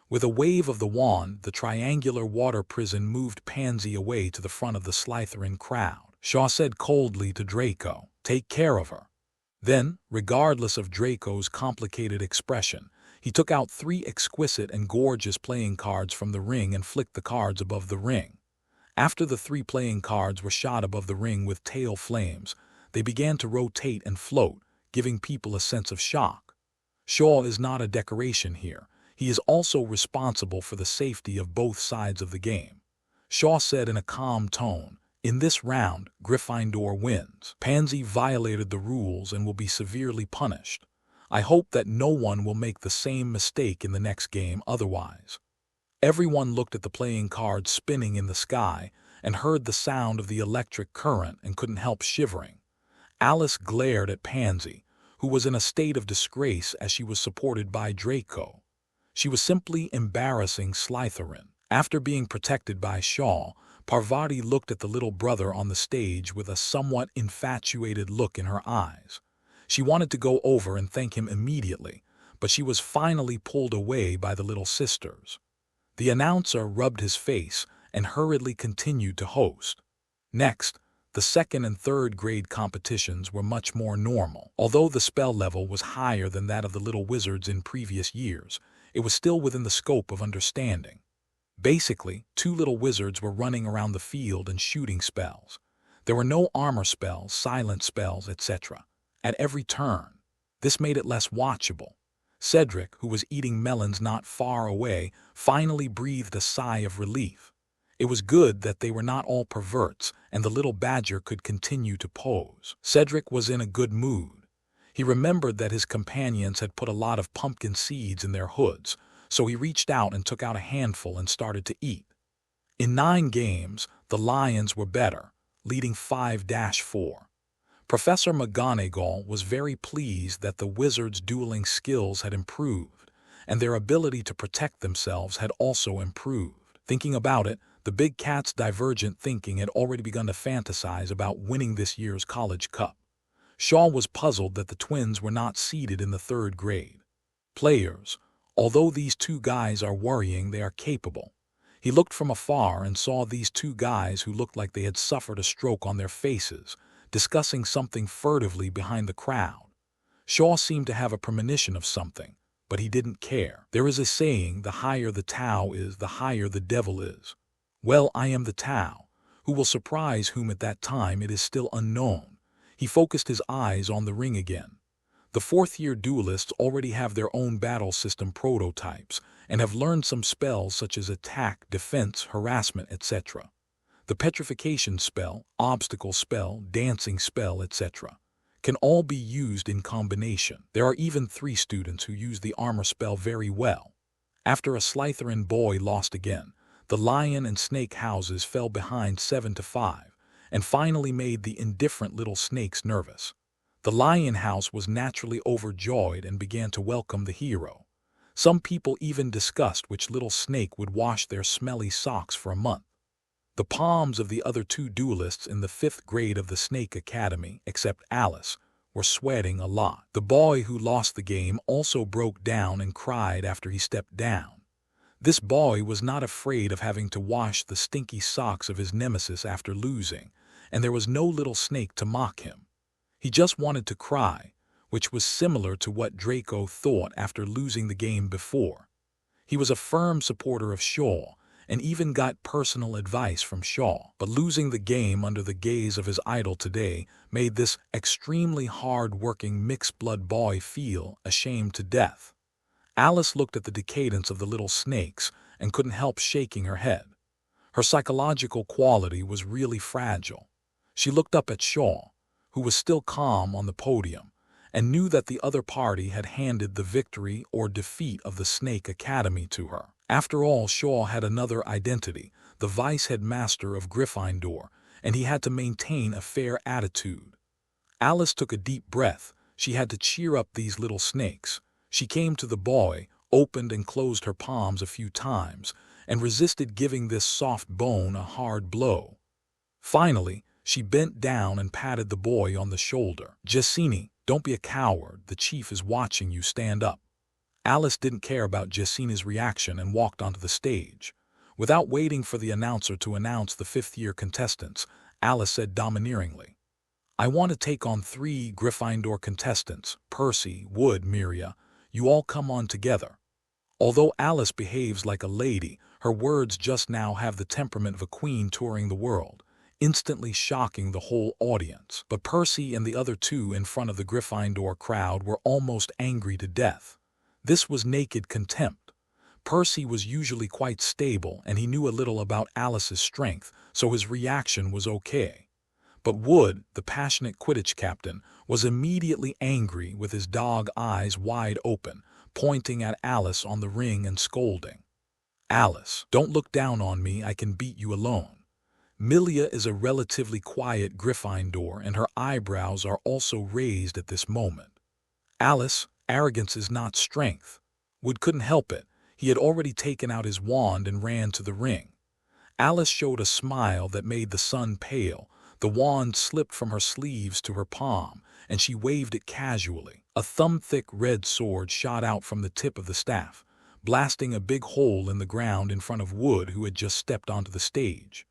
With a wave of the wand, the triangular water prison moved Pansy away to the front of the Slytherin crowd. Shor said coldly to Draco, "Take care of her." Then, regardless of Draco's complicated expression, he took out 3 exquisite and gorgeous playing cards from the ring and flicked the cards above the ring. After the 3 playing cards were shot above the ring with tail flames, they began to rotate and float, giving people a sense of shock. Shor is not a decoration here. He is also responsible for the safety of both sides of the game. Shor said in a calm tone, "In this round, Gryffindor wins. Pansy violated the rules and will be severely punished. I hope that no one will make the same mistake in the next game otherwise." Everyone looked at the playing cards spinning in the sky and heard the sound of the electric current and couldn't help shivering. Alice glared at Pansy, who was in a state of disgrace as she was supported by Draco. She was simply embarrassing Slytherin. After being protected by Shor, Parvati looked at the little brother on the stage with a somewhat infatuated look in her eyes. She wanted to go over and thank him immediately, but she was finally pulled away by the little sisters. The announcer rubbed his face and hurriedly continued to host. Next, the 2nd and 3rd grade competitions were much more normal. Although the spell level was higher than that of the little wizards in previous years, it was still within the scope of understanding. Basically, 2 little wizards were running around the field and shooting spells. There were no armor spells, silent spells, etc. at every turn. This made it less watchable. Cedric, who was eating melons not far away, finally breathed a sigh of relief. It was good that they were not all perverts, and the little badger could continue to pose. Cedric was in a good mood. He remembered that his companions had put a lot of pumpkin seeds in their hoods, so he reached out and took out a handful and started to eat. In 9 games, the Lions were better, leading 5-4. Professor McGonagall was very pleased that the wizards' dueling skills had improved, and their ability to protect themselves had also improved. Thinking about it, The big cat's divergent thinking had already begun to fantasize about winning this year's college cup. Shor was puzzled that the twins were not seated in the third grade. Players, although these two guys are worrying, they are capable. He looked from afar and saw these two guys who looked like they had suffered a stroke on their faces, discussing something furtively behind the crowd. Shor seemed to have a premonition of something, but he didn't care. There is a saying, the higher the Tao is, the higher the devil is. Well, I am the Tao, who will surprise whom at that time it is still unknown. He focused his eyes on the ring again. The fourth-year duelists already have their own battle system prototypes and have learned some spells such as attack, defense, harassment, etc. The petrification spell, obstacle spell, dancing spell, etc. can all be used in combination. There are even 3 students who use the armor spell very well. After a Slytherin boy lost again, the lion and snake houses fell behind 7-5 and finally made the indifferent little snakes nervous. The lion house was naturally overjoyed and began to welcome the hero. Some people even discussed which little snake would wash their smelly socks for a month. The palms of the other 2 duelists in the 5th grade of the Snake Academy, except Alice, were sweating a lot. The boy who lost the game also broke down and cried after he stepped down. This boy was not afraid of having to wash the stinky socks of his nemesis after losing, and there was no little snake to mock him. He just wanted to cry, which was similar to what Draco thought after losing the game before. He was a firm supporter of Shor, and even got personal advice from Shor, but losing the game under the gaze of his idol today made this extremely hard-working mixed-blood boy feel ashamed to death. Alice looked at the decadence of the little snakes and couldn't help shaking her head. Her psychological quality was really fragile. She looked up at Shor, who was still calm on the podium, and knew that the other party had handed the victory or defeat of the Snake Academy to her. After all, Shor had another identity, the vice headmaster of Gryffindor, and he had to maintain a fair attitude. Alice took a deep breath. She had to cheer up these little snakes. She came to the boy, opened and closed her palms a few times, and resisted giving this soft bone a hard blow. Finally, she bent down and patted the boy on the shoulder. "Jessini, don't be a coward. The chief is watching you. Stand up." Alice didn't care about Jessini's reaction and walked onto the stage. Without waiting for the announcer to announce the 5th-year contestants, Alice said domineeringly, "I want to take on 3 Gryffindor contestants, Percy, Wood, Miria. You all come on together." Although Alice behaves like a lady, her words just now have the temperament of a queen touring the world, instantly shocking the whole audience. But Percy and the other 2 in front of the Gryffindor crowd were almost angry to death. This was naked contempt. Percy was usually quite stable and he knew a little about Alice's strength, so his reaction was okay. But Wood, the passionate Quidditch captain, was immediately angry with his dog eyes wide open, pointing at Alice on the ring and scolding. "Alice, don't look down on me. I can beat you alone." Milia is a relatively quiet Gryffindor and her eyebrows are also raised at this moment. "Alice, arrogance is not strength." Wood couldn't help it. He had already taken out his wand and ran to the ring. Alice showed a smile that made the sun pale. The wand slipped from her sleeves to her palm, and she waved it casually. A thumb-thick red sword shot out from the tip of the staff, blasting a big hole in the ground in front of Wood, who had just stepped onto the stage.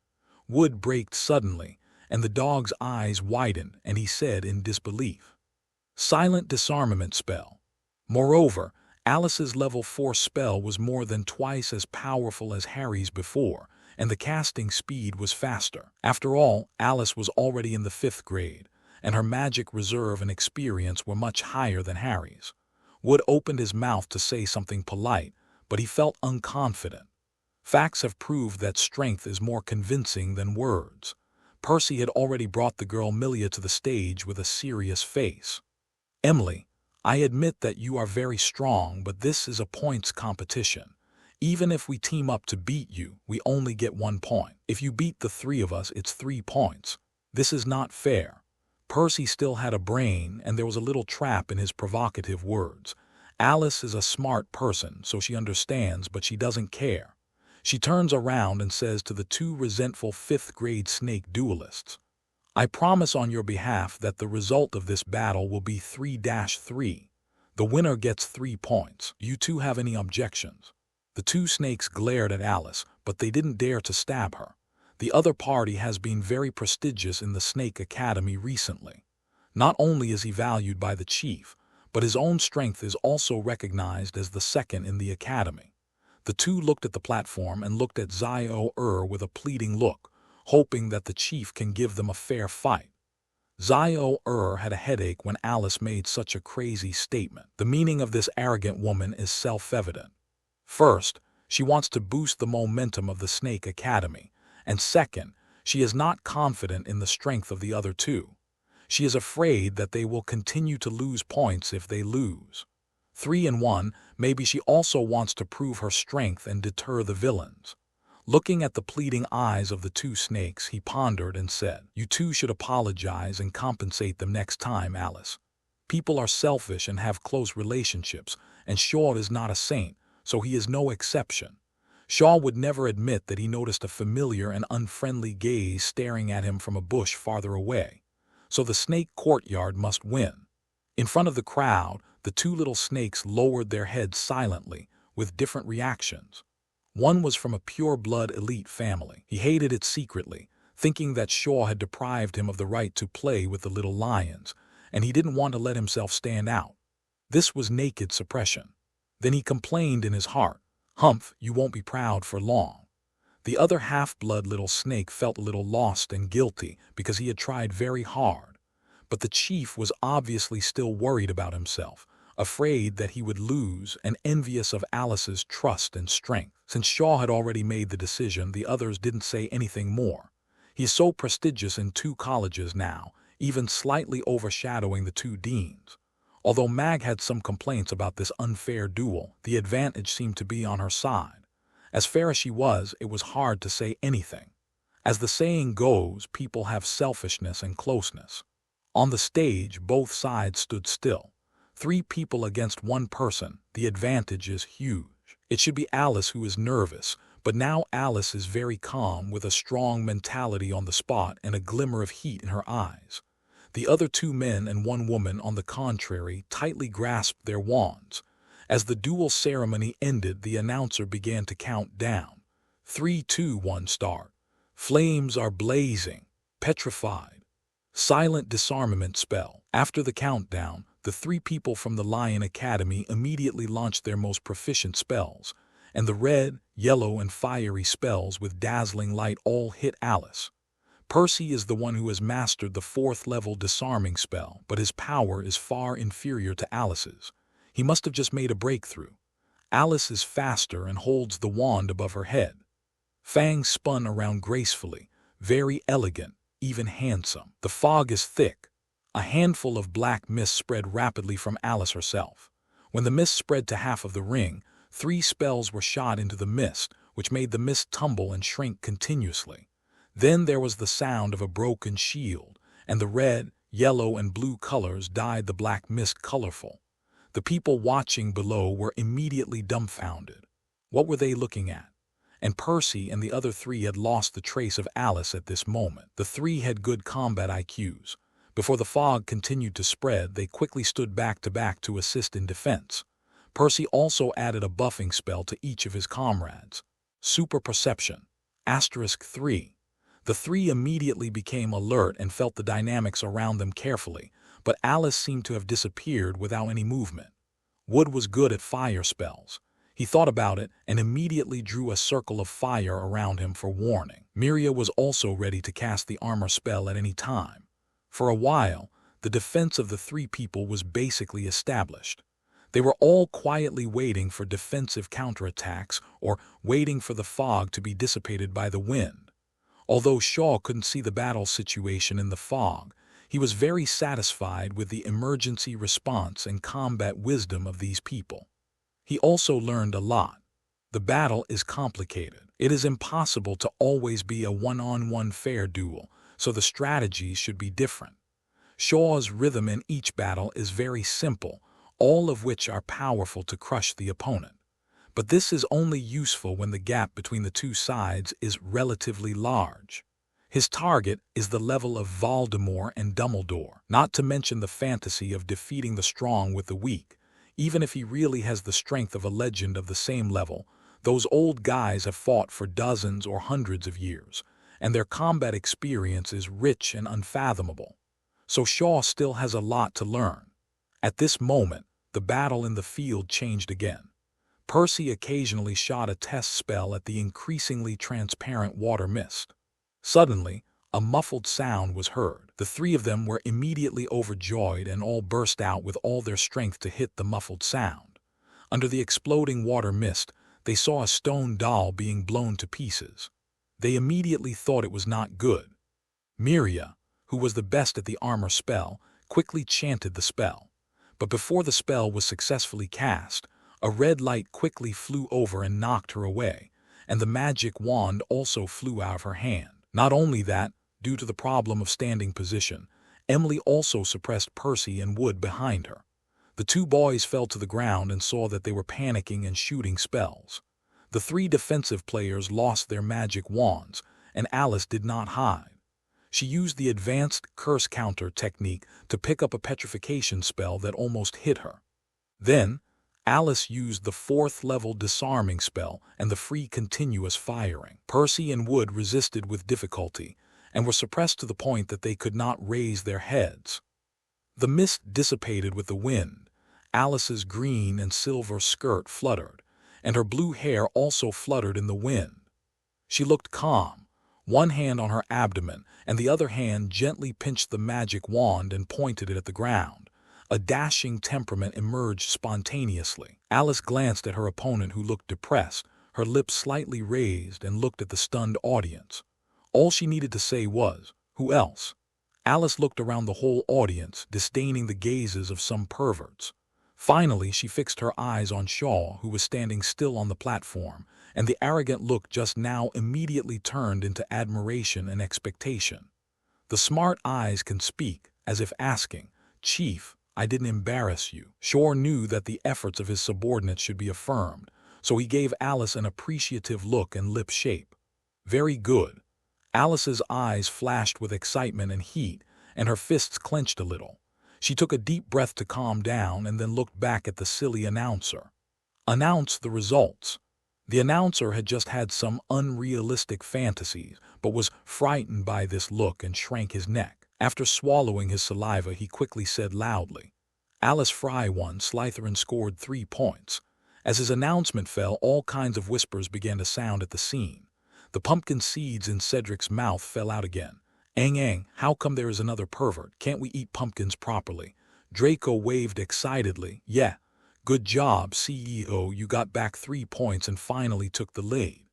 Wood braked suddenly, and the dog's eyes widened, and he said in disbelief, "Silent disarmament spell." Moreover, Alice's level 4 spell was more than twice as powerful as Harry's before, and the casting speed was faster. After all, Alice was already in the 5th grade, and her magic reserve and experience were much higher than Harry's. Wood opened his mouth to say something polite, but he felt unconfident. Facts have proved that strength is more convincing than words. Percy had already brought the girl Milia to the stage with a serious face. "Emily, I admit that you are very strong, but this is a points competition. Even if we team up to beat you, we only get 1 point. If you beat the 3 of us, it's 3 points. This is not fair." Percy still had a brain, and there was a little trap in his provocative words. Alice is a smart person, so she understands, but she doesn't care. She turns around and says to the two resentful fifth-grade snake duelists, "I promise on your behalf that the result of this battle will be 3-3. The winner gets 3 points. You two have any objections?" The two snakes glared at Alice, but they didn't dare to stab her. The other party has been very prestigious in the Snake Academy recently. Not only is he valued by the chief, but his own strength is also recognized as the second in the academy. The two looked at the platform and looked at Heir with a pleading look, hoping that the chief can give them a fair fight. Heir had a headache when Alice made such a crazy statement. The meaning of this arrogant woman is self-evident. First, she wants to boost the momentum of the Snake Academy, and second, she is not confident in the strength of the other two. She is afraid that they will continue to lose points if they lose. 3-1, maybe she also wants to prove her strength and deter the villains. Looking at the pleading eyes of the two snakes, he pondered and said, "You two should apologize and compensate them next time, Alice. People are selfish and have close relationships, and Shor is not a saint, so he is no exception." Shor would never admit that he noticed a familiar and unfriendly gaze staring at him from a bush farther away. So the snake courtyard must win. In front of the crowd, the two little snakes lowered their heads silently, with different reactions. One was from a pure-blood elite family. He hated it secretly, thinking that Shor had deprived him of the right to play with the little lions, and he didn't want to let himself stand out. This was naked suppression. Then he complained in his heart, "Humph, you won't be proud for long." The other half-blood little snake felt a little lost and guilty because he had tried very hard. But the chief was obviously still worried about himself, afraid that he would lose and envious of Alice's trust and strength. Since Shor had already made the decision, the others didn't say anything more. He is so prestigious in 2 colleges now, even slightly overshadowing the 2 deans. Although Mag had some complaints about this unfair duel, the advantage seemed to be on her side. As fair as she was, it was hard to say anything. As the saying goes, people have selfishness and closeness. On the stage, both sides stood still. 3 people against 1 person, the advantage is huge. It should be Alice who is nervous, but now Alice is very calm with a strong mentality on the spot and a glimmer of heat in her eyes. The other 2 men and 1 woman, on the contrary, tightly grasped their wands. As the duel ceremony ended, the announcer began to count down. 3, 2, 1, start. Flames are blazing. Petrified. Silent disarmament spell. After the countdown, the 3 people from the Lion Academy immediately launched their most proficient spells, and the red, yellow, and fiery spells with dazzling light all hit Alice. Percy is the one who has mastered the 4th-level disarming spell, but his power is far inferior to Alice's. He must have just made a breakthrough. Alice is faster and holds the wand above her head. Fangs spun around gracefully, very elegant, even handsome. The fog is thick. A handful of black mist spread rapidly from Alice herself. When the mist spread to half of the ring, 3 spells were shot into the mist, which made the mist tumble and shrink continuously. Then there was the sound of a broken shield, and the red, yellow, and blue colors dyed the black mist colorful. The people watching below were immediately dumbfounded. What were they looking at? And Percy and the other 3 had lost the trace of Alice at this moment. The 3 had good combat IQs. Before the fog continued to spread, they quickly stood back to assist in defense. Percy also added a buffing spell to each of his comrades. Super Perception. *3. The 3 immediately became alert and felt the dynamics around them carefully, but Alice seemed to have disappeared without any movement. Wood was good at fire spells. He thought about it and immediately drew a circle of fire around him for warning. Miria was also ready to cast the armor spell at any time. For a while, the defense of the 3 people was basically established. They were all quietly waiting for defensive counterattacks or waiting for the fog to be dissipated by the wind. Although Shor couldn't see the battle situation in the fog, he was very satisfied with the emergency response and combat wisdom of these people. He also learned a lot. The battle is complicated. It is impossible to always be a one-on-one fair duel, so the strategies should be different. Shor's rhythm in each battle is very simple, all of which are powerful to crush the opponent. But this is only useful when the gap between the two sides is relatively large. His target is the level of Voldemort and Dumbledore, not to mention the fantasy of defeating the strong with the weak. Even if he really has the strength of a legend of the same level, those old guys have fought for dozens or hundreds of years, and their combat experience is rich and unfathomable. So Shor still has a lot to learn. At this moment, the battle in the field changed again. Percy occasionally shot a test spell at the increasingly transparent water mist. Suddenly, a muffled sound was heard. The three of them were immediately overjoyed and all burst out with all their strength to hit the muffled sound. Under the exploding water mist, they saw a stone doll being blown to pieces. They immediately thought it was not good. Miria, who was the best at the armor spell, quickly chanted the spell. But before the spell was successfully cast, a red light quickly flew over and knocked her away, and the magic wand also flew out of her hand. Not only that, due to the problem of standing position, Emily also suppressed Percy and Wood behind her. The two boys fell to the ground and saw that they were panicking and shooting spells. The three defensive players lost their magic wands, and Alice did not hide. She used the advanced curse counter technique to pick up a petrification spell that almost hit her. Then, Alice used the 4th level disarming spell and the free continuous firing. Percy and Wood resisted with difficulty and were suppressed to the point that they could not raise their heads. The mist dissipated with the wind. Alice's green and silver skirt fluttered, and her blue hair also fluttered in the wind. She looked calm, one hand on her abdomen and the other hand gently pinched the magic wand and pointed it at the ground. A dashing temperament emerged spontaneously. Alice glanced at her opponent, who looked depressed, her lips slightly raised, and looked at the stunned audience. All she needed to say was, "Who else?" Alice looked around the whole audience, disdaining the gazes of some perverts. Finally, she fixed her eyes on Shor, who was standing still on the platform, and the arrogant look just now immediately turned into admiration and expectation. The smart eyes can speak, as if asking, "Chief, I didn't embarrass you." Shor knew that the efforts of his subordinates should be affirmed, so he gave Alice an appreciative look and lip shape. "Very good." Alice's eyes flashed with excitement and heat, and her fists clenched a little. She took a deep breath to calm down and then looked back at the silly announcer. "Announce the results." The announcer had just had some unrealistic fantasies, but was frightened by this look and shrank his neck. After swallowing his saliva, he quickly said loudly, "Alice Fry won. Slytherin scored 3 points." As his announcement fell, all kinds of whispers began to sound at the scene. The pumpkin seeds in Cedric's mouth fell out again. "Ang, how come there is another pervert? Can't we eat pumpkins properly?" Draco waved excitedly. "Yeah, good job, CEO. You got back 3 points and finally took the lead."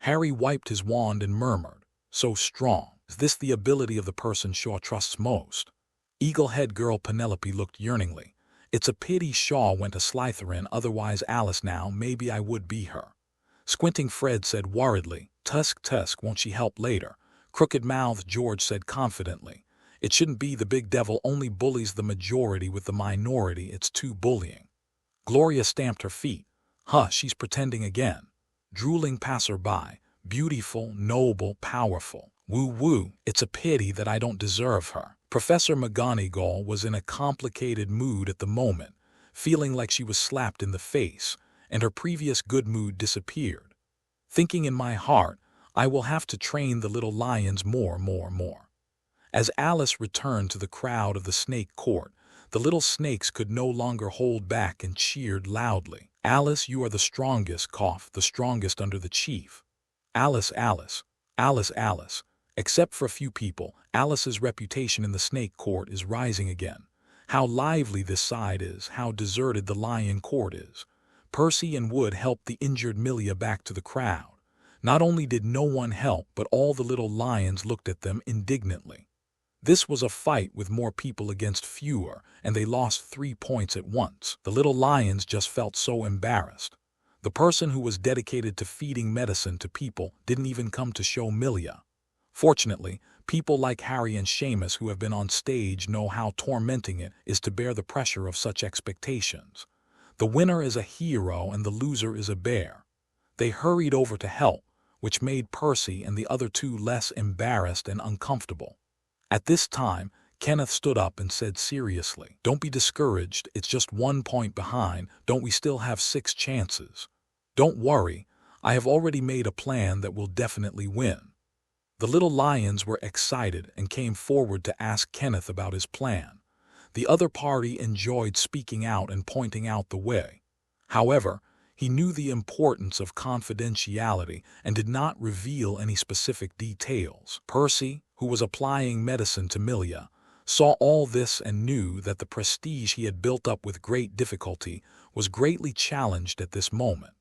Harry wiped his wand and murmured, "So strong. Is this the ability of the person Shor trusts most?" Eagle-head girl Penelope looked yearningly. "It's a pity Shor went to Slytherin, otherwise Alice now, maybe I would be her." Squinting Fred said worriedly, Tusk, won't she help later?" Crooked-mouthed George said confidently, "It shouldn't be. The big devil only bullies the majority with the minority. It's too bullying." Gloria stamped her feet. "Huh, she's pretending again." Drooling passerby, "Beautiful, noble, powerful. Woo-woo, it's a pity that I don't deserve her." Professor McGonagall was in a complicated mood at the moment, feeling like she was slapped in the face, and her previous good mood disappeared. Thinking in my heart, I will have to train the little lions more. As Alice returned to the crowd of the Snake Court, the little snakes could no longer hold back and cheered loudly. "Alice, you are the strongest, the strongest under the chief." Alice. Except for a few people, Alice's reputation in the Snake Court is rising again. How lively this side is, how deserted the Lion Court is. Percy and Wood helped the injured Milia back to the crowd. Not only did no one help, but all the little lions looked at them indignantly. This was a fight with more people against fewer, and they lost 3 points at once. The little lions just felt so embarrassed. The person who was dedicated to feeding medicine to people didn't even come to show Milia. Fortunately, people like Harry and Seamus who have been on stage know how tormenting it is to bear the pressure of such expectations. The winner is a hero and the loser is a bear. They hurried over to help, which made Percy and the other two less embarrassed and uncomfortable. At this time, Kenneth stood up and said seriously, "Don't be discouraged, it's just 1 point behind, don't we still have 6 chances? Don't worry, I have already made a plan that will definitely win." The little lions were excited and came forward to ask Kenneth about his plan. The other party enjoyed speaking out and pointing out the way. However, he knew the importance of confidentiality and did not reveal any specific details. Percy, who was applying medicine to Milia, saw all this and knew that the prestige he had built up with great difficulty was greatly challenged at this moment.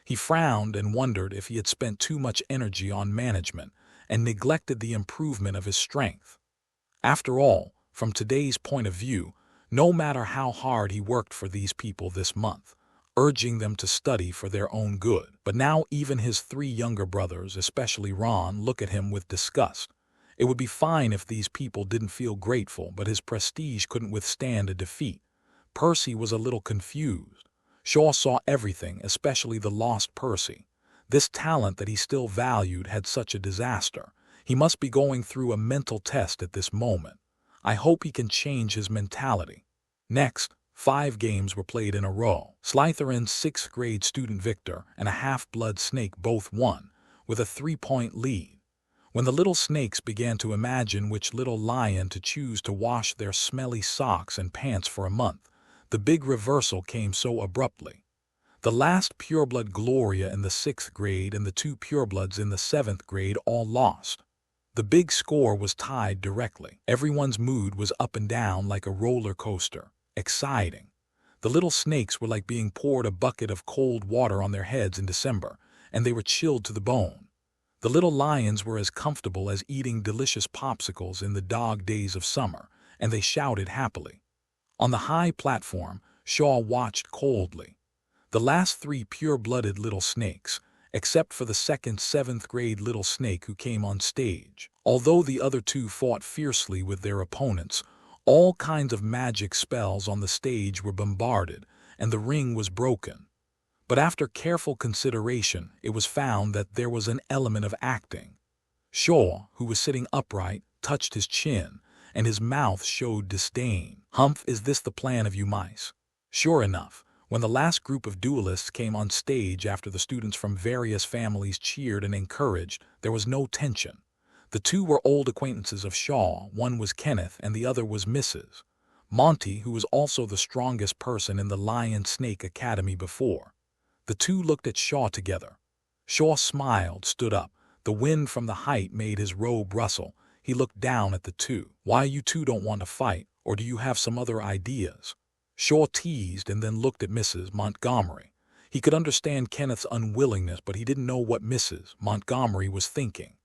He frowned and wondered if he had spent too much energy on management and neglected the improvement of his strength. After all, from today's point of view, no matter how hard he worked for these people this month, urging them to study for their own good. But now even his 3 younger brothers, especially Ron, look at him with disgust. It would be fine if these people didn't feel grateful, but his prestige couldn't withstand a defeat. Percy was a little confused. Shor saw everything, especially the lost Percy. This talent that he still valued had such a disaster. He must be going through a mental test at this moment. I hope he can change his mentality. Next, 5 games were played in a row. Slytherin's 6th grade student Victor and a half-blood snake both won, with a 3-point lead. When the little snakes began to imagine which little lion to choose to wash their smelly socks and pants for a month, the big reversal came so abruptly. The last pureblood Gloria in the 6th grade and the 2 purebloods in the 7th grade all lost. The big score was tied directly. Everyone's mood was up and down like a roller coaster. Exciting. The little snakes were like being poured a bucket of cold water on their heads in December, and they were chilled to the bone. The little lions were as comfortable as eating delicious popsicles in the dog days of summer, and they shouted happily. On the high platform, Shor watched coldly. The last 3 pure-blooded little snakes, except for the 2nd 7th grade little snake who came on stage. Although the other 2 fought fiercely with their opponents, all kinds of magic spells on the stage were bombarded, and the ring was broken. But after careful consideration, it was found that there was an element of acting. Shor, who was sitting upright, touched his chin, and his mouth showed disdain. "Humph, is this the plan of you mice?" Sure enough, when the last group of duelists came on stage after the students from various families cheered and encouraged, there was no tension. The 2 were old acquaintances of Shor, one was Kenneth and the other was Mrs. Monty, who was also the strongest person in the Lion Snake Academy before. The 2 looked at Shor together. Shor smiled, stood up. The wind from the height made his robe rustle. He looked down at the 2. "Why you 2 don't want to fight, or do you have some other ideas?" Shor teased and then looked at Mrs. Montgomery. He could understand Kenneth's unwillingness, but he didn't know what Mrs. Montgomery was thinking.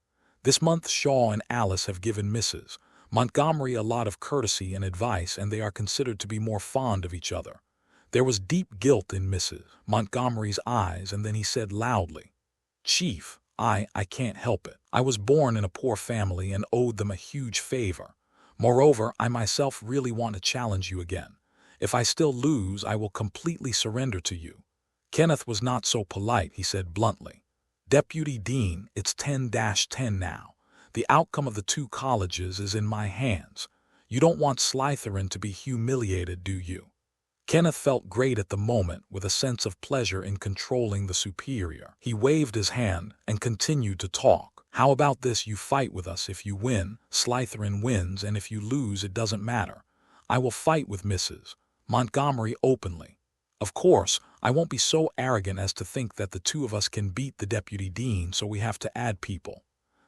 This month Shor and Alice have given Mrs. Montgomery a lot of courtesy and advice, and they are considered to be more fond of each other. There was deep guilt in Mrs. Montgomery's eyes, and then he said loudly, "Chief, I can't help it. I was born in a poor family and owed them a huge favor. Moreover, I myself really want to challenge you again. If I still lose, I will completely surrender to you." Kenneth was not so polite, he said bluntly. "Deputy Dean, it's 10-10 now. The outcome of the 2 colleges is in my hands. You don't want Slytherin to be humiliated, do you?" Kenneth felt great at the moment, with a sense of pleasure in controlling the superior. He waved his hand and continued to talk. "How about this? You fight with us. If you win, Slytherin wins, and if you lose, it doesn't matter. I will fight with Mrs. Montgomery openly. Of course, I won't be so arrogant as to think that the 2 of us can beat the deputy dean, so we have to add people."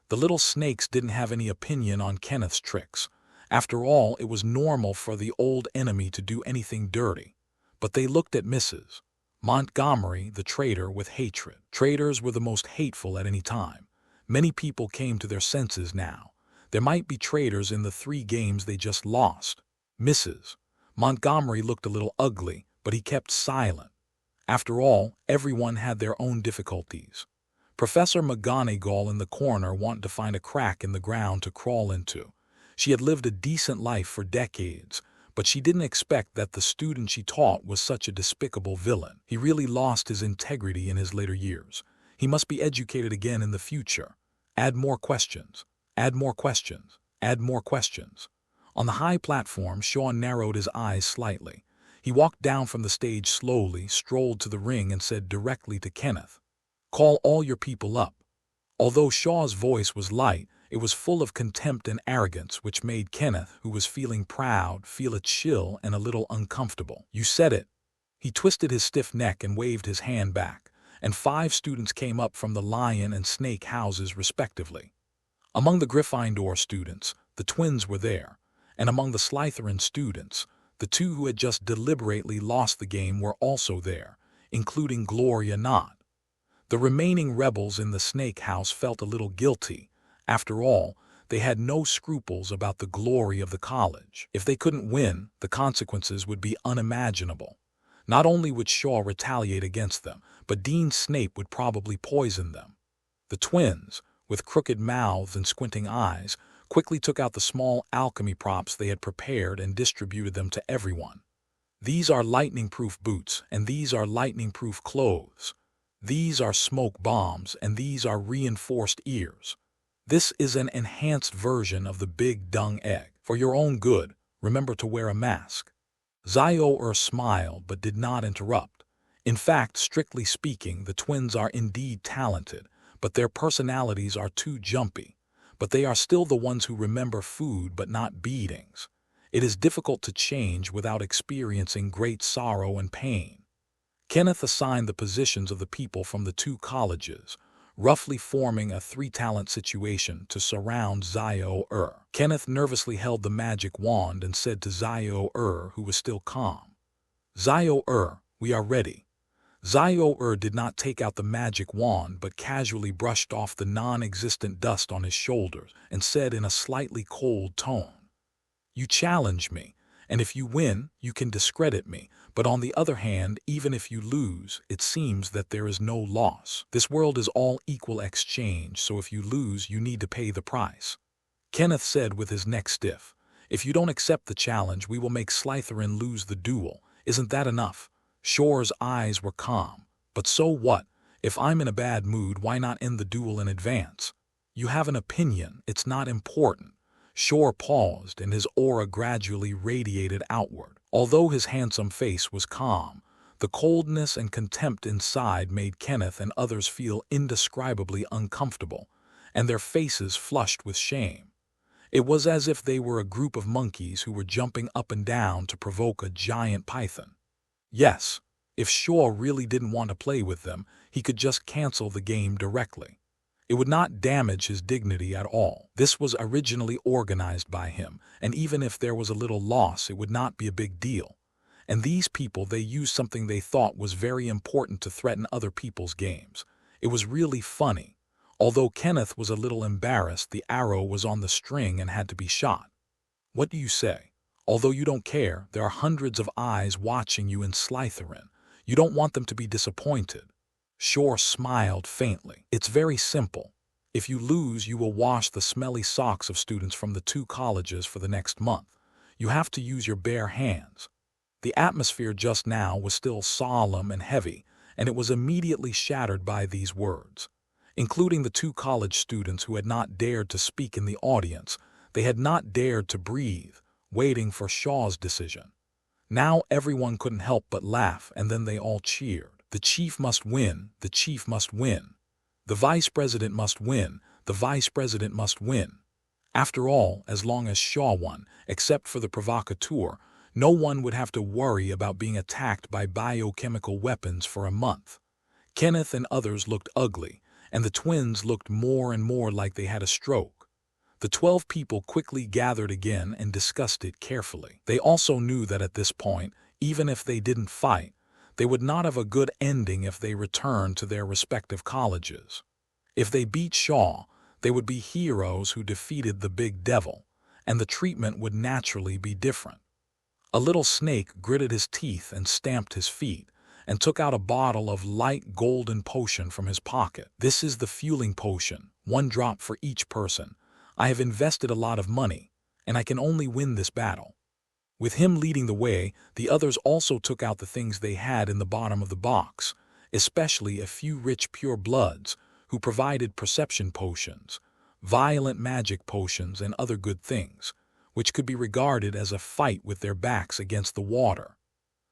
The little snakes didn't have any opinion on Kenneth's tricks. After all, it was normal for the old enemy to do anything dirty. But they looked at Mrs. Montgomery, the traitor, with hatred. Traitors were the most hateful at any time. Many people came to their senses now. There might be traitors in the 3 games they just lost. Mrs. Montgomery looked a little ugly, but he kept silent. After all, everyone had their own difficulties. Professor McGonagall in the corner wanted to find a crack in the ground to crawl into. She had lived a decent life for decades, but she didn't expect that the student she taught was such a despicable villain. He really lost his integrity in his later years. He must be educated again in the future. Add more questions. Add more questions. Add more questions. On the high platform, Shor narrowed his eyes slightly. He walked down from the stage slowly, strolled to the ring, and said directly to Kenneth, "Call all your people up." Although Shor's voice was light, it was full of contempt and arrogance, which made Kenneth, who was feeling proud, feel a chill and a little uncomfortable. "You said it." He twisted his stiff neck and waved his hand back, and 5 students came up from the lion and snake houses respectively. Among the Gryffindor students, the twins were there, and among the Slytherin students, the 2 who had just deliberately lost the game were also there, including Gloria Knott. The remaining rebels in the snake house felt a little guilty. After all, they had no scruples about the glory of the college. If they couldn't win, the consequences would be unimaginable. Not only would Shor retaliate against them, but Dean Snape would probably poison them. The twins, with crooked mouths and squinting eyes, quickly took out the small alchemy props they had prepared and distributed them to everyone. "These are lightning-proof boots, and these are lightning-proof clothes. These are smoke bombs, and these are reinforced ears. This is an enhanced version of the big dung egg. For your own good, remember to wear a mask." Heir smiled but did not interrupt. In fact, strictly speaking, the twins are indeed talented, but their personalities are too jumpy. But they are still the ones who remember food but not beatings. It is difficult to change without experiencing great sorrow and pain. Kenneth assigned the positions of the people from the 2 colleges, roughly forming a 3-talent situation to surround Heir. Kenneth nervously held the magic wand and said to Heir, who was still calm, "Heir, we are ready." Heir did not take out the magic wand but casually brushed off the non-existent dust on his shoulders and said in a slightly cold tone, "You challenge me, and if you win, you can discredit me, but on the other hand, even if you lose, it seems that there is no loss. This world is all equal exchange, so if you lose, you need to pay the price." Kenneth said with his neck stiff, "If you don't accept the challenge, we will make Slytherin lose the duel. Isn't that enough?" Shor's eyes were calm. "But so what? If I'm in a bad mood, why not end the duel in advance?" "You have an opinion. It's not important." Shor paused, and his aura gradually radiated outward. Although his handsome face was calm, the coldness and contempt inside made Kenneth and others feel indescribably uncomfortable, and their faces flushed with shame. It was as if they were a group of monkeys who were jumping up and down to provoke a giant python. Yes, if Shor really didn't want to play with them, he could just cancel the game directly. It would not damage his dignity at all. This was originally organized by him, and even if there was a little loss, it would not be a big deal. And these people, they used something they thought was very important to threaten other people's games. It was really funny. Although Kenneth was a little embarrassed, the arrow was on the string and had to be shot. "What do you say? Although you don't care, there are hundreds of eyes watching you in Slytherin. You don't want them to be disappointed." Shor smiled faintly. "It's very simple. If you lose, you will wash the smelly socks of students from the 2 colleges for the next month. You have to use your bare hands." The atmosphere just now was still solemn and heavy, and it was immediately shattered by these words. Including the 2 college students who had not dared to speak in the audience, they had not dared to breathe, waiting for Shor's decision. Now everyone couldn't help but laugh, and then they all cheered. "The chief must win, the chief must win. The vice president must win, the vice president must win." After all, as long as Shor won, except for the provocateur, no one would have to worry about being attacked by biochemical weapons for a month. Kenneth and others looked ugly, and the twins looked more and more like they had a stroke. The 12 people quickly gathered again and discussed it carefully. They also knew that at this point, even if they didn't fight, they would not have a good ending if they returned to their respective colleges. If they beat Shor, they would be heroes who defeated the big devil, and the treatment would naturally be different. A little snake gritted his teeth and stamped his feet, and took out a bottle of light golden potion from his pocket. "This is the fueling potion, 1 drop for each person. I have invested a lot of money, and I can only win this battle." With him leading the way, the others also took out the things they had in the bottom of the box, especially a few rich pure bloods, who provided perception potions, violent magic potions, and other good things, which could be regarded as a fight with their backs against the water.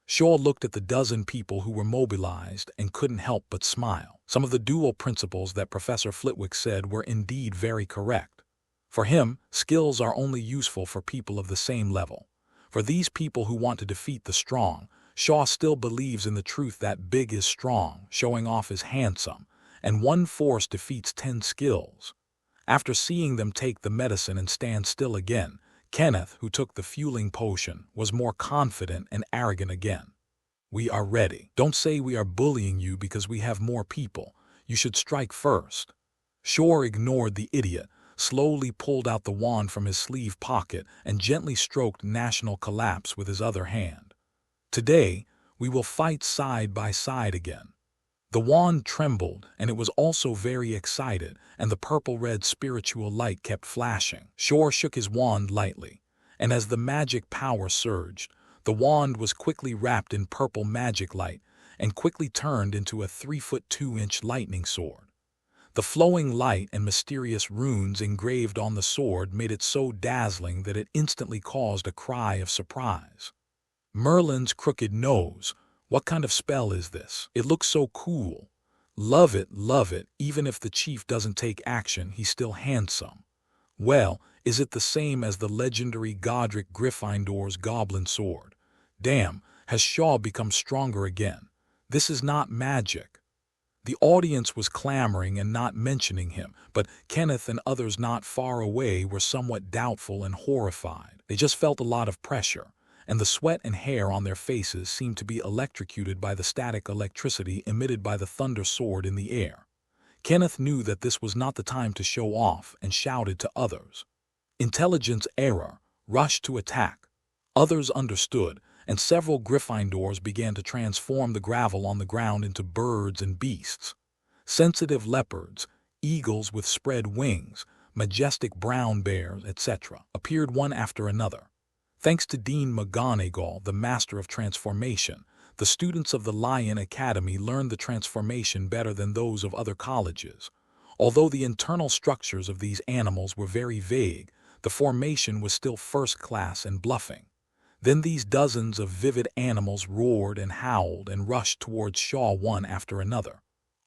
Shor looked at the dozen people who were mobilized and couldn't help but smile. Some of the dual principles that Professor Flitwick said were indeed very correct. For him, skills are only useful for people of the same level. For these people who want to defeat the strong, Shaw still believes in the truth that big is strong, showing off is handsome, and one force defeats 10 skills. After seeing them take the medicine and stand still again, Kenneth, who took the fueling potion, was more confident and arrogant again. "We are ready. Don't say we are bullying you because we have more people. You should strike first." Shor ignored the idiot, slowly pulled out the wand from his sleeve pocket, and gently stroked National Collapse with his other hand. "Today, we will fight side by side again." The wand trembled, and it was also very excited, and the purple-red spiritual light kept flashing. Shor shook his wand lightly, and as the magic power surged, the wand was quickly wrapped in purple magic light and quickly turned into a 3-foot-2-inch lightning sword. The flowing light and mysterious runes engraved on the sword made it so dazzling that it instantly caused a cry of surprise. "Merlin's crooked nose. What kind of spell is this? It looks so cool. Love it, even if the chief doesn't take action, he's still handsome. Well, is it the same as the legendary Godric Gryffindor's goblin sword? Damn, has Shaw become stronger again? This is not magic." The audience was clamoring and not mentioning him, but Kenneth and others not far away were somewhat doubtful and horrified. They just felt a lot of pressure, and the sweat and hair on their faces seemed to be electrocuted by the static electricity emitted by the thunder sword in the air. Kenneth knew that this was not the time to show off and shouted to others. "Intelligence error, rush to attack." Others understood, and several Gryffindors began to transform the gravel on the ground into birds and beasts. Sensitive leopards, eagles with spread wings, majestic brown bears, etc., appeared one after another. Thanks to Dean McGonagall, the master of transformation, the students of the Lion Academy learned the transformation better than those of other colleges. Although the internal structures of these animals were very vague, the formation was still first class and bluffing. Then these dozens of vivid animals roared and howled and rushed towards Shaw one after another.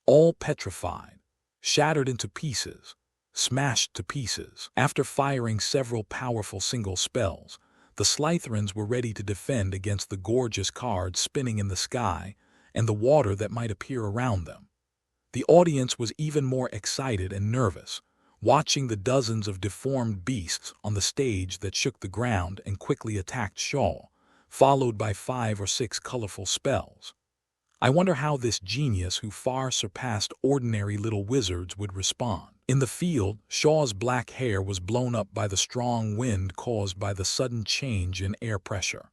All petrified, shattered into pieces, smashed to pieces. After firing several powerful single spells, the Slytherins were ready to defend against the gorgeous cards spinning in the sky and the water that might appear around them. The audience was even more excited and nervous, watching the dozens of deformed beasts on the stage that shook the ground and quickly attacked Shaw, followed by 5 or 6 colorful spells. I wonder how this genius who far surpassed ordinary little wizards would respond. In the field, Shaw's black hair was blown up by the strong wind caused by the sudden change in air pressure.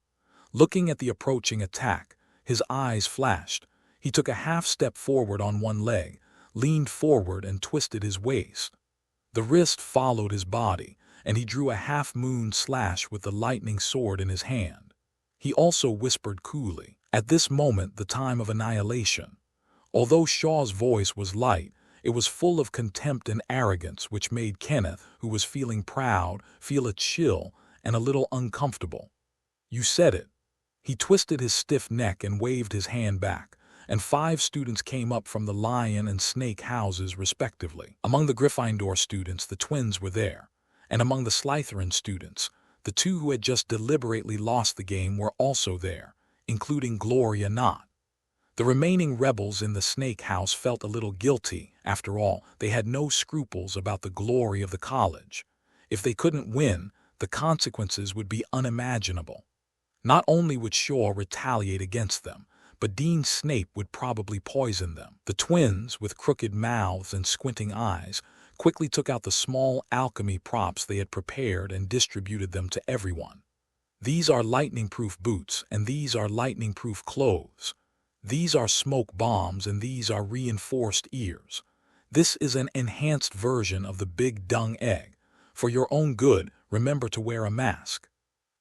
Looking at the approaching attack, his eyes flashed. He took a half step forward on one leg, leaned forward and twisted his waist. The wrist followed his body, and he drew a half-moon slash with the lightning sword in his hand. He also whispered coolly, "At this moment, the time of annihilation." Although Shaw's voice was light, it was full of contempt and arrogance, which made Kenneth, who was feeling proud, feel a chill and a little uncomfortable. "You said it." He twisted his stiff neck and waved his hand back, and 5 students came up from the lion and snake houses respectively. Among the Gryffindor students, the twins were there, and among the Slytherin students, the 2 who had just deliberately lost the game were also there, including Gloria Knott. The remaining rebels in the snake house felt a little guilty. After all, they had no scruples about the glory of the college. If they couldn't win, the consequences would be unimaginable. Not only would Shaw retaliate against them, but Dean Snape would probably poison them. The twins, with crooked mouths and squinting eyes, quickly took out the small alchemy props they had prepared and distributed them to everyone. "These are lightning-proof boots, and these are lightning-proof clothes. These are smoke bombs, and these are reinforced ears. This is an enhanced version of the big dung egg. For your own good, remember to wear a mask."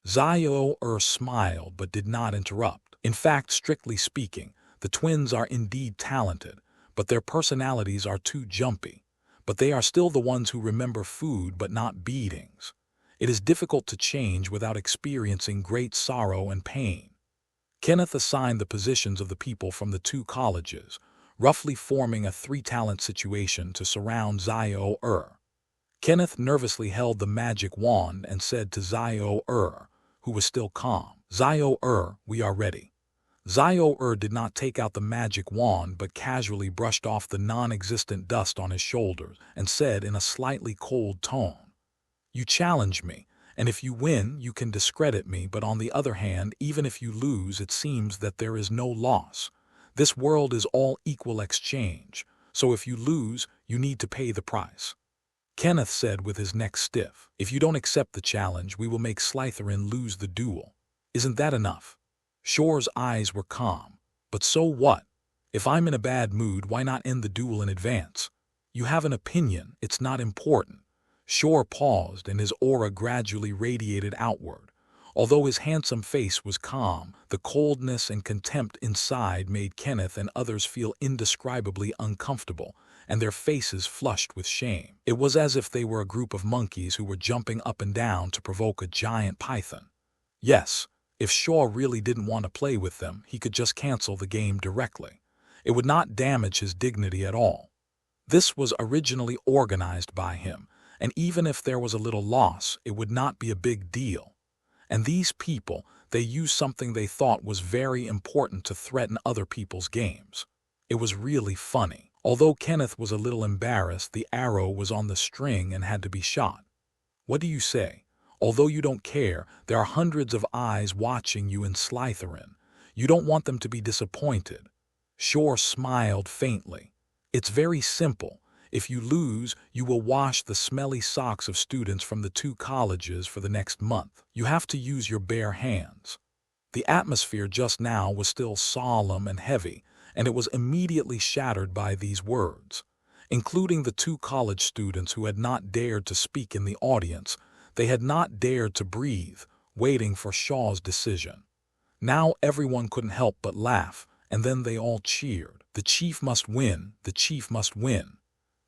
Heir smiled but did not interrupt. In fact, strictly speaking, the twins are indeed talented, but their personalities are too jumpy. But they are still the ones who remember food but not beatings. It is difficult to change without experiencing great sorrow and pain. Kenneth assigned the positions of the people from the two colleges, roughly forming a three-talent situation to surround Heir. Kenneth nervously held the magic wand and said to Heir, who was still calm, "Heir, we are ready." Heir did not take out the magic wand but casually brushed off the non-existent dust on his shoulders and said in a slightly cold tone, "You challenge me, and if you win, you can discredit me, but on the other hand, even if you lose, it seems that there is no loss. This world is all equal exchange, so if you lose, you need to pay the price." Kenneth said with his neck stiff, "If you don't accept the challenge, we will make Slytherin lose the duel. Isn't that enough?" Shor's eyes were calm. "But so what? If I'm in a bad mood, why not end the duel in advance? You have an opinion, it's not important." Shor paused and his aura gradually radiated outward. Although his handsome face was calm, the coldness and contempt inside made Kenneth and others feel indescribably uncomfortable, and their faces flushed with shame. It was as if they were a group of monkeys who were jumping up and down to provoke a giant python. Yes, if Shor really didn't want to play with them, he could just cancel the game directly. It would not damage his dignity at all. This was originally organized by him, and even if there was a little loss, it would not be a big deal. And these people, they used something they thought was very important to threaten other people's games. It was really funny. Although Kenneth was a little embarrassed, the arrow was on the string and had to be shot. What do you say? Although you don't care, there are hundreds of eyes watching you in Slytherin. You don't want them to be disappointed. Shor smiled faintly. It's very simple. If you lose, you will wash the smelly socks of students from the two colleges for the next month. You have to use your bare hands. The atmosphere just now was still solemn and heavy, and it was immediately shattered by these words. Including the two college students who had not dared to speak in the audience, they had not dared to breathe, waiting for Shor's decision. Now everyone couldn't help but laugh, and then they all cheered. The chief must win, the chief must win.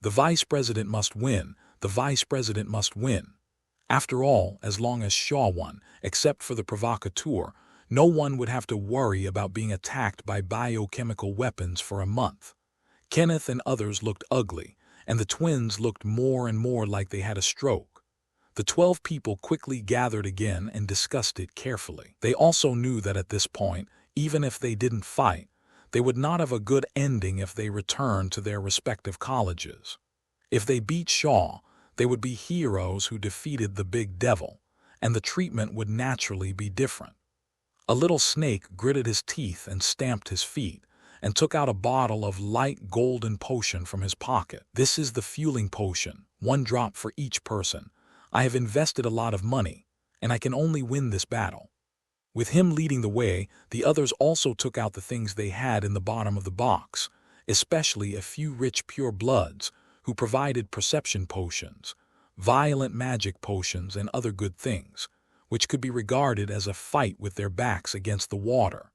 The vice president must win, the vice president must win. After all, as long as Shor won, except for the provocateur, no one would have to worry about being attacked by biochemical weapons for a month. Kenneth and others looked ugly, and the twins looked more and more like they had a stroke. The 12 people quickly gathered again and discussed it carefully. They also knew that at this point, even if they didn't fight, they would not have a good ending if they returned to their respective colleges. If they beat Shor, they would be heroes who defeated the big devil, and the treatment would naturally be different. A little snake gritted his teeth and stamped his feet, and took out a bottle of light golden potion from his pocket. "This is the fueling potion, 1 drop for each person. I have invested a lot of money, and I can only win this battle." With him leading the way, the others also took out the things they had in the bottom of the box, especially a few rich pure bloods, who provided perception potions, violent magic potions, and other good things, which could be regarded as a fight with their backs against the water.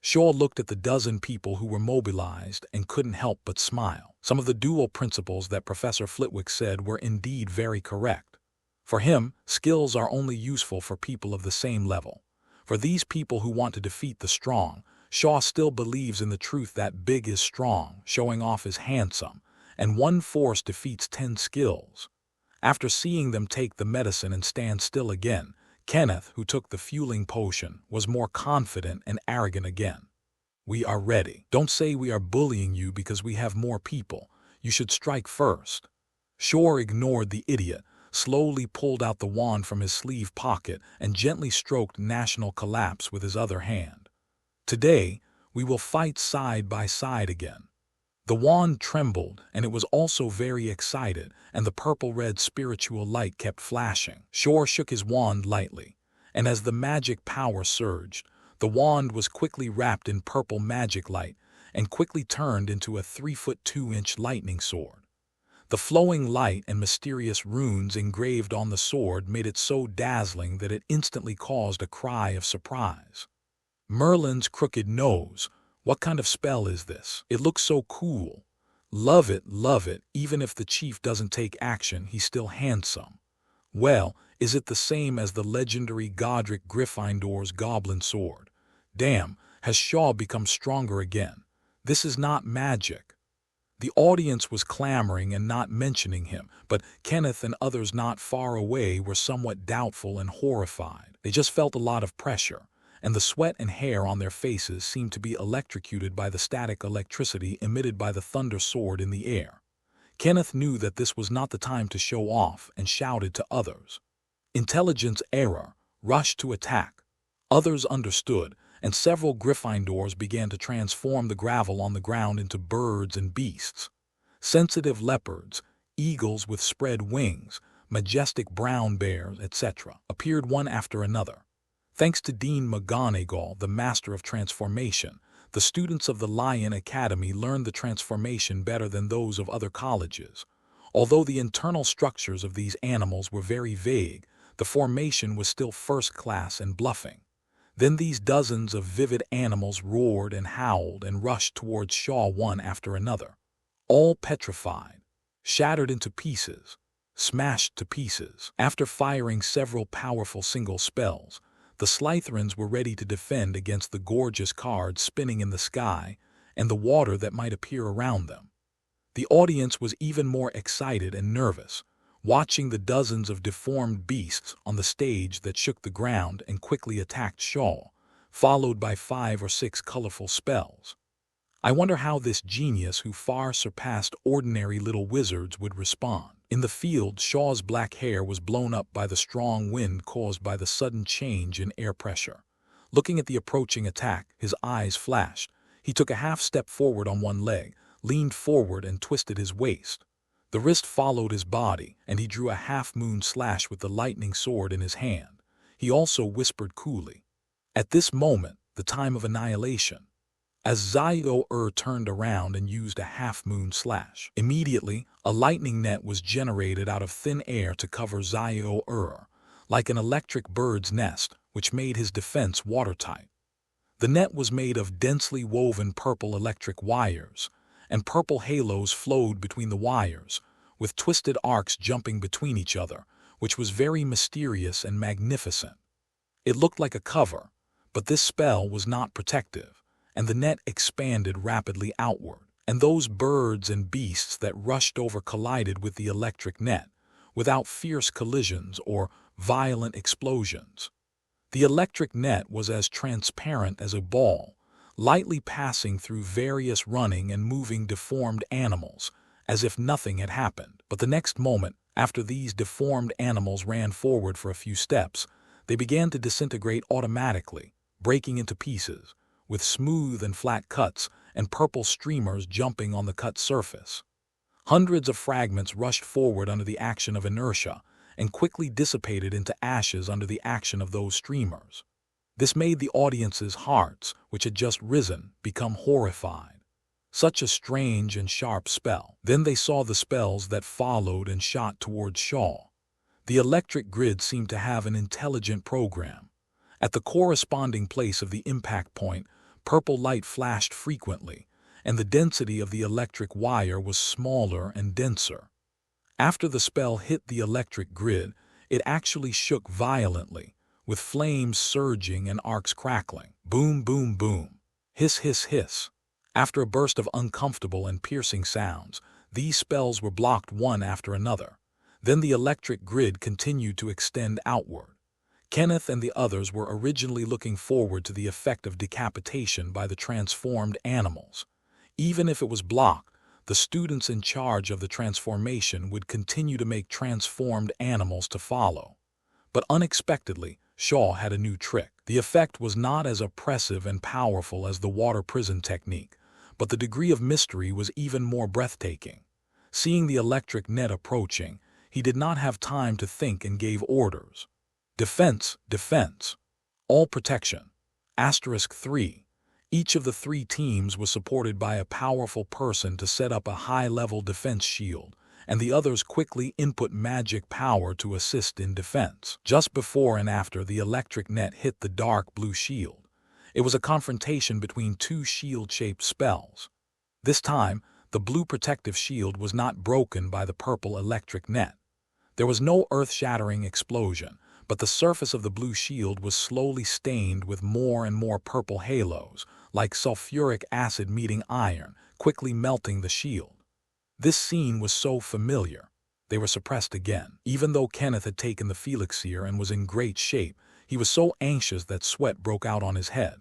Shor looked at the dozen people who were mobilized and couldn't help but smile. Some of the dual principles that Professor Flitwick said were indeed very correct. For him, skills are only useful for people of the same level. For these people who want to defeat the strong, Shor still believes in the truth that big is strong, showing off is handsome, and 1 force defeats 10 skills. After seeing them take the medicine and stand still again, Kenneth, who took the fueling potion, was more confident and arrogant again. "We are ready. Don't say we are bullying you because we have more people. You should strike first." Shor ignored the idiot, slowly pulled out the wand from his sleeve pocket, and gently stroked National Collapse with his other hand. "Today, we will fight side by side again." The wand trembled, and it was also very excited, and the purple-red spiritual light kept flashing. Shor shook his wand lightly, and as the magic power surged, the wand was quickly wrapped in purple magic light and quickly turned into a 3-foot 2-inch lightning sword. The flowing light and mysterious runes engraved on the sword made it so dazzling that it instantly caused a cry of surprise. Merlin's crooked nose. What kind of spell is this? It looks so cool. Love it, love it. Even if the chief doesn't take action, he's still handsome. Well, is it the same as the legendary Godric Gryffindor's goblin sword? Damn, has Shaw become stronger again? This is not magic. The audience was clamoring and not mentioning him, but Kenneth and others not far away were somewhat doubtful and horrified. They just felt a lot of pressure, and the sweat and hair on their faces seemed to be electrocuted by the static electricity emitted by the thunder sword in the air. Kenneth knew that this was not the time to show off and shouted to others. Intelligence error, rushed to attack. Others understood, and several Gryffindors began to transform the gravel on the ground into birds and beasts. Sensitive leopards, eagles with spread wings, majestic brown bears, etc., appeared one after another. Thanks to Dean McGonagall, the master of transformation, the students of the Lion Academy learned the transformation better than those of other colleges. Although the internal structures of these animals were very vague, the formation was still first class and bluffing. Then these dozens of vivid animals roared and howled and rushed towards Shaw one after another. All petrified, shattered into pieces, smashed to pieces. After firing several powerful single spells, the Slytherins were ready to defend against the gorgeous cards spinning in the sky and the water that might appear around them. The audience was even more excited and nervous, watching the dozens of deformed beasts on the stage that shook the ground and quickly attacked Shaw, followed by 5 or 6 colorful spells. I wonder how this genius, who far surpassed ordinary little wizards, would respond. In the field, Shaw's black hair was blown up by the strong wind caused by the sudden change in air pressure. Looking at the approaching attack, his eyes flashed. He took a half step forward on one leg, leaned forward and twisted his waist. The wrist followed his body, and he drew a half-moon slash with the lightning sword in his hand. He also whispered coolly, "At this moment, the time of annihilation." As Zio-Ur turned around and used a half-moon slash, immediately, a lightning net was generated out of thin air to cover Zio-Ur, like an electric bird's nest, which made his defense watertight. The net was made of densely woven purple electric wires, and purple halos flowed between the wires, with twisted arcs jumping between each other, which was very mysterious and magnificent. It looked like a cover, but this spell was not protective, and the net expanded rapidly outward, and those birds and beasts that rushed over collided with the electric net, without fierce collisions or violent explosions. The electric net was as transparent as a ball, lightly passing through various running and moving deformed animals, as if nothing had happened. But the next moment, after these deformed animals ran forward for a few steps, they began to disintegrate automatically, breaking into pieces, with smooth and flat cuts and purple streamers jumping on the cut surface. Hundreds of fragments rushed forward under the action of inertia and quickly dissipated into ashes under the action of those streamers. This made the audience's hearts, which had just risen, become horrified. Such a strange and sharp spell. Then they saw the spells that followed and shot towards Shaw. The electric grid seemed to have an intelligent program. At the corresponding place of the impact point, purple light flashed frequently, and the density of the electric wire was smaller and denser. After the spell hit the electric grid, it actually shook violently, with flames surging and arcs crackling. Boom, boom, boom. Hiss, hiss, hiss. After a burst of uncomfortable and piercing sounds, these spells were blocked one after another. Then the electric grid continued to extend outward. Kenneth and the others were originally looking forward to the effect of decapitation by the transformed animals. Even if it was blocked, the students in charge of the transformation would continue to make transformed animals to follow. But unexpectedly, Shaw had a new trick. The effect was not as oppressive and powerful as the water prison technique, but the degree of mystery was even more breathtaking. Seeing the electric net approaching, he did not have time to think and gave orders. Defense, defense. All protection. *3. Each of the 3 teams was supported by a powerful person to set up a high-level defense shield, and the others quickly input magic power to assist in defense. Just before and after the electric net hit the dark blue shield, it was a confrontation between two shield-shaped spells. This time, the blue protective shield was not broken by the purple electric net. There was no earth-shattering explosion, but the surface of the blue shield was slowly stained with more and more purple halos, like sulfuric acid meeting iron, quickly melting the shield. This scene was so familiar. They were suppressed again. Even though Kenneth had taken the Felixir and was in great shape, he was so anxious that sweat broke out on his head.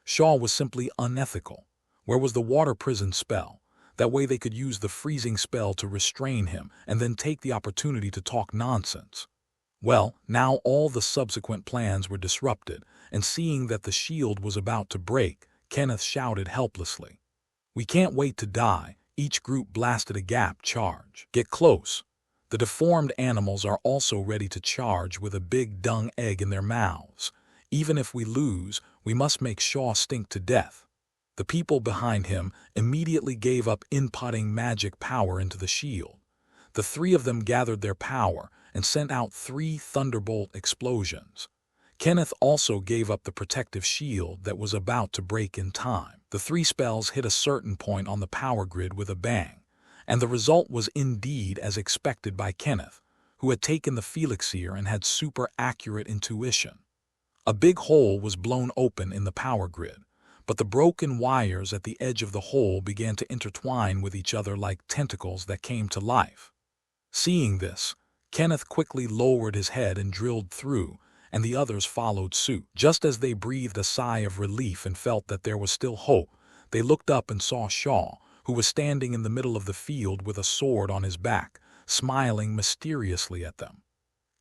Shor was simply unethical. Where was the water prison spell? That way they could use the freezing spell to restrain him and then take the opportunity to talk nonsense. Well, now all the subsequent plans were disrupted, and seeing that the shield was about to break, Kenneth shouted helplessly. "We can't wait to die." Each group blasted a gap charge. "Get close." The deformed animals are also ready to charge with a big dung egg in their mouths. Even if we lose, we must make Shor stink to death. The people behind him immediately gave up inputting magic power into the shield. The three of them gathered their power and sent out 3 thunderbolt explosions. Kenneth also gave up the protective shield that was about to break in time. The 3 spells hit a certain point on the power grid with a bang, and the result was indeed as expected by Kenneth, who had taken the Felixir and had super accurate intuition. A big hole was blown open in the power grid, but the broken wires at the edge of the hole began to intertwine with each other like tentacles that came to life. Seeing this, Kenneth quickly lowered his head and drilled through, and the others followed suit. Just as they breathed a sigh of relief and felt that there was still hope, they looked up and saw Shor, who was standing in the middle of the field with a sword on his back, smiling mysteriously at them.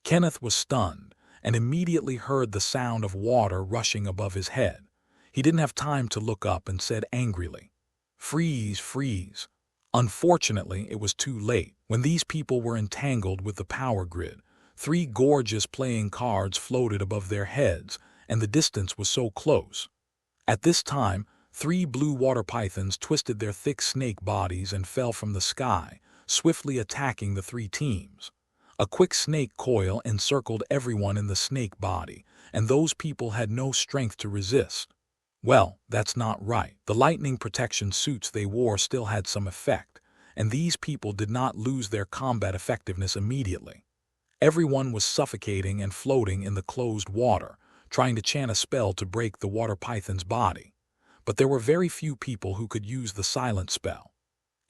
Kenneth was stunned, and immediately heard the sound of water rushing above his head. He didn't have time to look up and said angrily, "Freeze, freeze." Unfortunately, it was too late. When these people were entangled with the power grid, 3 gorgeous playing cards floated above their heads, and the distance was so close. At this time, 3 blue water pythons twisted their thick snake bodies and fell from the sky, swiftly attacking the 3 teams. A quick snake coil encircled everyone in the snake body, and those people had no strength to resist. Well, that's not right. The lightning protection suits they wore still had some effect, and these people did not lose their combat effectiveness immediately. Everyone was suffocating and floating in the closed water, trying to chant a spell to break the water python's body. But there were very few people who could use the silent spell.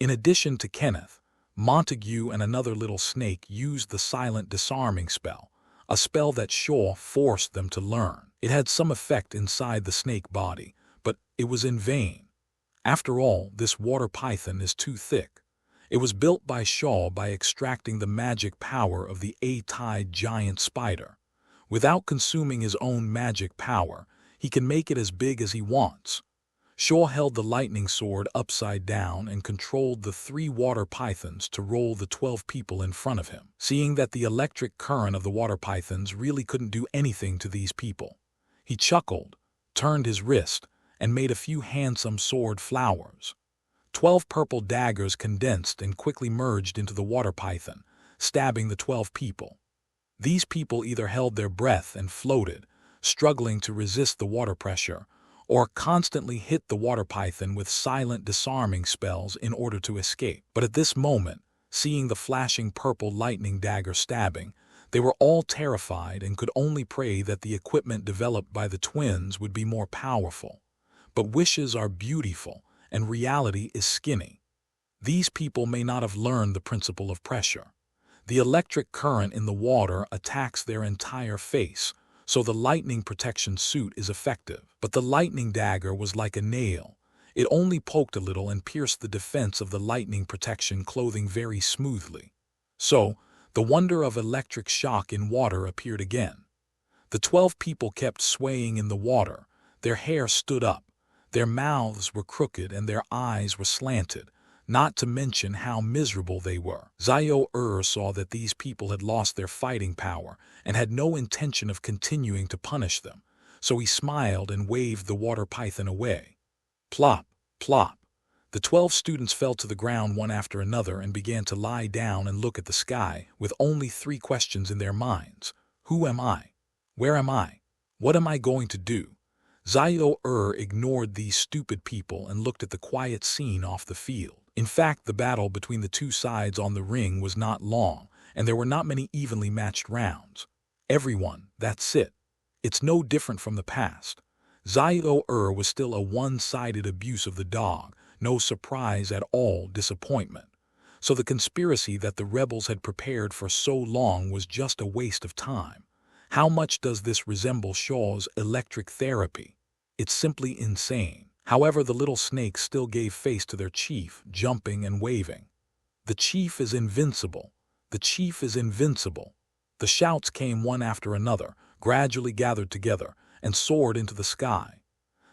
In addition to Kenneth, Montague and another little snake used the silent disarming spell, a spell that Shor forced them to learn. It had some effect inside the snake body, but it was in vain. After all, this water python is too thick. It was built by Shor by extracting the magic power of the A-tide giant spider. Without consuming his own magic power, he can make it as big as he wants. Shor held the lightning sword upside down and controlled the 3 water pythons to roll the 12 people in front of him. Seeing that the electric current of the water pythons really couldn't do anything to these people, he chuckled, turned his wrist, and made a few handsome sword flowers. 12 purple daggers condensed and quickly merged into the water python, stabbing the 12 people. These people either held their breath and floated, struggling to resist the water pressure, or constantly hit the water python with silent disarming spells in order to escape. But at this moment, seeing the flashing purple lightning dagger stabbing, they were all terrified and could only pray that the equipment developed by the twins would be more powerful. But wishes are beautiful, and reality is skinny. These people may not have learned the principle of pressure. The electric current in the water attacks their entire face, so the lightning protection suit is effective. But the lightning dagger was like a nail. It only poked a little and pierced the defense of the lightning protection clothing very smoothly. So, the wonder of electric shock in water appeared again. The 12 people kept swaying in the water. Their hair stood up, their mouths were crooked, and their eyes were slanted, not to mention how miserable they were. Heir saw that these people had lost their fighting power and had no intention of continuing to punish them, so he smiled and waved the water python away. Plop, plop. The 12 students fell to the ground one after another and began to lie down and look at the sky, with only 3 questions in their minds. Who am I? Where am I? What am I going to do? Heir ignored these stupid people and looked at the quiet scene off the field. In fact, the battle between the 2 sides on the ring was not long, and there were not many evenly matched rounds. Everyone, that's it. It's no different from the past. Heir was still a one-sided abuse of the dog, no surprise at all, disappointment. So the conspiracy that the rebels had prepared for so long was just a waste of time. How much does this resemble Shor's electric therapy? It's simply insane. However, the little snakes still gave face to their chief, jumping and waving. The chief is invincible. The chief is invincible. The shouts came one after another, gradually gathered together, and soared into the sky.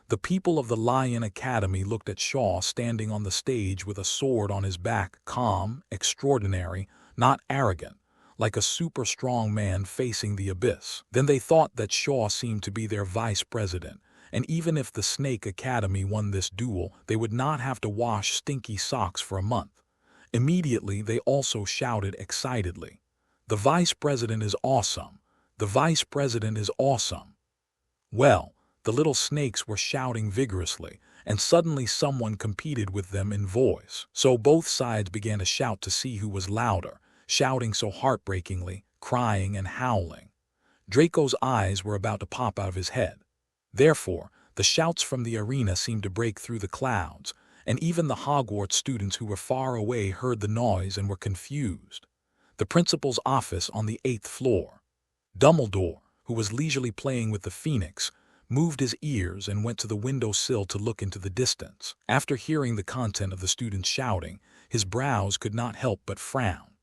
The people of the Lion Academy looked at Shor standing on the stage with a sword on his back, calm, extraordinary, not arrogant, like a super strong man facing the abyss. Then they thought that Shor seemed to be their vice president, and even if the Snake Academy won this duel, they would not have to wash stinky socks for a month. Immediately, they also shouted excitedly, "The vice president is awesome! The vice president is awesome!" Well, the little snakes were shouting vigorously, and suddenly someone competed with them in voice. So both sides began to shout to see who was louder, shouting so heartbreakingly, crying and howling. Draco's eyes were about to pop out of his head. Therefore, the shouts from the arena seemed to break through the clouds, and even the Hogwarts students who were far away heard the noise and were confused. The principal's office on the 8th floor. Dumbledore, who was leisurely playing with the Phoenix, moved his ears and went to the windowsill to look into the distance. After hearing the content of the students shouting, his brows could not help but frown.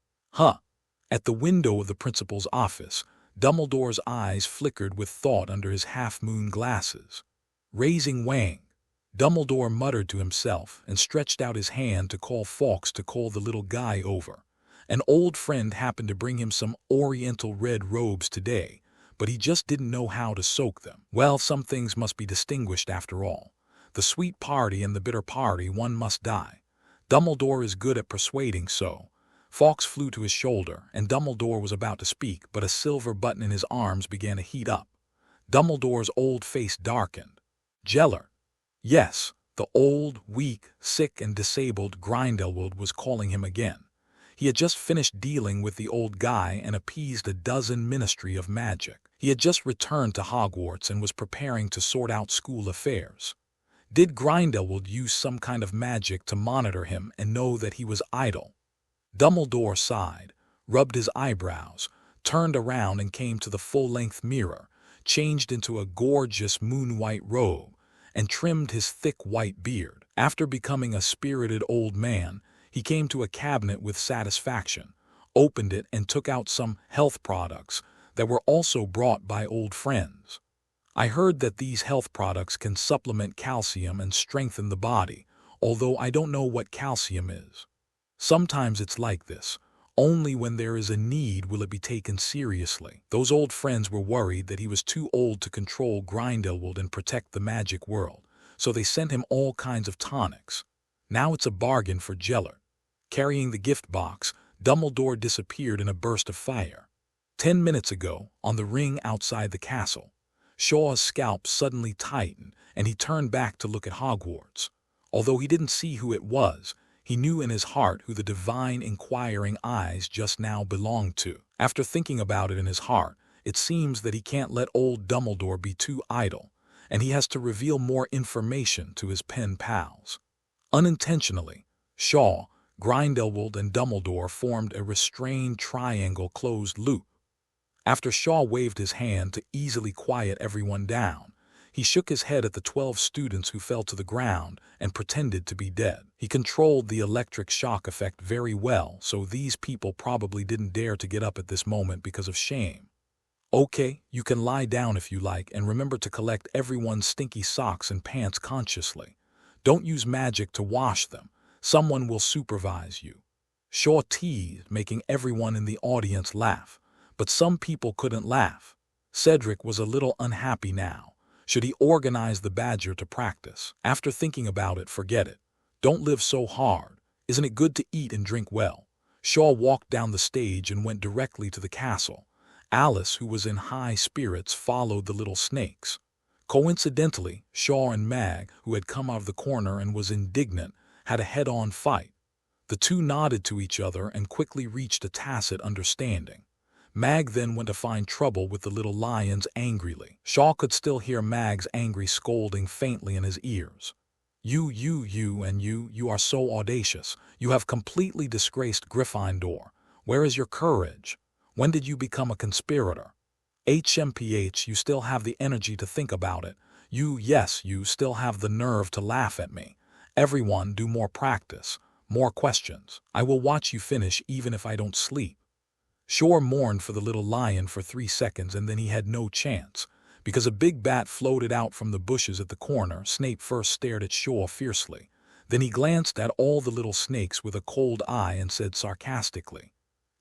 At the window of the principal's office, Dumbledore's eyes flickered with thought under his half-moon glasses. Raising Wang, Dumbledore muttered to himself and stretched out his hand to call Fawkes to call the little guy over. An old friend happened to bring him some oriental red robes today, but he just didn't know how to soak them. Well, some things must be distinguished after all. The sweet party and the bitter party, one must die. Dumbledore is good at persuading, so. Fawkes flew to his shoulder, and Dumbledore was about to speak, but a silver button in his arms began to heat up. Dumbledore's old face darkened. Gellert. Yes, the old, weak, sick and disabled Grindelwald was calling him again. He had just finished dealing with the old guy and appeased a dozen Ministry of Magic. He had just returned to Hogwarts and was preparing to sort out school affairs. Did Grindelwald use some kind of magic to monitor him and know that he was idle? Dumbledore sighed, rubbed his eyebrows, turned around and came to the full-length mirror, changed into a gorgeous moon-white robe, and trimmed his thick white beard. After becoming a spirited old man, he came to a cabinet with satisfaction, opened it and took out some health products that were also brought by old friends. I heard that these health products can supplement calcium and strengthen the body, although I don't know what calcium is. Sometimes it's like this. Only when there is a need will it be taken seriously. Those old friends were worried that he was too old to control Grindelwald and protect the magic world, so they sent him all kinds of tonics. Now it's a bargain for Gellert. Carrying the gift box, Dumbledore disappeared in a burst of fire. 10 minutes ago, on the ring outside the castle, Shor's scalp suddenly tightened, and he turned back to look at Hogwarts. Although he didn't see who it was, he knew in his heart who the divine inquiring eyes just now belonged to. After thinking about it in his heart, it seems that he can't let old Dumbledore be too idle, and he has to reveal more information to his pen pals. Unintentionally, Shor, Grindelwald and Dumbledore formed a restrained triangle closed loop. After Shor waved his hand to easily quiet everyone down, he shook his head at the 12 students who fell to the ground and pretended to be dead. He controlled the electric shock effect very well, so these people probably didn't dare to get up at this moment because of shame. Okay, you can lie down if you like, and remember to collect everyone's stinky socks and pants consciously. Don't use magic to wash them. Someone will supervise you. Shor teased, making everyone in the audience laugh, but some people couldn't laugh. Cedric was a little unhappy now. Should he organize the badger to practice? After thinking about it, forget it. Don't live so hard. Isn't it good to eat and drink well? Shor walked down the stage and went directly to the castle. Alice, who was in high spirits, followed the little snakes. Coincidentally, Shor and Mag, who had come out of the corner and was indignant, had a head-on fight. The two nodded to each other and quickly reached a tacit understanding. Mag then went to find trouble with the little lions angrily. Shor could still hear Mag's angry scolding faintly in his ears. You are so audacious. You have completely disgraced Gryffindor. Where is your courage? When did you become a conspirator? HMPH, you still have the energy to think about it. You still have the nerve to laugh at me. Everyone, do more practice, more questions. I will watch you finish even if I don't sleep. Shor mourned for the little lion for 3 seconds, and then he had no chance. Because a big bat floated out from the bushes at the corner, Snape first stared at Shor fiercely. Then he glanced at all the little snakes with a cold eye and said sarcastically,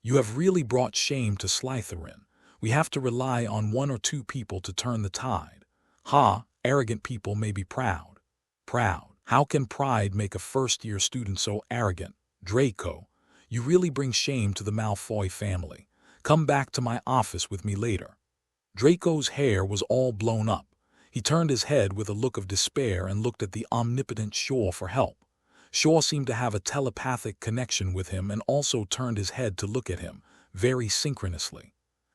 "You have really brought shame to Slytherin. We have to rely on 1 or 2 people to turn the tide. Ha, arrogant people may be proud. Proud. How can pride make a first-year student so arrogant? Draco, you really bring shame to the Malfoy family. Come back to my office with me later." Draco's hair was all blown up. He turned his head with a look of despair and looked at the omnipotent Shor for help. Shor seemed to have a telepathic connection with him and also turned his head to look at him, very synchronously.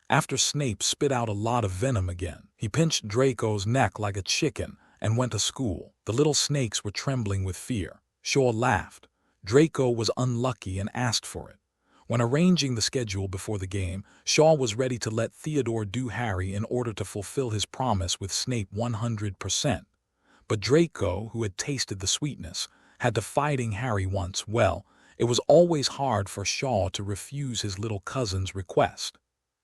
After Snape spit out a lot of venom again, he pinched Draco's neck like a chicken and went to school. The little snakes were trembling with fear. Shor laughed. Draco was unlucky and asked for it. When arranging the schedule before the game, Shor was ready to let Theodore do Harry in order to fulfill his promise with Snape 100%. But Draco, who had tasted the sweetness, had to fighting Harry once. Well, it was always hard for Shor to refuse his little cousin's request.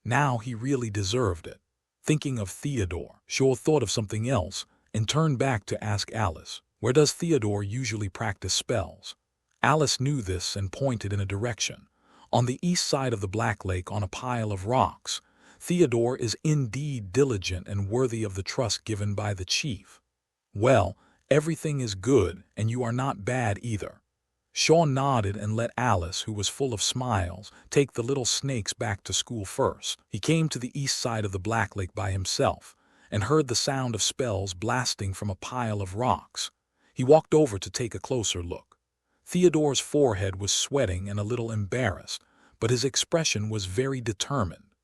Now he really deserved it. Thinking of Theodore, Shor thought of something else and turned back to ask Alice, "Where does Theodore usually practice spells?" Alice knew this and pointed in a direction. "On the east side of the Black Lake, on a pile of rocks. Theodore is indeed diligent and worthy of the trust given by the chief." "Well, everything is good, and you are not bad either." Shor nodded and let Alice, who was full of smiles, take the little snakes back to school first. He came to the east side of the Black Lake by himself and heard the sound of spells blasting from a pile of rocks. He walked over to take a closer look. Theodore's forehead was sweating and a little embarrassed, but his expression was very determined.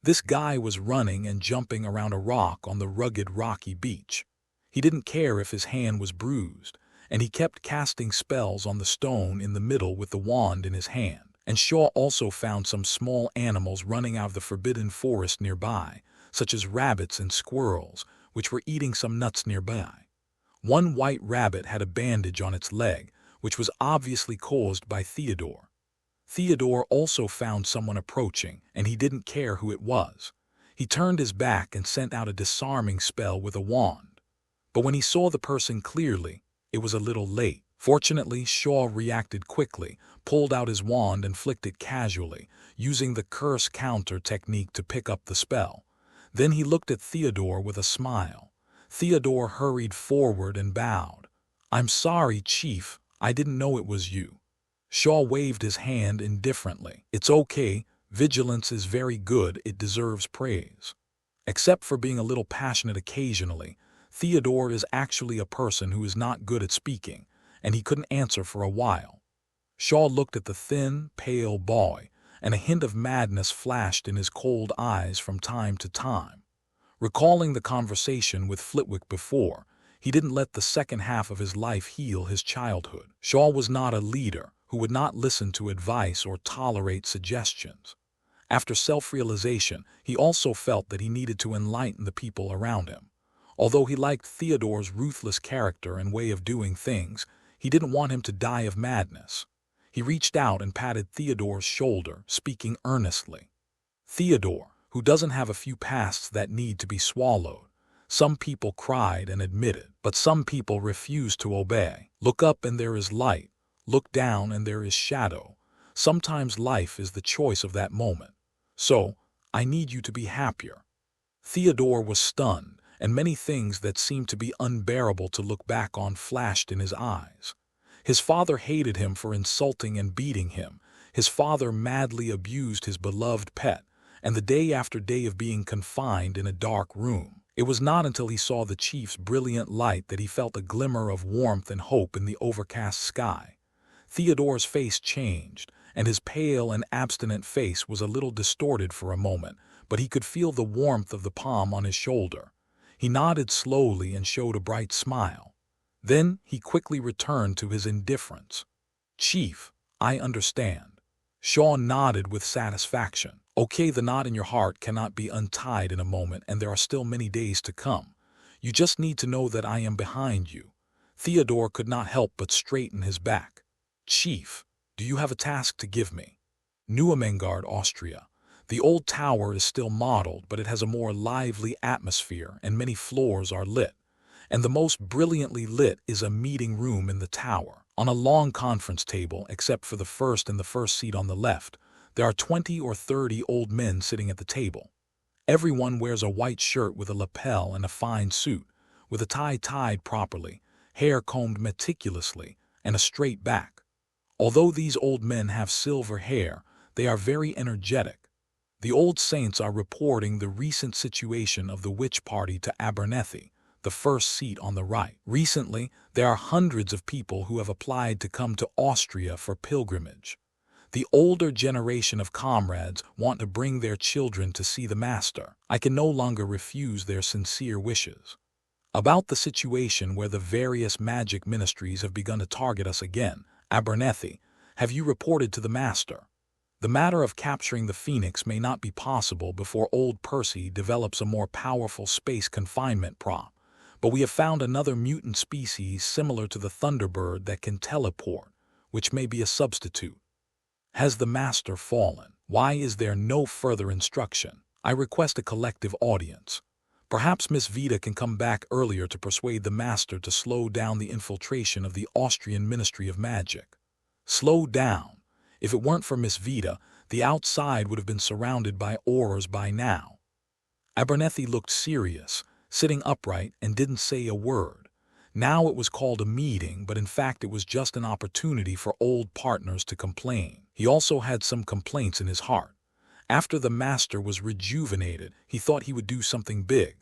This guy was running and jumping around a rock on the rugged, rocky beach. He didn't care if his hand was bruised, and he kept casting spells on the stone in the middle with the wand in his hand. And Shor also found some small animals running out of the forbidden forest nearby, such as rabbits and squirrels, which were eating some nuts nearby. One white rabbit had a bandage on its leg, which was obviously caused by Theodore. Theodore also found someone approaching, and he didn't care who it was. He turned his back and sent out a disarming spell with a wand. But when he saw the person clearly, it was a little late. Fortunately, Shor reacted quickly, pulled out his wand and flicked it casually, using the curse counter technique to pick up the spell. Then he looked at Theodore with a smile. Theodore hurried forward and bowed. "I'm sorry, Chief. I didn't know it was you." Shor waved his hand indifferently. "It's okay. Vigilance is very good. It deserves praise." Except for being a little passionate occasionally, Theodore is actually a person who is not good at speaking, and he couldn't answer for a while. Shor looked at the thin, pale boy, and a hint of madness flashed in his cold eyes from time to time. Recalling the conversation with Flitwick before, he didn't let the second half of his life heal his childhood. Shor was not a leader who would not listen to advice or tolerate suggestions. After self-realization, he also felt that he needed to enlighten the people around him. Although he liked Theodore's ruthless character and way of doing things, he didn't want him to die of madness. He reached out and patted Theodore's shoulder, speaking earnestly. "Theodore, who doesn't have a few pasts that need to be swallowed. Some people cried and admitted, but some people refused to obey. Look up and there is light. Look down and there is shadow. Sometimes life is the choice of that moment. So, I need you to be happier." Theodore was stunned, and many things that seemed to be unbearable to look back on flashed in his eyes. His father hated him for insulting and beating him. His father madly abused his beloved pet, and the day after day of being confined in a dark room. It was not until he saw the chief's brilliant light that he felt a glimmer of warmth and hope in the overcast sky. Theodore's face changed, and his pale and abstinent face was a little distorted for a moment, but he could feel the warmth of the palm on his shoulder. He nodded slowly and showed a bright smile. Then he quickly returned to his indifference. "Chief, I understand." Shor nodded with satisfaction. "Okay, the knot in your heart cannot be untied in a moment, and there are still many days to come. You just need to know that I am behind you." Theodore could not help but straighten his back. "Chief, do you have a task to give me?" Neuemengard, Austria. The old tower is still modeled, but it has a more lively atmosphere, and many floors are lit. And the most brilliantly lit is a meeting room in the tower. On a long conference table, except for the first seat on the left, there are 20 or 30 old men sitting at the table. Everyone wears a white shirt with a lapel and a fine suit, with a tie tied properly, hair combed meticulously, and a straight back. Although these old men have silver hair, they are very energetic. The old saints are reporting the recent situation of the witch party to Abernethy, the first seat on the right. Recently, there are hundreds of people who have applied to come to Austria for pilgrimage. The older generation of comrades want to bring their children to see the master. I can no longer refuse their sincere wishes. About the situation where the various magic ministries have begun to target us again, Abernethy, have you reported to the master? The matter of capturing the Phoenix may not be possible before old Percy develops a more powerful space confinement prop, but we have found another mutant species similar to the Thunderbird that can teleport, which may be a substitute. Has the master fallen? Why is there no further instruction? I request a collective audience. Perhaps Miss Vita can come back earlier to persuade the master to slow down the infiltration of the Austrian Ministry of Magic. Slow down. If it weren't for Miss Vita, the outside would have been surrounded by Aurors by now. Abernethy looked serious, sitting upright, and didn't say a word. Now it was called a meeting, but in fact it was just an opportunity for old partners to complain. He also had some complaints in his heart. After the master was rejuvenated, he thought he would do something big.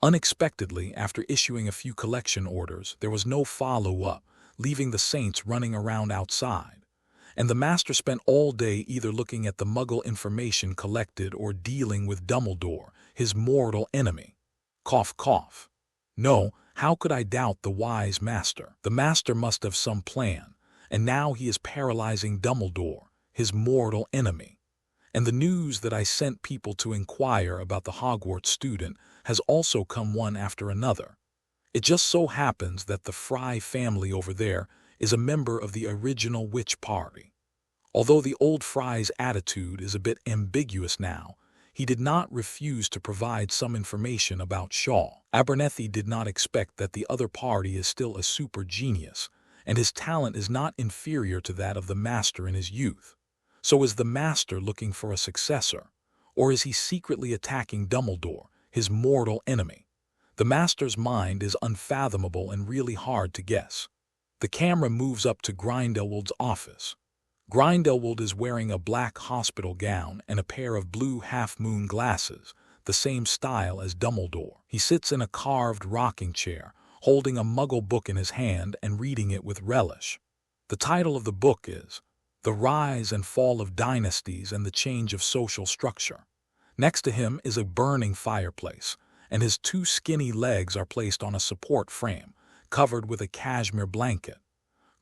Unexpectedly, after issuing a few collection orders, there was no follow-up, leaving the saints running around outside. And the master spent all day either looking at the Muggle information collected or dealing with Dumbledore, his mortal enemy. Cough, cough. No, how could I doubt the wise master? The master must have some plan, and now he is paralyzing Dumbledore, his mortal enemy. And the news that I sent people to inquire about the Hogwarts student has also come one after another. It just so happens that the Fry family over there is a member of the original witch party. Although the old Fry's attitude is a bit ambiguous now, he did not refuse to provide some information about Shaw. Abernethy did not expect that the other party is still a super genius, and his talent is not inferior to that of the master in his youth. So is the master looking for a successor, or is he secretly attacking Dumbledore, his mortal enemy? The master's mind is unfathomable and really hard to guess. The camera moves up to Grindelwald's office. Grindelwald is wearing a black hospital gown and a pair of blue half-moon glasses, the same style as Dumbledore. He sits in a carved rocking chair, holding a Muggle book in his hand and reading it with relish. The title of the book is The Rise and Fall of Dynasties and the Change of Social Structure. Next to him is a burning fireplace, and his two skinny legs are placed on a support frame, covered with a cashmere blanket.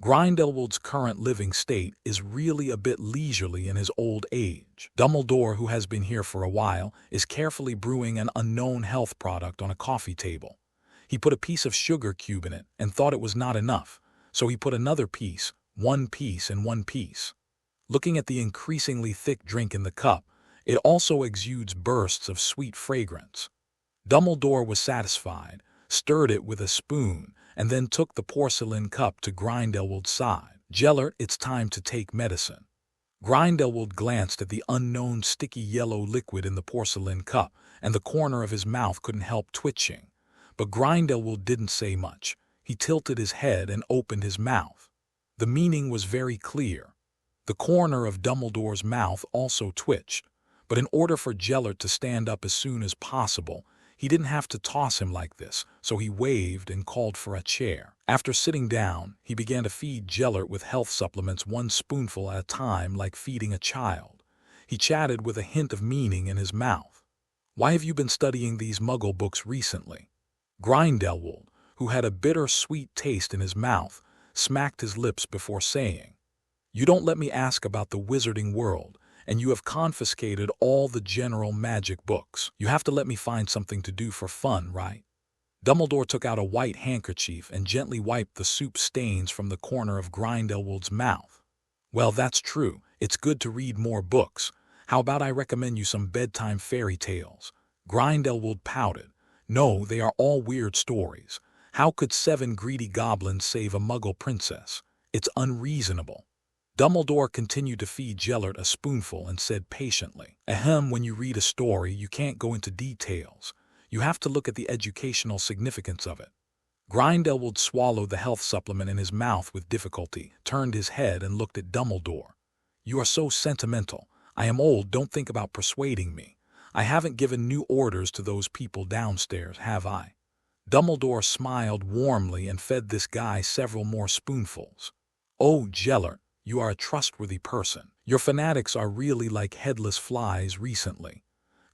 Grindelwald's current living state is really a bit leisurely in his old age. Dumbledore, who has been here for a while, is carefully brewing an unknown health product on a coffee table. He put a piece of sugar cube in it and thought it was not enough, so he put another piece, one piece and one piece. Looking at the increasingly thick drink in the cup, it also exudes bursts of sweet fragrance. Dumbledore was satisfied, stirred it with a spoon, and then took the porcelain cup to Grindelwald's side. "Gellert, it's time to take medicine." Grindelwald glanced at the unknown sticky yellow liquid in the porcelain cup, and the corner of his mouth couldn't help twitching. But Grindelwald didn't say much. He tilted his head and opened his mouth. The meaning was very clear. The corner of Dumbledore's mouth also twitched, but in order for Gellert to stand up as soon as possible, he didn't have to toss him like this, so he waved and called for a chair. After sitting down, he began to feed Gellert with health supplements one spoonful at a time like feeding a child. He chatted with a hint of meaning in his mouth. "Why have you been studying these Muggle books recently?" Grindelwald, who had a bitter-sweet taste in his mouth, smacked his lips before saying, "You don't let me ask about the wizarding world, and you have confiscated all the general magic books. You have to let me find something to do for fun, right?" Dumbledore took out a white handkerchief and gently wiped the soup stains from the corner of Grindelwald's mouth. "Well, that's true. It's good to read more books. How about I recommend you some bedtime fairy tales?" Grindelwald pouted. "No, they are all weird stories. How could 7 greedy goblins save a Muggle princess? It's unreasonable." Dumbledore continued to feed Gellert a spoonful and said patiently, "Ahem, when you read a story, you can't go into details. You have to look at the educational significance of it." Grindelwald swallowed the health supplement in his mouth with difficulty, turned his head and looked at Dumbledore. "You are so sentimental. I am old, don't think about persuading me. I haven't given new orders to those people downstairs, have I?" Dumbledore smiled warmly and fed this guy several more spoonfuls. "Oh, Gellert, you are a trustworthy person. Your fanatics are really like headless flies recently."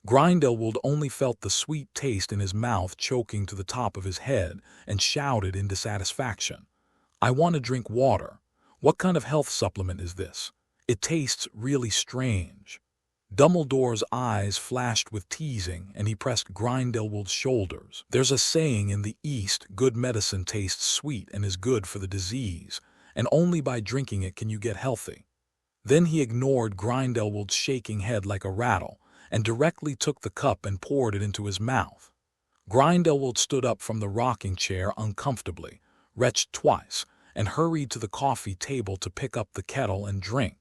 Grindelwald only felt the sweet taste in his mouth choking to the top of his head and shouted in dissatisfaction, "I want to drink water. What kind of health supplement is this? It tastes really strange." Dumbledore's eyes flashed with teasing, and he pressed Grindelwald's shoulders. "There's a saying in the East, good medicine tastes sweet and is good for the disease, and only by drinking it can you get healthy." Then he ignored Grindelwald's shaking head like a rattle, and directly took the cup and poured it into his mouth. Grindelwald stood up from the rocking chair uncomfortably, retched twice, and hurried to the coffee table to pick up the kettle and drink.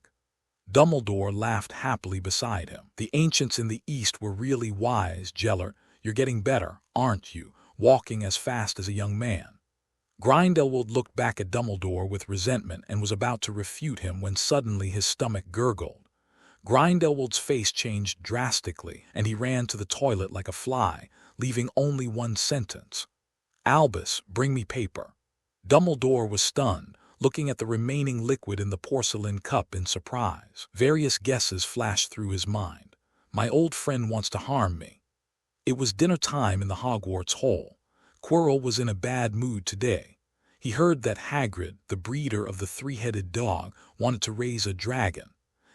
Dumbledore laughed happily beside him. "The ancients in the East were really wise, Gellert. You're getting better, aren't you, walking as fast as a young man?" Grindelwald looked back at Dumbledore with resentment and was about to refute him when suddenly his stomach gurgled. Grindelwald's face changed drastically, and he ran to the toilet like a fly, leaving only one sentence. "Albus, bring me paper." Dumbledore was stunned, looking at the remaining liquid in the porcelain cup in surprise. Various guesses flashed through his mind. "My old friend wants to harm me." It was dinner time in the Hogwarts Hall. Quirrell was in a bad mood today. He heard that Hagrid, the breeder of the three-headed dog, wanted to raise a dragon.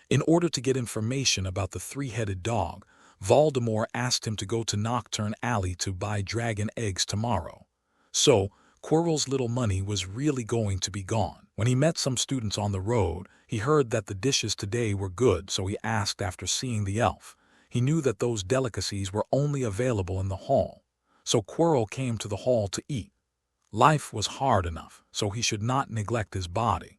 In order to get information about the three-headed dog, Voldemort asked him to go to Knockturn Alley to buy dragon eggs tomorrow. So, Quirrell's little money was really going to be gone. When he met some students on the road, he heard that the dishes today were good, so he asked after seeing the elf. He knew that those delicacies were only available in the hall. So Quirrell came to the hall to eat. Life was hard enough, so he should not neglect his body.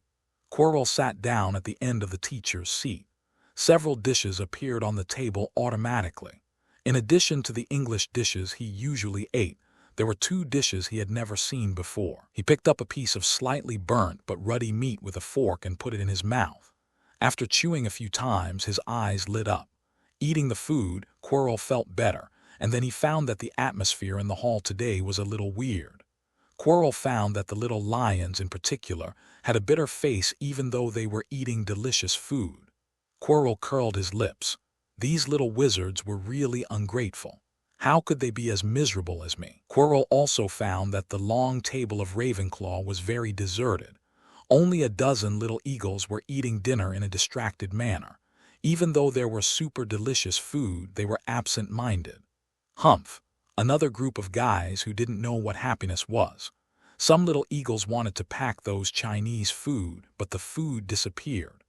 Quirrell sat down at the end of the teacher's seat. Several dishes appeared on the table automatically. In addition to the English dishes he usually ate, there were 2 dishes he had never seen before. He picked up a piece of slightly burnt but ruddy meat with a fork and put it in his mouth. After chewing a few times, his eyes lit up. Eating the food, Quirrell felt better, and then he found that the atmosphere in the hall today was a little weird. Quirrell found that the little lions in particular had a bitter face even though they were eating delicious food. Quirrell curled his lips. These little wizards were really ungrateful. How could they be as miserable as me? Quirrell also found that the long table of Ravenclaw was very deserted. Only a dozen little eagles were eating dinner in a distracted manner. Even though there were super delicious food, they were absent-minded. Humph, another group of guys who didn't know what happiness was. Some little eagles wanted to pack those Chinese food, but the food disappeared.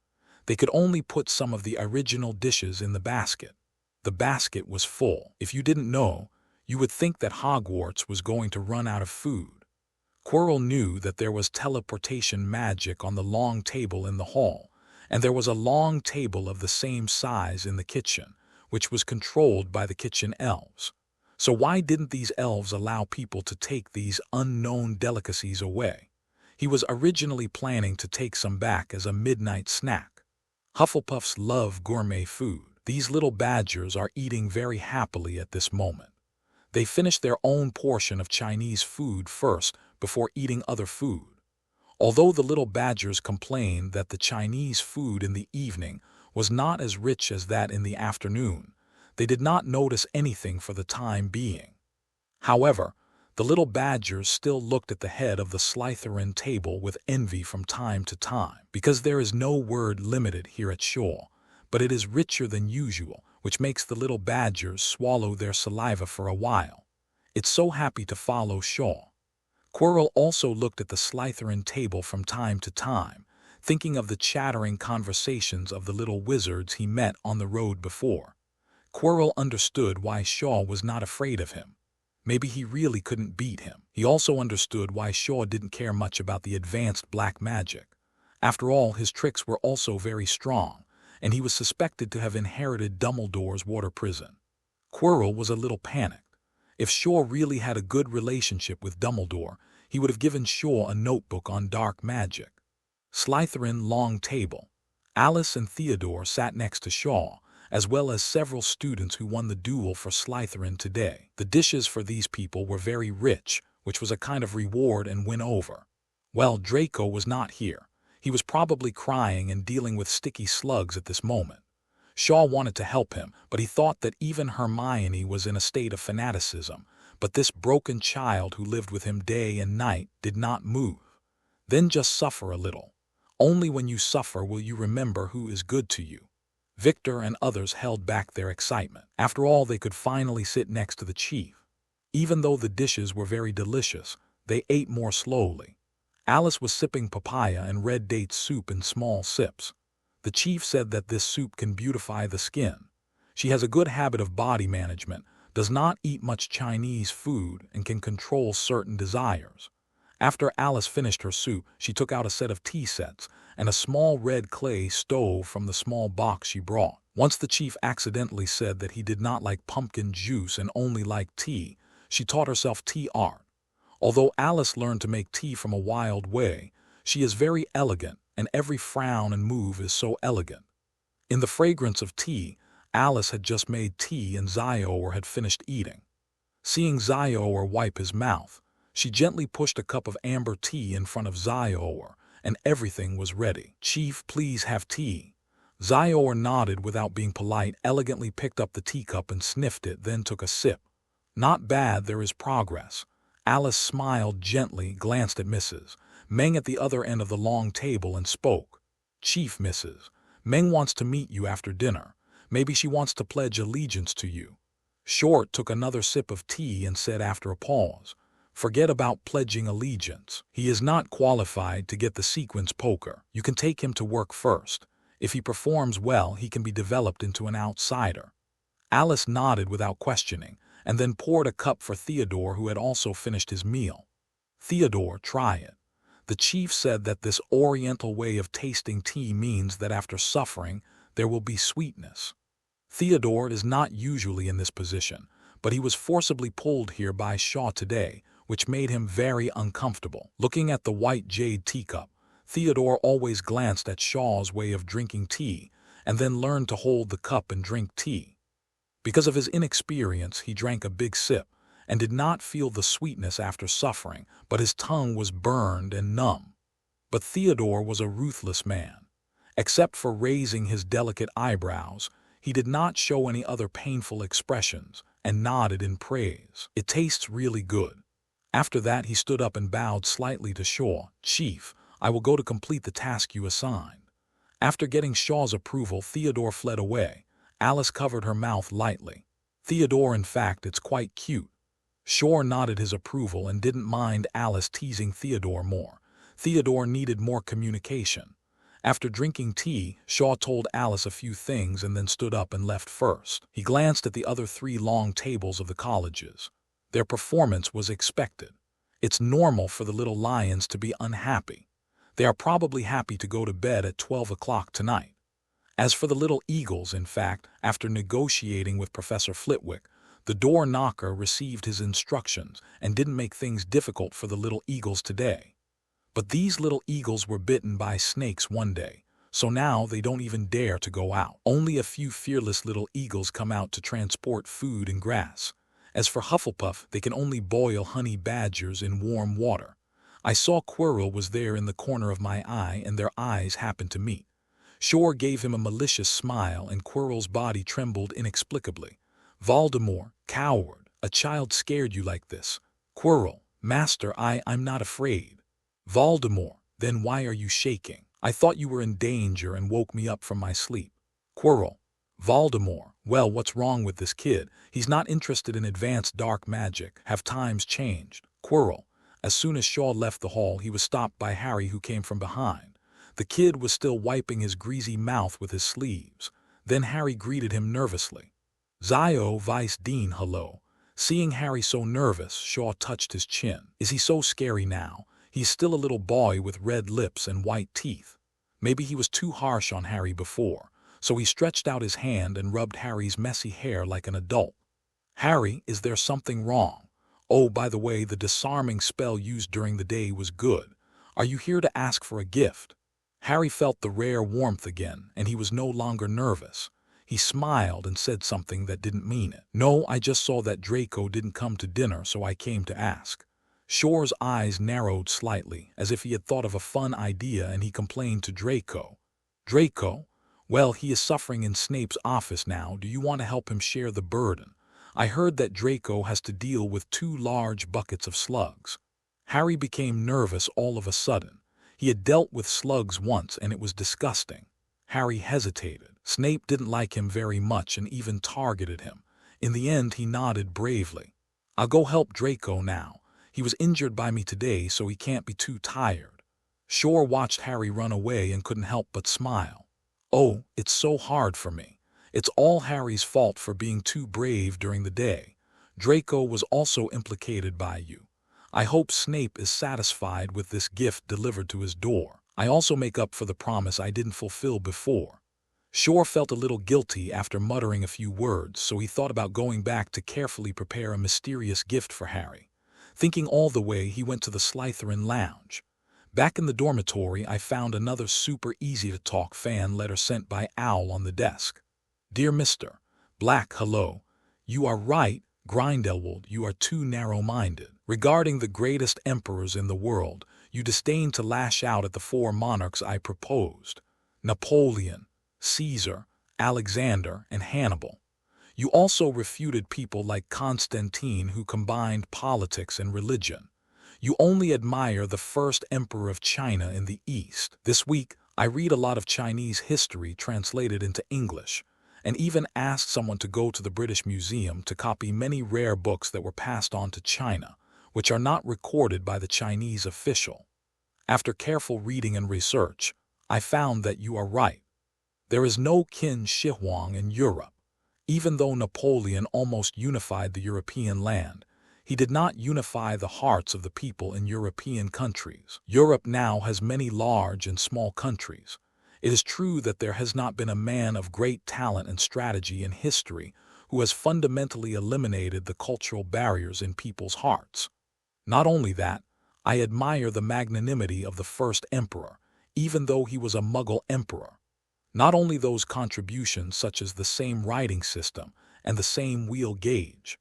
They could only put some of the original dishes in the basket. The basket was full. If you didn't know, you would think that Hogwarts was going to run out of food. Quirrell knew that there was teleportation magic on the long table in the hall, and there was a long table of the same size in the kitchen, which was controlled by the kitchen elves. So why didn't these elves allow people to take these unknown delicacies away? He was originally planning to take some back as a midnight snack. Hufflepuffs love gourmet food. These little badgers are eating very happily at this moment. They finish their own portion of Chinese food first before eating other food. Although the little badgers complained that the Chinese food in the evening was not as rich as that in the afternoon, they did not notice anything for the time being. However, the little badgers still looked at the head of the Slytherin table with envy from time to time, because there is no word limited here at Shor, but it is richer than usual, which makes the little badgers swallow their saliva for a while. It's so happy to follow Shor. Quirrell also looked at the Slytherin table from time to time, thinking of the chattering conversations of the little wizards he met on the road before. Quirrell understood why Shor was not afraid of him. Maybe he really couldn't beat him. He also understood why Shor didn't care much about the advanced black magic. After all, his tricks were also very strong, and he was suspected to have inherited Dumbledore's water prison. Quirrell was a little panicked. If Shor really had a good relationship with Dumbledore, he would have given Shor a notebook on dark magic. Slytherin long table. Alice and Theodore sat next to Shor, as well as several students who won the duel for Slytherin today. The dishes for these people were very rich, which was a kind of reward and win over. Well, Draco was not here. He was probably crying and dealing with sticky slugs at this moment. Shor wanted to help him, but he thought that even Hermione was in a state of fanaticism, but this broken child who lived with him day and night did not move. Then just suffer a little. Only when you suffer will you remember who is good to you. Victor and others held back their excitement. After all, they could finally sit next to the chief. Even though the dishes were very delicious, they ate more slowly. Alice was sipping papaya and red date soup in small sips. The chief said that this soup can beautify the skin. She has a good habit of body management, does not eat much Chinese food, and can control certain desires. After Alice finished her soup, she took out a set of tea sets and a small red clay stove from the small box she brought. Once the chief accidentally said that he did not like pumpkin juice and only liked tea, she taught herself tea art. Although Alice learned to make tea from a wild way, she is very elegant, and every frown and move is so elegant. In the fragrance of tea, Alice had just made tea and Zyor had finished eating. Seeing Zyor wipe his mouth, she gently pushed a cup of amber tea in front of Zyor, and everything was ready. "Chief, please have tea." Zyor nodded without being polite, elegantly picked up the teacup and sniffed it, then took a sip. "Not bad, there is progress." Alice smiled gently, glanced at Mrs. Meng at the other end of the long table and spoke. "Chief, Mrs. Meng wants to meet you after dinner. Maybe she wants to pledge allegiance to you." Short took another sip of tea and said after a pause, "Forget about pledging allegiance. He is not qualified to get the sequence poker. You can take him to work first. If he performs well, he can be developed into an outsider." Alice nodded without questioning, and then poured a cup for Theodore, who had also finished his meal. "Theodore, try it." The chief said that this oriental way of tasting tea means that after suffering, there will be sweetness. Theodore is not usually in this position, but he was forcibly pulled here by Shor today, which made him very uncomfortable. Looking at the white jade teacup, Theodore always glanced at Shor's way of drinking tea, and then learned to hold the cup and drink tea. Because of his inexperience, he drank a big sip, and did not feel the sweetness after suffering, but his tongue was burned and numb. But Theodore was a ruthless man. Except for raising his delicate eyebrows, he did not show any other painful expressions, and nodded in praise. "It tastes really good." After that, he stood up and bowed slightly to Shor. "Chief, I will go to complete the task you assigned." After getting Shor's approval, Theodore fled away. Alice covered her mouth lightly. "Theodore, in fact, it's quite cute." Shor nodded his approval and didn't mind Alice teasing Theodore more. Theodore needed more communication. After drinking tea, Shor told Alice a few things and then stood up and left first. He glanced at the other 3 long tables of the colleges. Their performance was expected. It's normal for the little lions to be unhappy. They are probably happy to go to bed at 12 o'clock tonight. As for the little eagles, in fact, after negotiating with Professor Flitwick, the door knocker received his instructions and didn't make things difficult for the little eagles today. But these little eagles were bitten by snakes one day, so now they don't even dare to go out. Only a few fearless little eagles come out to transport food and grass. As for Hufflepuff, they can only boil honey badgers in warm water. I saw Quirrell was there in the corner of my eye, and their eyes happened to meet. Shor gave him a malicious smile, and Quirrell's body trembled inexplicably. Voldemort, coward, a child scared you like this. Quirrell, Master, I'm not afraid. Voldemort, then why are you shaking? I thought you were in danger and woke me up from my sleep. Quirrell, Voldemort, well, what's wrong with this kid? He's not interested in advanced dark magic. Have times changed? Quirrell, as soon as Shor left the hall, he was stopped by Harry, who came from behind. The kid was still wiping his greasy mouth with his sleeves. Then Harry greeted him nervously. Zio, Vice Dean, hello. Seeing Harry so nervous, Shor touched his chin. Is he so scary now? He's still a little boy with red lips and white teeth. Maybe he was too harsh on Harry before, so he stretched out his hand and rubbed Harry's messy hair like an adult. Harry, is there something wrong? Oh, by the way, the disarming spell used during the day was good. Are you here to ask for a gift? Harry felt the rare warmth again, and he was no longer nervous. He smiled and said something that didn't mean it. No, I just saw that Draco didn't come to dinner, so I came to ask. Shor's eyes narrowed slightly, as if he had thought of a fun idea, and he complained to Draco. Draco? Well, he is suffering in Snape's office now. Do you want to help him share the burden? I heard that Draco has to deal with 2 large buckets of slugs. Harry became nervous all of a sudden. He had dealt with slugs once, and it was disgusting. Harry hesitated. Snape didn't like him very much and even targeted him. In the end, he nodded bravely. I'll go help Draco now. He was injured by me today, so he can't be too tired. Shor watched Harry run away and couldn't help but smile. Oh, it's so hard for me. It's all Harry's fault for being too brave during the day. Draco was also implicated by you. I hope Snape is satisfied with this gift delivered to his door. I also make up for the promise I didn't fulfill before. Shor felt a little guilty after muttering a few words, so he thought about going back to carefully prepare a mysterious gift for Harry. Thinking all the way, he went to the Slytherin lounge. Back in the dormitory, I found another super easy-to-talk fan letter sent by Owl on the desk. Dear Mr. Black, hello. You are right, Grindelwald, you are too narrow-minded. Regarding the greatest emperors in the world, you disdain to lash out at the 4 monarchs I proposed. Napoleon, Caesar, Alexander, and Hannibal. You also refuted people like Constantine, who combined politics and religion. You only admire the first emperor of China in the East. This week, I read a lot of Chinese history translated into English, and even asked someone to go to the British Museum to copy many rare books that were passed on to China, which are not recorded by the Chinese official. After careful reading and research, I found that you are right. There is no Qin Shi Huang in Europe. Even though Napoleon almost unified the European land, he did not unify the hearts of the people in European countries. Europe now has many large and small countries. It is true that there has not been a man of great talent and strategy in history who has fundamentally eliminated the cultural barriers in people's hearts. Not only that, I admire the magnanimity of the first emperor, even though he was a Muggle emperor. Not only those contributions such as the same writing system and the same wheel gauge.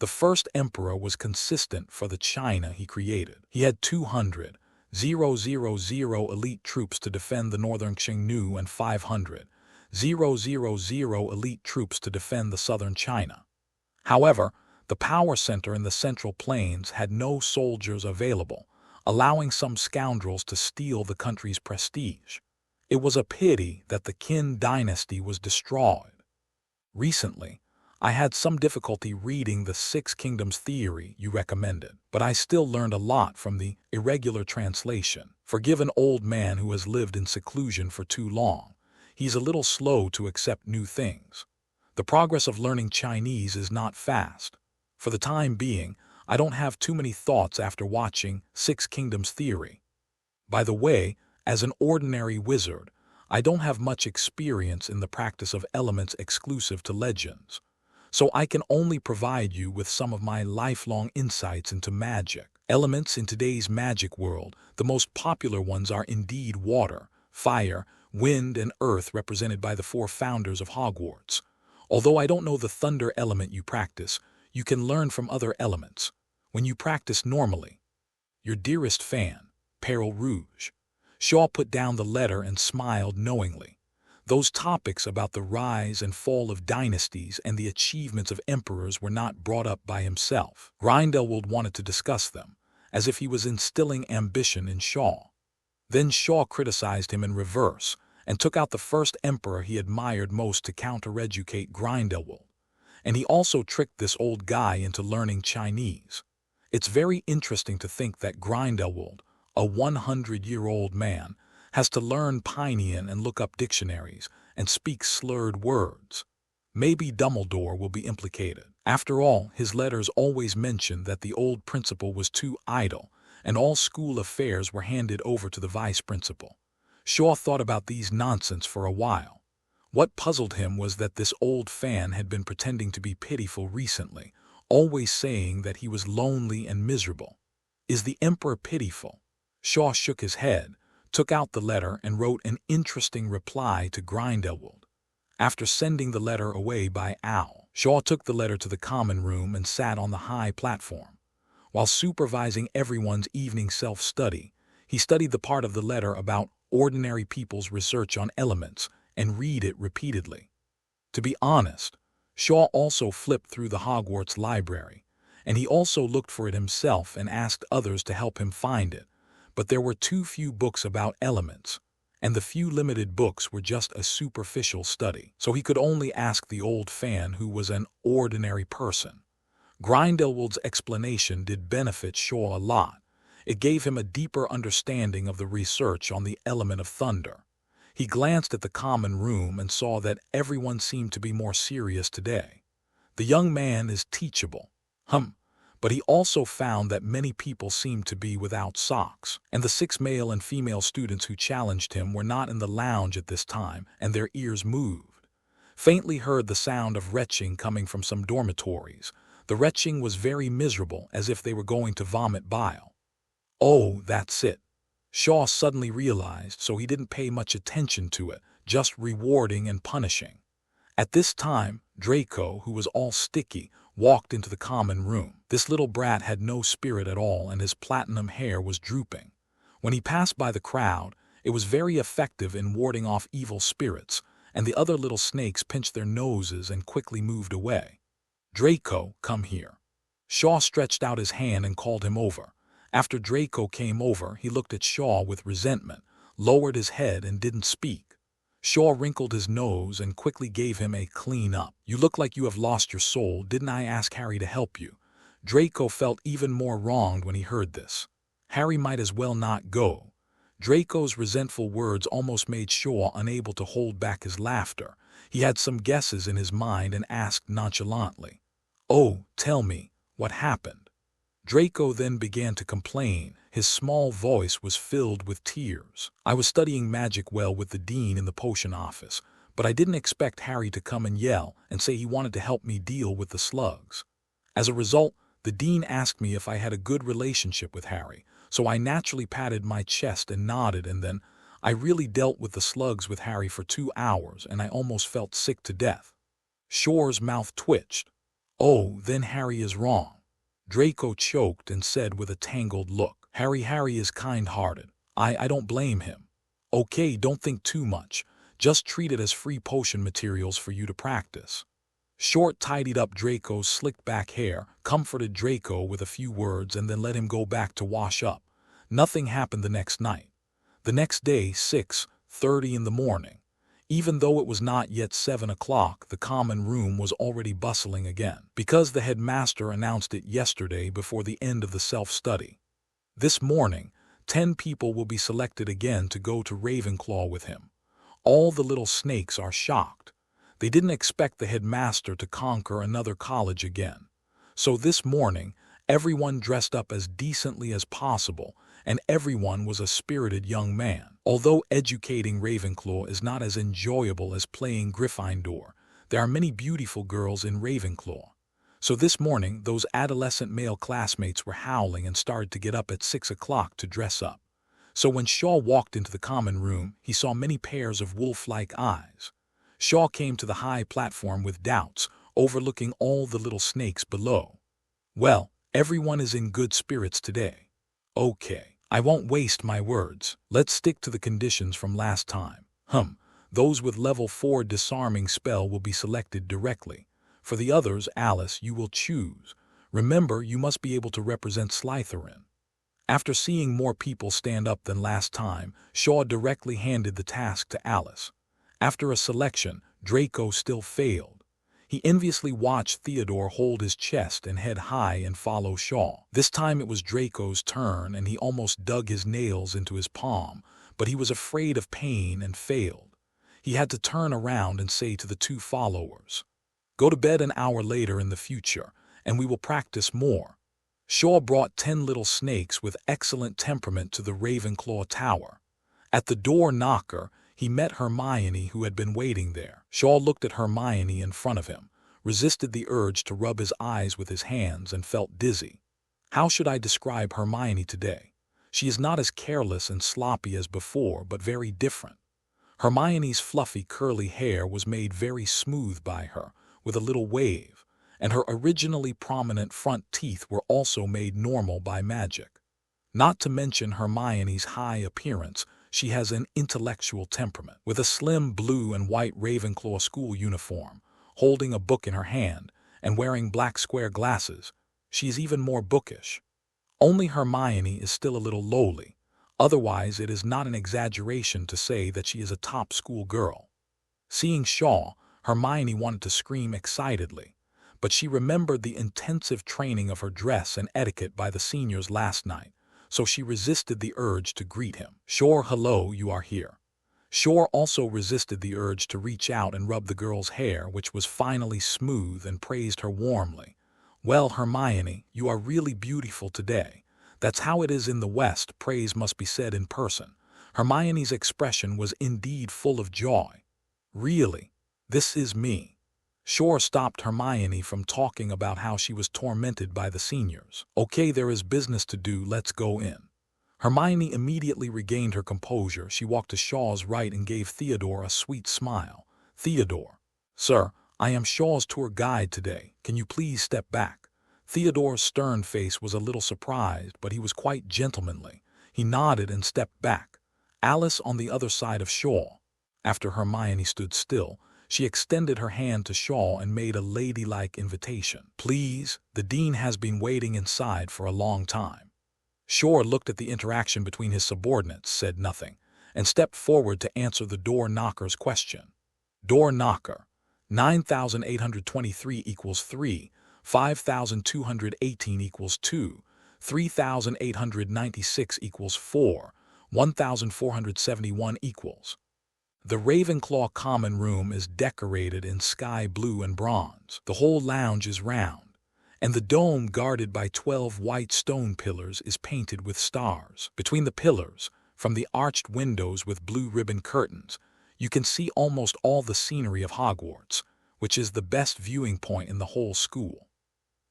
The first emperor was consistent for the China he created. He had 200,000 elite troops to defend the northern Xingnu and 500,000 elite troops to defend the southern China. However, the power center in the Central Plains had no soldiers available, allowing some scoundrels to steal the country's prestige. It was a pity that the Qin dynasty was destroyed. Recently, I had some difficulty reading the 6 Kingdoms theory you recommended, but I still learned a lot from the irregular translation. Forgive an old man who has lived in seclusion for too long. He's a little slow to accept new things. The progress of learning Chinese is not fast. For the time being, I don't have too many thoughts after watching 6 Kingdoms theory. By the way, as an ordinary wizard, I don't have much experience in the practice of elements exclusive to legends, so I can only provide you with some of my lifelong insights into magic. Elements in today's magic world, the most popular ones are indeed water, fire, wind, and earth, represented by the four founders of Hogwarts. Although I don't know the thunder element you practice, you can learn from other elements. When you practice normally. Your dearest fan, Peril Rouge. Shaw put down the letter and smiled knowingly. Those topics about the rise and fall of dynasties and the achievements of emperors were not brought up by himself. Grindelwald wanted to discuss them, as if he was instilling ambition in Shaw. Then Shaw criticized him in reverse, and took out the first emperor he admired most to counter-educate Grindelwald. And he also tricked this old guy into learning Chinese. It's very interesting to think that Grindelwald, a 100-year-old man, has to learn Pinean and look up dictionaries and speak slurred words. Maybe Dumbledore will be implicated. After all, his letters always mention that the old principal was too idle, and all school affairs were handed over to the vice principal. Shaw thought about these nonsense for a while. What puzzled him was that this old fan had been pretending to be pitiful recently, always saying that he was lonely and miserable. Is the emperor pitiful? Shaw shook his head, took out the letter, and wrote an interesting reply to Grindelwald. After sending the letter away by Owl, Shaw took the letter to the common room and sat on the high platform. While supervising everyone's evening self-study, he studied the part of the letter about ordinary people's research on elements and read it repeatedly. To be honest, Shaw also flipped through the Hogwarts library, and he also looked for it himself and asked others to help him find it. But there were too few books about elements, and the few limited books were just a superficial study, so he could only ask the old fan, who was an ordinary person. Grindelwald's explanation did benefit Shaw a lot. It gave him a deeper understanding of the research on the element of thunder. He glanced at the common room and saw that everyone seemed to be more serious today. The young man is teachable. But he also found that many people seemed to be without socks, and the 6 male and female students who challenged him were not in the lounge at this time, and their ears moved. Faintly heard the sound of retching coming from some dormitories. The retching was very miserable, as if they were going to vomit bile. Oh, that's it. Shaw suddenly realized, so he didn't pay much attention to it, just rewarding and punishing. At this time, Draco, who was all sticky, walked into the common room. This little brat had no spirit at all, and his platinum hair was drooping. When he passed by the crowd, it was very effective in warding off evil spirits, and the other little snakes pinched their noses and quickly moved away. Draco, come here. Shaw stretched out his hand and called him over. After Draco came over, he looked at Shaw with resentment, lowered his head, and didn't speak. Shaw wrinkled his nose and quickly gave him a clean up. You look like you have lost your soul. Didn't I ask Harry to help you? Draco felt even more wronged when he heard this. Harry might as well not go. Draco's resentful words almost made Shaw unable to hold back his laughter. He had some guesses in his mind and asked nonchalantly, "Oh, tell me, what happened?" Draco then began to complain. His small voice was filled with tears. I was studying magic well with the dean in the potion office, but I didn't expect Harry to come and yell and say he wanted to help me deal with the slugs. As a result, the dean asked me if I had a good relationship with Harry, so I naturally patted my chest and nodded, and then I really dealt with the slugs with Harry for 2 hours, and I almost felt sick to death. Shor's mouth twitched. Oh, then Harry is wrong. Draco choked and said with a tangled look, Harry is kind-hearted. I don't blame him. Okay, don't think too much. Just treat it as free potion materials for you to practice. Short tidied up Draco's slicked back hair, comforted Draco with a few words, and then let him go back to wash up. Nothing happened the next night. The next day, 6:30 in the morning. Even though it was not yet 7 o'clock, the common room was already bustling again, because the headmaster announced it yesterday before the end of the self-study. This morning, 10 people will be selected again to go to Ravenclaw with him. All the little snakes are shocked. They didn't expect the headmaster to conquer another college again. So this morning, everyone dressed up as decently as possible, and everyone was a spirited young man. Although educating Ravenclaw is not as enjoyable as playing Gryffindor, there are many beautiful girls in Ravenclaw. So this morning, those adolescent male classmates were howling and started to get up at 6 o'clock to dress up. So when Shaw walked into the common room, he saw many pairs of wolf-like eyes. Shaw came to the high platform with doubts, overlooking all the little snakes below. Well, everyone is in good spirits today. Okay, I won't waste my words. Let's stick to the conditions from last time. Those with level 4 disarming spell will be selected directly. For the others, Alice, you will choose. Remember, you must be able to represent Slytherin. After seeing more people stand up than last time, Shaw directly handed the task to Alice. After a selection, Draco still failed. He enviously watched Theodore hold his chest and head high and follow Shaw. This time it was Draco's turn, and he almost dug his nails into his palm, but he was afraid of pain and failed. He had to turn around and say to the two followers, "Go to bed an hour later in the future, and we will practice more." Shaw brought 10 little snakes with excellent temperament to the Ravenclaw Tower. At the door knocker, he met Hermione, who had been waiting there. Shaw looked at Hermione in front of him, resisted the urge to rub his eyes with his hands, and felt dizzy. How should I describe Hermione today? She is not as careless and sloppy as before, but very different. Hermione's fluffy curly hair was made very smooth by her, with a little wave, and her originally prominent front teeth were also made normal by magic. Not to mention Hermione's high appearance, she has an intellectual temperament. With a slim blue and white Ravenclaw school uniform, holding a book in her hand, and wearing black square glasses, she is even more bookish. Only Hermione is still a little lowly. Otherwise, it is not an exaggeration to say that she is a top school girl. Seeing Shaw, Hermione wanted to scream excitedly, but she remembered the intensive training of her dress and etiquette by the seniors last night, so she resisted the urge to greet him. "Shor, hello, you are here." Shor also resisted the urge to reach out and rub the girl's hair, which was finally smooth, and praised her warmly. "Well, Hermione, you are really beautiful today. That's how it is in the West, praise must be said in person." Hermione's expression was indeed full of joy. "Really? This is me." Shor stopped Hermione from talking about how she was tormented by the seniors. "Okay, there is business to do, let's go in." Hermione immediately regained her composure. She walked to Shaw's right and gave Theodore a sweet smile. "Theodore." "Sir, I am Shaw's tour guide today. Can you please step back?" Theodore's stern face was a little surprised, but he was quite gentlemanly. He nodded and stepped back. Alice on the other side of Shaw. After Hermione stood still, she extended her hand to Shaw and made a ladylike invitation. "Please, the dean has been waiting inside for a long time." Shor looked at the interaction between his subordinates, said nothing, and stepped forward to answer the door knocker's question. Door knocker. 9,823 equals 3, 5,218 equals 2, 3,896 equals 4, 1,471 equals. The Ravenclaw common room is decorated in sky blue and bronze. The whole lounge is round, and the dome guarded by 12 white stone pillars is painted with stars. Between the pillars, from the arched windows with blue ribbon curtains, you can see almost all the scenery of Hogwarts, which is the best viewing point in the whole school.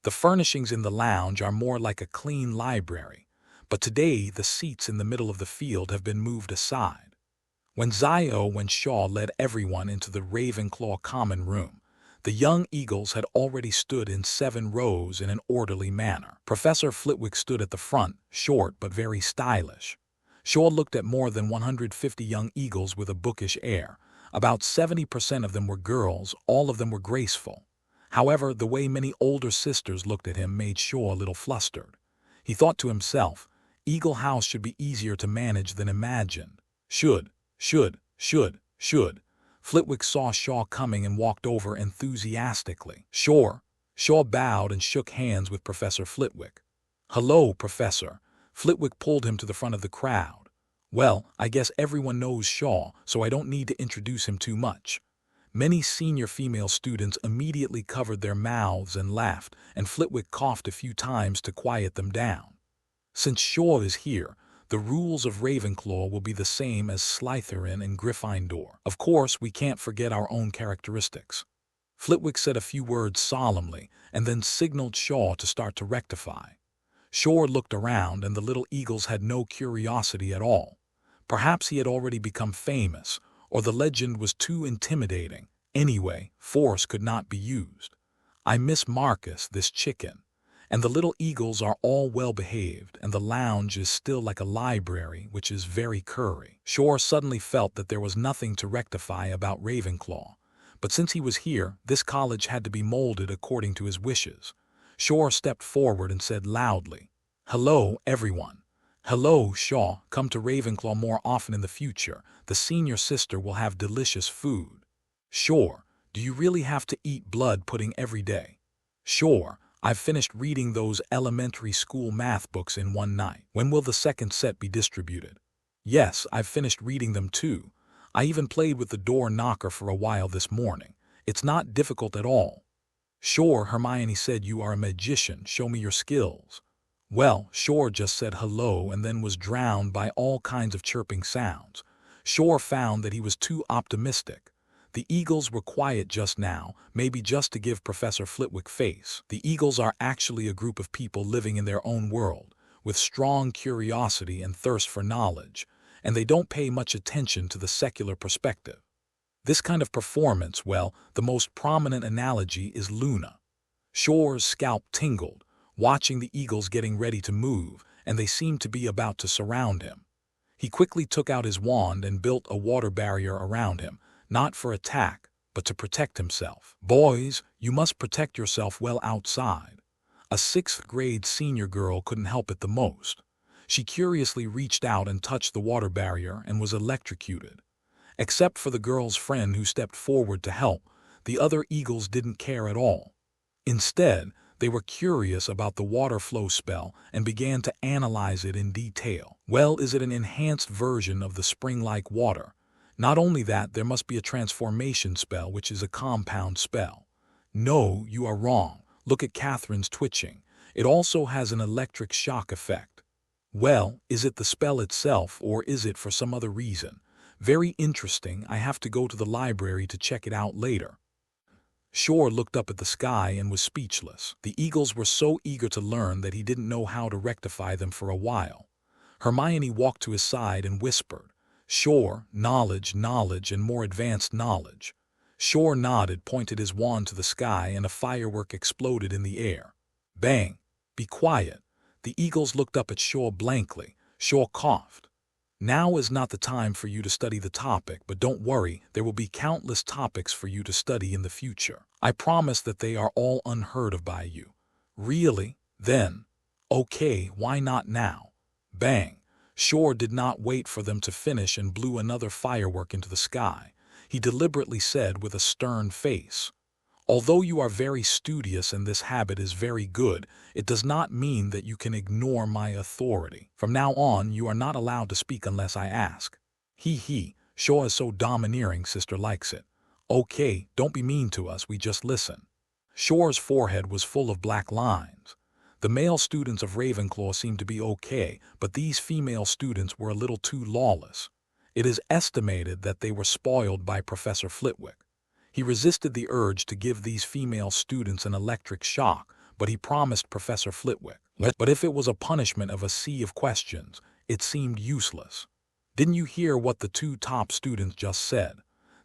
The furnishings in the lounge are more like a clean library, but today the seats in the middle of the field have been moved aside. When Shaw led everyone into the Ravenclaw common room, the young eagles had already stood in 7 rows in an orderly manner. Professor Flitwick stood at the front, short but very stylish. Shaw looked at more than 150 young eagles with a bookish air. About 70% of them were girls, all of them were graceful. However, the way many older sisters looked at him made Shaw a little flustered. He thought to himself, Eagle House should be easier to manage than imagined. Should. Flitwick saw Shaw coming and walked over enthusiastically. Shaw bowed and shook hands with Professor Flitwick. "Hello, Professor." Flitwick pulled him to the front of the crowd. "Well, I guess everyone knows Shaw, so I don't need to introduce him too much." Many senior female students immediately covered their mouths and laughed, and Flitwick coughed a few times to quiet them down. Since Shaw is here, the rules of Ravenclaw will be the same as Slytherin and Gryffindor. Of course, we can't forget our own characteristics. Flitwick said a few words solemnly and then signaled Shor to start to rectify. Shor looked around and the little eagles had no curiosity at all. Perhaps he had already become famous, or the legend was too intimidating. Anyway, force could not be used. I miss Marcus, this chicken. And the little eagles are all well behaved, and the lounge is still like a library, which is very curry. Shor suddenly felt that there was nothing to rectify about Ravenclaw. But since he was here, this college had to be molded according to his wishes. Shor stepped forward and said loudly, "Hello, everyone. Hello, Shaw. Come to Ravenclaw more often in the future. The senior sister will have delicious food." "Shor, do you really have to eat blood pudding every day?" "Shor, I've finished reading those elementary school math books in one night. When will the second set be distributed?" "Yes, I've finished reading them too. I even played with the door knocker for a while this morning. It's not difficult at all." "Shor," Hermione said, "you are a magician. Show me your skills." Well, Shor just said hello and then was drowned by all kinds of chirping sounds. Shor found that he was too optimistic. The eagles were quiet just now, maybe just to give Professor Flitwick face. The eagles are actually a group of people living in their own world, with strong curiosity and thirst for knowledge, and they don't pay much attention to the secular perspective. This kind of performance, well, the most prominent analogy is Luna. Shor's scalp tingled, watching the eagles getting ready to move, and they seemed to be about to surround him. He quickly took out his wand and built a water barrier around him, not for attack, but to protect himself. "Boys, you must protect yourself well outside." A 6th grade senior girl couldn't help it the most. She curiously reached out and touched the water barrier and was electrocuted. Except for the girl's friend who stepped forward to help, the other eagles didn't care at all. Instead, they were curious about the water flow spell and began to analyze it in detail. Well, is it an enhanced version of the spring-like water? Not only that, there must be a transformation spell, which is a compound spell. No, you are wrong. Look at Catherine's twitching. It also has an electric shock effect. Well, is it the spell itself, or is it for some other reason? Very interesting. I have to go to the library to check it out later. Shor looked up at the sky and was speechless. The eagles were so eager to learn that he didn't know how to rectify them for a while. Hermione walked to his side and whispered, "Shor, knowledge, knowledge, and more advanced knowledge." Shor nodded, pointed his wand to the sky, and a firework exploded in the air. Bang! "Be quiet." The eagles looked up at Shor blankly. Shor coughed. "Now is not the time for you to study the topic, but don't worry, there will be countless topics for you to study in the future. I promise that they are all unheard of by you." "Really? Then, okay, why not now?" Bang! Shor did not wait for them to finish and blew another firework into the sky. He deliberately said with a stern face, "Although you are very studious and this habit is very good, it does not mean that you can ignore my authority. From now on, you are not allowed to speak unless I ask." He, Shor is so domineering, sister likes it. "Okay, don't be mean to us, we just listen." Shor's forehead was full of black lines. The male students of Ravenclaw seemed to be okay, but these female students were a little too lawless. It is estimated that they were spoiled by Professor Flitwick. He resisted the urge to give these female students an electric shock, but he promised Professor Flitwick. But if it was a punishment of a sea of questions, it seemed useless. Didn't you hear what the 2 top students just said?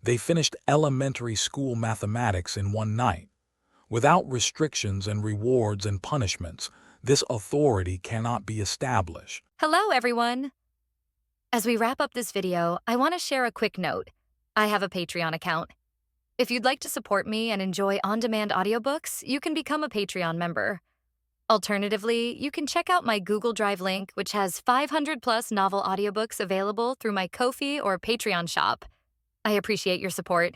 They finished elementary school mathematics in one night. Without restrictions and rewards and punishments, this authority cannot be established. Hello, everyone. As we wrap up this video, I want to share a quick note. I have a Patreon account. If you'd like to support me and enjoy on-demand audiobooks, you can become a Patreon member. Alternatively, you can check out my Google Drive link, which has 500+ novel audiobooks available through my Ko-fi or Patreon shop. I appreciate your support.